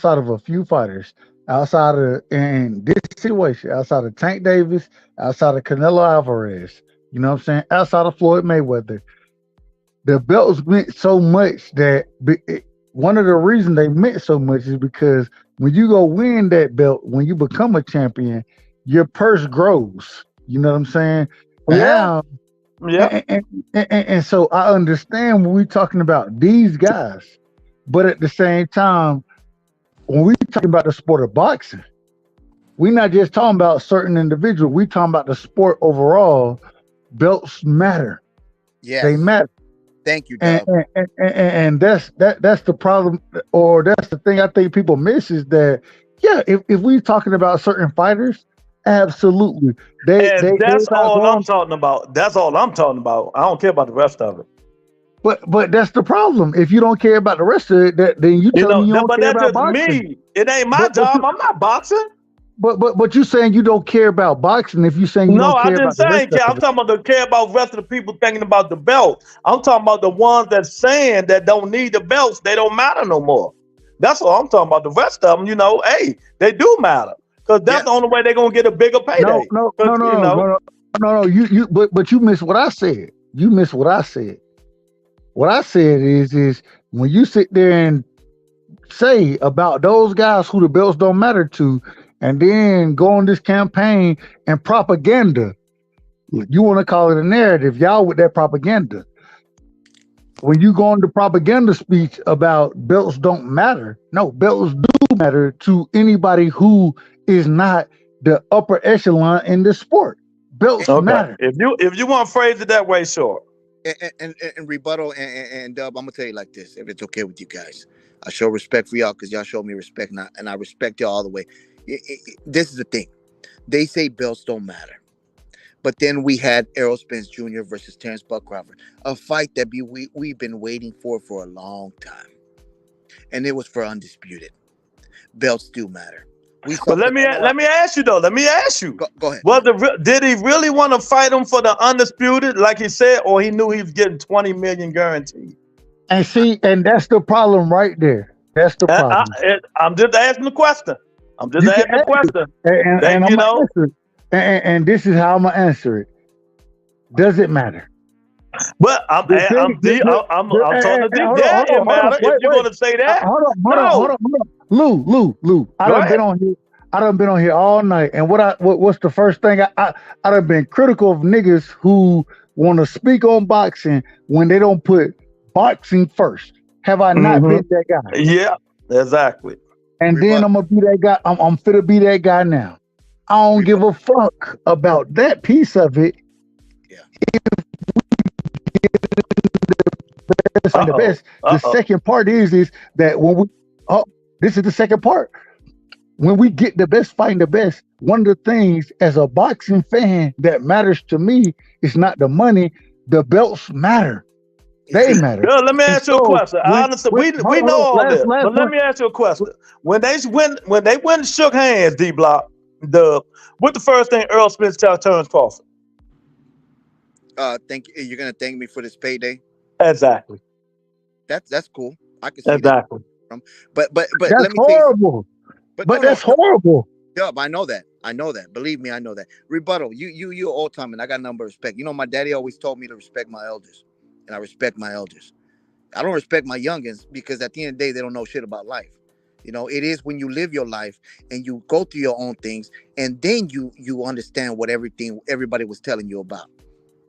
this situation, outside of Tank Davis, outside of Canelo Alvarez, you know what I'm saying? Outside of Floyd Mayweather, the belts meant so much that one of the reasons they meant so much is because when you go win that belt, when you become a champion, your purse grows. You know what I'm saying? Yeah. Yeah. And so I understand when we're talking about these guys, but at the same time, when we're talking about the sport of boxing, we're not just talking about certain individuals. We're talking about the sport overall. Belts matter. Yes. They matter. Thank you, Dub. And that's the problem, or that's the thing I think people miss is that, yeah, if we're talking about certain fighters, absolutely. That's all I'm talking about. That's all I'm talking about. I don't care about the rest of it. But that's the problem. If you don't care about the rest of it, then you tell me you don't care about boxing. Me. It ain't my job. I'm not boxing. But you saying you don't care about boxing if you saying you don't care about the rest of it. I'm talking about the care about the rest of the people thinking about the belt. I'm talking about the ones that's saying that don't need the belts. They don't matter no more. That's all I'm talking about. The rest of them, you know, hey, they do matter. Because that's the only way they're gonna get a bigger payday. No. But you missed what I said. You missed what I said. What I said is when you sit there and say about those guys who the belts don't matter to, and then go on this campaign and propaganda, you want to call it a narrative, y'all with that propaganda. When you go on the propaganda speech about belts don't matter, no, belts do matter to anybody who is not the upper echelon in this sport. Belts matter. If you want to phrase it that way, sure. And rebuttal and Dub, I'm gonna tell you like this, if it's okay with you guys. I show respect for y'all because y'all show me respect, and I respect y'all all the way. This is the thing. They say belts don't matter, But then we had Errol Spence Jr. versus Terrence Buck Crawford, a fight that we've been waiting for a long time, and it was for undisputed. Belts do matter. But let me ask you though. Let me ask you. Go ahead. Did he really want to fight him for the undisputed, like he said, or he knew he was getting 20 million guaranteed? And see, and that's the problem right there. That's the problem. I'm just asking the question. And you know, and this is how I'm gonna answer it. Does it matter? But I'm talking to D. Yeah, it matter if you're gonna say that. Hold on. Lou. I done been on here all night, and what's the first thing I done been critical of niggas who want to speak on boxing when they don't put boxing first. Have I not been that guy? Yeah, exactly. And then I'm gonna be that guy. I'm finna be that guy now. I don't give a fuck about that piece of it. Yeah. The best. The second part is that when we this is the second part. When we get the best fighting the best, one of the things as a boxing fan that matters to me is not the money. The belts matter. They matter. Yeah, let me ask you a question. We know all this, but let me ask you a question. When they went and shook hands, D Block, what's the first thing Earl Spence tells Terrence Crawford? You're gonna thank me for this payday. Exactly. That's cool. I can see exactly. That. But that's let me horrible. That's horrible. Yup, I know that. Believe me, I know that. Rebuttal. You old time, and I got a number of respect. You know, my daddy always told me to respect my elders, and I respect my elders. I don't respect my youngins because at the end of the day, they don't know shit about life. You know, it is when you live your life and you go through your own things, and then you understand what everybody was telling you about.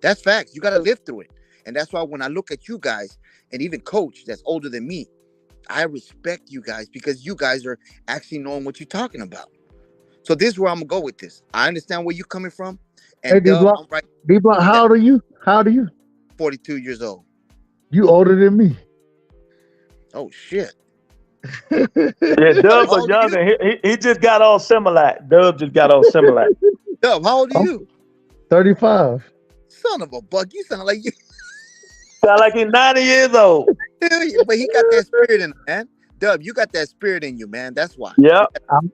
That's facts. You got to live through it. And that's why when I look at you guys, and even Coach that's older than me, I respect you guys because you guys are actually knowing what you're talking about. So this is where I'm going to go with this. I understand where you're coming from. And hey, D-Block, right. D-Block, how old are you? 42 years old. You older than me. Oh, shit. Yeah, Dub was younger. He just got all Similac. Dub just got all Similac. Dub, how old are you? 35. Son of a buck. You sound like you. Sound like he's 90 years old. But he got that spirit in him, man. Dub, you got that spirit in you, man. That's why. Yeah.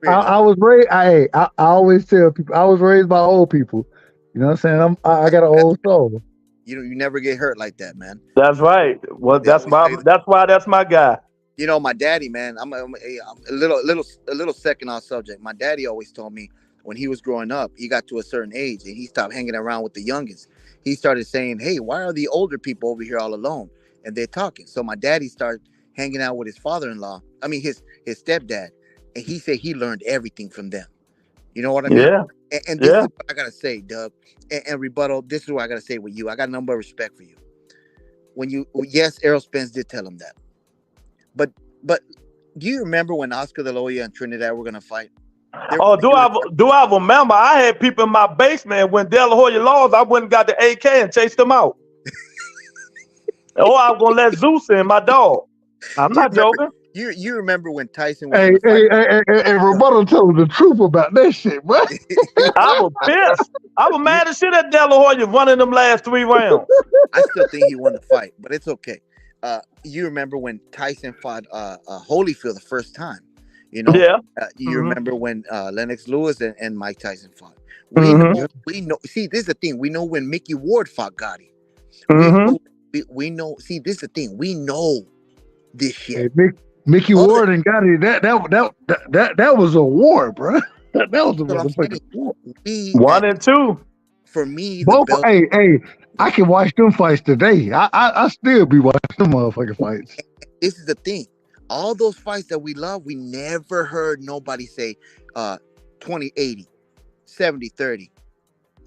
I was raised. I always tell people I was raised by old people. You know what I'm saying? I got an old soul. You never get hurt like that, man. That's right. Well, that's why that's my guy. You know, my daddy, man. I'm a little second off subject. My daddy always told me when he was growing up, he got to a certain age and he stopped hanging around with the youngest. He started saying, "Hey, why are the older people over here all alone?" And they're talking. So my daddy started hanging out with his father-in-law. I mean, his stepdad, and he said he learned everything from them. You know what I mean? Yeah. And this is what I gotta say, Dub. And Rebuttal. This is what I gotta say with you. I got a number of respect for you. Yes, Errol Spence did tell him that. But do you remember when Oscar De La Hoya and Trinidad were gonna fight? Do I remember? I had people in my basement when De La Hoya lost. I went and got the AK and chased them out. I was gonna let Zeus in, my dog. I'm not joking. You remember when Tyson was Hey, Rebuttal told the truth about that shit, bro. I was pissed. I was mad as shit at De La Hoya running them last 3 rounds. I still think he won the fight, but it's okay. You remember when Tyson fought Holyfield the first time? You know, you remember when Lennox Lewis and Mike Tyson fought. We know. See, this is the thing. We know when Mickey Ward fought Gotti. We know. See, this is the thing. We know this shit. Hey, Mickey Ward and Gotti. That was a war, bro. That was a motherfucking war. 1 and 2. For me, hey, I can watch them fights today. I still be watching them motherfucking fights. This is the thing. All those fights that we love, we never heard nobody say 20-80, 70-30,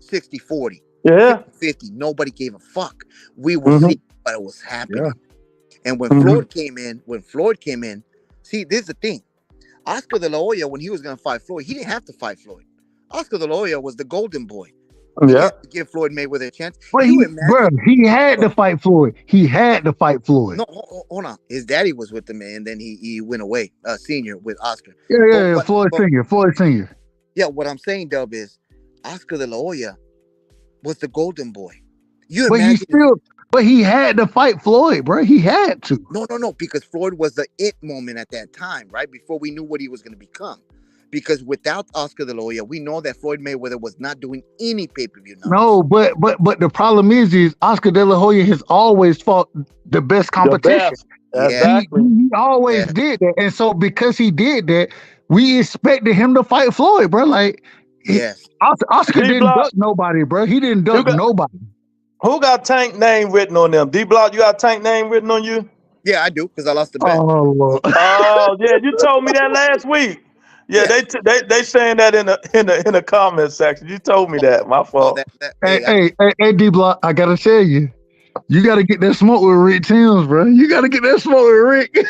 60-40, 50. Nobody gave a fuck. We were seeing what was happening. Yeah. And when Floyd came in, see, this is the thing. Oscar De La Hoya, when he was going to fight Floyd, he didn't have to fight Floyd. Oscar De La Hoya was the golden boy. Yeah. To give Floyd Mayweather a chance. He had to fight Floyd. No, hold on. His daddy was with him, and then he went away, senior with Oscar. Yeah, Floyd Senior. Yeah, what I'm saying, Dub, is Oscar De La Hoya was the golden boy. You But imagine? he had to fight Floyd, bro. He had to. No, because Floyd was the it moment at that time, right? Before we knew what he was going to become. Because without Oscar De La Hoya, we know that Floyd Mayweather was not doing any pay-per-view numbers. No, but the problem is Oscar De La Hoya has always fought the best competition. The best. Exactly. He always did that, and so because he did that, we expected him to fight Floyd, bro. Like, yes, Oscar didn't duck nobody, bro. He didn't duck nobody. Who got Tank name written on them? D-Block, you got Tank name written on you? Yeah, I do, because I lost the bet. Oh, yeah, you told me that last week. Yeah, they saying that in the comment section. You told me that. My fault. Hey, D-Block, I gotta tell you, you gotta get that smoke with Rick Timms, bro. You gotta get that smoke with Rick.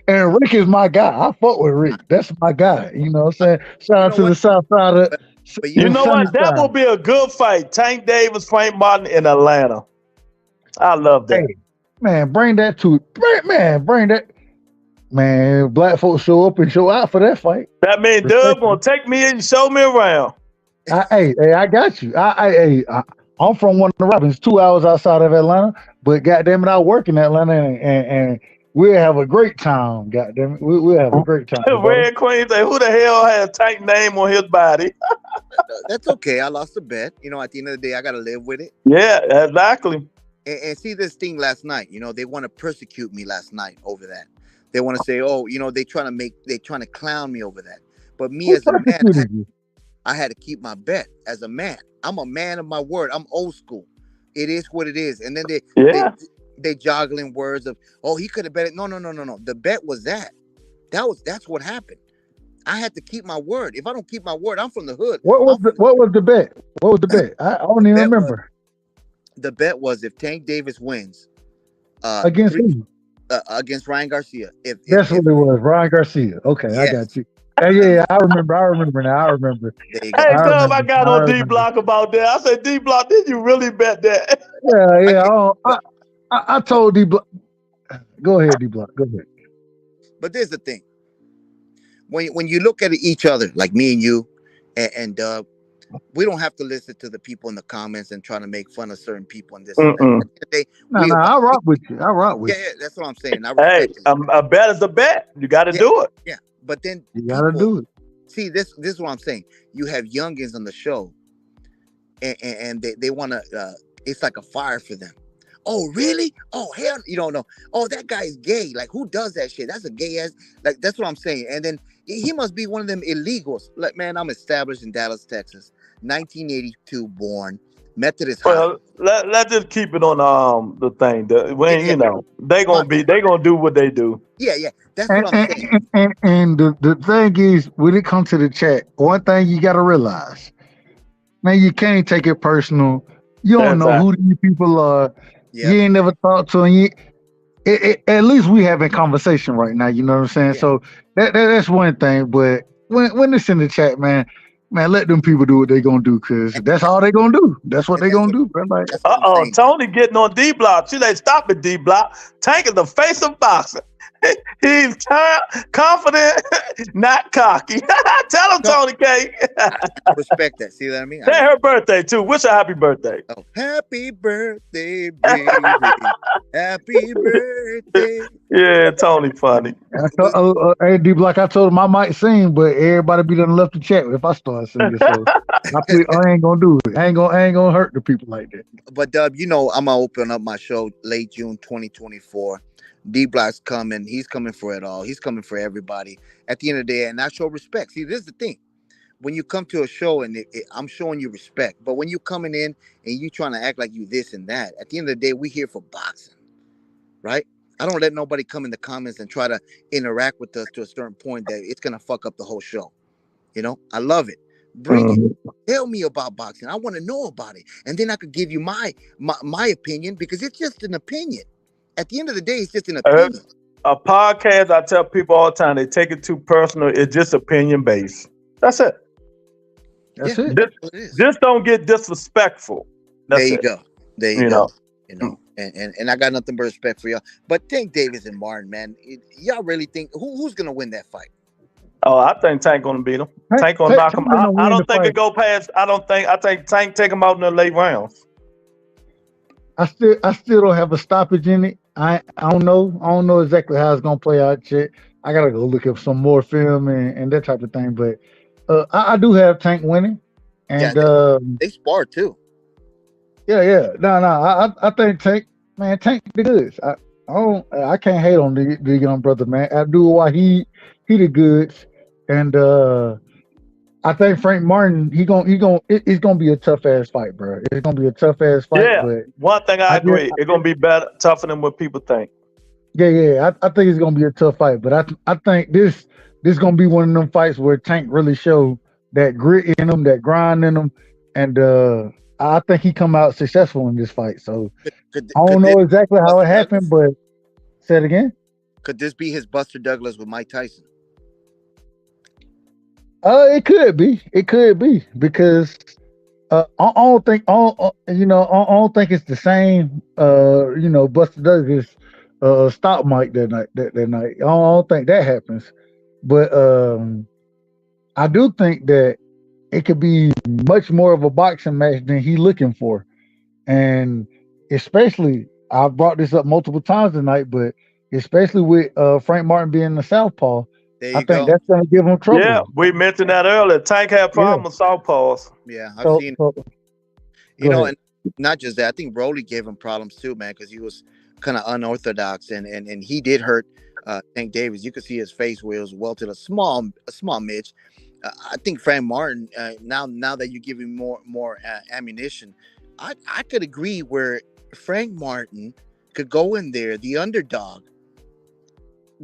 and Rick is my guy. I fuck with Rick. That's my guy. You know what I'm saying? Shout out to the South Side of. But you know what? That will be a good fight. Tank Davis, Frank Martin in Atlanta. I love that. Hey, man, bring that to bring that. Man, black folks show up and show out for that fight. That means Dub gonna take me and show me around. I got you. I'm from one of the Robins, 2 hours outside of Atlanta, but goddamn it, I work in Atlanta and we'll have a great time. Goddamn it, we'll have a great time. Red Queen say, "Who the hell has Tank name on his body?" That's okay. I lost the bet. You know, at the end of the day, I gotta live with it. Yeah, exactly. And see this thing last night. You know, they want to persecute me last night over that. They want to say, oh, you know, they trying to clown me over that. But me as a man, I had to keep my bet as a man. I'm a man of my word. I'm old school. It is what it is. And then they joggling words of, oh, he could have bet it. No. The bet was that. That's what happened. I had to keep my word. If I don't keep my word, I'm from the hood. What was the bet? What was the bet? I don't even remember. The bet was if Tank Davis wins against who? Against Ryan Garcia. That's what it was, Ryan Garcia. Okay, yes. I got you. Yeah, I remember now. I remember. Hey, Dub, I got on D-Block about that. I said, D-Block, did you really bet that? Yeah. I told D-Block. Go ahead, D-Block. Go ahead. But there's the thing. When you look at each other, like me and you and Dub, we don't have to listen to the people in the comments and try to make fun of certain people in this. No, I rock with you. Yeah, that's what I'm saying. A bet is a bet. You got to do it. Yeah, but then you got to do it. See, this is what I'm saying. You have youngins on the show, and they want to. It's like a fire for them. Oh, really? Oh, hell, you don't know. Oh, that guy's gay. Like, who does that shit? That's a gay ass. Like, that's what I'm saying. And then he must be one of them illegals. Like, man, I'm established in Dallas, Texas, 1982 born, Methodist. Well, let's just keep it on the thing. You know, they gonna do what they do. Yeah. That's what I'm saying. And the thing is, when it comes to the chat, one thing you got to realize, man, you can't take it personal. You don't know who these people are. Yep. You ain't never talked to them. At least we having conversation right now. You know what I'm saying? Yeah. So that's one thing. But when it's in the chat, man, let them people do what they gonna do, because that's all they gonna do. That's what they gonna do, bro. Like, Tony getting on D-Block. She like, stop it, D-Block. Tank is the face of boxing. He's confident, not cocky. Tell him, Tony K. I respect that. See what I mean? It's her birthday too. Wish her happy birthday. Oh, happy birthday, baby. Happy birthday. Yeah, Tony funny. Hey, D-Block, I told him I might sing, but everybody be done left the chat if I start singing. So I ain't gonna do it. I ain't gonna hurt the people like that. But Dub, you know, I'm gonna open up my show late June 2024. D-Block's coming. He's coming for it all. He's coming for everybody. At the end of the day, and I show respect. See, this is the thing. When you come to a show and I'm showing you respect, but when you coming in and you trying to act like you this and that, at the end of the day, we here for boxing, right? I don't let nobody come in the comments and try to interact with us to a certain point that it's gonna fuck up the whole show. You know, I love it. Bring it. Tell me about boxing. I want to know about it, and then I could give you my opinion, because it's just an opinion. At the end of the day, it's just an opinion. A podcast, I tell people all the time, they take it too personal. It's just opinion based. That's it. That's it. Just don't get disrespectful. There you go. You know. And I got nothing but respect for y'all. But Tank Davis and Martin, man, y'all really think who's gonna win that fight? Oh, I think Tank gonna beat him. Tank gonna knock him. I don't think it go past. I think Tank take him out in the late rounds. I still don't have a stoppage in it. I don't know. I don't know exactly how it's gonna play out yet. I gotta go look up some more film and that type of thing. But I do have Tank winning, and they spar too. Yeah. No. I think Tank the goods. I can't hate on the young brother, man. I do why he the goods, and I think Frank Martin it's gonna be a tough ass fight, bro. It's gonna be a tough ass fight. Yeah, but one thing I agree, it's gonna be tougher than what people think. Yeah. I think it's gonna be a tough fight, but I think this gonna be one of them fights where Tank really show that grit in him, that grind in him, and I think he come out successful in this fight. So I don't know exactly how it happened, but say it again. Could this be his Buster Douglas with Mike Tyson? It could be because I don't think I don't think it's the same. Buster Douglas stop Mike that night. I don't think that happens, but I do think that it could be much more of a boxing match than he's looking for, and especially I've brought this up multiple times tonight, but especially with Frank Martin being the southpaw. I think that's going to give him trouble. Yeah, we mentioned that earlier. Tank had problems with southpaws. Yeah, I've seen. And not just that. I think Broly gave him problems too, man, because he was kind of unorthodox, and he did hurt Tank Davis. You could see his face where it was welted a small midge. I think Frank Martin. Now that you give him more ammunition, I could agree where Frank Martin could go in there, the underdog,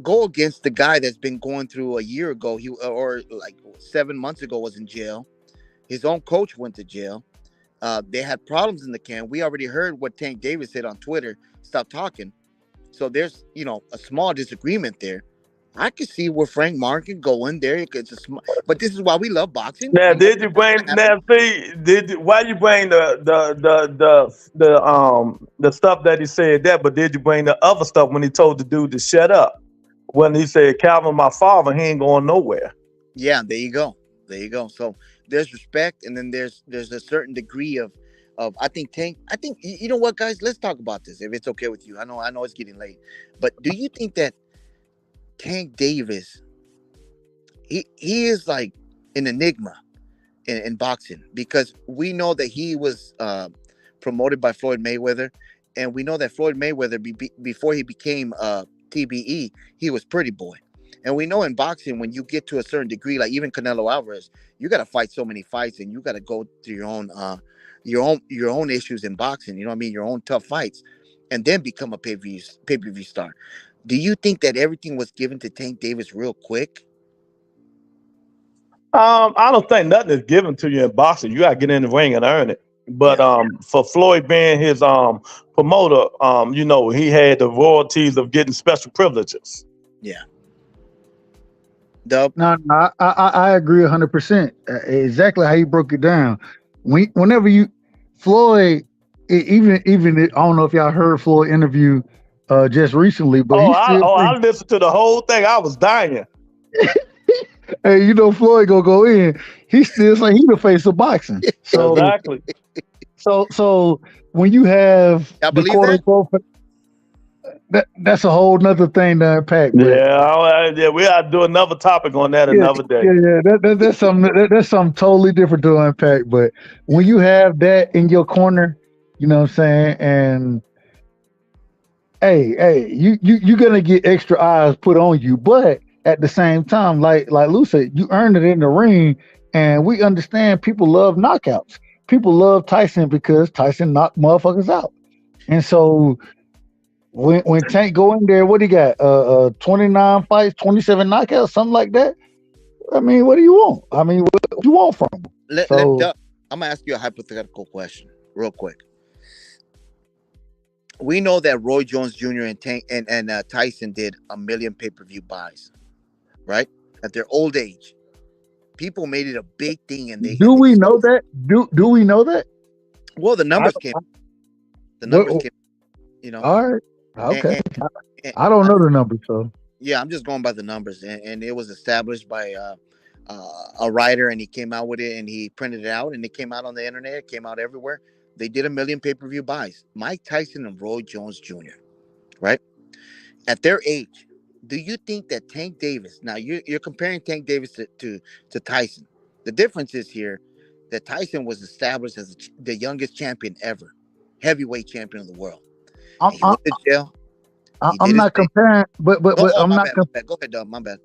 go against the guy that's been going through a year ago, or like 7 months ago was in jail. His own coach went to jail. They had problems in the camp. We already heard what Tank Davis said on Twitter. Stop talking. So there's a small disagreement there. I could see where Frank Martin can go in there. But this is why we love boxing. Now, did you bring? Now, see, why you bring the stuff that he said that? But did you bring the other stuff when he told the dude to shut up? When he said, "Calvin, my father, he ain't going nowhere." Yeah, there you go. So there's respect, and then there's a certain degree of I think Tank. I think you know what, guys. Let's talk about this if it's okay with you. I know it's getting late, but do you think that Tank Davis, he is like an enigma in boxing, because we know that he was promoted by Floyd Mayweather, and we know that Floyd Mayweather before he became TBE, he was Pretty Boy. And we know in boxing, when you get to a certain degree, like even Canelo Alvarez, you got to fight so many fights, and you got to go through your own issues in boxing. You know what I mean? Your own tough fights, and then become a pay-per-view star. Do you think that everything was given to Tank Davis real quick? I don't think nothing is given to you in boxing. You got to get in the ring and earn it. But for Floyd being his promoter, he had the royalties of getting special privileges. Yeah. No, I agree 100%. Exactly how you broke it down. Whenever Floyd, even I don't know if y'all heard Floyd interview just recently, but I listened to the whole thing. I was dying. Hey, Floyd gonna go in. He still saying he the face of boxing. So exactly. So when you have the quote unquote, that's a whole nother thing to unpack. Yeah, we gotta do another topic on that another day. Yeah, that's something totally different to unpack. But when you have that in your corner, you know what I'm saying, and hey, you're gonna get extra eyes put on you, but at the same time, like Lou said, you earned it in the ring, and we understand people love knockouts. People love Tyson because Tyson knocked motherfuckers out. And so when Tank go in there, what he got? 29 fights, 27 knockouts, something like that. I mean, what do you want? I mean, what do you want from him? I'm gonna ask you a hypothetical question real quick. We know that Roy Jones Jr. and Tank and Tyson did 1 million pay-per-view buys, right? At their old age. People made it a big thing, and do we know that? Do we know that? Well, the numbers came. The numbers came. All right. Okay. I don't know the numbers, so. Yeah, I'm just going by the numbers, and it was established by a writer, and he came out with it, and he printed it out, and it came out on the internet, it came out everywhere. They did 1 million pay-per-view buys. Mike Tyson and Roy Jones Jr., right? At their age, do you think that Tank Davis? Now you're comparing Tank Davis to Tyson. The difference is here that Tyson was established as the youngest champion ever, heavyweight champion of the world. I'm, He I'm, went to jail. He I'm did his not thing. comparing, but No, oh I'm my not bad, my bad. Go ahead, Dub. My bad.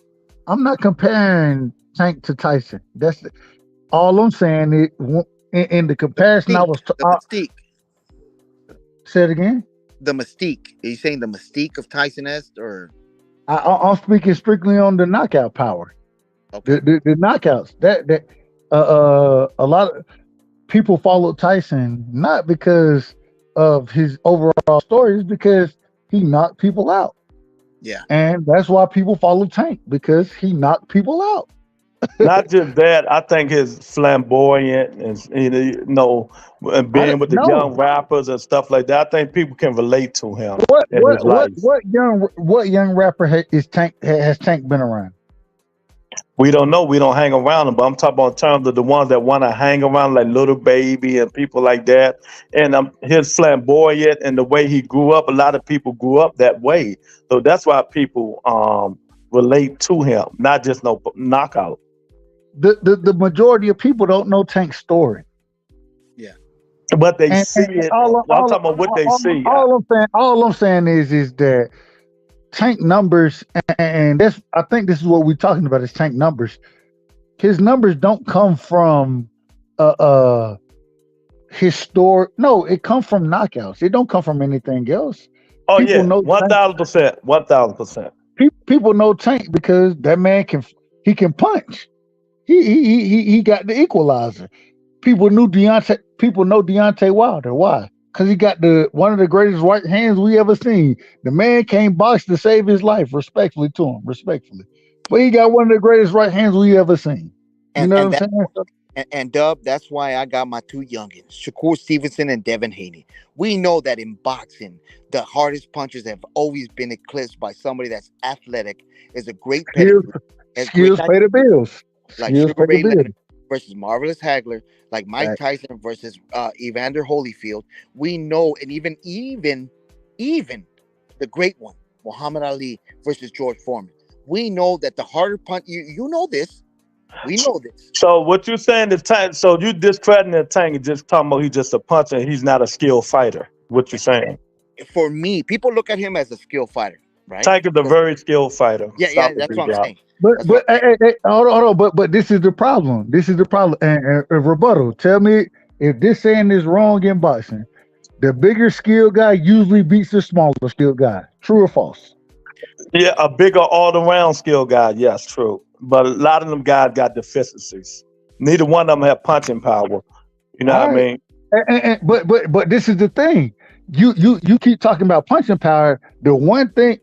I'm not comparing Tank to Tyson. That's all I'm saying. In the The comparison, I mystique. was The mystique. say it again. The mystique. Are you saying the mystique of Tyson est or? I'm speaking strictly on the knockout power. Okay. The knockouts that a lot of people follow Tyson not because of his overall story, it's because he knocked people out. Yeah. And that's why people follow Tank, because he knocked people out. Not just that, I think his flamboyant and being with the young rappers and stuff like that. I think people can relate to him in his life. What young rapper has Tank been around? We don't know. We don't hang around them, but I'm talking about in terms of the ones that want to hang around, like Little Baby and people like that. And his flamboyant and the way he grew up, a lot of people grew up that way. So that's why people relate to him, not just no knockout. The majority of people don't know Tank's story. Yeah. But they see it. I'm talking about what they see. All I'm saying is that Tank numbers, and I think this is what we're talking about, is Tank numbers. His numbers don't come from his story. No, it comes from knockouts. It don't come from anything else. Oh, people know 1,000%. 1,000%. People know Tank because that man can punch. He got the equalizer. People know Deontay Wilder. Why? Because he got one of the greatest right hands we ever seen. The man came box to save his life, respectfully to him, but he got one of the greatest right hands we ever seen. You know what I'm saying? And Dub, that's why I got my two youngins, Shakur Stevenson and Devin Haney. We know that in boxing, the hardest punchers have always been eclipsed by somebody that's athletic, is a great pedigree. Skills pay the bills. Like Sugar Ray Leonard versus Marvelous Hagler, like Mike Tyson versus Evander Holyfield. We know, and even the great one, Muhammad Ali versus George Foreman. We know that the harder punch, you know this. We know this. So what you're saying is Tank, so you discrediting the Tank and just talking about he's just a puncher and he's not a skilled fighter. What you're saying? For me, people look at him as a skilled fighter, right? Tank is a very skilled fighter. Yeah, that's what I'm saying. Hold on, but this is the problem. And rebuttal. Tell me if this saying is wrong in boxing. The bigger skilled guy usually beats the smaller skilled guy. True or false? Yeah, a bigger all-around skilled guy. Yes, true. But a lot of them guys got deficiencies. Neither one of them have punching power. You know what I mean? But this is the thing. You keep talking about punching power. The one thing.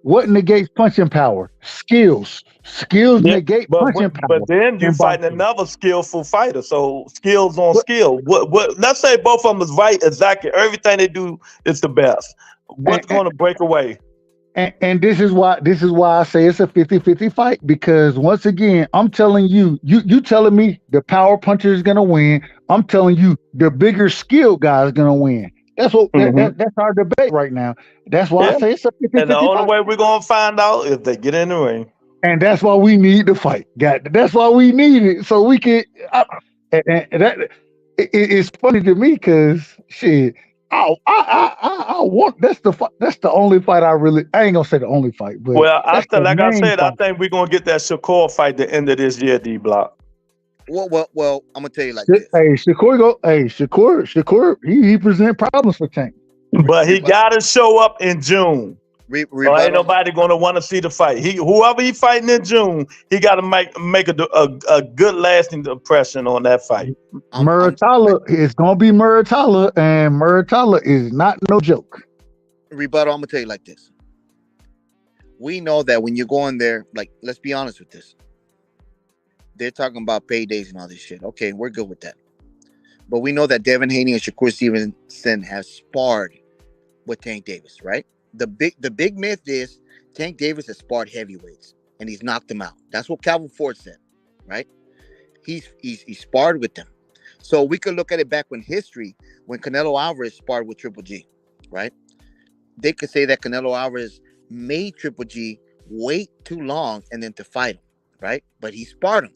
What negates punching power? Skills. Negate punching power. But then you're fighting another skillful fighter. So skills on skill. What? Let's say both of them is right. Exactly. Everything they do is the best. What's going to break away? And this is why I say it's a 50-50 fight, because once again, I'm telling you telling me the power puncher is going to win. I'm telling you the bigger skilled guy is going to win. That's what that's our debate right now. That's why I say it's a 50-50 And the only fight. way we're gonna find out is they get in the ring. And that's why we need the fight. That's why we need it, so we can. It's funny to me because shit. I want that's the only fight I ain't gonna say the only fight, but I think we're gonna get that Shakur fight the end of this year, D Block. Well, I'm gonna tell you like this. Shakur, he present problems for Tank. But he gotta show up in June. Or ain't nobody gonna want to see the fight. Whoever he fighting in June, he gotta make a good lasting impression on that fight. Muratalla is gonna be Muratalla, and Muratalla is not no joke. Rebuttal, I'm gonna tell you like this. We know that when you go in there, like, let's be honest with this. They're talking about paydays and all this shit. Okay, we're good with that. But we know that Devin Haney and Shakur Stevenson have sparred with Tank Davis, right? The big myth is Tank Davis has sparred heavyweights and he's knocked them out. That's what Calvin Ford said, right? He's sparred with them. So we could look at it back when history, when Canelo Alvarez sparred with Triple G, right? They could say that Canelo Alvarez made Triple G wait too long and then to fight him, right? But he sparred him.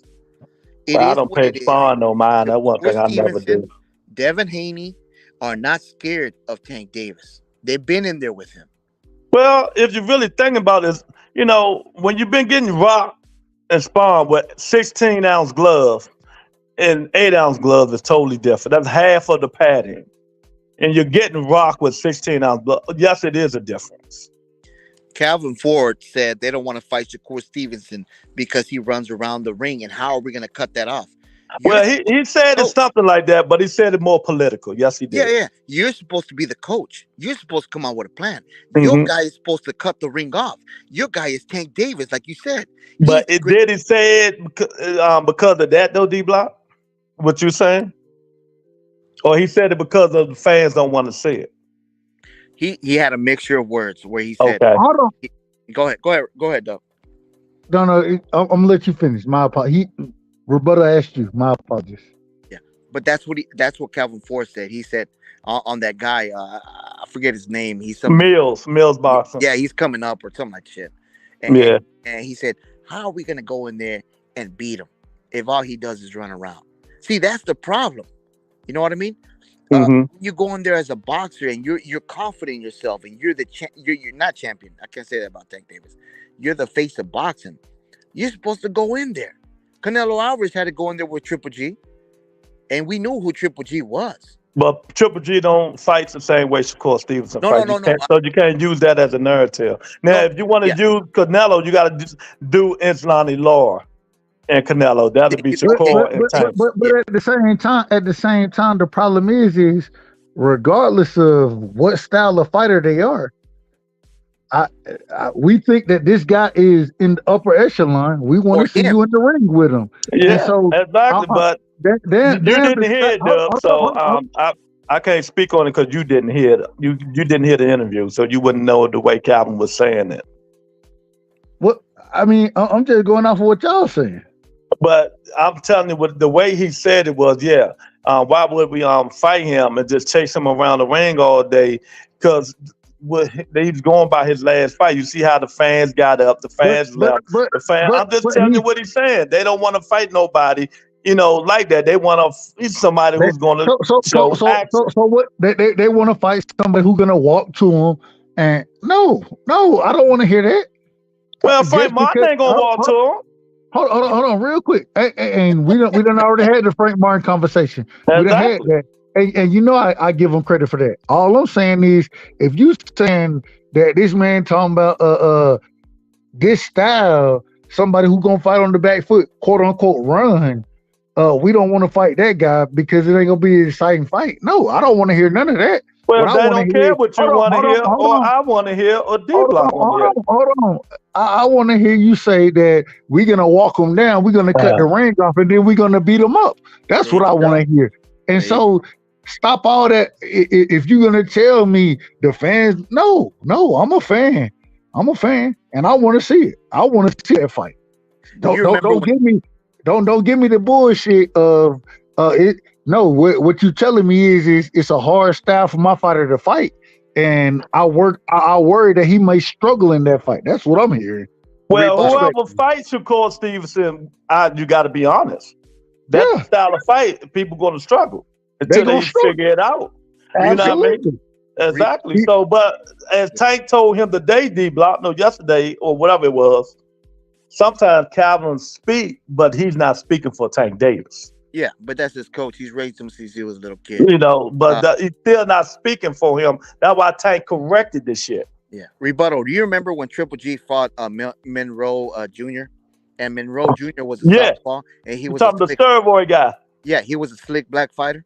I don't pay sparring no mind. That's one thing I never do. Devin Haney are not scared of Tank Davis. They've been in there with him. Well, if you really think about it, you know, when you've been getting rocked and sparring with 16-ounce gloves and 8-ounce gloves is totally different. That's half of the padding. And you're getting rocked with 16-ounce gloves. Yes, it is a difference. Calvin Ford said they don't want to fight Shakur Stevenson because he runs around the ring. And how are we going to cut that off? Well, he said it's something like that, but he said it more political. Yes, he did. Yeah. You're supposed to be the coach. You're supposed to come out with a plan. Your guy is supposed to cut the ring off. Your guy is Tank Davis, like you said. But did he say it because of that, though, D-Block? What you saying? Or he said it because of the fans don't want to see it? He had a mixture of words where he said, okay. Hold on. Go ahead, Doug. No, I'm gonna let you finish. My apologies. Roberto asked you. My apologies. Yeah, but that's what Calvin Ford said. He said on that guy, I forget his name. He's some Mills boxing. Yeah, he's coming up or something like shit. And he said, how are we gonna go in there and beat him if all he does is run around? See, that's the problem. You know what I mean? You go in there as a boxer and you're confident in yourself and you're you're not champion. I can't say that about Tank Davis. You're the face of boxing. You're supposed to go in there. Canelo Alvarez had to go in there with Triple G, and we knew who Triple G was. But Triple G don't fight the same way Shakur Stevenson fights. No. So you can't use that as a narrative. Now, if you want to use Canelo, you got to do Islani Law and Canelo. That'll be Shakur and Tank. But at the same time, the problem is regardless of what style of fighter they are, we think that this guy is in the upper echelon. We want to see you in the ring with him. Yeah, so, exactly. But you didn't hear it, Dub. So I can't speak on it because you didn't hear it. You didn't hear the interview, so you wouldn't know the way Calvin was saying it. What I mean, I'm just going off of what y'all saying. But I'm telling you, the way he said it was, why would we fight him and just chase him around the ring all day? Because he's going by his last fight. You see how the fans got up, the fans left. I'm just telling you what he's saying. They don't want to fight nobody, like that. They want to fight somebody who's going to show action. So what? They want to fight somebody who's going to walk to him. And no, I don't want to hear that. Well, Frank Martin ain't going to walk to him. Hold on, real quick. And we done already had the Frank Martin conversation. Exactly. We done had that. And I give him credit for that. All I'm saying is, if you saying that this man talking about this style, somebody who gonna fight on the back foot, quote unquote run, we don't want to fight that guy because it ain't gonna be an exciting fight. No, I don't want to hear none of that. Well, they don't care what you want to hear, or I want to hear, or D-Block want to hear. Hold on. I want to hear you say that we're gonna walk him down, we're gonna cut the ring off, and then we're gonna beat him up. That's what I want to hear. And so stop all that. If you're gonna tell me the fans, no, I'm a fan. And I want to see it. I want to see that fight. Don't give me the bullshit of it. No, what you telling me is it's a hard style for my fighter to fight, and I worry that he may struggle in that fight. That's what I'm hearing. Well, whoever fights Shakur Stevenson, you got to be honest. That style of fight, people going to struggle until they figure it out. You know what I mean? Exactly. So, but as Tank told him today, yesterday or whatever it was, sometimes Calvin speak, but he's not speaking for Tank Davis. Yeah, but that's his coach. He's raised him since he was a little kid. But he's still not speaking for him. That's why Tank corrected this shit. Yeah. Rebuttal. Do you remember when Triple G fought Monroe Jr.? And Monroe Jr. was a southpaw, and he was the steroid guy. Yeah, he was a slick black fighter.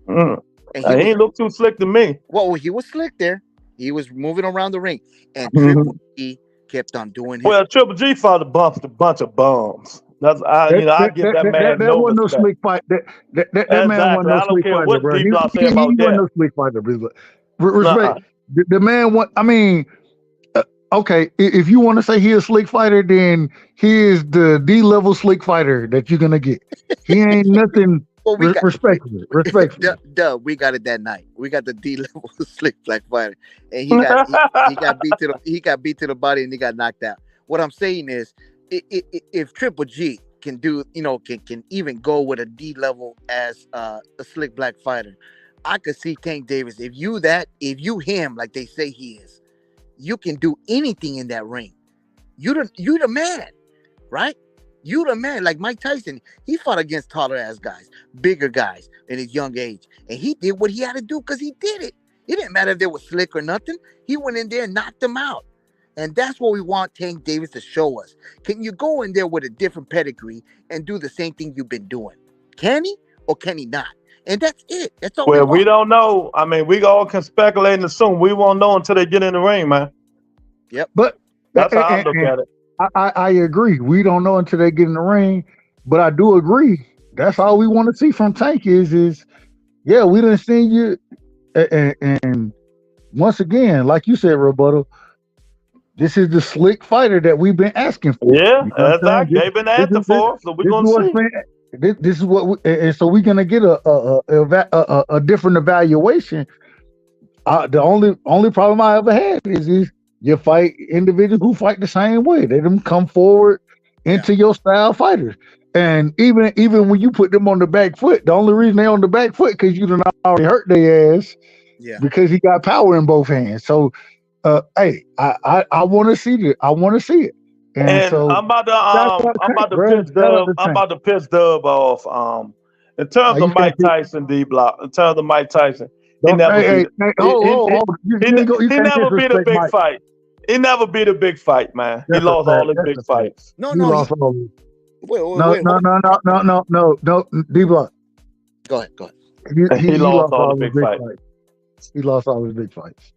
And he ain't look too slick to me. Well, he was slick there. He was moving around the ring, and Triple G kept on doing his. Well, Triple G fought a bunch of bums. I give that man that wasn't no slick fight. That man wasn't no slick fighter, bro. He wasn't no slick fighter, bro. Respect. The man. I mean, okay, if you want to say he a slick fighter, then he is the D-level slick fighter that you're gonna get. He ain't nothing. Well, Respectfully. We got it that night. We got the D level slick black fighter, and he got beat to the body, and he got knocked out. What I'm saying is, if Triple G can do, can even go with a D level as a slick black fighter, I could see Tank Davis. If you him like they say he is, you can do anything in that ring. You the man, right? You the man. Like Mike Tyson, he fought against taller ass guys, bigger guys in his young age, and he did what he had to do because he did it. It didn't matter if they were slick or nothing. He went in there and knocked them out. And that's what we want Tank Davis to show us. Can you go in there with a different pedigree and do the same thing you've been doing? Can he or can he not? And that's it. That's all. Well, we don't know. I mean, we all can speculate and assume. We won't know until they get in the ring, man. Yep. But that's how I look at it. I agree. We don't know until they get in the ring, but I do agree. That's all we want to see from Tank is yeah, we done seen you. And once again, like you said, Rebuttal, this is the slick fighter that we've been asking for. Yeah, exactly. They've been asking for, so we're going to see. This is what, and so we're gonna get a different evaluation. The only problem I ever had is you fight individuals who fight the same way. They them come forward into your style fighters, and even when you put them on the back foot, the only reason they on the back foot because you done already hurt their ass. Yeah, because he got power in both hands. So, hey, I want to see it. I want to see it. And so I'm about to piss Dub off. In terms of Mike Tyson, D Block. In terms of Mike Tyson, he never beat a big fight. He never beat a big fight, man. He lost all his big fights. No, D Block. Go ahead. He lost all the big fights. He lost all his big fights.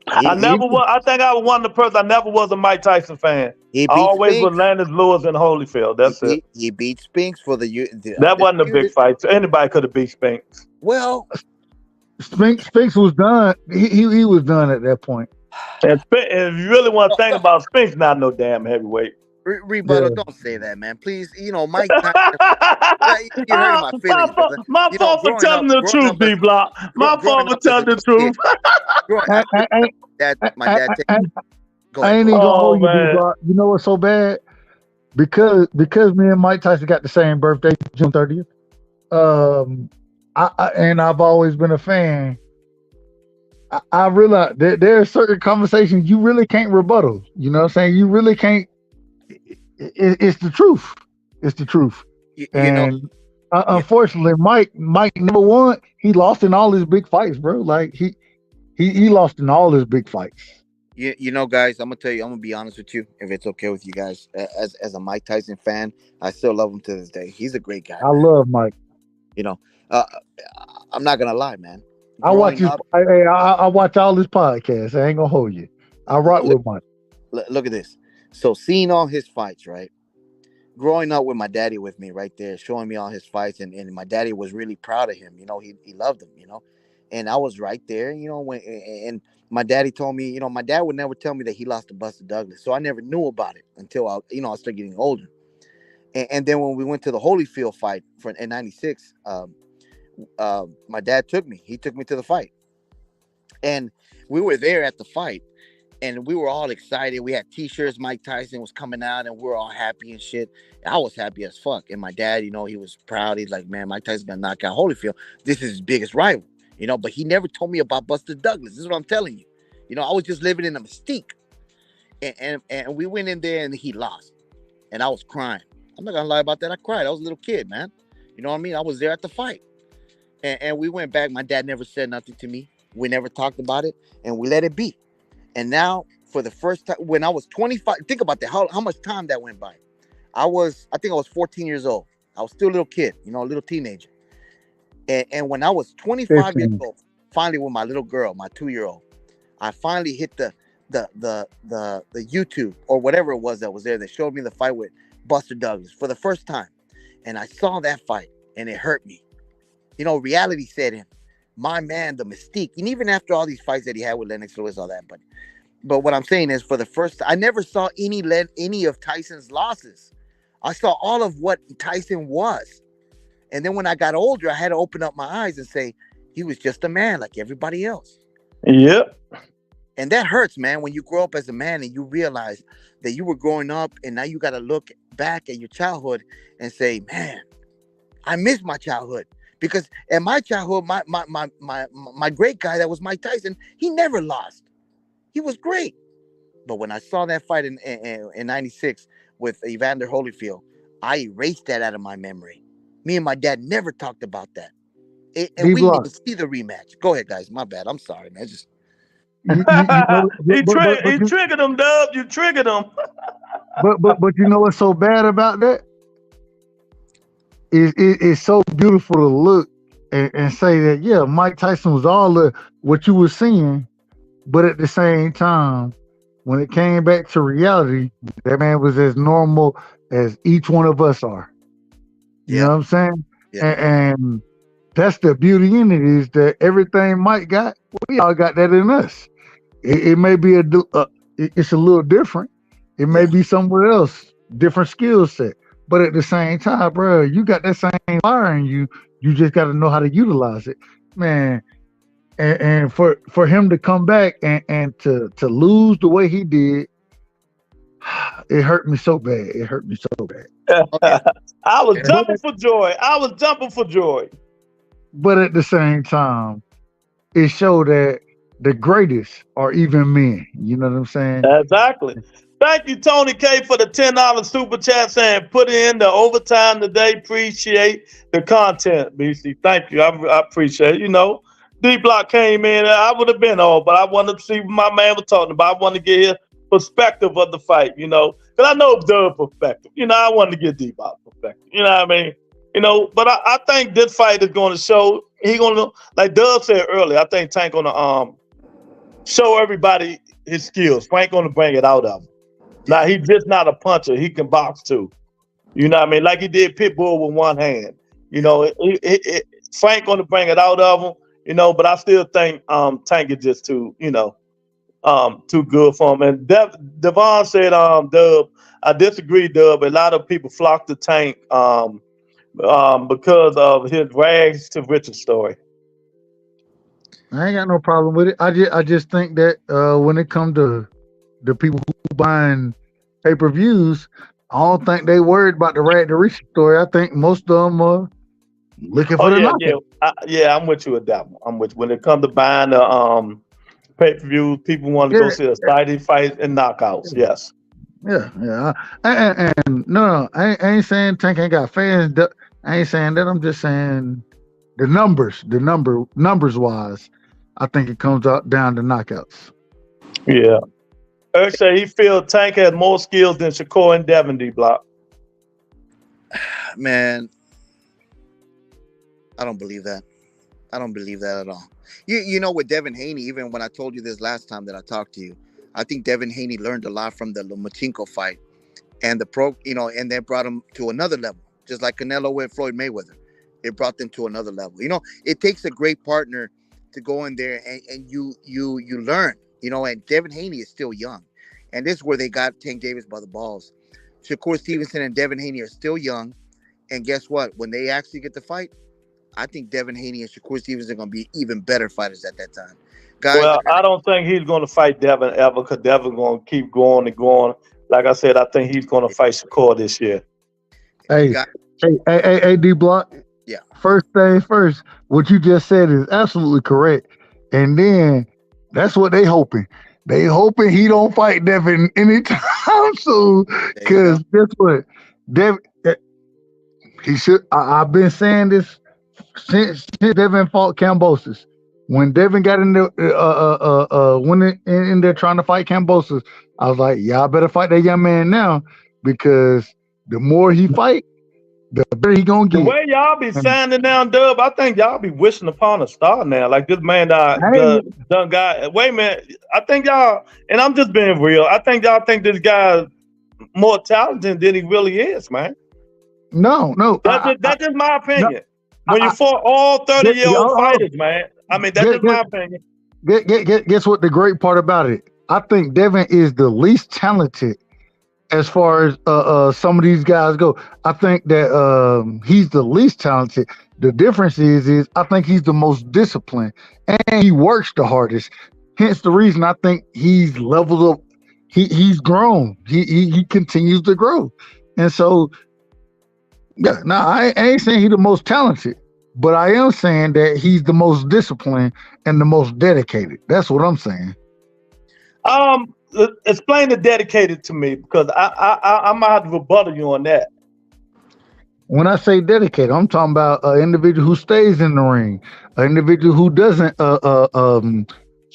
I think I was one of the person. I never was a Mike Tyson fan. I always was Landis Lewis and Holyfield. That's it. He beat Spinks for the that wasn't a big fight. So anybody could have beat Spinks. Well, Spinks was done. He was done at that point. And if you really want to think about Spinks, not no damn heavyweight. Rebuttal, don't say that, man. Please, Mike Tyson. You hurt my feelings. My fault for telling the truth, D Block. My fault for telling the truth. My dad. I ain't even gonna hold you, D Block. You know what's so bad? Because me and Mike Tyson got the same birthday, June 30th. I've always been a fan. I realize there are certain conversations you really can't rebuttal. You know what I'm saying? You really can't. It's the truth. It's the truth. Unfortunately, Mike never won. He lost in all his big fights, bro. Like he lost in all his big fights. Guys, I'm gonna be honest with you, if it's okay with you guys. As a Mike Tyson fan, I still love him to this day. He's a great guy. I love Mike. I'm not gonna lie, man. I watch all his podcasts. I ain't gonna hold you. I rock with Mike. Look at this. So seeing all his fights, right? Growing up with my daddy with me right there, showing me all his fights, and my daddy was really proud of him. He loved him, and I was right there, and my daddy told me, my dad would never tell me that he lost to Buster Douglas. So I never knew about it until I started getting older. And then when we went to the Holyfield fight in 96, my dad took me. He took me to the fight. And we were there at the fight. And we were all excited. We had T-shirts. Mike Tyson was coming out, and we were all happy and shit. And I was happy as fuck. And my dad, he was proud. He's like, man, Mike Tyson's gonna knock out Holyfield. This is his biggest rival, But he never told me about Buster Douglas. This is what I'm telling you. I was just living in a mystique. And we went in there, and he lost. And I was crying. I'm not gonna lie about that. I cried. I was a little kid, man. You know what I mean? I was there at the fight. And we went back. My dad never said nothing to me. We never talked about it, and we let it be. And now, for the first time, when I was 25, think about that, how much time that went by. I think I was 14 years old. I was still a little kid, a little teenager. And when I was 25 years old, finally with my little girl, my 2-year-old, I finally hit the YouTube or whatever it was that was there that showed me the fight with Buster Douglas for the first time. And I saw that fight, and it hurt me. Reality set in. My man, the mystique, and even after all these fights that he had with Lennox Lewis, all that, but But what I'm saying is, for the first, I never saw any of Tyson's losses. I saw all of what Tyson was. And then when I got older, I had to open up my eyes and say, he was just a man like everybody else. Yep. And that hurts, man, when you grow up as a man and you realize that you were growing up and now you got to look back at your childhood and say, man, I miss my childhood. Because in my childhood, my great guy that was Mike Tyson, he never lost. He was great. But when I saw that fight in 96 with Evander Holyfield, I erased that out of my memory. Me and my dad never talked about that. And we didn't even see the rematch. Go ahead, guys. My bad. I'm sorry, man. Just he triggered him, Dub. You triggered him. but you know what's so bad about that? It's so beautiful to look and say that, yeah, Mike Tyson was all of what you were seeing, but at the same time, when it came back to reality, that man was as normal as each one of us are. You know what I'm saying? Yeah. And that's the beauty in it, is that everything Mike got, we all got that in us. It may be it's a little different. It may be somewhere else, different skill set. But at the same time, bro, you got that same fire in you. You just got to know how to utilize it, man. And for him to come back and to lose the way he did, it hurt me so bad. It hurt me so bad. I was jumping for joy. But at the same time, it showed that the greatest are even men. You know what I'm saying? Exactly. Thank you, Tony K, for the $10 super chat saying put in the overtime today. Appreciate the content, BC. Thank you. I appreciate it. You know, D-Block came in. I would have been on, but I wanted to see what my man was talking about. I wanted to get his perspective of the fight, you know, because I know Dub's perspective. You know, I wanted to get D-Block's perspective. You know what I mean? You know, but I think this fight is going to show. He going to, like Dub said earlier, I think Tank going to show everybody his skills. Frank going to bring it out of him. Now, he's just not a puncher. He can box too. You know what I mean? Like he did Pitbull with one hand. You know, Frank going to bring it out of him, you know, but I still think Tank is just too, you know, too good for him. And Devon said, Dub, I disagree, Dub. A lot of people flock to Tank because of his rags to riches story. I ain't got no problem with it. I just think that when it comes to the people who buying pay-per-views, I don't think they worried about the rag to riches story. I think most of them are looking for the knockout. I'm with you with that one. I'm with when it comes to buying the pay-per-views, people want to go see a fighting fight and knockouts. Yes. Yeah. And no, I ain't saying Tank ain't got fans. I ain't saying that. I'm just saying the numbers wise, I think it comes out down to knockouts. Yeah. Eric said he feels Tank has more skills than Shakur and Devin, D-Block. Man, I don't believe that. I don't believe that at all. You know, with Devin Haney, even when I told you this last time that I talked to you, I think Devin Haney learned a lot from the Lomachenko fight and and then brought him to another level, just like Canelo with Floyd Mayweather. It brought them to another level. You know, it takes a great partner to go in there and you learn. You know, and Devin Haney is still young. And this is where they got Tank Davis by the balls. Shakur Stevenson and Devin Haney are still young. And guess what? When they actually get to fight, I think Devin Haney and Shakur Stevenson are going to be even better fighters at that time. Guys, well, I don't think he's going to fight Devin ever because Devin's going to keep going and going. Like I said, I think he's going to fight Shakur this year. Hey, D-Block. Yeah. First thing first, what you just said is absolutely correct. And then that's what they hoping. They hoping he don't fight Devin anytime soon. Because guess what? Devin, he should. I've been saying this since Devin fought Kambosos. When Devin got in there, in there trying to fight Kambosos, I was like, y'all better fight that young man now because the more he fight, the better he gonna get. The way y'all be signing down, Dub, I think y'all be wishing upon a star now. Like this man done got. Wait a minute, I think y'all, and I'm just being real. I think y'all think this guy's more talented than he really is, man. No, that's just my opinion. When you fought all 30-year-old fighters, man. I mean, that's just my opinion. Guess what the great part about it? I think Devin is the least talented as far as some of these guys go. I think that he's the least talented. The difference is I think he's the most disciplined and he works the hardest. Hence the reason I think he's leveled up. He's grown. He continues to grow. And so yeah, now I ain't saying he's the most talented, but I am saying that he's the most disciplined and the most dedicated. That's what I'm saying. Explain the dedicated to me, because I might have to rebuttal you on that. When I say dedicated, I'm talking about an individual who stays in the ring, an individual who doesn't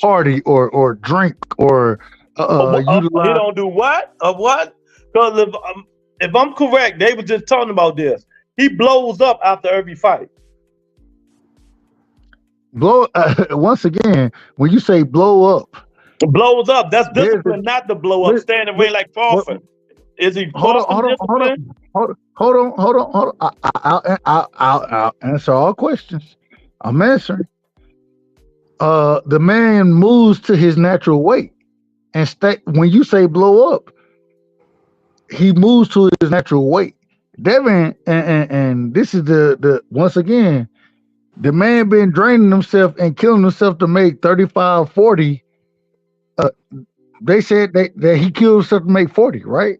party or drink or utilize. He don't do what? What? Because if I'm correct, they were just talking about this. He blows up after every fight. Once again, when you say blow up, blows up. That's discipline, not to blow up. Stand away like Crawford. Is he? Hold on. I'll answer all questions. I'm answering. The man moves to his natural weight, and when you say blow up, he moves to his natural weight. Devin, and this is the once again, the man been draining himself and killing himself to make 35, 40. They said that he killed himself to make 40, right?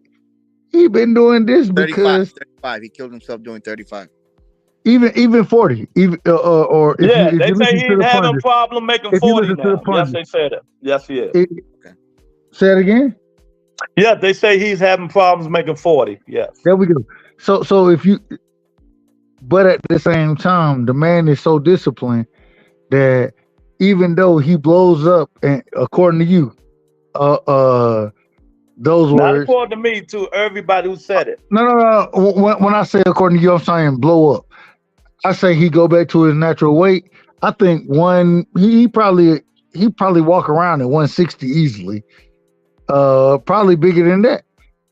He been doing this because 35. He killed himself doing 35. Even 40. Even or if yeah, you, they say he's having a pundits, problem making 40 now. Yes, they said it. Yes, he is. Okay. Say it again. Yeah, they say he's having problems making 40. Yes. There we go. So if you, but at the same time, the man is so disciplined that even though he blows up, and according to you, those not words. according to me, to everybody who said it. No. When I say according to you, I'm saying blow up. I say he go back to his natural weight. I think he probably walk around at 160 easily. Probably bigger than that.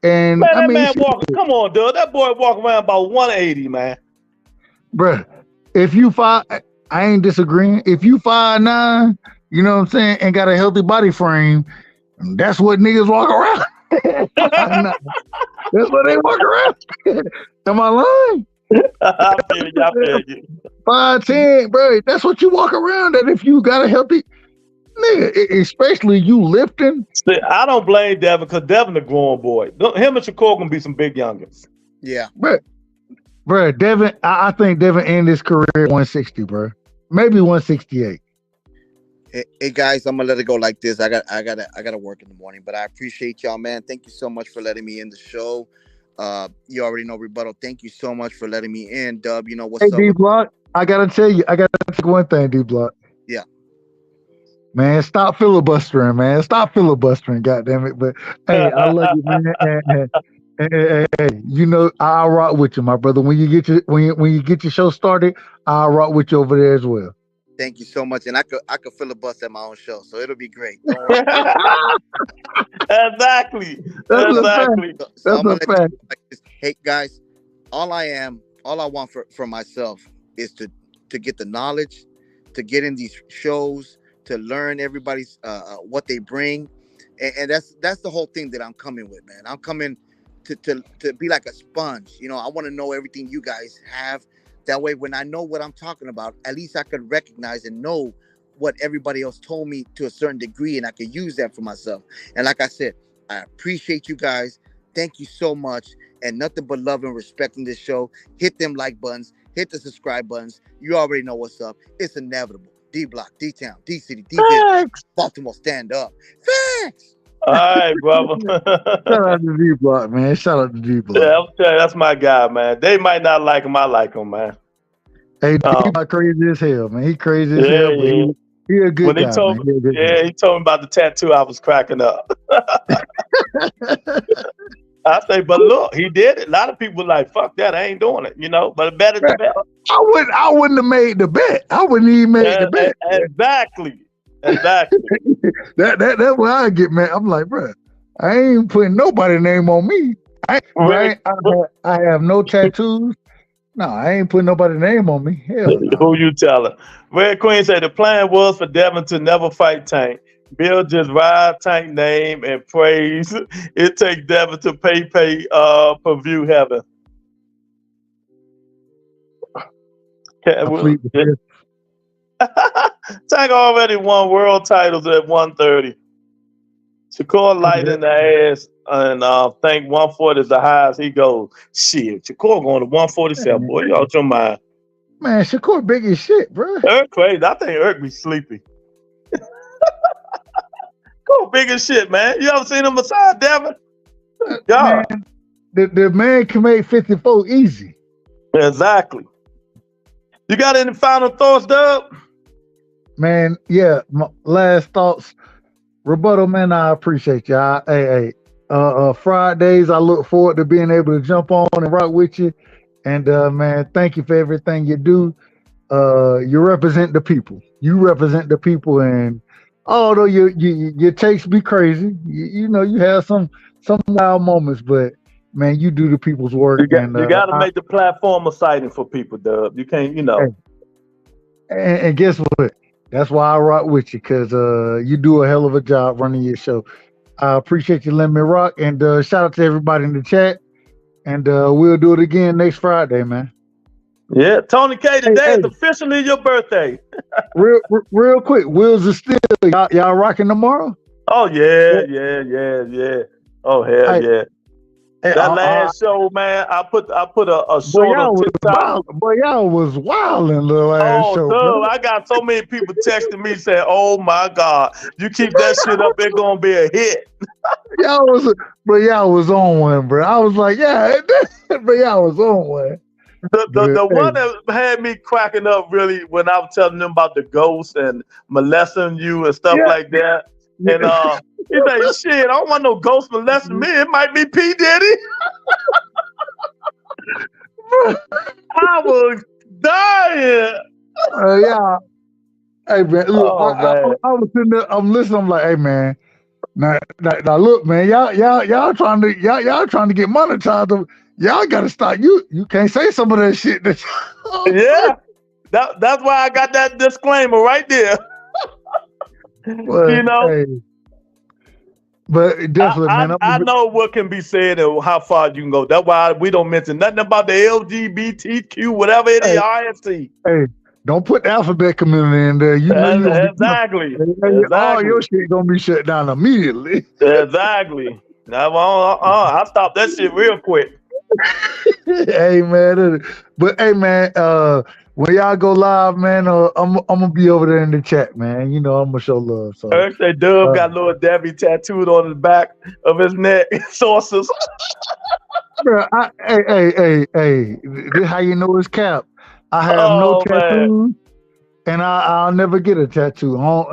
And man, that man walk. Come on, dude. That boy walk around about 180, man. Bruh, if you I ain't disagreeing. If you 5'9", you know what I'm saying, and got a healthy body frame, that's what niggas walk around. That's what they walk around. Am I lying? I feel you. 5'10", bro. That's what you walk around. And if you got a healthy nigga, especially you lifting. See, I don't blame Devin, because Devin a grown boy. Him and Shakur gonna be some big youngins. Yeah, bro. Devin, I think Devin ended his career at 160, bro. Maybe 168. Hey guys, I'm gonna let it go like this. I gotta work in the morning, but I appreciate y'all, man. Thank you so much for letting me in the show. You already know rebuttal. Thank you so much for letting me in, Dub. You know what's up? Hey, D-Block, I gotta tell you one thing, D-Block. Yeah. Man, stop filibustering, man. Stop filibustering, goddammit. But hey, I love you, man. Hey, you know I'll rock with you, my brother. When you get your show started, I'll rock with you over there as well. Thank you so much, and I could filibuster at my own show, so it'll be great. Don't worry. Exactly. That's a fact. So That's a fact. Hey guys, all I want for myself is to get the knowledge, to get in these shows, to learn everybody's what they bring, and that's the whole thing that I'm coming with, man. I'm coming to be like a sponge. You know, I want to know everything you guys have. That way, when I know what I'm talking about, at least I could recognize and know what everybody else told me to a certain degree, and I could use that for myself. And like I said, I appreciate you guys. Thank you so much. And nothing but love and respect in this show. Hit them like buttons. Hit the subscribe buttons. You already know what's up. It's inevitable. D-Block, D-Town, D-City, D-Village, Baltimore, stand up. Thanks. All right, brother. Shout out to D-Block, man. Shout out to D-Block. Yeah, that's my guy, man. They might not like him. I like him, man. Hey, D-Block crazy as hell, man. He crazy as hell, but he a good guy. He told me about the tattoo. I was cracking up. I say, but look, he did it. A lot of people were like, fuck that, I ain't doing it, you know, but better than that. I wouldn't have made the bet. I wouldn't even make the bet. Exactly. That's why I get mad. I'm like, bro, I ain't putting nobody's name on me. I have no tattoos. No, I ain't putting nobody's name on me. Hell no. Who you telling? Red Queen said the plan was for Devin to never fight Tank. Bill just ride Tank name and praise. It takes Devin to pay per view heaven. Tank already won world titles at 130. Shakur light in the ass, and think 140 is the highest he goes. Shit, Shakur going to 147. Boy, you out your mind. Man, Shakur big as shit, bro. Eric crazy. I think Eric be sleepy. Shakur big as shit, man. You ever seen him beside Devin? Yeah. The man can make 54 easy. Exactly. You got any final thoughts, Dub? Man, yeah. My last thoughts. Rebuttal, man, I appreciate you. Fridays, I look forward to being able to jump on and rock with you. And man, thank you for everything you do. You represent the people. You represent the people, and although your takes be crazy, you know, you have some wild moments, but man, you do the people's work. You got to make the platform exciting for people, Dub. You can't, you know. And guess what? That's why I rock with you, because you do a hell of a job running your show. I appreciate you letting me rock, and shout out to everybody in the chat. And we'll do it again next Friday, man. Yeah, Tony K, today is officially your birthday. real quick, Wheels of Steel, y'all rocking tomorrow? Oh yeah. Oh hell yeah. That last show, man, I put a short on TikTok. Boy, y'all was wilding the last show. Oh, I got so many people texting me saying, "Oh my God, you keep that shit up, it's gonna be a hit." y'all was on one, bro. I was like, yeah, but y'all was on one. The one that had me cracking up really when I was telling them about the ghost and molesting you and stuff like that. And he's like, shit, I don't want no ghost molesting me. It might be P. Diddy. I was dying. Yeah. Hey man, look, I was sitting there, I'm listening, I'm like, hey man, now look, man, y'all trying to get monetized. Y'all gotta stop. You can't say some of that shit. Yeah. That's why I got that disclaimer right there. Well, you know, hey, but definitely, man. I know what can be said and how far you can go. That's why we don't mention nothing about the LGBTQ, whatever it is, INC. Hey, don't put the alphabet community in there. You know, exactly. All your shit gonna be shut down immediately. Exactly. I stopped that shit real quick. Hey man, but hey man, when y'all go live, man, I'm gonna be over there in the chat, man. You know, I'm gonna show love. So Eric said Dub got little Debbie tattooed on the back of his neck. Sauces. Bro, hey, this how you know it's cap. I have no tattoos, and I'll never get a tattoo. I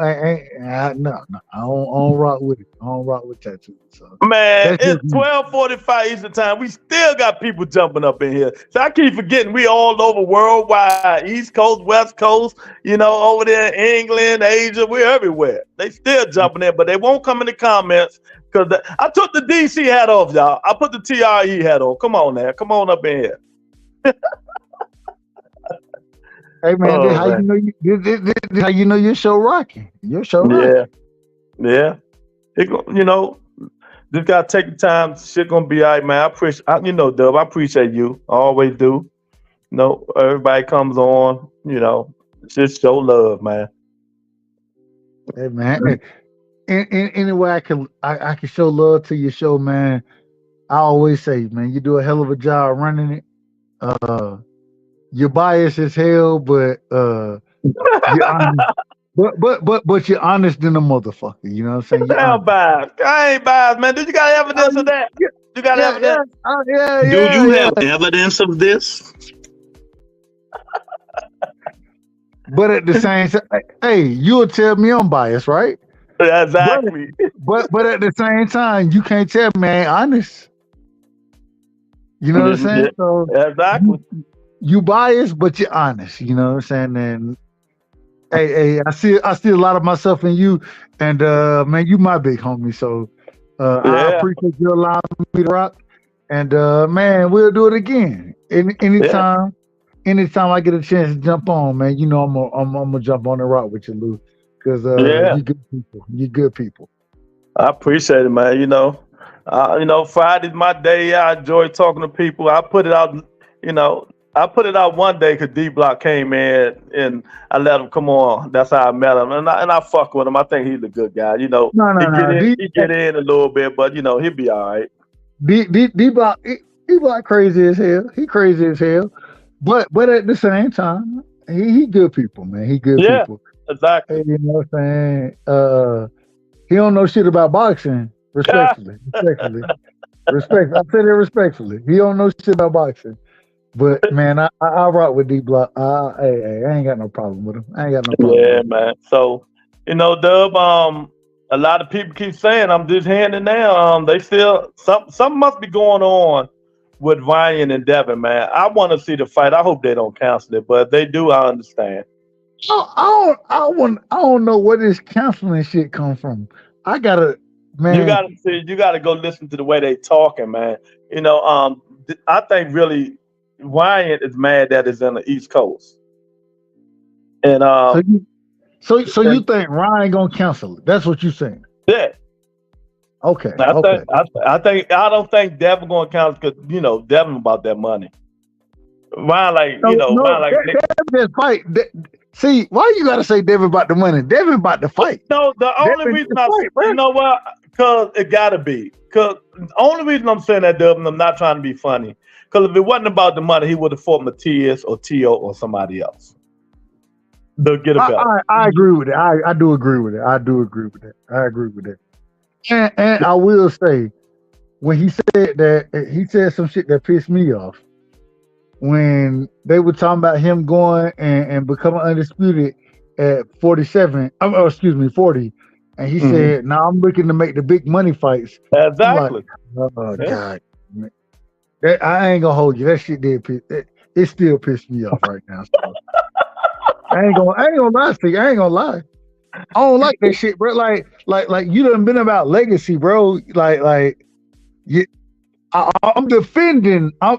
don't rock with it. I don't rock with tattoos. So. Man, it's 12:45 Eastern time. We still got people jumping up in here. So I keep forgetting we all over worldwide, East Coast, West Coast, you know, over there in England, Asia, we're everywhere. They still jumping in, but they won't come in the comments because I took the DC hat off, y'all. I put the TRE hat on. Come on now. Come on up in here. Hey man, this how you know your show rocking. Your show rocking. Yeah. You know, just gotta take the time. Shit gonna be all right, man. You know, Dub, I appreciate you. I always do. You know, everybody comes on. You know, just show love, man. Hey man, any way I can show love to your show, man. I always say, man, you do a hell of a job running it. You're biased as hell, but you're honest. But you're honest than a motherfucker. You know what I'm saying? I'm biased. I ain't biased, man. Did you got evidence of that? You got evidence? Do you have evidence of this? But at the same time, hey, you'll tell me I'm biased, right? Exactly. But at the same time, you can't tell me I ain't honest. You know what I'm saying? So exactly. You biased, but you're honest. You know what I'm saying? And hey, I see a lot of myself in you, and man, you my big homie. So I appreciate you allowing me to rock. And man, we'll do it again. Anytime I get a chance to jump on, man, you know I'm gonna jump on and rock with you, Lou. because you good people. You good people. I appreciate it, man. Friday's my day. I enjoy talking to people. I put it out. I put it out one day because D Block came in and I let him come on. That's how I met him, and I fuck with him. I think he's a good guy. He get in a little bit, but he'll be all right. D Block, he Block crazy as hell. He crazy as hell, but at the same time, he good people, man. He good people. Exactly. You know what I'm saying? He don't know shit about boxing. Respectfully. I say that respectfully. He don't know shit about boxing. But man, I rock with D Block. I ain't got no problem with him. Yeah, man. So, Dub, a lot of people keep saying I'm just handing down. They still something must be going on with Ryan and Devin, man. I want to see the fight. I hope they don't cancel it, but if they do, I understand. I don't know where this canceling shit come from. I gotta, man. You gotta go listen to the way they talking, man. I think really Ryan is mad that it's in the East Coast. And so you think Ryan gonna cancel it? That's what you saying? Yeah. Okay. I don't think Devin gonna cancel because Devin about that money. Ryan Devin fight. See, why you gotta say Devin about the money? Devin about the fight. No, the only reason because it gotta be. Because the only reason I'm saying that, Devin, I'm not trying to be funny. Because if it wasn't about the money, he would have fought Matias or Tio or somebody else. They'll get a belt. I agree with it. I do agree with it. I agree with it. And I will say, when he said that, he said some shit that pissed me off. When they were talking about him going and becoming undisputed at 47, 40, and he said, "Now I'm looking to make the big money fights." Exactly. Like, oh God, man. I ain't gonna hold you. That shit did it still pissed me off right now. So. I ain't gonna lie to you. I ain't gonna lie. I don't like that shit, bro. Like you done been about legacy, bro. I'm defending. I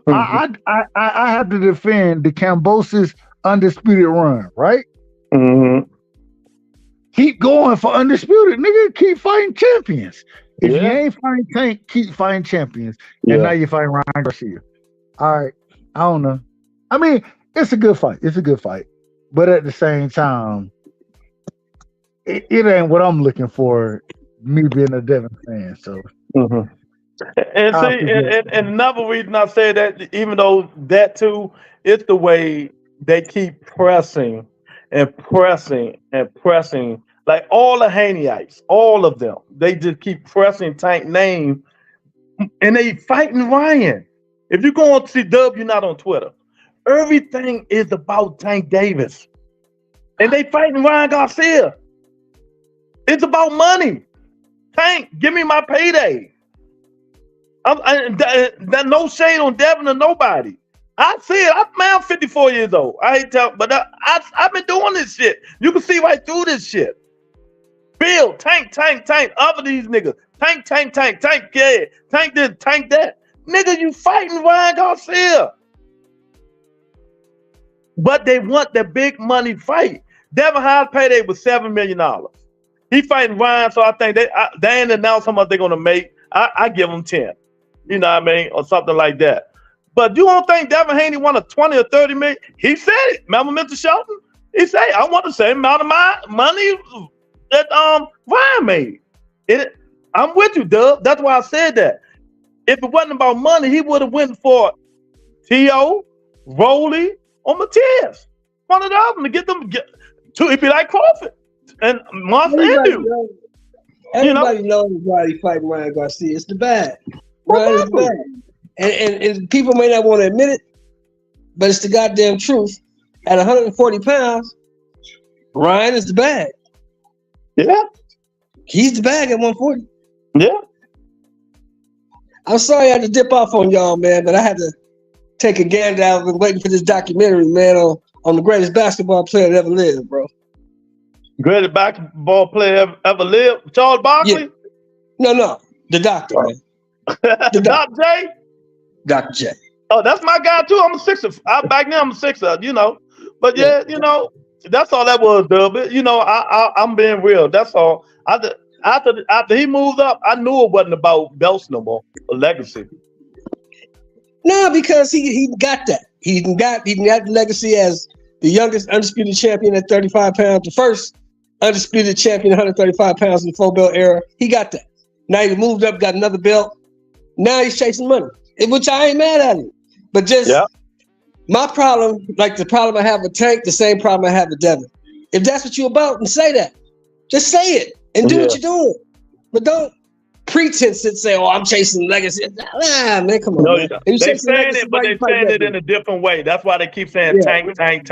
have to defend the Cambosis undisputed run, right? Mm-hmm. Keep going for undisputed, nigga. Keep fighting champions. If you ain't fighting Tank, keep fighting champions. And now you're fighting Ryan Garcia. All right. I don't know. I mean, it's a good fight. But at the same time, it ain't what I'm looking for, me being a Devin fan. So. Mm-hmm. And and another reason I say that, even though that too, it's the way they keep pressing and pressing and pressing. Like all the Haneyeites, all of them, they just keep pressing Tank name, and they fighting Ryan. If you go on to see Dub, you're not on Twitter. Everything is about Tank Davis, and they fighting Ryan Garcia. It's about money. Tank, give me my payday. No shade on Devin or nobody. I see it. I'm 54 years old. I hate to, but I've been doing this shit. You can see right through this shit. Bill, Tank. Other these niggas. Tank, yeah. Tank this, Tank that. Nigga, you fighting Ryan Garcia. But they want the big money fight. Devin Hyde's payday was $7 million. He fighting Ryan, so I think they ain't announced how much they're gonna make. I give them 10. You know what I mean? Or something like that. But you don't think Devin Haney won a 20 or 30 million? He said it. Remember Mr. Shelton? He said, I want the same amount of my money that Ryan made. I'm with you, Dub. That's why I said that. If it wasn't about money, he would have went for T.O., Roley, or Matias. One of them to get them to it'd be like Crawford and Monster Andrew. Everybody knows why he fighting Ryan Garcia. It's the bag. Ryan is bad. And people may not want to admit it, but it's the goddamn truth. At 140 pounds, Ryan is the bag. Yeah. He's the bag at 140. Yeah. I'm sorry I had to dip off on y'all, man, but I had to take a gander out. I've been waiting for this documentary, man, on the greatest basketball player that ever lived, bro. Greatest basketball player ever lived? Charles Barkley? Yeah. No. The doctor, man. Dr. J? Dr. J. Oh, that's my guy too. I'm a Sixer. Back then I'm a Sixer, But yeah, That's all that was, Dub. You know, I'm being real. That's all. After he moved up, I knew it wasn't about belts no more, a legacy. No, because he got that. He got the legacy as the youngest undisputed champion at 35 pounds, the first undisputed champion at 135 pounds in the 4-belt era. He got that. Now he moved up, got another belt. Now he's chasing money, which I ain't mad at him. But just my problem, like the problem I have with Tank, the same problem I have with Devin. If that's what you're about, then say that. Just say it and do what you're doing. But don't pretense it, say, "Oh, I'm chasing legacy." Nah, man, come on. No, man. They're saying it, but they're saying it in a different way. That's why they keep saying Tank. But this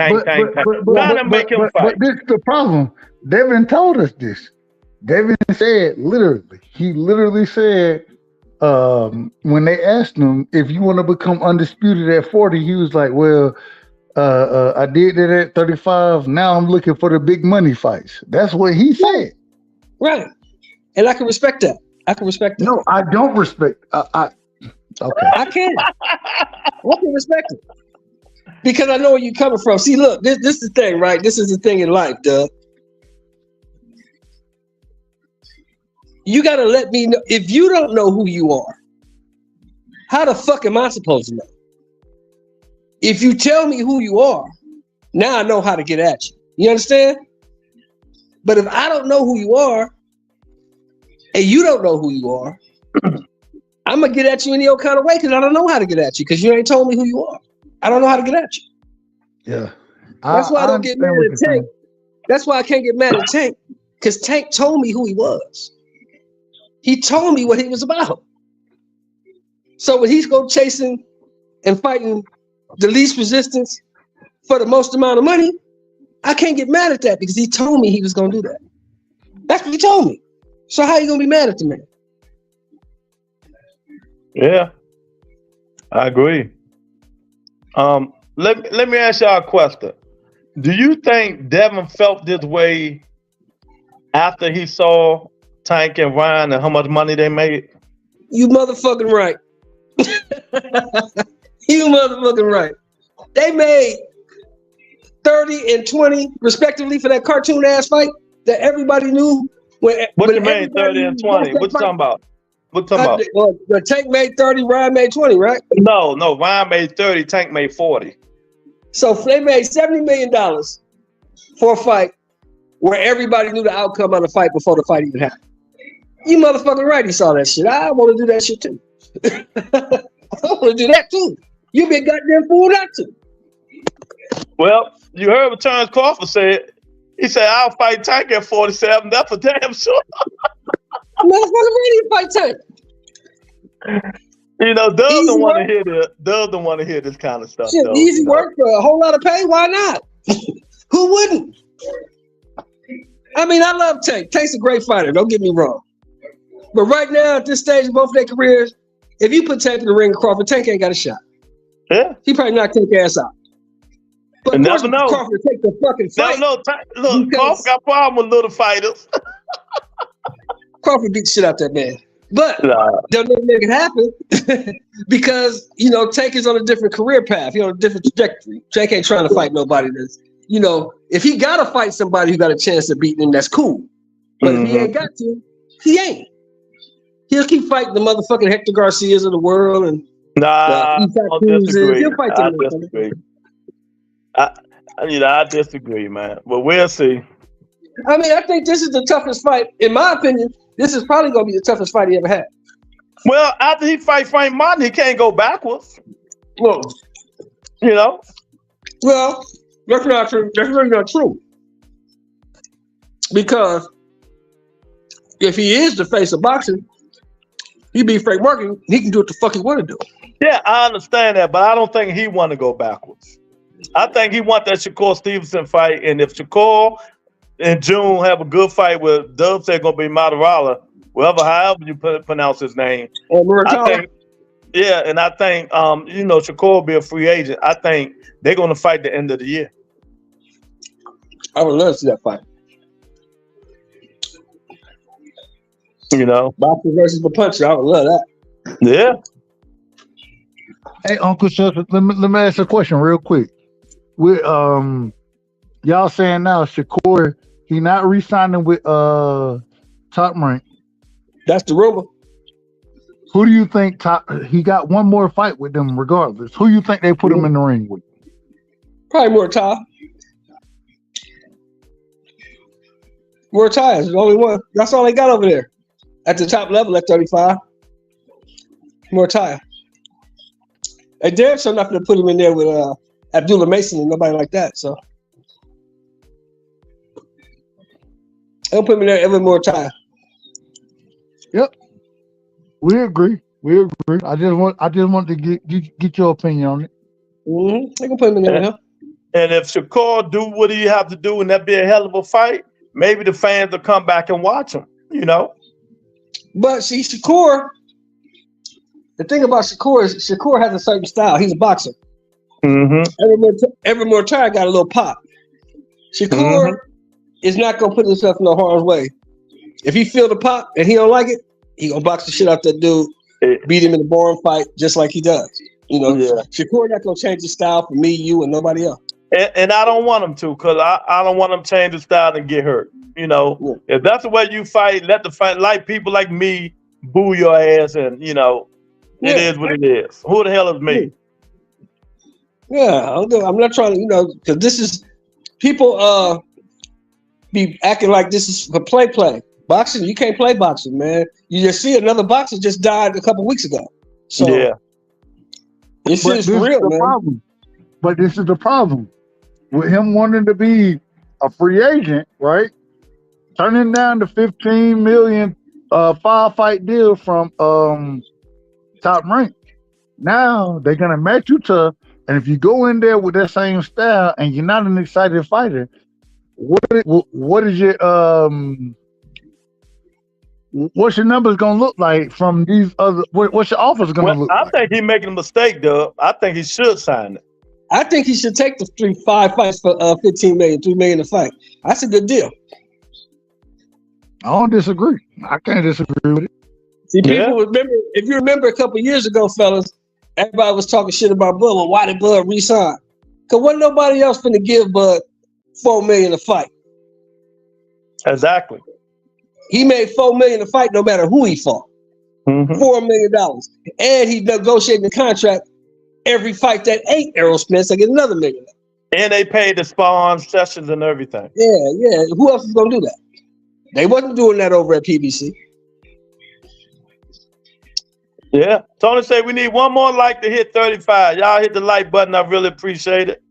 is the problem. Devin told us this. Devin said he literally said, when they asked him if you want to become undisputed at 40, he was like, "Well, I did that at 35. Now I'm looking for the big money fights." That's what he said. Right. And I can respect that. No, I don't respect. Okay. I can. I can respect it because I know where you're coming from. See, look, this is the thing, right? This is the thing in life, Doug. You got to let me know. If you don't know who you are, how the fuck am I supposed to know? If you tell me who you are, now I know how to get at you. You understand? But if I don't know who you are, and you don't know who you are, I'm going to get at you any old kind of way because I don't know how to get at you because you ain't told me who you are. I don't know how to get at you. Yeah. That's why I don't get mad at Tank. That's why I can't get mad at Tank because Tank told me who he was. He told me what he was about. So when he's going chasing and fighting the least resistance for the most amount of money, I can't get mad at that because he told me he was going to do that. That's what he told me. So how you going to be mad at the man? Yeah, I agree. Let me ask y'all a question. Do you think Devin felt this way after he saw Tank and Ryan and how much money they made? You motherfucking right. You motherfucking right. They made 30 and 20 respectively for that cartoon ass fight that everybody knew. What you made 30 and 20? What you talking about? What you talking about? The Tank made 30, Ryan made 20, right? No, Ryan made 30, Tank made 40. So they made $70 million for a fight where everybody knew the outcome of the fight before the fight even happened. You motherfucking right, he saw that shit. I want to do that shit too. I want to do that too. You been goddamn fool not to. Well, you heard what Terrence Crawford said. He said, "I'll fight Tank at 47. That's for damn sure." Motherfucker ready to fight Tank. You know, Dub don't want to hear this. Dub don't want to hear this kind of stuff. Shit, easy work for a whole lot of pay. Why not? Who wouldn't? I mean, I love Tank. Tank's a great fighter. Don't get me wrong. But right now, at this stage of both their careers, if you put Tank in the ring with Crawford, Tank ain't got a shot. Yeah. He probably knocked Tank ass out. But of course, Crawford take the fucking fight. Look, Crawford got problem with little fighters. Crawford beat the shit out that man. But they'll never make it happen because, you know, Tank is on a different career path. He's on a different trajectory. Tank ain't trying to fight nobody that's, you know, if he got to fight somebody who got a chance of beating him, that's cool. But if he ain't got to, he ain't. He'll keep fighting the motherfucking Hector Garcias of the world and I disagree. He'll fight I disagree. I disagree, man. But we'll see. I mean, I think this is the toughest fight. In my opinion, this is probably going to be the toughest fight he ever had. Well, after he fight Frank Martin, he can't go backwards. Well, you know? Well, that's not true. That's really not true. Because if he is the face of boxing, he beat Frank Martin, he can do what the fuck he want to do. Yeah, I understand that, but I don't think he want to go backwards. I think he want that Shakur Stevenson fight, and if Shakur in June have a good fight with Dub said going to be Matarala, however you pronounce his name. I think, and I think Shakur will be a free agent. I think they're going to fight the end of the year. I would love to see that fight. You know, boxer versus the puncher. I would love that. Yeah. Hey, Uncle Chuck, let me ask a question real quick. y'all saying now Shakur, he not re-signing with Top Rank. That's the rumor. Who do you think he got one more fight with them regardless? Who you think they put him in the ring with? Probably Muay Thai is the only one. That's all they got over there. At the top level at 35. Muay Thai. They damn sure not going to put him in there with Abdullah Mason and nobody like that. So they'll put him in there every Muay Thai. Yep. We agree. I just want to get your opinion on it. Mm-hmm. They can put him in there. And if Shakur do what he have to do and that be a hell of a fight, maybe the fans will come back and watch him, you know? But see, Shakur, the thing about Shakur is Shakur has a certain style. He's a boxer. Mm-hmm. Every Muay Thai got a little pop. Shakur is not going to put himself in no harm's way. If he feel the pop and he don't like it, he going to box the shit out that dude, beat him in a boring fight just like he does. You know, Shakur not going to change his style for me, you, and nobody else. And I don't want him to, because I don't want him to change his style and get hurt. You know, if that's the way you fight, let the fight, like people like me boo your ass, and you know, it is what it is. Who the hell is me? Yeah, I'm not trying to, you know, because this is people be acting like this is for play. Boxing, you can't play boxing, man. You just see another boxer just died a couple weeks ago. So this is for real, man. Problem. But this is the problem with him wanting to be a free agent, right? Turning down the $15 million 5-fight deal from Top Rank. Now they're gonna match you tough, and if you go in there with that same style and you're not an excited fighter, what is your what's your numbers gonna look like from these other? What's your offers gonna look like? I think he's making a mistake, Dub. I think he should sign it. I think he should take the 5 fights for $15 million, $3 million a fight. That's a good deal. I don't disagree. I can't disagree with it. See, people remember, if you remember a couple years ago, fellas, everybody was talking shit about Bud. Well, why did Bud resign? Because wasn't nobody else finna give Bud $4 million a fight. Exactly. He made $4 million a fight no matter who he fought. $4 million. And he negotiated the contract. Every fight that ain't Errol Spence, I get another $1 million. And they paid the spawn sessions and everything. Yeah. Who else is gonna do that? They wasn't doing that over at PBC. Yeah. Tony say we need one more like to hit 35. Y'all hit the like button. I really appreciate it.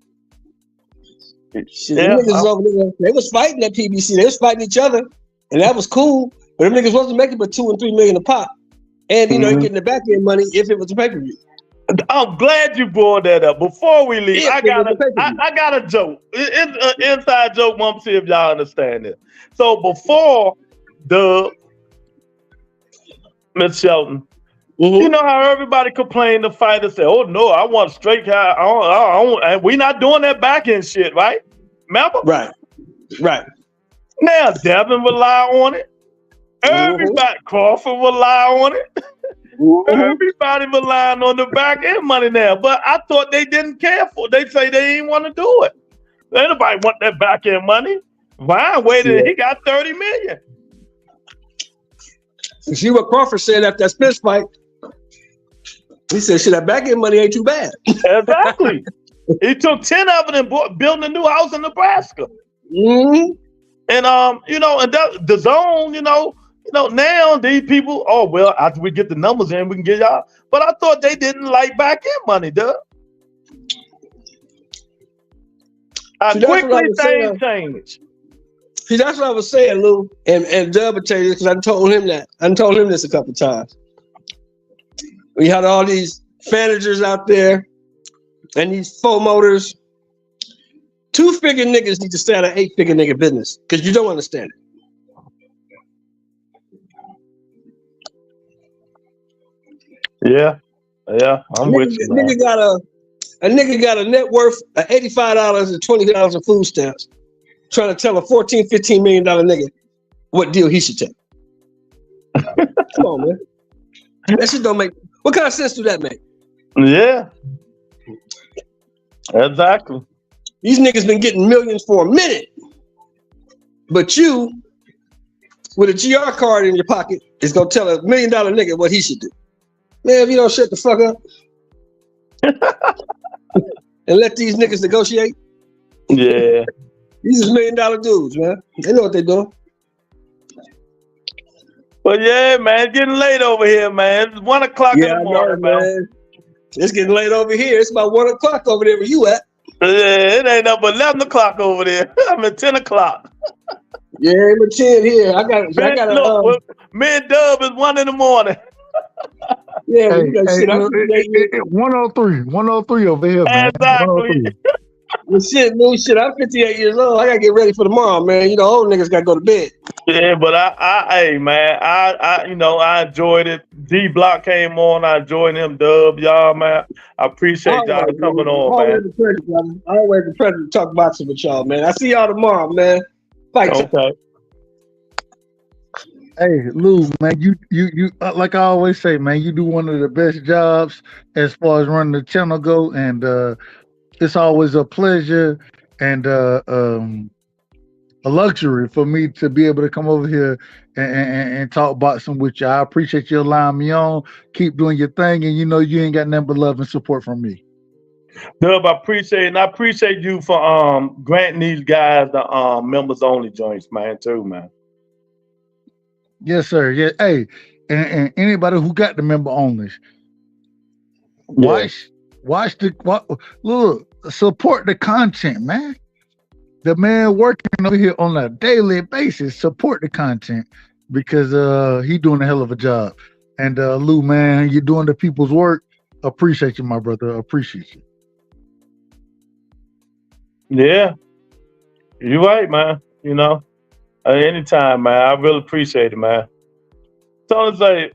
Shit, niggas over there, they was fighting at PBC. They was fighting each other, and that was cool. But them niggas wasn't making but $2 and $3 million a pop. And you know, you're getting the back end money if it was a pay-per-view. I'm glad you brought that up. Before we leave, I got a joke. It's an inside joke. Want to see if y'all understand it. So before Miss Shelton, you know how everybody complained, the fighters say, "Oh no, I want straight guy. And we not doing that back end shit, right? Remember? Right. Now Devin rely on it. Everybody, Crawford rely on it. Everybody relying on the back end money now, but I thought they didn't care for it. They say they didn't want to do it. Anybody want that back end money? Ryan waited, he got $30 million. You see what Crawford said after that Spence fight? He said, "Shit, that back end money ain't too bad." Exactly. He took 10 of it and built a new house in Nebraska. And you know, and the zone, you know, now these people, oh, well, after we get the numbers in, we can get y'all. But I thought they didn't like back end money, duh. Quickly things change. See, that's what I was saying, Lou. And Dub will tell you this because I told him that. I told him this a couple times. We had all these managers out there and these promoters. 2-figure niggas need to stay out of 8-figure nigga business because you don't understand it. Yeah, I'm with you. A nigga got a net worth of $85 and $20 in food stamps, trying to tell a $14, $15 million nigga what deal he should take. Come on, man. That shit don't make. What kind of sense do that make? Yeah, exactly. These niggas been getting millions for a minute. But you, with a GR card in your pocket, is gonna tell $1 million nigga what he should do. Man, if you don't shut the fuck up and let these niggas negotiate. Yeah. These is $1 million dudes, man. They know what they're doing. Well, yeah, man, it's getting late over here, man. It's 1 o'clock in the morning, man. It's getting late over here. It's about 1 o'clock over there where you at. Yeah, it ain't up but 11 o'clock over there. I'm at 10 o'clock. Yeah, I'm at 10 here. Look, me and Dub is 1 in the morning. Yeah, hey, 103 over here, man. Exactly. Well, shit, I'm 58 years old. I gotta get ready for tomorrow, man. You know, old niggas gotta go to bed. Yeah, but hey, man, I enjoyed it. D Block came on. I enjoyed him, Dub, y'all, man. I appreciate y'all coming on, man. Always a pleasure to talk boxing with y'all, man. I see y'all tomorrow, man. Fight. Okay. Hey, Lou, man, you like I always say, man, you do one of the best jobs as far as running the channel go, and it's always a pleasure and a luxury for me to be able to come over here and talk boxing with you. I appreciate you allowing me on. Keep doing your thing, and you know you ain't got nothing but love and support from me. Dub, I appreciate it, and I appreciate you for granting these guys the members only joints, man, too, man. Yes, sir. Yeah. Hey, and anybody who got the member only, watch look, support the content, man. The man working over here on a daily basis, support the content because he doing a hell of a job. And Lou, man, you're doing the people's work. Appreciate you, my brother. Appreciate you. Yeah, you're right, man. You know, anytime, man. I really appreciate it, man. So to say,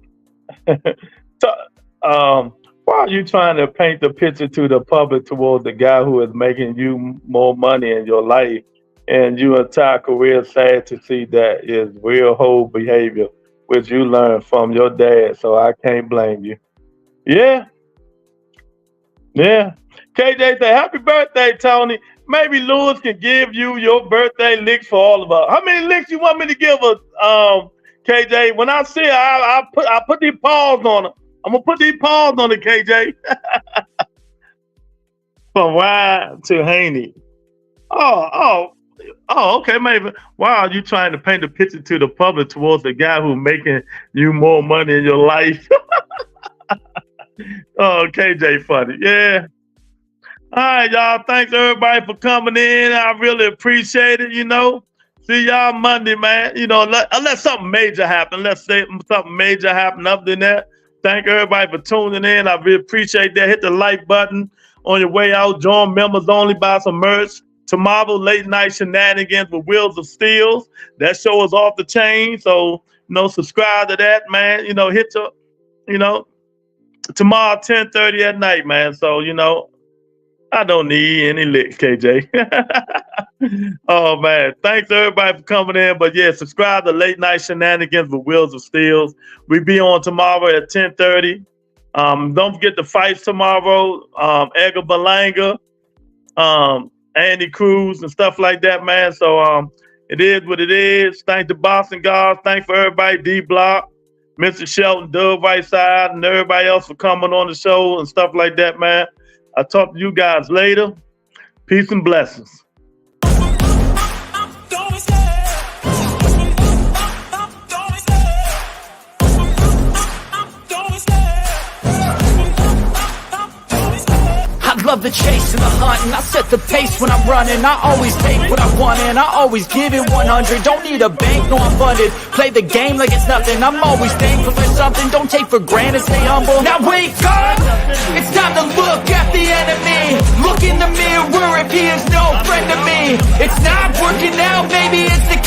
why are you trying to paint the picture to the public towards the guy who is making you more money in your life and your entire career? Sad to see that is real whole behavior, which you learned from your dad. So I can't blame you. Yeah. Yeah. KJ say, happy birthday, Tony. Maybe Lewis can give you your birthday licks for all of us. How many licks you want me to give us, KJ? When I see I put these paws on it. I'm gonna put these paws on it, KJ. From Ryan to Haney. Oh, okay, maybe. Why are you trying to paint a picture to the public towards the guy who's making you more money in your life? Oh, KJ funny. Yeah. All right, y'all. Thanks everybody for coming in. I really appreciate it, you know. See y'all Monday, man. You know, unless something major happen. Let's say something major happen. Other than that, thank everybody for tuning in. I really appreciate that. Hit the like button on your way out. Join members only, buy some merch. Tomorrow, late night shenanigans with Wheels of Steel. That show is off the chain. So, you know, subscribe to that, man. You know, hit your, you know, tomorrow 10:30 at night, man. So, you know, I don't need any licks, KJ. Oh, man. Thanks, everybody, for coming in. But, yeah, subscribe to Late Night Shenanigans with Wheels of Steel. We be on tomorrow at 10:30. Don't forget the fights tomorrow. Edgar Berlanga, Andy Cruz, and stuff like that, man. So it is what it is. Thank the boxing gods. Thanks for everybody, D Block, Mr. Shelton, Dub Whiteside, and everybody else for coming on the show and stuff like that, man. I'll talk to you guys later. Peace and blessings. Love the chase and the hunt, and I set the pace when I'm running. I always take what I want and I always give it 100. Don't need a bank, no I'm funded. Play the game like it's nothing. I'm always thankful for something. Don't take for granted, stay humble. Now wake up, it's time to look at the enemy. Look in the mirror if he is no friend to me. It's not working out, maybe it's the